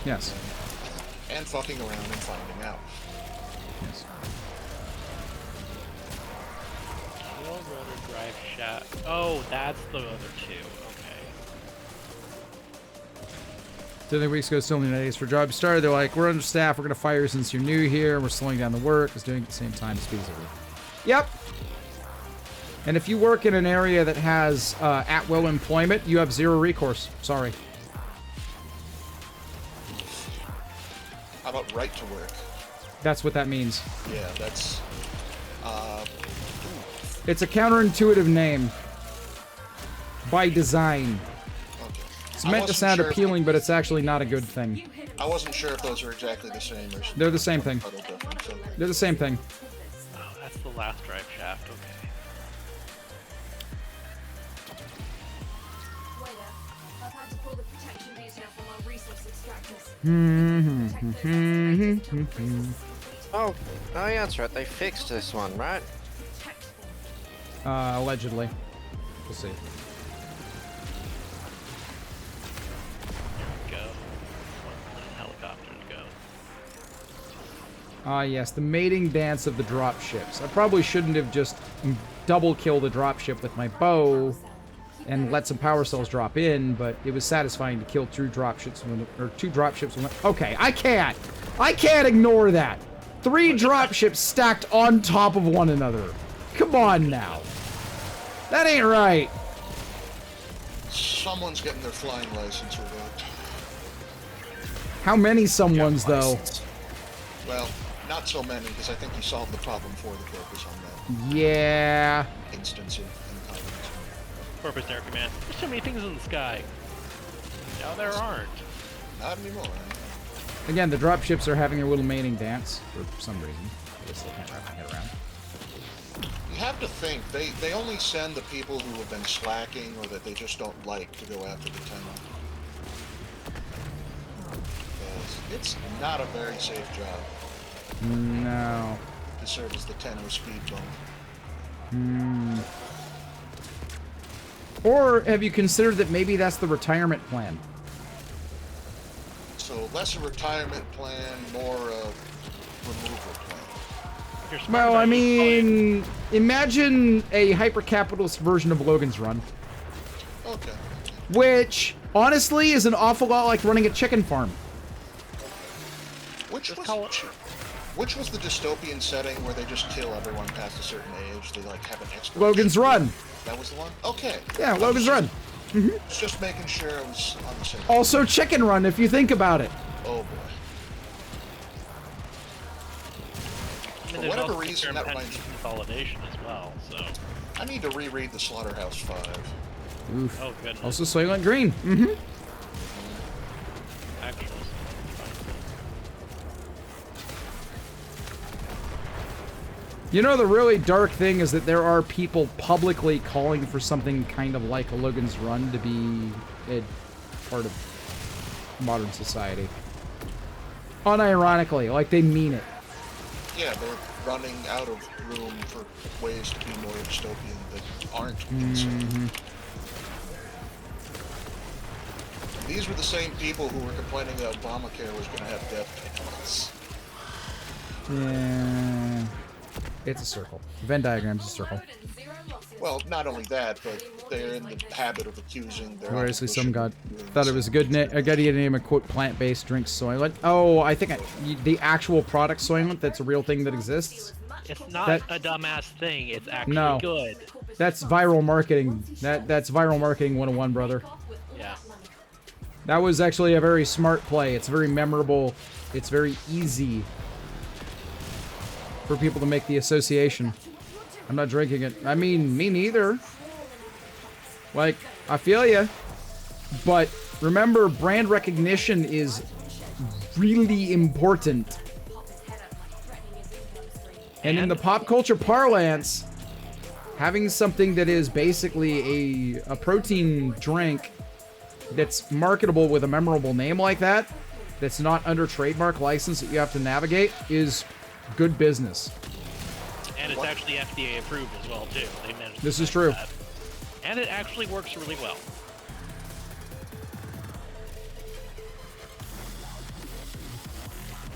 S1: Yes.
S21: And fucking around and finding out.
S1: Yes.
S11: Dual rotor drive shaft. Oh, that's the other two. Okay.
S1: 10 weeks ago, still in the United States for jobs started. They're like, we're understaffed. We're going to fire you since you're new here. We're slowing down the work. It's doing it at the same time. Speed is everything. Yep. And if you work in an area that has at-will employment, you have zero recourse. Sorry.
S21: How about right to work?
S1: That's what that means.
S21: Yeah, that's...
S1: It's a counterintuitive name. By design. It's meant to sound appealing, but it's actually not a good thing.
S21: I wasn't sure if those are exactly the same or...
S1: They're the same thing. They're the same thing.
S11: Oh, that's the last drive shaft. Okay.
S5: Oh, yeah, that's right. They fixed this one, right?
S1: Allegedly. We'll see.
S11: Go. Helicopters go.
S1: Ah, yes, the mating dance of the dropships. I probably shouldn't have just double killed a dropship with my bow and let some power cells drop in, but it was satisfying to kill two dropships when, okay, I can't ignore that. 3 dropships stacked on top of one another. Come on now. That ain't right.
S21: Someone's getting their flying license revoked.
S1: How many someones, though?
S21: Well, not so many, because I think he solved the problem for the purpose on that
S1: Yeah.
S21: instance of incompetence.
S11: Purpose Air Command. There's so many things in the sky. Now there aren't.
S21: Not anymore.
S1: Again, the dropships are having a little mating dance for some reason. I guess I can't wrap my head around.
S21: You have to think, they only send the people who have been slacking or that they just don't like to go after the tunnel. It's not a very safe job.
S1: No.
S21: To serve as the 10-0 speed bump.
S1: Or have you considered that maybe that's the retirement plan?
S21: So less a retirement plan, more a removal plan.
S1: Well, I mean, imagine a hyper-capitalist version of Logan's Run.
S21: Okay.
S1: Which, honestly, is an awful lot like running a chicken farm.
S21: Which was the dystopian setting where they just kill everyone past a certain age? They like have an extra.
S1: Logan's Run.
S21: That was the one? Okay.
S1: Yeah, Logan's Run.
S21: Just making sure I was on the same.
S1: Also Chicken Run, if you think about it.
S21: Oh boy.
S11: I mean,
S21: For whatever reason, that reminds me.
S11: Consolidation as well, so.
S21: I need to reread the Slaughterhouse 5.
S1: Oof.
S11: Oh, goodness.
S1: Also Soylent Green.
S11: Actually.
S1: You know, the really dark thing is that there are people publicly calling for something kind of like a Logan's Run to be a part of modern society. Unironically, like they mean it.
S21: Yeah, they're running out of room for ways to be more dystopian that aren't insane. These were the same people who were complaining that Obamacare was going to have death penalties.
S1: Yeah. It's a circle. Venn diagram's a circle.
S21: Well, not only that, but they're in the habit of accusing their
S1: Obviously, some
S21: opposition
S1: god thought it was a good name of quote plant-based drink Soylent. Oh, I think the actual product Soylent, that's a real thing that exists.
S11: It's not a dumbass thing. It's actually
S1: No.
S11: good.
S1: That's viral marketing. That's viral marketing 101, brother.
S11: Yeah.
S1: That was actually a very smart play. It's very memorable. It's very easy for people to make the association. I'm not drinking it. I mean, me neither. Like, I feel ya. But remember, brand recognition is really important. And in the pop culture parlance, having something that is basically a protein drink that's marketable with a memorable name like that, that's not under trademark license that you have to navigate, is good business.
S11: And it's actually FDA approved as well, too. They managed to
S1: This is
S11: find
S1: true.
S11: that. And it actually works really well.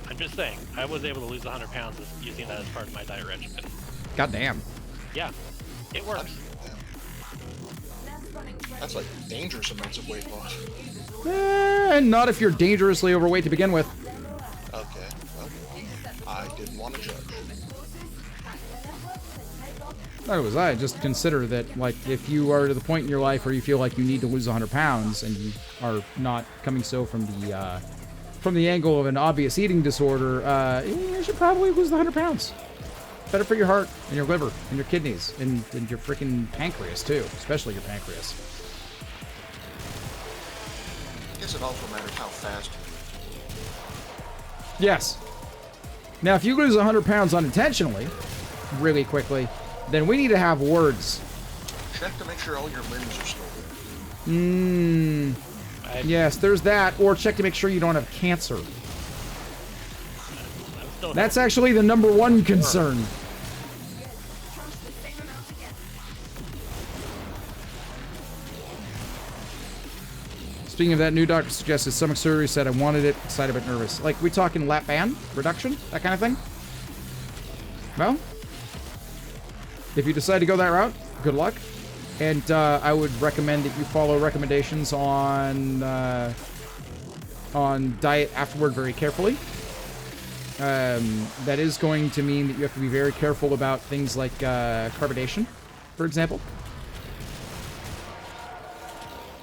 S11: I'm just saying, I was able to lose 100 pounds using that as part of my diet regimen.
S1: God damn.
S11: Yeah, it works.
S21: That's like dangerous amounts of weight loss.
S1: And not if you're dangerously overweight to begin with.
S21: Okay, well, I didn't want to judge.
S1: Neither was I. Just consider that, like, if you are to the point in your life where you feel like you need to lose 100 pounds and you are not coming so from the angle of an obvious eating disorder, you should probably lose the 100 pounds. Better for your heart and your liver and your kidneys and your freaking pancreas too, especially your pancreas.
S21: I guess it also matters how fast you eat.
S1: Yes. Now, if you lose 100 pounds unintentionally, really quickly, then we need to have words.
S21: Check to make sure all your limbs are still there.
S1: Yes, there's that. Or check to make sure you don't have cancer. That's actually the #1 concern. Speaking of that, new doctor suggested stomach surgery, said I wanted it, excited but nervous. Like, we talking lap band reduction? That kind of thing? Well, if you decide to go that route, good luck. And I would recommend that you follow recommendations on diet afterward very carefully. That is going to mean that you have to be very careful about things like carbonation, for example.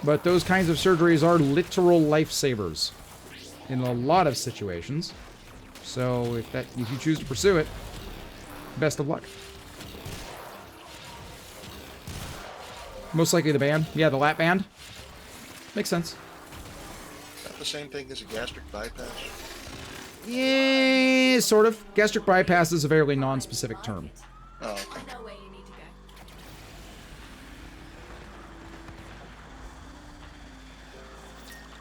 S1: But those kinds of surgeries are literal lifesavers in a lot of situations. So if you choose to pursue it, best of luck. Most likely the band. Yeah, the lap band. Makes sense.
S21: Is that the same thing as a gastric bypass?
S1: Yeah, sort of. Gastric bypass is a fairly non-specific term.
S21: Oh, okay.
S2: I know where you need to go.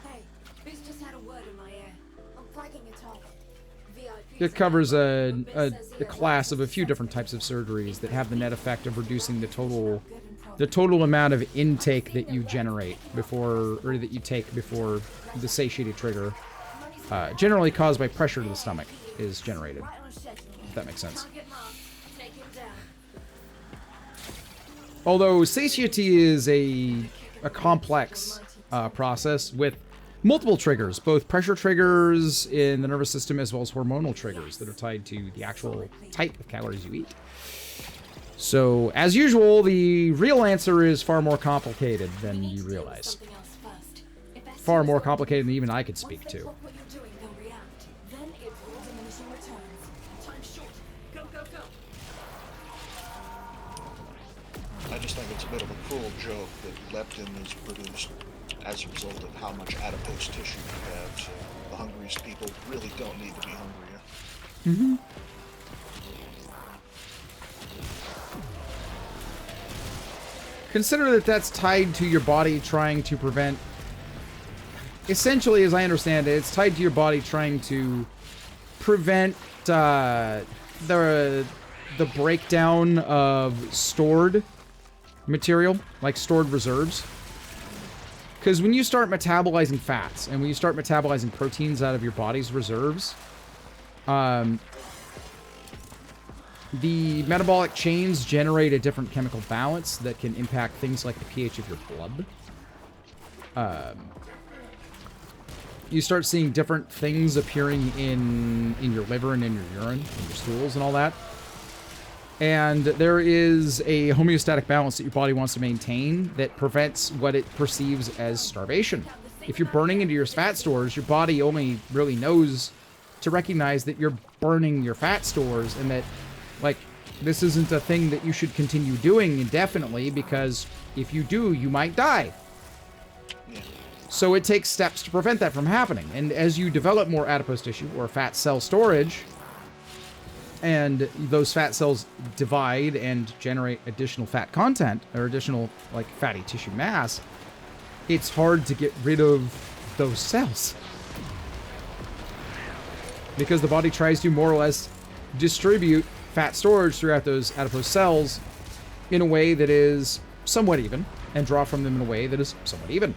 S2: Hey, Boo's just had a word in my ear. I'm flagging it off. VIP.
S1: It covers a class of a few different types of surgeries that have the net effect of reducing the total amount of intake that you generate before, or that you take before the satiated trigger, generally caused by pressure to the stomach, is generated. If that makes sense. Although satiety is a complex process with multiple triggers, both pressure triggers in the nervous system as well as hormonal triggers that are tied to the actual type of calories you eat. So, as usual, the real answer is far more complicated than you realize. Far more complicated than even I could speak to.
S21: I just think it's a bit of a cruel joke that leptin is produced as a result of how much adipose tissue you have, so the hungriest people really don't need to be hungrier.
S1: Mm-hmm. Consider that that's tied to your body trying to prevent... Essentially, as I understand it, it's tied to your body trying to prevent the breakdown of stored material, like stored reserves. Because when you start metabolizing fats, and when you start metabolizing proteins out of your body's reserves, the metabolic chains generate a different chemical balance that can impact things like the pH of your blood. You start seeing different things appearing in your liver and in your urine, in your stools and all that. And there is a homeostatic balance that your body wants to maintain that prevents what it perceives as starvation. If you're burning into your fat stores, your body only really knows to recognize that you're burning your fat stores and that, like, this isn't a thing that you should continue doing indefinitely, because if you do, you might die.
S21: Yeah.
S1: So it takes steps to prevent that from happening. And as you develop more adipose tissue or fat cell storage, and those fat cells divide and generate additional fat content, or additional, like, fatty tissue mass, it's hard to get rid of those cells. Because the body tries to more or less distribute fat storage throughout those adipose cells in a way that is somewhat even, and draw from them in a way that is somewhat even.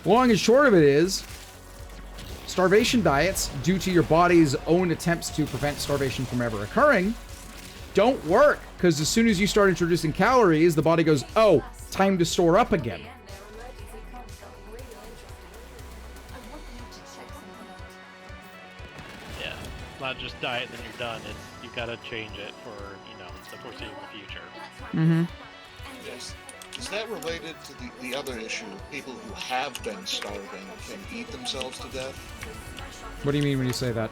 S1: Long and short of it is, starvation diets, due to your body's own attempts to prevent starvation from ever occurring, don't work. Because as soon as you start introducing calories, the body goes, oh, time to store up again.
S11: Yeah, it's not just diet and then you're done. It's you gotta change it for, you know, the foreseeable future.
S1: Mm-hmm.
S21: Yes. Is that related to the other issue? People who have been starving can eat themselves to death?
S1: What do you mean when you say that?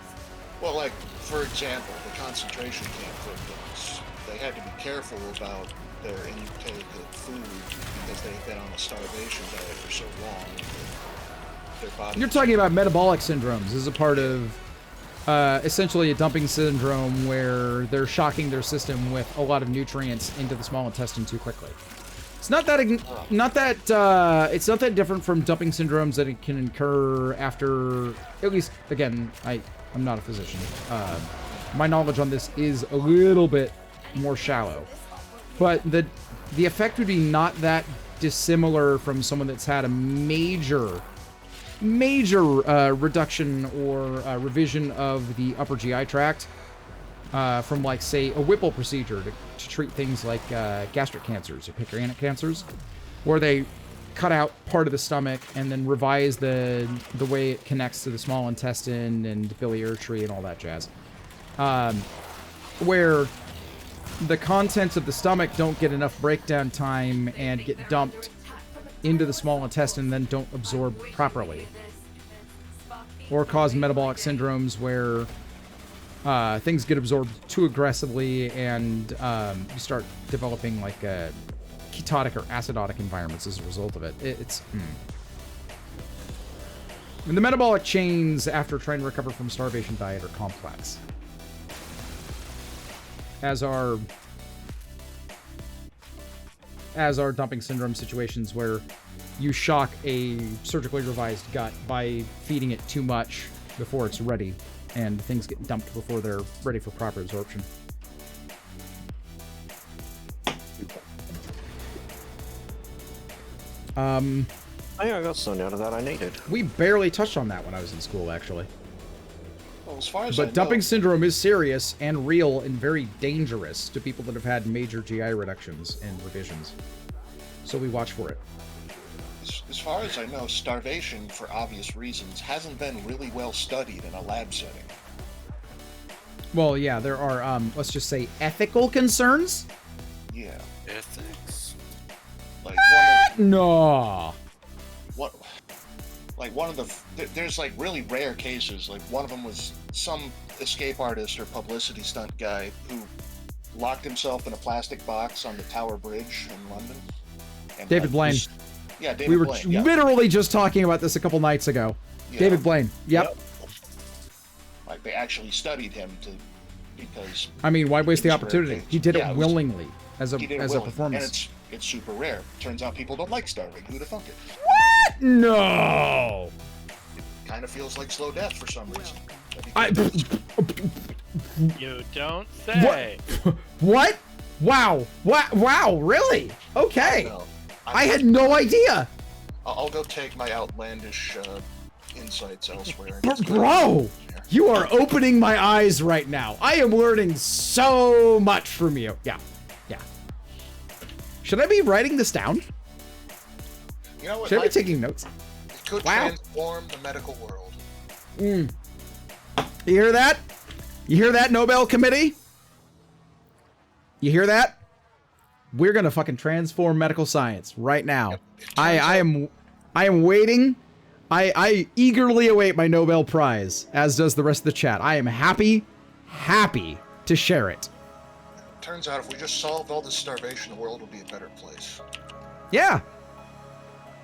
S21: Well, like, for example, the concentration camp victims, they had to be careful about their intake of food because they've been on a starvation diet for so long. Their body...
S1: You're talking about metabolic syndromes as a part of essentially a dumping syndrome where they're shocking their system with a lot of nutrients into the small intestine too quickly. It's not that it's not that different from dumping syndromes that it can incur after, at least, again, I'm not a physician. My knowledge on this is a little bit more shallow. But the effect would be not that dissimilar from someone that's had a major major reduction or revision of the upper GI tract from, like, say, a Whipple procedure to treat things like gastric cancers or pancreatic cancers, where they cut out part of the stomach and then revise the way it connects to the small intestine and biliary tree and all that jazz. Where the contents of the stomach don't get enough breakdown time and get dumped into the small intestine and then don't absorb properly. Or cause metabolic syndromes where things get absorbed too aggressively and you start developing like ketotic or acidotic environments as a result of it. And the metabolic chains after trying to recover from starvation diet are complex. As are dumping syndrome situations where you shock a surgically revised gut by feeding it too much before it's ready, and things get dumped before they're ready for proper absorption.
S5: I think I got something out of that I needed.
S1: We barely touched on that when I was in school, actually.
S21: Well, as far as
S1: But
S21: I
S1: dumping
S21: know,
S1: syndrome is serious and real and very dangerous to people that have had major GI reductions and revisions. So we watch for it.
S21: as far as I know, starvation, for obvious reasons, hasn't been really well studied in a lab setting.
S1: Well, yeah, there are, let's just say, ethical concerns?
S21: Yeah.
S3: Ethics?
S21: Like
S1: No.
S21: One of the there's like really rare cases. Like one of them was some escape artist or publicity stunt guy who locked himself in a plastic box on the Tower Bridge in London. And
S1: David Blaine.
S21: Yeah, David
S1: we were
S21: Blaine. Yeah.
S1: literally just talking about this a couple nights ago.
S21: Yeah.
S1: David Blaine. Yep.
S21: Like they actually studied him because.
S1: I mean, why waste
S21: it
S1: the
S21: was a rare
S1: opportunity?
S21: case.
S1: He did
S21: Yeah,
S1: it
S21: it was-
S1: willingly as a
S21: he did it
S1: as a
S21: willingly,
S1: performance.
S21: and it's super rare. Turns out people don't like starving. Who'd have thunk it?
S1: What? No.
S21: Kind of feels like slow death for some reason.
S11: You don't say.
S1: What? Wow. Wow. Really? Okay. I had no idea.
S21: I'll go take my outlandish insights elsewhere.
S1: Bro, you are opening my eyes right now. I am learning so much from you. Yeah. Should I be writing this down?
S21: You know what?
S1: Should I be
S21: Like,
S1: taking notes?
S21: it could
S1: Wow.
S21: transform the medical world.
S1: You hear that? You hear that, Nobel Committee? You hear that? We're gonna fucking transform medical science right now. I am waiting. I eagerly await my Nobel Prize, as does the rest of the chat. I am happy to share it.
S21: Turns out if we just solved all this starvation, the world would be a better place.
S1: Yeah.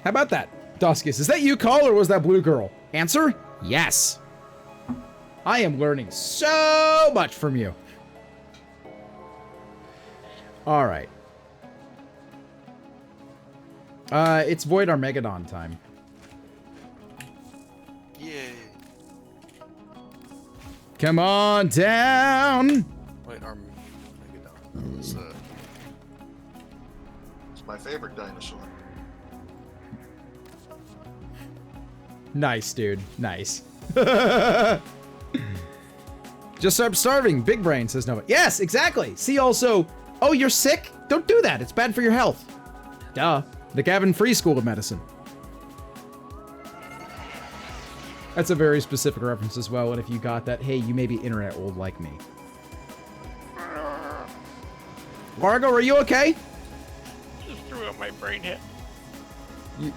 S1: How about that? Doskus, is that you, Call, or was that Blue Girl? Answer? Yes. I am learning so much from you. All right. It's Void Armageddon time.
S3: Yay.
S1: Come on down.
S3: Wait, Armageddon. What's that?
S21: It's my favorite dinosaur.
S1: Nice, dude. Nice. Just stop starving. Big brain, says Nova. Yes, exactly. See also, oh, you're sick? Don't do that. It's bad for your health. Duh. The Gavin Free School of Medicine. That's a very specific reference as well, and if you got that, hey, you may be internet old like me. Largo, are you okay?
S11: Just threw up my brain hit.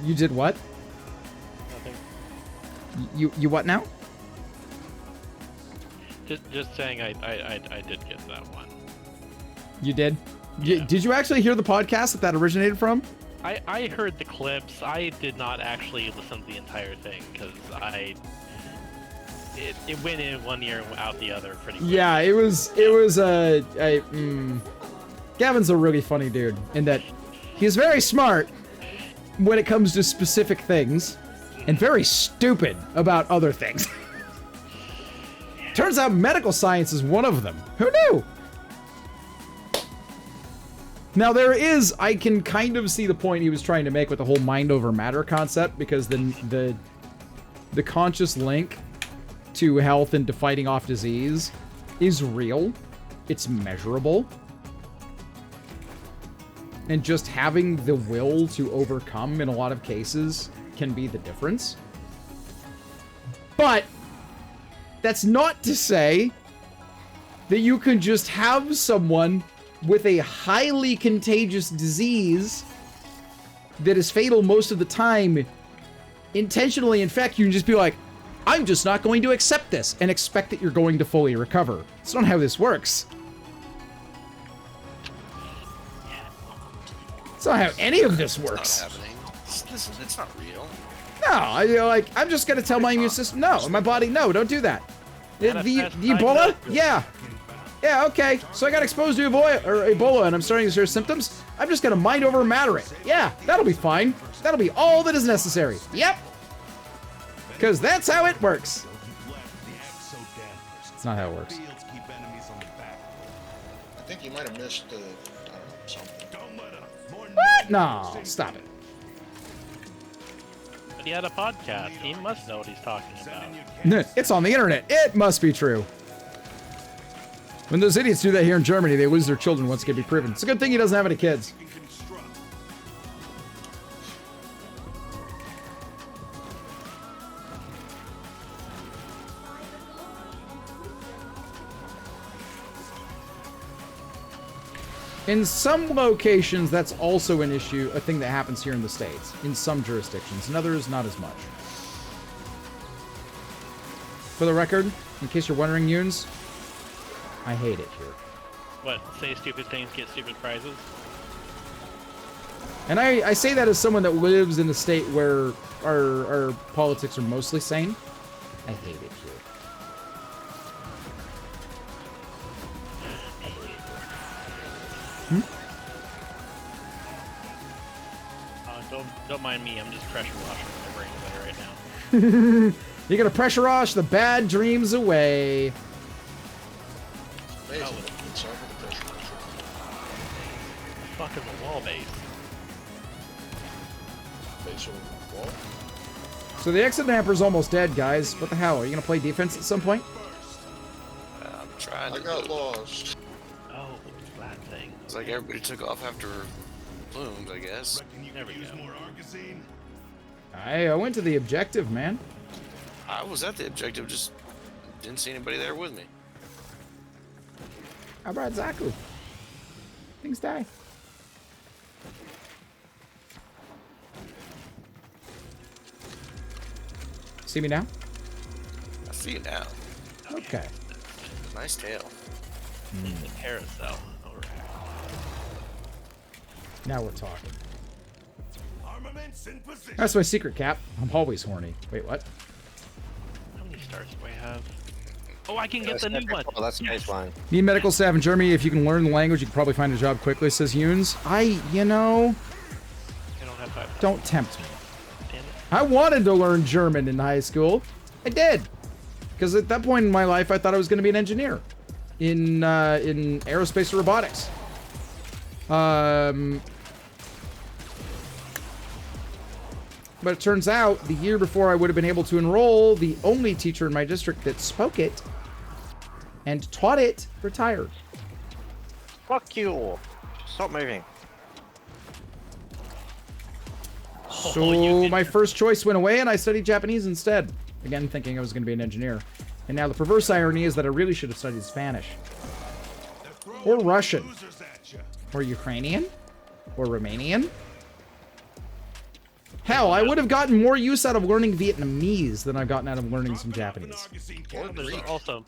S1: You did what?
S11: Nothing.
S1: You what now?
S11: Just saying I did get that one.
S1: You did? Did you actually hear the podcast that originated from?
S11: I heard the clips. I did not actually listen to the entire thing because it went in one ear and out the other pretty quick.
S1: Yeah, it was Gavin's a really funny dude in that he's very smart when it comes to specific things and very stupid about other things. Turns out medical science is one of them. Who knew? Now I can kind of see the point he was trying to make with the whole mind over matter concept, because the the conscious link to health and to fighting off disease is real. It's measurable. And just having the will to overcome in a lot of cases can be the difference. But that's not to say that you can just have someone with a highly contagious disease that is fatal most of the time intentionally infect you and just be like, I'm just not going to accept this and expect that you're going to fully recover. That's not how this works. That's not how any of this works.
S3: Not happening. It's not real.
S1: No, I'm just gonna tell my immune system, no, my body, no, don't do that. The Ebola? Yeah. Yeah, okay. So I got exposed to Ebola and I'm starting to share symptoms. I'm just gonna mind over matter it. Yeah, that'll be fine. That'll be all that is necessary. Yep. Because that's how it works. It's not how it works.
S21: I think you might have missed something.
S1: What? No, stop it.
S11: But he had a podcast. He must know what he's talking about.
S1: It's on the internet. It must be true. When those idiots do that here in Germany, they lose their children once it can be proven. It's a good thing he doesn't have any kids. In some locations, that's also an issue, a thing that happens here in the States. In some jurisdictions. In others, not as much. For the record, in case you're wondering, Yoons, I hate it here.
S11: What? Say stupid things, get stupid prizes?
S1: And I say that as someone that lives in a state where our politics are mostly sane. I hate it here.
S11: Don't mind me, I'm just pressure washing my brain away right now.
S1: You're gonna pressure wash the bad dreams away.
S21: Amazing. Sorry for the pressure.
S11: Fuck is a wall base?
S21: Base over wall?
S1: So the exit damper's almost dead, guys. What the hell? Are you gonna play defense at some point?
S3: I'm trying to.
S21: I got lost.
S11: Oh, that thing.
S3: It's like everybody took off after blooms, I guess.
S11: There we go.
S1: I went to the objective, man.
S3: I was at the objective, just didn't see anybody there with me.
S1: How about Zaku? Things die. See me now?
S3: I see you now.
S1: Okay.
S3: Nice tail.
S11: The carousel. Alright.
S1: Now we're talking. That's my secret, Cap. I'm always horny. Wait, what?
S11: How many stars do I have? Oh, I can get the new one.
S5: Oh, that's a nice one.
S1: Need medical staff in Germany. If you can learn the language, you can probably find a job quickly, says Yoons. You know...
S11: I don't have 5.
S1: Don't tempt me.
S11: Damn it.
S1: I wanted to learn German in high school. I did. Because at that point in my life, I thought I was going to be an engineer. In aerospace or robotics. But it turns out, the year before I would have been able to enroll, the only teacher in my district that spoke it and taught it retired.
S5: Fuck you. Stop moving.
S1: So my first choice went away and I studied Japanese instead. Again, thinking I was going to be an engineer. And now the perverse irony is that I really should have studied Spanish. Or Russian. Or Ukrainian. Or Romanian. Hell, I would have gotten more use out of learning Vietnamese than I've gotten out of learning some Japanese.
S11: Well, there's also,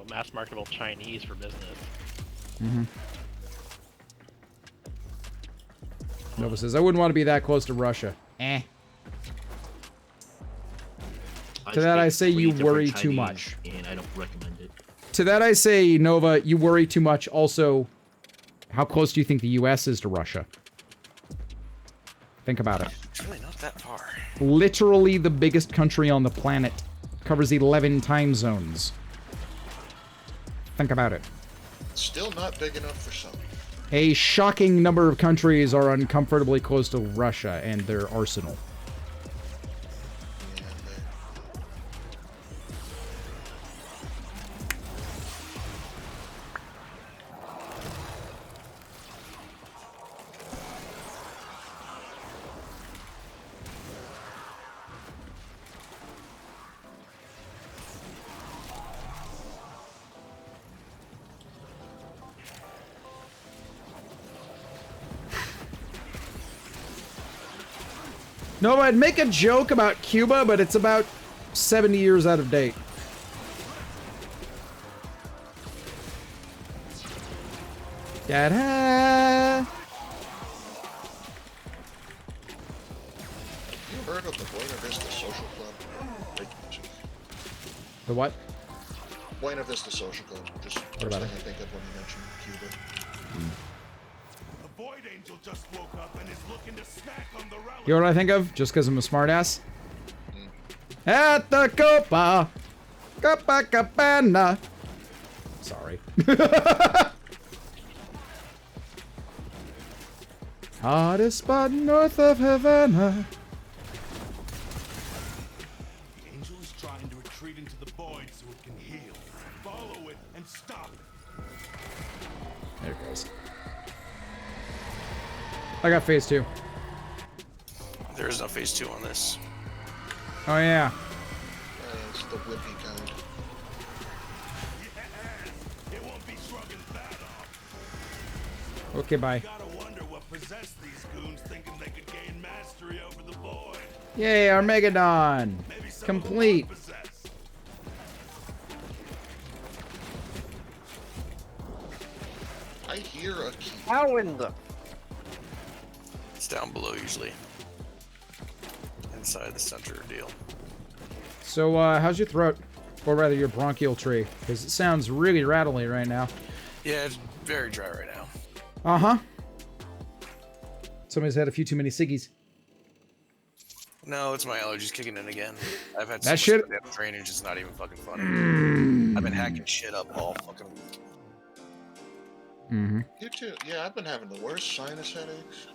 S11: mass marketable Chinese for business.
S1: Mm-hmm. Nova says, I wouldn't want to be that close to Russia. Eh. To that I say you worry too much.
S16: And I don't recommend it.
S1: To that I say, Nova, you worry too much. Also, how close do you think the US is to Russia? Think about it.
S3: It's really not that far.
S1: Literally the biggest country on the planet. Covers 11 time zones. Think about it.
S21: Still not big enough for some.
S1: A shocking number of countries are uncomfortably close to Russia and their arsenal. No, I'd make a joke about Cuba, but it's about 70 years out of date. Da-da!
S21: You heard of the Buena Vista Social Club?
S1: The what?
S21: Buena Vista Social Club. Just
S1: What about
S21: first
S1: it?
S21: thing I think of when you mention Cuba.
S7: The Void Angel just woke up and is looking to snack on the relic.
S1: You know what I think of? Just because I'm a smartass? At the Copacabana. Sorry. Hottest spot north of Havana.
S7: The angel is trying to retreat into the void so it can heal. Follow it and stop it.
S1: There it goes. I got phase 2.
S3: There is no phase 2 on this.
S1: Oh yeah.
S21: It's the wimpy kind.
S7: It won't be shrugging that off.
S1: Okay, bye.
S7: Gotta wonder what possessed these goons thinking they could gain mastery over the void.
S1: Yay, our Megadon. Complete.
S21: I hear a key.
S5: How in the...
S3: It's down below usually. Inside the center deal.
S1: So, how's your throat? Or rather, your bronchial tree? Because it sounds really rattly right now.
S3: Yeah, it's very dry right now.
S1: Uh-huh. Somebody's had a few too many ciggies.
S3: No, it's my allergies kicking in again. I've had
S1: That
S3: so much
S1: shit-
S3: goddamn drainage, it's not even fucking funny. I've been hacking shit up all fucking week.
S1: Mm-hmm.
S21: You too. Yeah, I've been having the worst sinus headaches.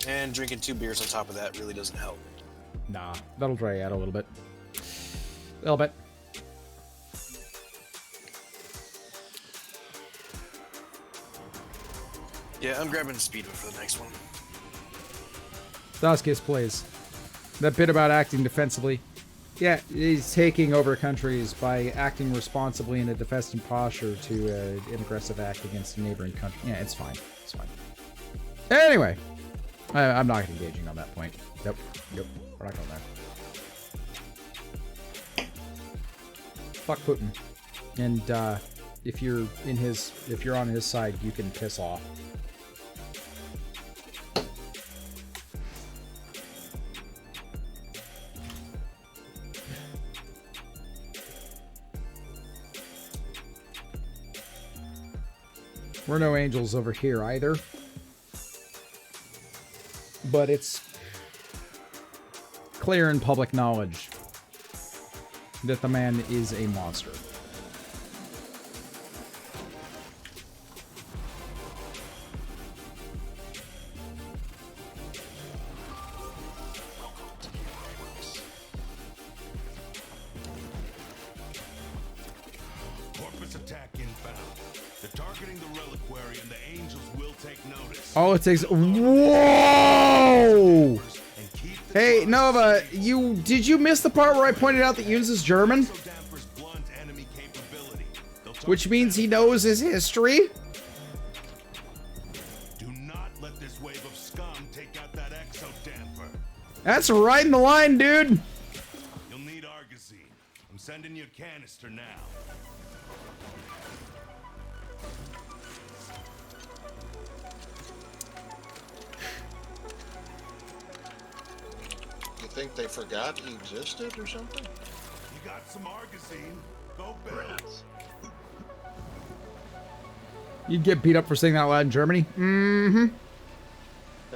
S3: And drinking 2 beers on top of that really doesn't help.
S1: Nah, that'll dry you out a little bit. A little bit.
S3: Yeah, I'm grabbing Speedway for the next one.
S1: Daskis plays. That bit about acting defensively. Yeah, he's taking over countries by acting responsibly in a defensive posture to an aggressive act against a neighboring country. Yeah, it's fine. It's fine. Anyway, I'm not engaging on that point. Yep. We're not going there. Fuck Putin. And if you're on his side, you can piss off. We're no angels over here either. But it's clear in public knowledge that the man is a monster.
S7: Corpus attack inbound. They're targeting the reliquary and the angels will take notice.
S1: All it takes. Whoa! Hey Nova, did you miss the part where I pointed out that Yuns is German? Which means he knows his history?
S7: Do not let this wave of scum take out that exo damper.
S1: That's right in the line, dude.
S7: You'll need Argosine. I'm sending you a canister now.
S21: You think they forgot he existed or something?
S7: You got some Argosine. Go build.
S1: You'd get beat up for saying that loud in Germany? Mm-hmm.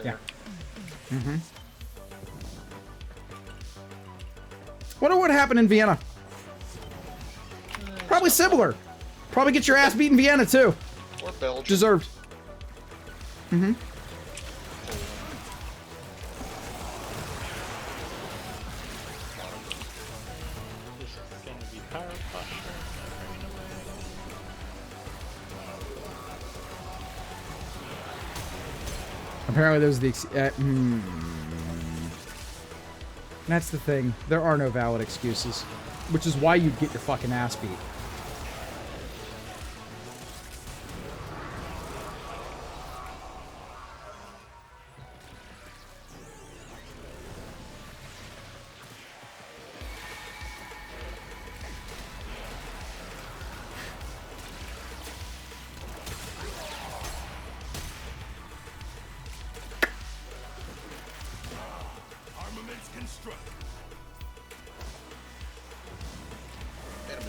S1: Yeah. Mm-hmm. Wonder what happened in Vienna. Probably similar. Probably get your ass beat in Vienna too.
S21: Or Belgium.
S1: Deserved. Mm-hmm. Apparently those are the That's the thing. There are no valid excuses. Which is why you'd get your fucking ass beat.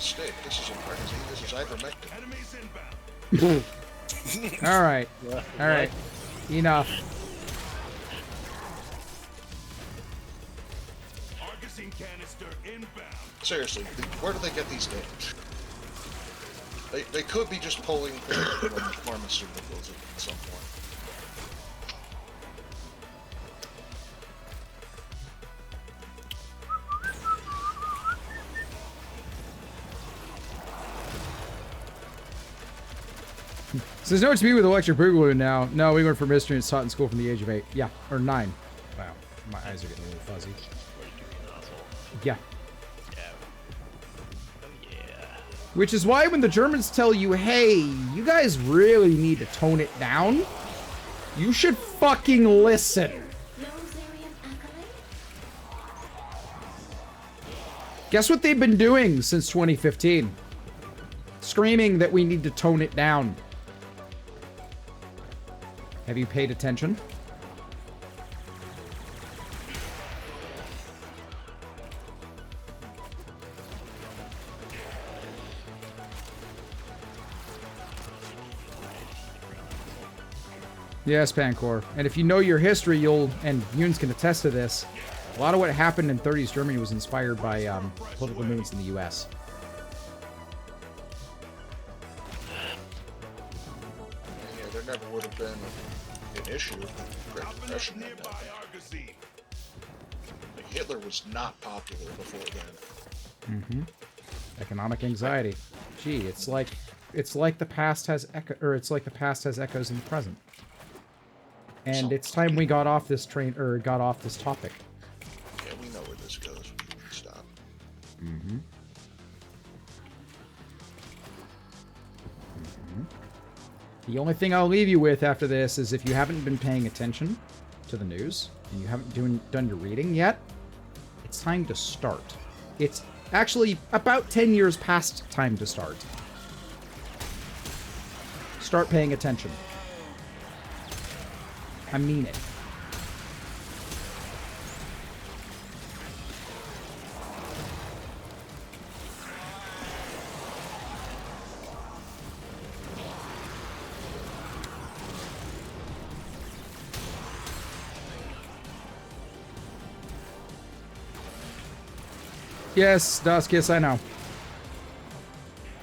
S21: mistake. This isn't magazine. This is ivermectin.
S1: All right. All right. Enough.
S21: Seriously, where do they get these names? They could be just pulling from pharmaceuticals at some point.
S1: Says no to me with electric boogaloo now. No, we went for mystery and it's taught in school from the age of 8. Yeah, or 9. Wow, my eyes are getting a little fuzzy. Yeah. Which is why when the Germans tell you, hey, you guys really need to tone it down, you should fucking listen. Guess what they've been doing since 2015? Screaming that we need to tone it down. Have you paid attention? Yes, Pancor. And if you know your history, and Yoons can attest to this, a lot of what happened in 30s Germany was inspired by political movements in the US.
S21: Yeah, there never would have been an issue with the Great Depression. Like, Hitler was not popular before then.
S1: Mm-hmm. Economic anxiety. Gee, it's like the past has echoes in the present. And it's time we got off this train, or got off this topic.
S21: Yeah, we know where this goes. We can stop.
S1: Mm-hmm. The only thing I'll leave you with after this is if you haven't been paying attention to the news, and you haven't done your reading yet, it's time to start. It's actually about 10 years past time to start. Start paying attention. I mean it. Yes, Duskis, I know.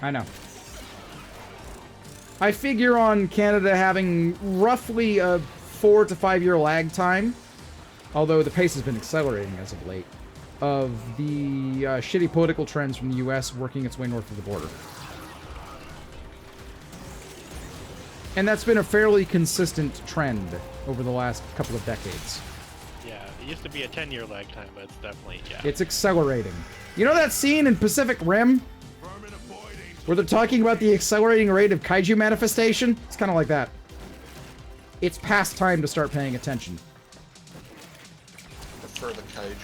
S1: I know. I figure on Canada having roughly a 4 to 5 year lag time, although the pace has been accelerating as of late, of the shitty political trends from the US working its way north of the border. And that's been a fairly consistent trend over the last couple of decades.
S11: Yeah, it used to be a 10-year lag time, but it's definitely, yeah.
S1: It's accelerating. You know that scene in Pacific Rim? Where they're talking about the accelerating rate of kaiju manifestation? It's kind of like that. It's past time to start paying attention.
S21: Prefer the kaiju.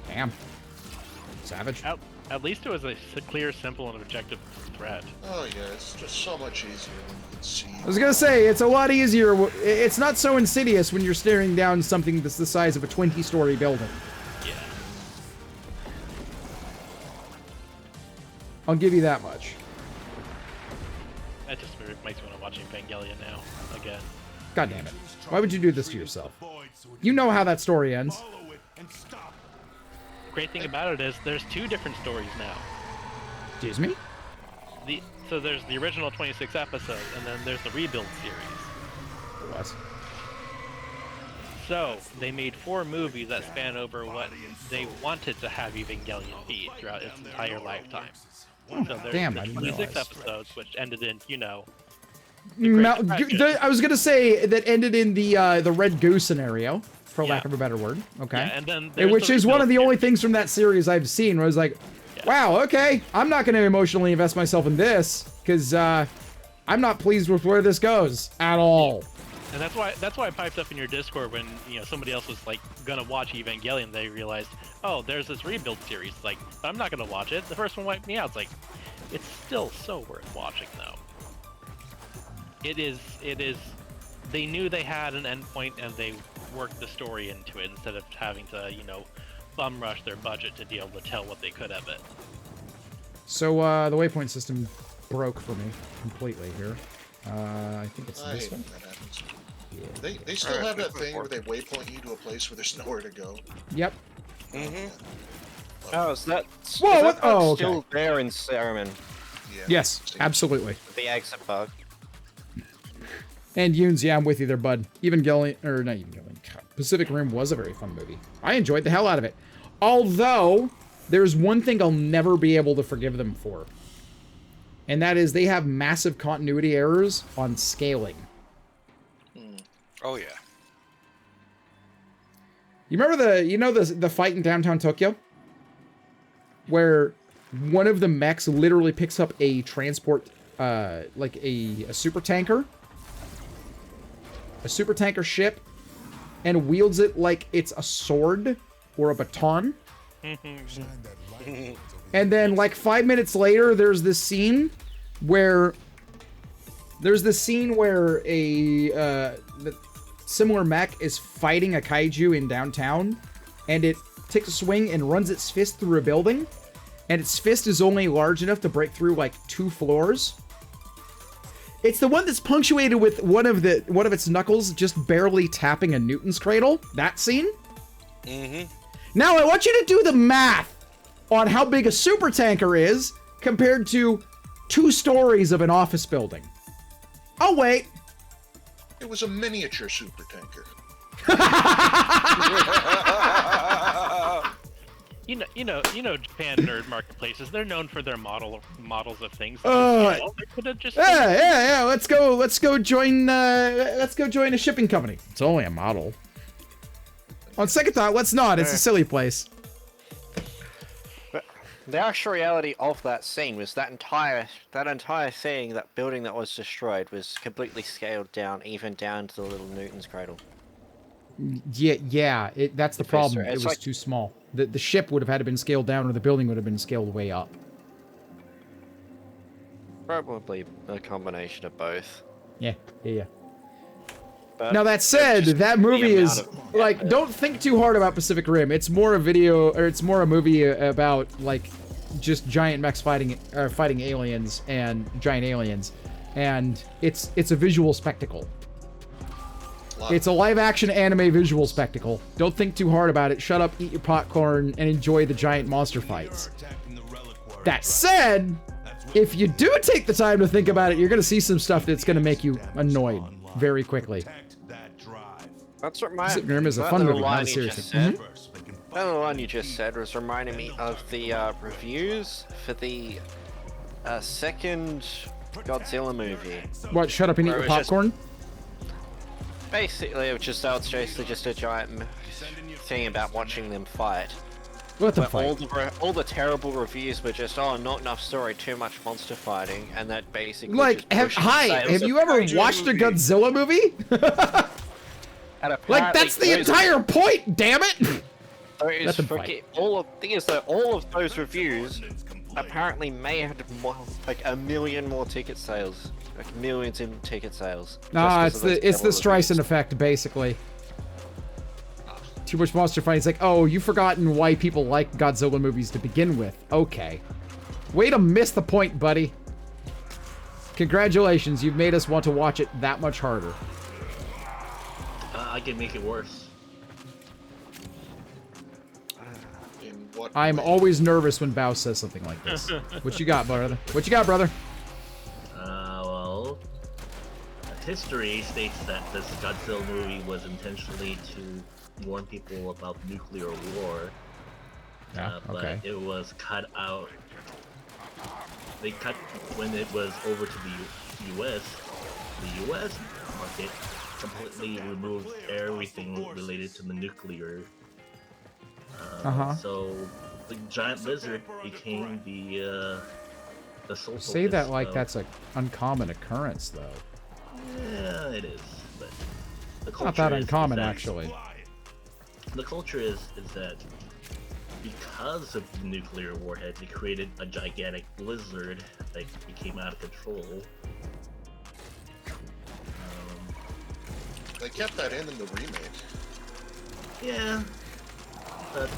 S1: Damn. Savage.
S11: At least it was a clear, simple, and objective threat.
S21: Oh yeah, it's just so much easier when you can see.
S1: I was gonna say, it's a lot easier. It's not so insidious when you're staring down something that's the size of a 20-story building.
S11: Yeah.
S1: I'll give you that much.
S11: That just makes me want to watch Evangelion now, again.
S1: God damn it. Why would you do this to yourself? You know how that story ends.
S11: Great thing about it is there's 2 different stories now.
S1: Excuse me?
S11: So there's the original 26 episodes, and then there's the rebuild series.
S1: What?
S11: So, they made 4 movies that span over what they wanted to have Evangelion be throughout its entire lifetime. So there's
S1: Damn,
S11: the
S1: I didn't
S11: 26
S1: realize.
S11: episodes, which ended in, you know...
S1: I was gonna say that ended in the Red Goose scenario, for lack of a better word. Okay.
S11: Yeah, and then there's
S1: which
S11: the
S1: is one of the
S11: rebuild
S1: only things from that series I've seen where I was like, wow, okay, I'm not gonna emotionally invest myself in this, because I'm not pleased with where this goes at all.
S11: And that's why I piped up in your Discord when, you know, somebody else was like gonna watch Evangelion. They realized, oh, there's this rebuild series. Like, I'm not gonna watch it. The first one wiped me out. It's like, it's still so worth watching though. It is. They knew they had an endpoint and they worked the story into it instead of having to, you know, bum rush their budget to be able to tell what they could have it.
S1: So the waypoint system broke for me completely here. I think it's
S21: I
S1: this
S21: hate
S1: one.
S21: when that happens. They still have that thing where they waypoint you to a place where there's nowhere to go.
S1: Yep.
S5: Mm-hmm. Oh, is that,
S1: Whoa,
S5: is
S1: what?
S5: that bug
S1: Oh,
S5: still
S1: okay.
S5: there in Cereman?
S1: Yes, absolutely.
S5: The exit bug.
S1: And Yoons, yeah, I'm with you there, bud. Evangelion, or not Evangelion, God, Pacific Rim was a very fun movie. I enjoyed the hell out of it. Although, there's one thing I'll never be able to forgive them for. And that is they have massive continuity errors on scaling.
S3: Oh yeah.
S1: You remember the fight in downtown Tokyo? Where one of the mechs literally picks up a transport, like a super tanker. A super tanker ship. And wields it like it's a sword or a baton. And then like 5 minutes later, there's this scene where a similar mech is fighting a kaiju in downtown, and it takes a swing and runs its fist through a building, and its fist is only large enough to break through like 2 floors. It's the one that's punctuated with one of its knuckles just barely tapping a Newton's cradle. That scene.
S3: Mm-hmm.
S1: Now I want you to do the math on how big a super tanker is compared to 2 stories of an office building. Oh wait.
S21: It was a miniature super tanker.
S11: You know, Japan nerd marketplaces. They're known for their models of things. They could have just.
S1: Yeah. Let's go join a shipping company. It's only a model. On second thought, let's not. It's a silly place.
S5: But the actual reality of that scene was that entire thing, that building that was destroyed, was completely scaled down, even down to the little Newton's cradle.
S1: Yeah. That's the problem. It was
S5: like,
S1: too small. The ship would have had to been scaled down, or the building would have been scaled way up.
S5: Probably a combination of both.
S1: Yeah.
S5: But
S1: Now that said, that movie is like, don't think too hard about Pacific Rim. It's more a movie about like just giant mechs fighting aliens and giant aliens, and it's a visual spectacle. It's a live-action anime visual spectacle. Don't think too hard about it. Shut up, eat your popcorn, and enjoy the giant monster fights. That said, if you do take the time to think about it, you're going to see some stuff that's going to make you annoyed very quickly.
S5: That's what
S1: Pacific Rim is a fun movie, not a serious thing.
S5: Another one you just said was reminding me of the reviews for the second Godzilla movie.
S1: What, shut up and eat your popcorn?
S5: Basically, it was just a giant thing about watching them fight.
S1: What the
S5: But
S1: fight?
S5: all the terrible reviews were just, oh, not enough story, too much monster fighting, and that basically
S1: Like,
S5: just
S1: have you ever watched a Godzilla movie? Like, that's the entire point, damn it!
S5: Those all of those reviews apparently may have like 1 million more ticket sales. Like millions in ticket sales.
S1: Nah, it's the Streisand effect, basically. Too much monster fighting. It's like, oh, you've forgotten why people like Godzilla movies to begin with. Okay. Way to miss the point, buddy. Congratulations, you've made us want to watch it that much harder.
S16: I can make it worse.
S1: I'm always nervous when Bao says something like this. What you got, brother? What you got, brother?
S16: Well, history states that this Godzilla movie was intentionally to warn people about nuclear war.
S1: Yeah, okay.
S16: But it was cut out. They cut when it was over to the U.S. The U.S. market completely removed everything related to the nuclear. So the giant lizard became the sole
S1: Say that
S16: focus
S1: like
S16: of-
S1: that's an uncommon occurrence, though.
S16: Yeah, it is. But the culture
S1: Not that
S16: is
S1: uncommon,
S16: that-
S1: actually.
S16: The culture is that because of the nuclear warheads, it created a gigantic blizzard that became out of control.
S21: They kept that in the remake.
S16: Yeah, but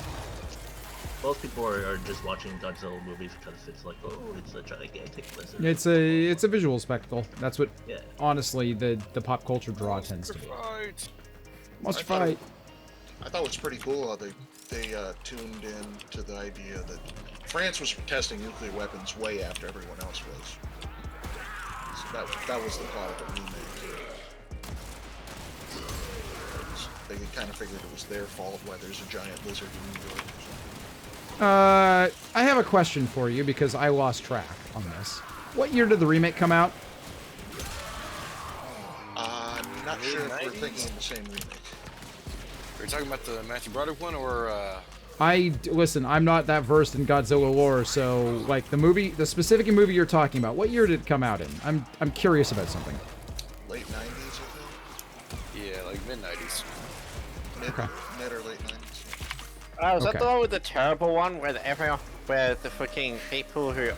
S16: Most people are just watching Godzilla movies because it's like, oh, it's a gigantic lizard.
S1: It's a visual spectacle. That's what,
S16: Yeah.
S1: honestly, the pop culture draw tends to be. Monster fight.
S21: I thought it was pretty cool how they tuned in to the idea that France was testing nuclear weapons way after everyone else was. So that was the plot of the remake. They kind of figured it was their fault why there's a giant lizard in New York or something.
S1: I have a question for you because I lost track on this. What year did the remake come out?
S21: I'm not sure if we're thinking of the same remake.
S3: Are you talking about the Matthew Broderick one, or
S1: Listen, I'm not that versed in Godzilla lore, so like the specific movie you're talking about, what year did it come out in? I'm curious about something.
S21: Late 90s, I think?
S3: Yeah, like mid-90s.
S21: Mid or late 90s.
S5: Oh, is that the one with the terrible one where where the fucking people who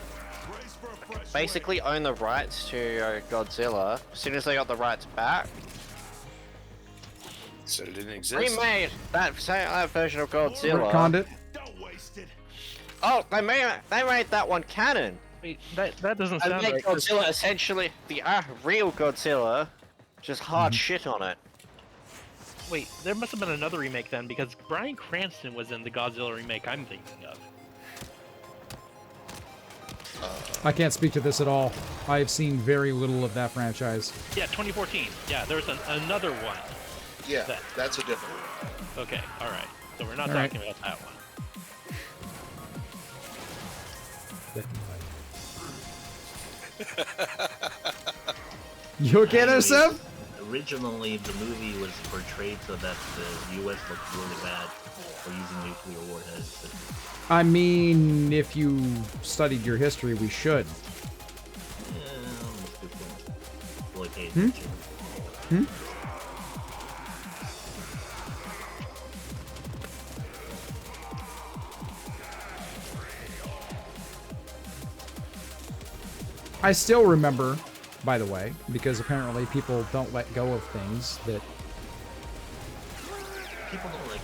S5: basically own the rights to Godzilla, as soon as they got the rights back,
S3: said it didn't exist?
S5: remade that version of Godzilla.
S1: Retconned it.
S5: Oh, they made that one canon.
S11: Wait, that doesn't
S5: And
S11: sound
S5: make
S11: right.
S5: Godzilla essentially the real Godzilla, just hard shit on it.
S11: Wait, there must have been another remake then, because Bryan Cranston was in the Godzilla remake I'm thinking of.
S1: I can't speak to this at all. I've seen very little of that franchise.
S11: Yeah, 2014. Yeah, there's another one.
S21: Yeah, that's a different one.
S11: Okay, alright. So we're not
S1: All
S11: talking about that one.
S1: You okay there, Seb?
S16: Originally, the movie was portrayed so that the U.S. looked really bad for using nuclear warheads.
S1: I mean, if you studied your history, we should.
S16: Yeah, that's a good point. Really paid
S1: Hmm?
S16: attention.
S1: Hmm? I still remember, by the way, because apparently people don't let go of things that
S16: People don't like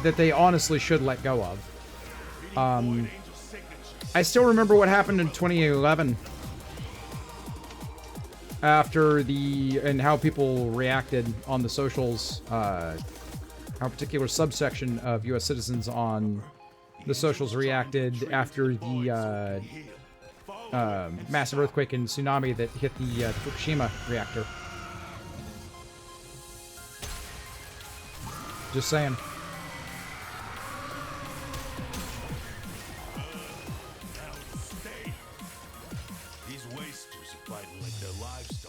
S1: that they honestly should let go of. I still remember what happened in 2011 after and how people reacted on the socials, how a particular subsection of U.S. citizens on the socials reacted after the massive earthquake and tsunami that hit the Fukushima reactor. Just saying.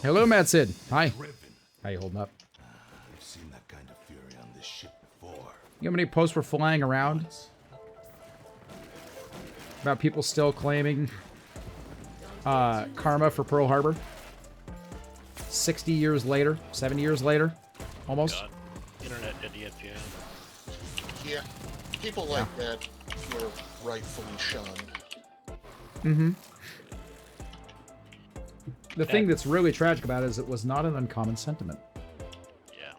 S1: Hello, Mad Sid. Hi. How you holding up?
S7: I've seen that kind of fury on this ship before.
S1: You know how many posts were flying around about people still claiming karma for Pearl Harbor? 60 years later, 70 years later, almost.
S11: God. Internet idiots, yeah.
S21: Yeah, people like that were rightfully shunned.
S1: Mm-hmm. The thing that's really tragic about it is it was not an uncommon sentiment.
S11: Yeah.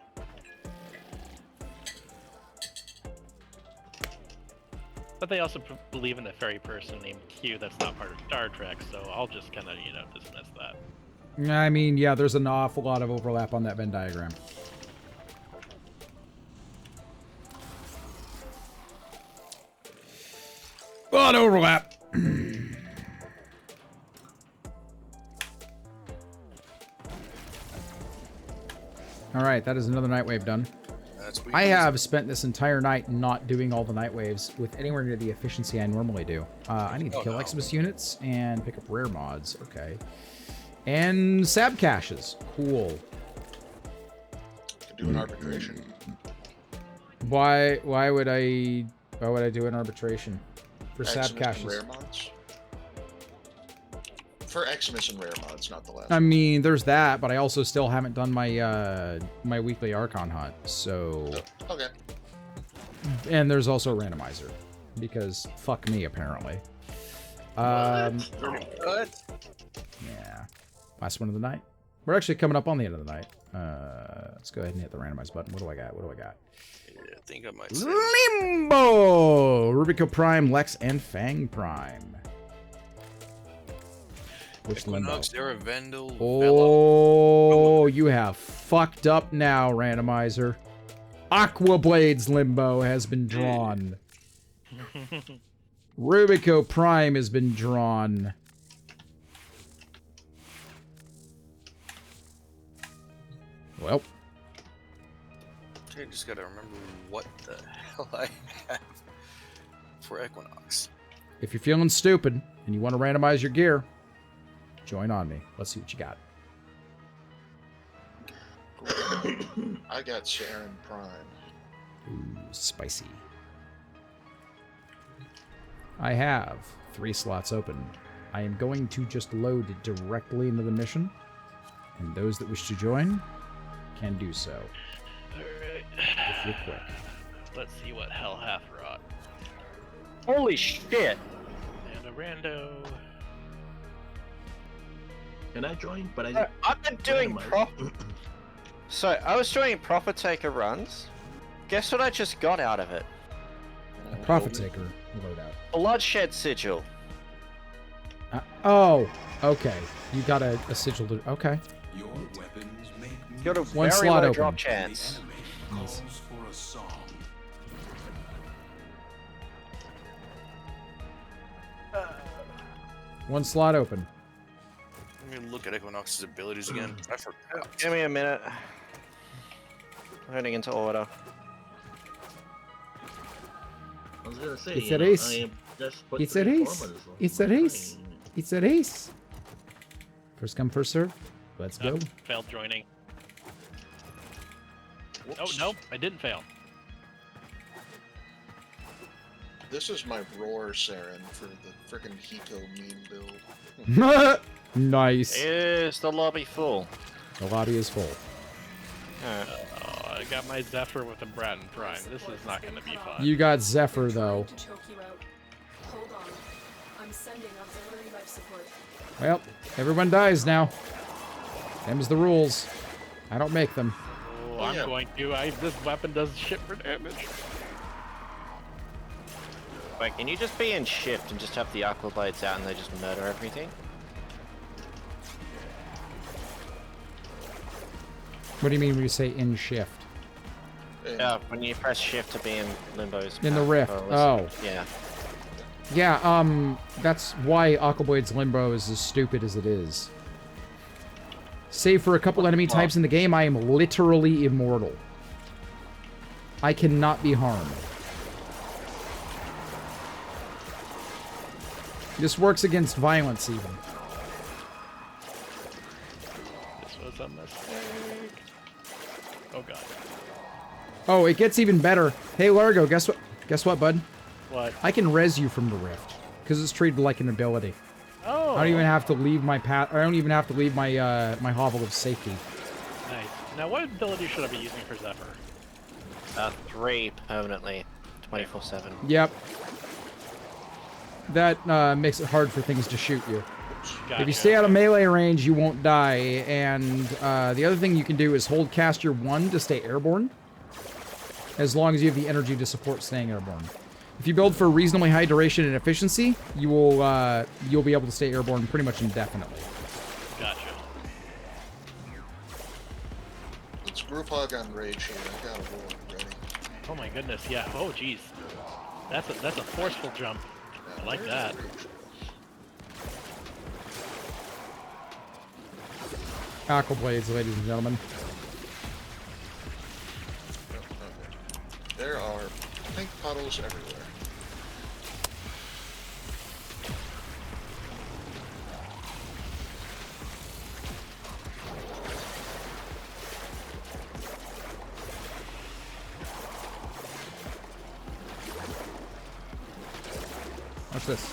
S11: But they also believe in a fairy person named Q that's not part of Star Trek, so I'll just kind of, dismiss that.
S1: I mean, yeah, there's an awful lot of overlap on that Venn diagram. A lot of overlap. Alright, that is another Nightwave done. I have spent this entire night not doing all the Nightwaves with anywhere near the efficiency I normally do. I need to kill Eximus units and pick up rare mods. Okay. And sab caches. Cool.
S21: Do an arbitration.
S1: Why would I do an arbitration? For sab
S21: Eximus and
S1: caches.
S21: rare mods? For Eximus and rare mods, not the last
S1: I mean, there's that, but I also still haven't done my my weekly Archon hunt, so...
S21: Okay.
S1: And there's also a randomizer, because fuck me, apparently.
S3: What?
S1: Yeah. Last one of the night. We're actually coming up on the end of the night. Let's go ahead and hit the randomize button. What do I got?
S3: think I might say.
S1: Limbo! Rubico Prime, Lex, and Fang Prime. Which Limbo?
S3: Equinox, Vendel,
S1: Oh, you have fucked up now, randomizer. Aqua Blades Limbo has been drawn. Rubico Prime has been drawn. Well.
S3: I just gotta remember what the hell I have for Equinox.
S1: If you're feeling stupid and you want to randomize your gear, join on me. Let's see what you got.
S21: I got Sharon Prime.
S1: Ooh, spicy. I have 3 slots open. I am going to just load directly into the mission, and those that wish to join can do so.
S11: Alright.
S1: If you're quick.
S11: Let's see what hell hath wrought.
S5: Holy shit!
S11: Rando.
S16: Can I join? But I.
S5: I've been doing So I was doing Profit Taker runs. Guess what I just got out of it?
S1: A Profit Taker loadout.
S5: Bloodshed Sigil.
S1: Oh, okay. You got a sigil to... Okay.
S7: Your weapons make
S5: You got a
S1: One
S5: very
S1: slot
S5: low
S1: open.
S5: drop chance.
S7: calls for a song.
S1: One slot open.
S3: Let me look at Equinox's abilities again. I forgot.
S5: Give me a minute. Heading into order.
S16: I was gonna say,
S1: It's
S16: you
S1: a
S16: know,
S1: race.
S16: I am just put
S1: It's a
S16: 3
S1: race.
S16: formulas on
S1: It's a
S16: my
S1: race.
S16: brain.
S1: It's a race. First come, first serve. Let's go.
S11: Failed joining.
S21: Whoops.
S11: Oh, nope, I didn't fail.
S21: This is my Roar Saren for the frickin' Hiko meme build.
S1: Nice.
S5: Is the lobby full?
S1: The lobby is full.
S11: Oh, I got my Zephyr with a Bratton Prime. This is not going to be fun.
S1: You got Zephyr, though.
S2: To choke you out. Hold on. I'm sending auxiliary life support.
S1: Well, everyone dies now. Them's the rules. I don't make them.
S11: Oh, I'm going to. This weapon does shit for damage.
S5: Wait, can you just be in shift and just have the Aqua Blades out and they just murder everything?
S1: What do you mean when you say in shift?
S5: Yeah, when you press shift to be in Limbo's
S1: In the
S5: path,
S1: rift.
S5: or
S1: Oh.
S5: Yeah.
S1: Yeah, that's why Aquablade's Limbo is as stupid as it is. Save for a couple enemy types in the game, I am literally immortal. I cannot be harmed. This works against violence, even.
S11: This was a mistake. Oh god.
S1: Oh, it gets even better. Hey, Largo, guess what? Guess what, bud?
S11: What?
S1: I can res you from the rift because it's treated like an ability.
S11: Oh.
S1: I don't even have to leave my path. I don't even have to leave my my hovel of safety.
S11: Nice. Now, what ability should I be using for Zephyr?
S5: 3 permanently, 24/7.
S1: Yep. That makes it hard for things to shoot you.
S11: Gotcha.
S1: If you stay out of melee range, you won't die. And the other thing you can do is hold caster 1 to stay airborne, as long as you have the energy to support staying airborne. If you build for reasonably high duration and efficiency, you will you'll be able to stay airborne pretty much indefinitely.
S11: Gotcha.
S21: It's group hug on rage here. I got a roll ready.
S11: Oh my goodness, yeah. Oh jeez. That's a forceful jump. I like that.
S1: Aqua Blades, ladies and gentlemen.
S21: There are pink puddles everywhere.
S1: Watch this.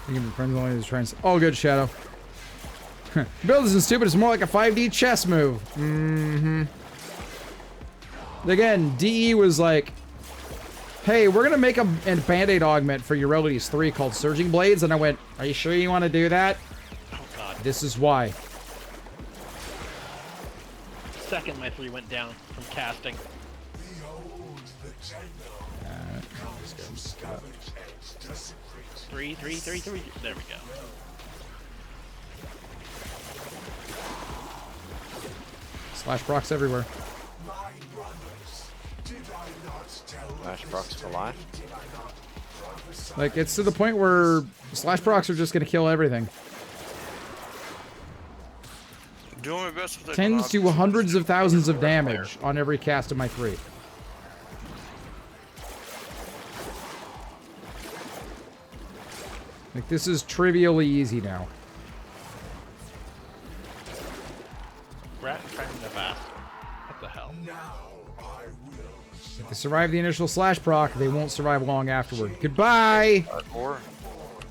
S1: You can be friends only to try and... Oh, good, Shadow. Build isn't stupid, it's more like a 5D chess move. Mm-hmm. Again, DE was like hey, we're going to make a Band-Aid augment for Eurelides 3 called Surging Blades. And I went, are you sure you want to do that?
S11: Oh, God.
S1: This is why.
S11: Second my 3 went down from casting. Three. There we go.
S1: Slash procs everywhere.
S5: Slash procs for life.
S1: Like, it's to the point where slash procs are just going to kill everything.
S3: Doing my best with that.
S1: Tens to hundreds of thousands of damage on every cast of my 3. Like, this is trivially easy now.
S11: Rat trying to fast. What the hell?
S1: If they survive the initial slash proc, they won't survive long afterward. Goodbye!
S21: Roar.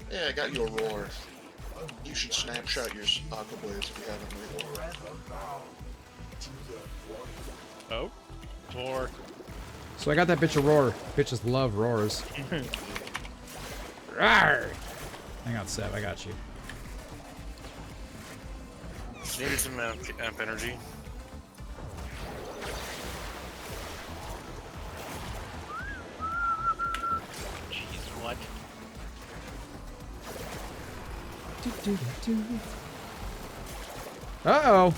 S21: Yeah, I got you a roar. You should snapshot your aqua blades if you haven't lately.
S11: Oh. 4.
S1: So I got that bitch a roar. Bitches love roars. Rawr! Hang on, Seb, I got you.
S3: Needed some amp energy.
S11: Jeez, what?
S1: Uh-oh.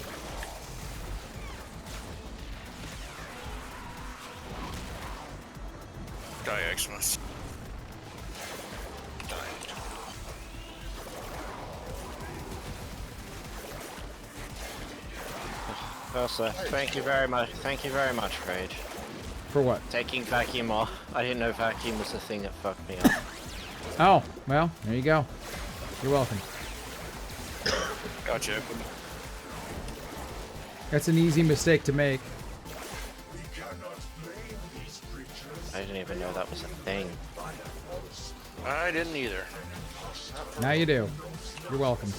S3: Die, Xmas.
S5: Versa, thank you very much. Thank you very much, Rage.
S1: For what?
S5: Taking vacuum off. I didn't know vacuum was the thing that fucked me up.
S1: Oh, well, there you go. You're welcome.
S3: Gotcha.
S1: That's an easy mistake to make.
S5: I didn't even know that was a thing.
S3: I didn't either.
S1: Now you do. You're welcome.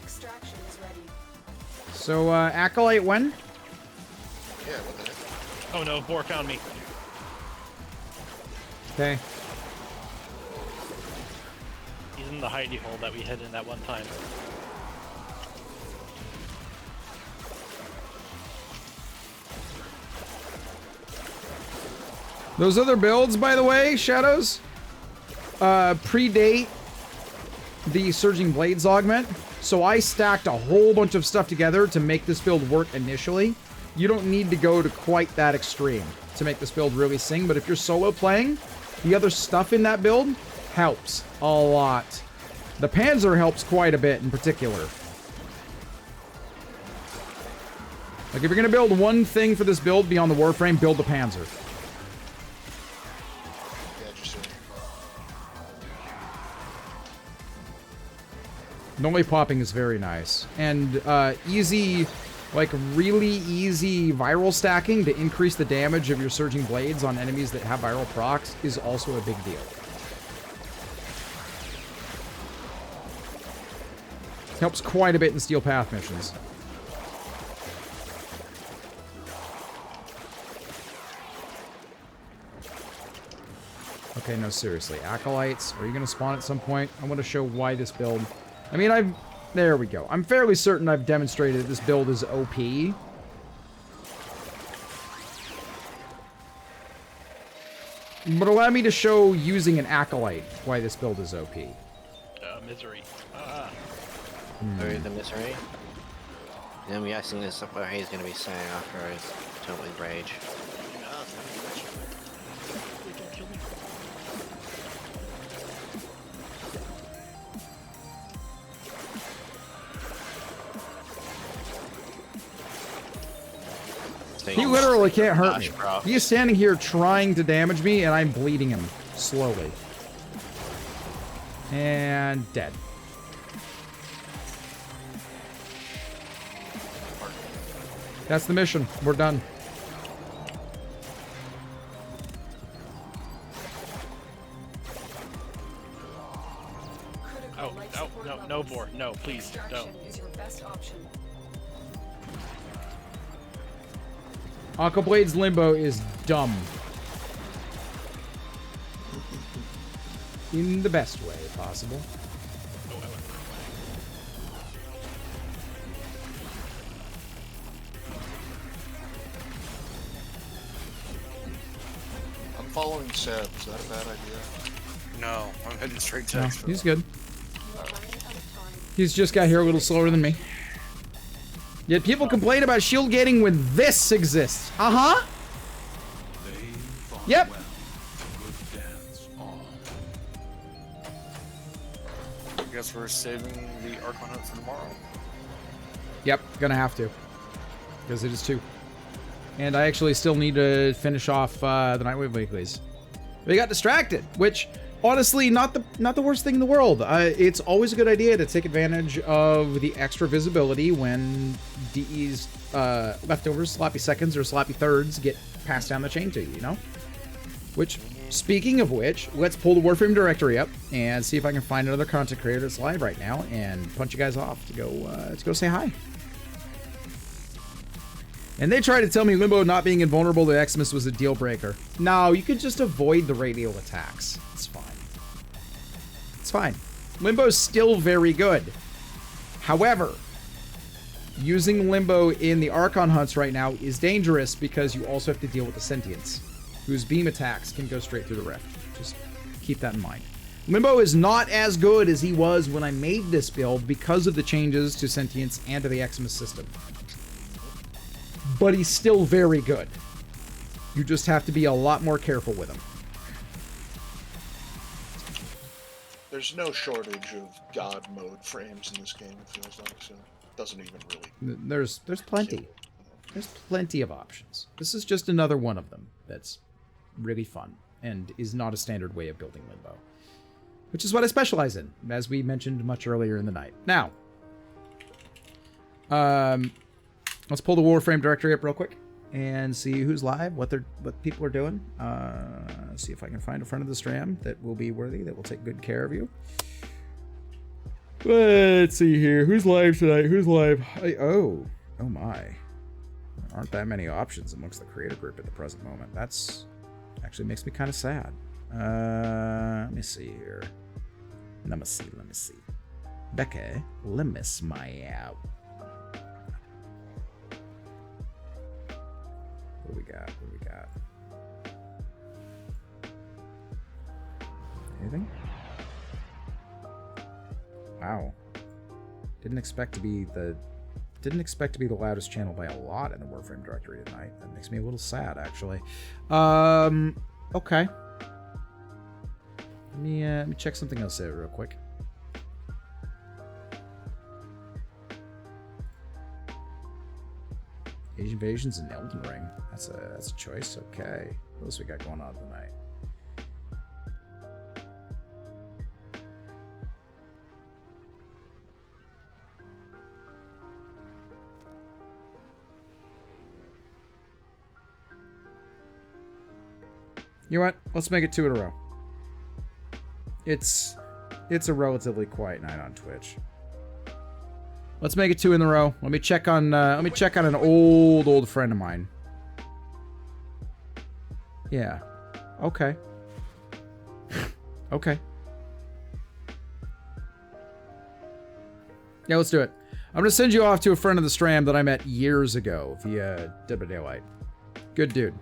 S4: Extraction is ready.
S1: So, Acolyte when?
S21: Yeah, what the heck?
S11: Oh no, Boar found me.
S1: Okay.
S11: He's in the hidey hole that we hid in that one time.
S1: Those other builds, by the way, Shadows, predate the Surging Blades augment. So I stacked a whole bunch of stuff together to make this build work initially. You don't need to go to quite that extreme to make this build really sing, but if you're solo playing, the other stuff in that build helps a lot. The Panzer helps quite a bit in particular. Like, if you're going to build one thing for this build beyond the Warframe, build the Panzer. Noise popping is very nice. And easy, like really easy viral stacking to increase the damage of your Surging Blades on enemies that have viral procs is also a big deal. Helps quite a bit in Steel Path missions. Okay, no, seriously. Acolytes, are you going to spawn at some point? I want to show why this build... I mean, there we go. I'm fairly certain I've demonstrated that this build is OP. But allow me to show using an Acolyte why this build is OP.
S11: Misery.
S5: The misery. And I'm guessing this is what he's going to be saying after I totally rage.
S1: He literally can't hurt me. He is standing here trying to damage me, and I'm bleeding him slowly. And dead. That's the mission. We're done.
S11: Oh, no, Boar. No, please, don't.
S4: Is your best option.
S1: Aquablade's Limbo is dumb. In the best way possible.
S21: I'm following Seb. Is that a bad idea?
S3: No, I'm heading straight to
S1: No,
S3: Expo.
S1: he's good. He's just got here a little slower than me. Yet people complain about shield gating when this exists. Uh-huh. Yep.
S3: I guess we're saving the Archon hunt for tomorrow.
S1: Yep, gonna have to. Because it is 2. And I actually still need to finish off the Nightwave weeklies. We got distracted, which, honestly, not the worst thing in the world. It's always a good idea to take advantage of the extra visibility when DE's leftovers, sloppy seconds, or sloppy thirds get passed down the chain to you, you know? Which, speaking of which, let's pull the Warframe directory up and see if I can find another content creator that's live right now and punch you guys off to go say hi. And they tried to tell me Limbo not being invulnerable to Xmas was a deal breaker. No, you could just avoid the radial attacks. It's fine. It's fine. Limbo's still very good. However, using Limbo in the Archon hunts right now is dangerous because you also have to deal with the Sentients, whose beam attacks can go straight through the rift. Just keep that in mind. Limbo is not as good as he was when I made this build because of the changes to Sentients and to the Xmas system. But he's still very good. You just have to be a lot more careful with him.
S21: There's no shortage of God mode frames in this game, it feels like, so it doesn't even really...
S1: There's plenty. There's plenty of options. This is just another one of them that's really fun and is not a standard way of building Limbo. Which is what I specialize in, as we mentioned much earlier in the night. Now, let's pull the Warframe directory up real quick and see who's live, what people are doing. See if I can find a friend of the stream that will be worthy, that will take good care of you. Let's see here. Who's live tonight? Who's live? Oh my. There aren't that many options amongst the creator group at the present moment. That's actually makes me kind of sad. Let me see here. Let me see. Becca, let me smile. What do we got? Anything? Wow. Didn't expect to be the loudest channel by a lot in the Warframe directory tonight. That makes me a little sad, actually. Okay. Let me check something else out real quick. Age Invasions and Elden Ring. That's a choice. Okay. What else we got going on tonight? You know what? Let's make it 2 in a row. It's a relatively quiet night on Twitch. Let's make it 2 in a row. Let me check on an old friend of mine. Yeah. Okay. Okay. Yeah, let's do it. I'm gonna send you off to a friend of the stream that I met years ago via Dead by Daylight. Good dude.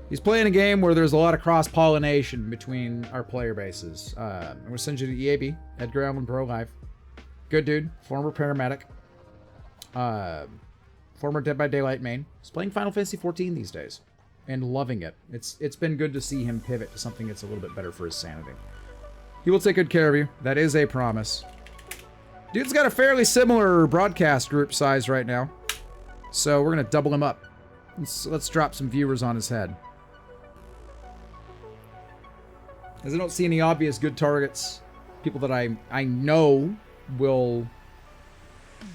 S1: He's playing a game where there's a lot of cross-pollination between our player bases. I'm gonna send you to EAB, Edgar Allan Pro Live. Good dude, former paramedic. Former Dead by Daylight main. He's playing Final Fantasy XIV these days. And loving it. It's been good to see him pivot to something that's a little bit better for his sanity. He will take good care of you. That is a promise. Dude's got a fairly similar broadcast group size right now. So we're gonna double him up. Let's drop some viewers on his head. As I don't see any obvious good targets. People that I know will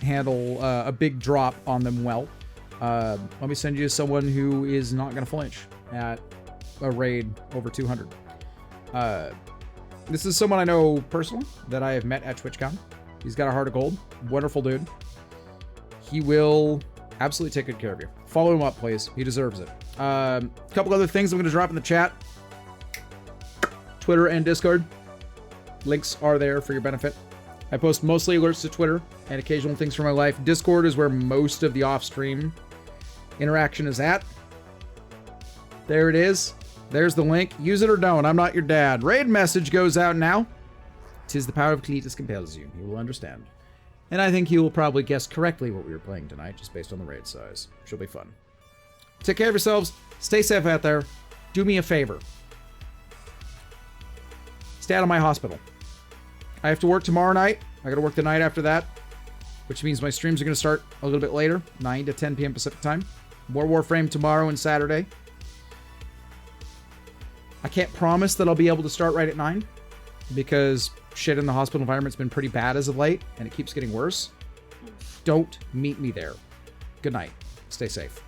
S1: handle a big drop on them well. Let me send you to someone who is not going to flinch at a raid over 200. This is someone I know personally that I have met at TwitchCon. He's got a heart of gold. Wonderful dude. He will Absolutely take good care of you. Follow him up, please. He deserves it. A couple other things I'm going to drop in the chat. Twitter and Discord. Links are there for your benefit. I post mostly alerts to Twitter and occasional things from my life. Discord is where most of the off-stream interaction is at. There it is. There's the link. Use it or don't. I'm not your dad. Raid message goes out now. 'Tis the power of Cletus compels you. You will understand. And I think you will probably guess correctly what we were playing tonight, just based on the raid size. Should be fun. Take care of yourselves. Stay safe out there. Do me a favor. Stay out of my hospital. I have to work tomorrow night. I gotta work the night after that, which means my streams are gonna start a little bit later, 9 to 10 p.m. Pacific time. More Warframe tomorrow and Saturday. I can't promise that I'll be able to start right at 9, because shit in the hospital environment's been pretty bad as of late, and it keeps getting worse. Don't meet me there. Good night. Stay safe.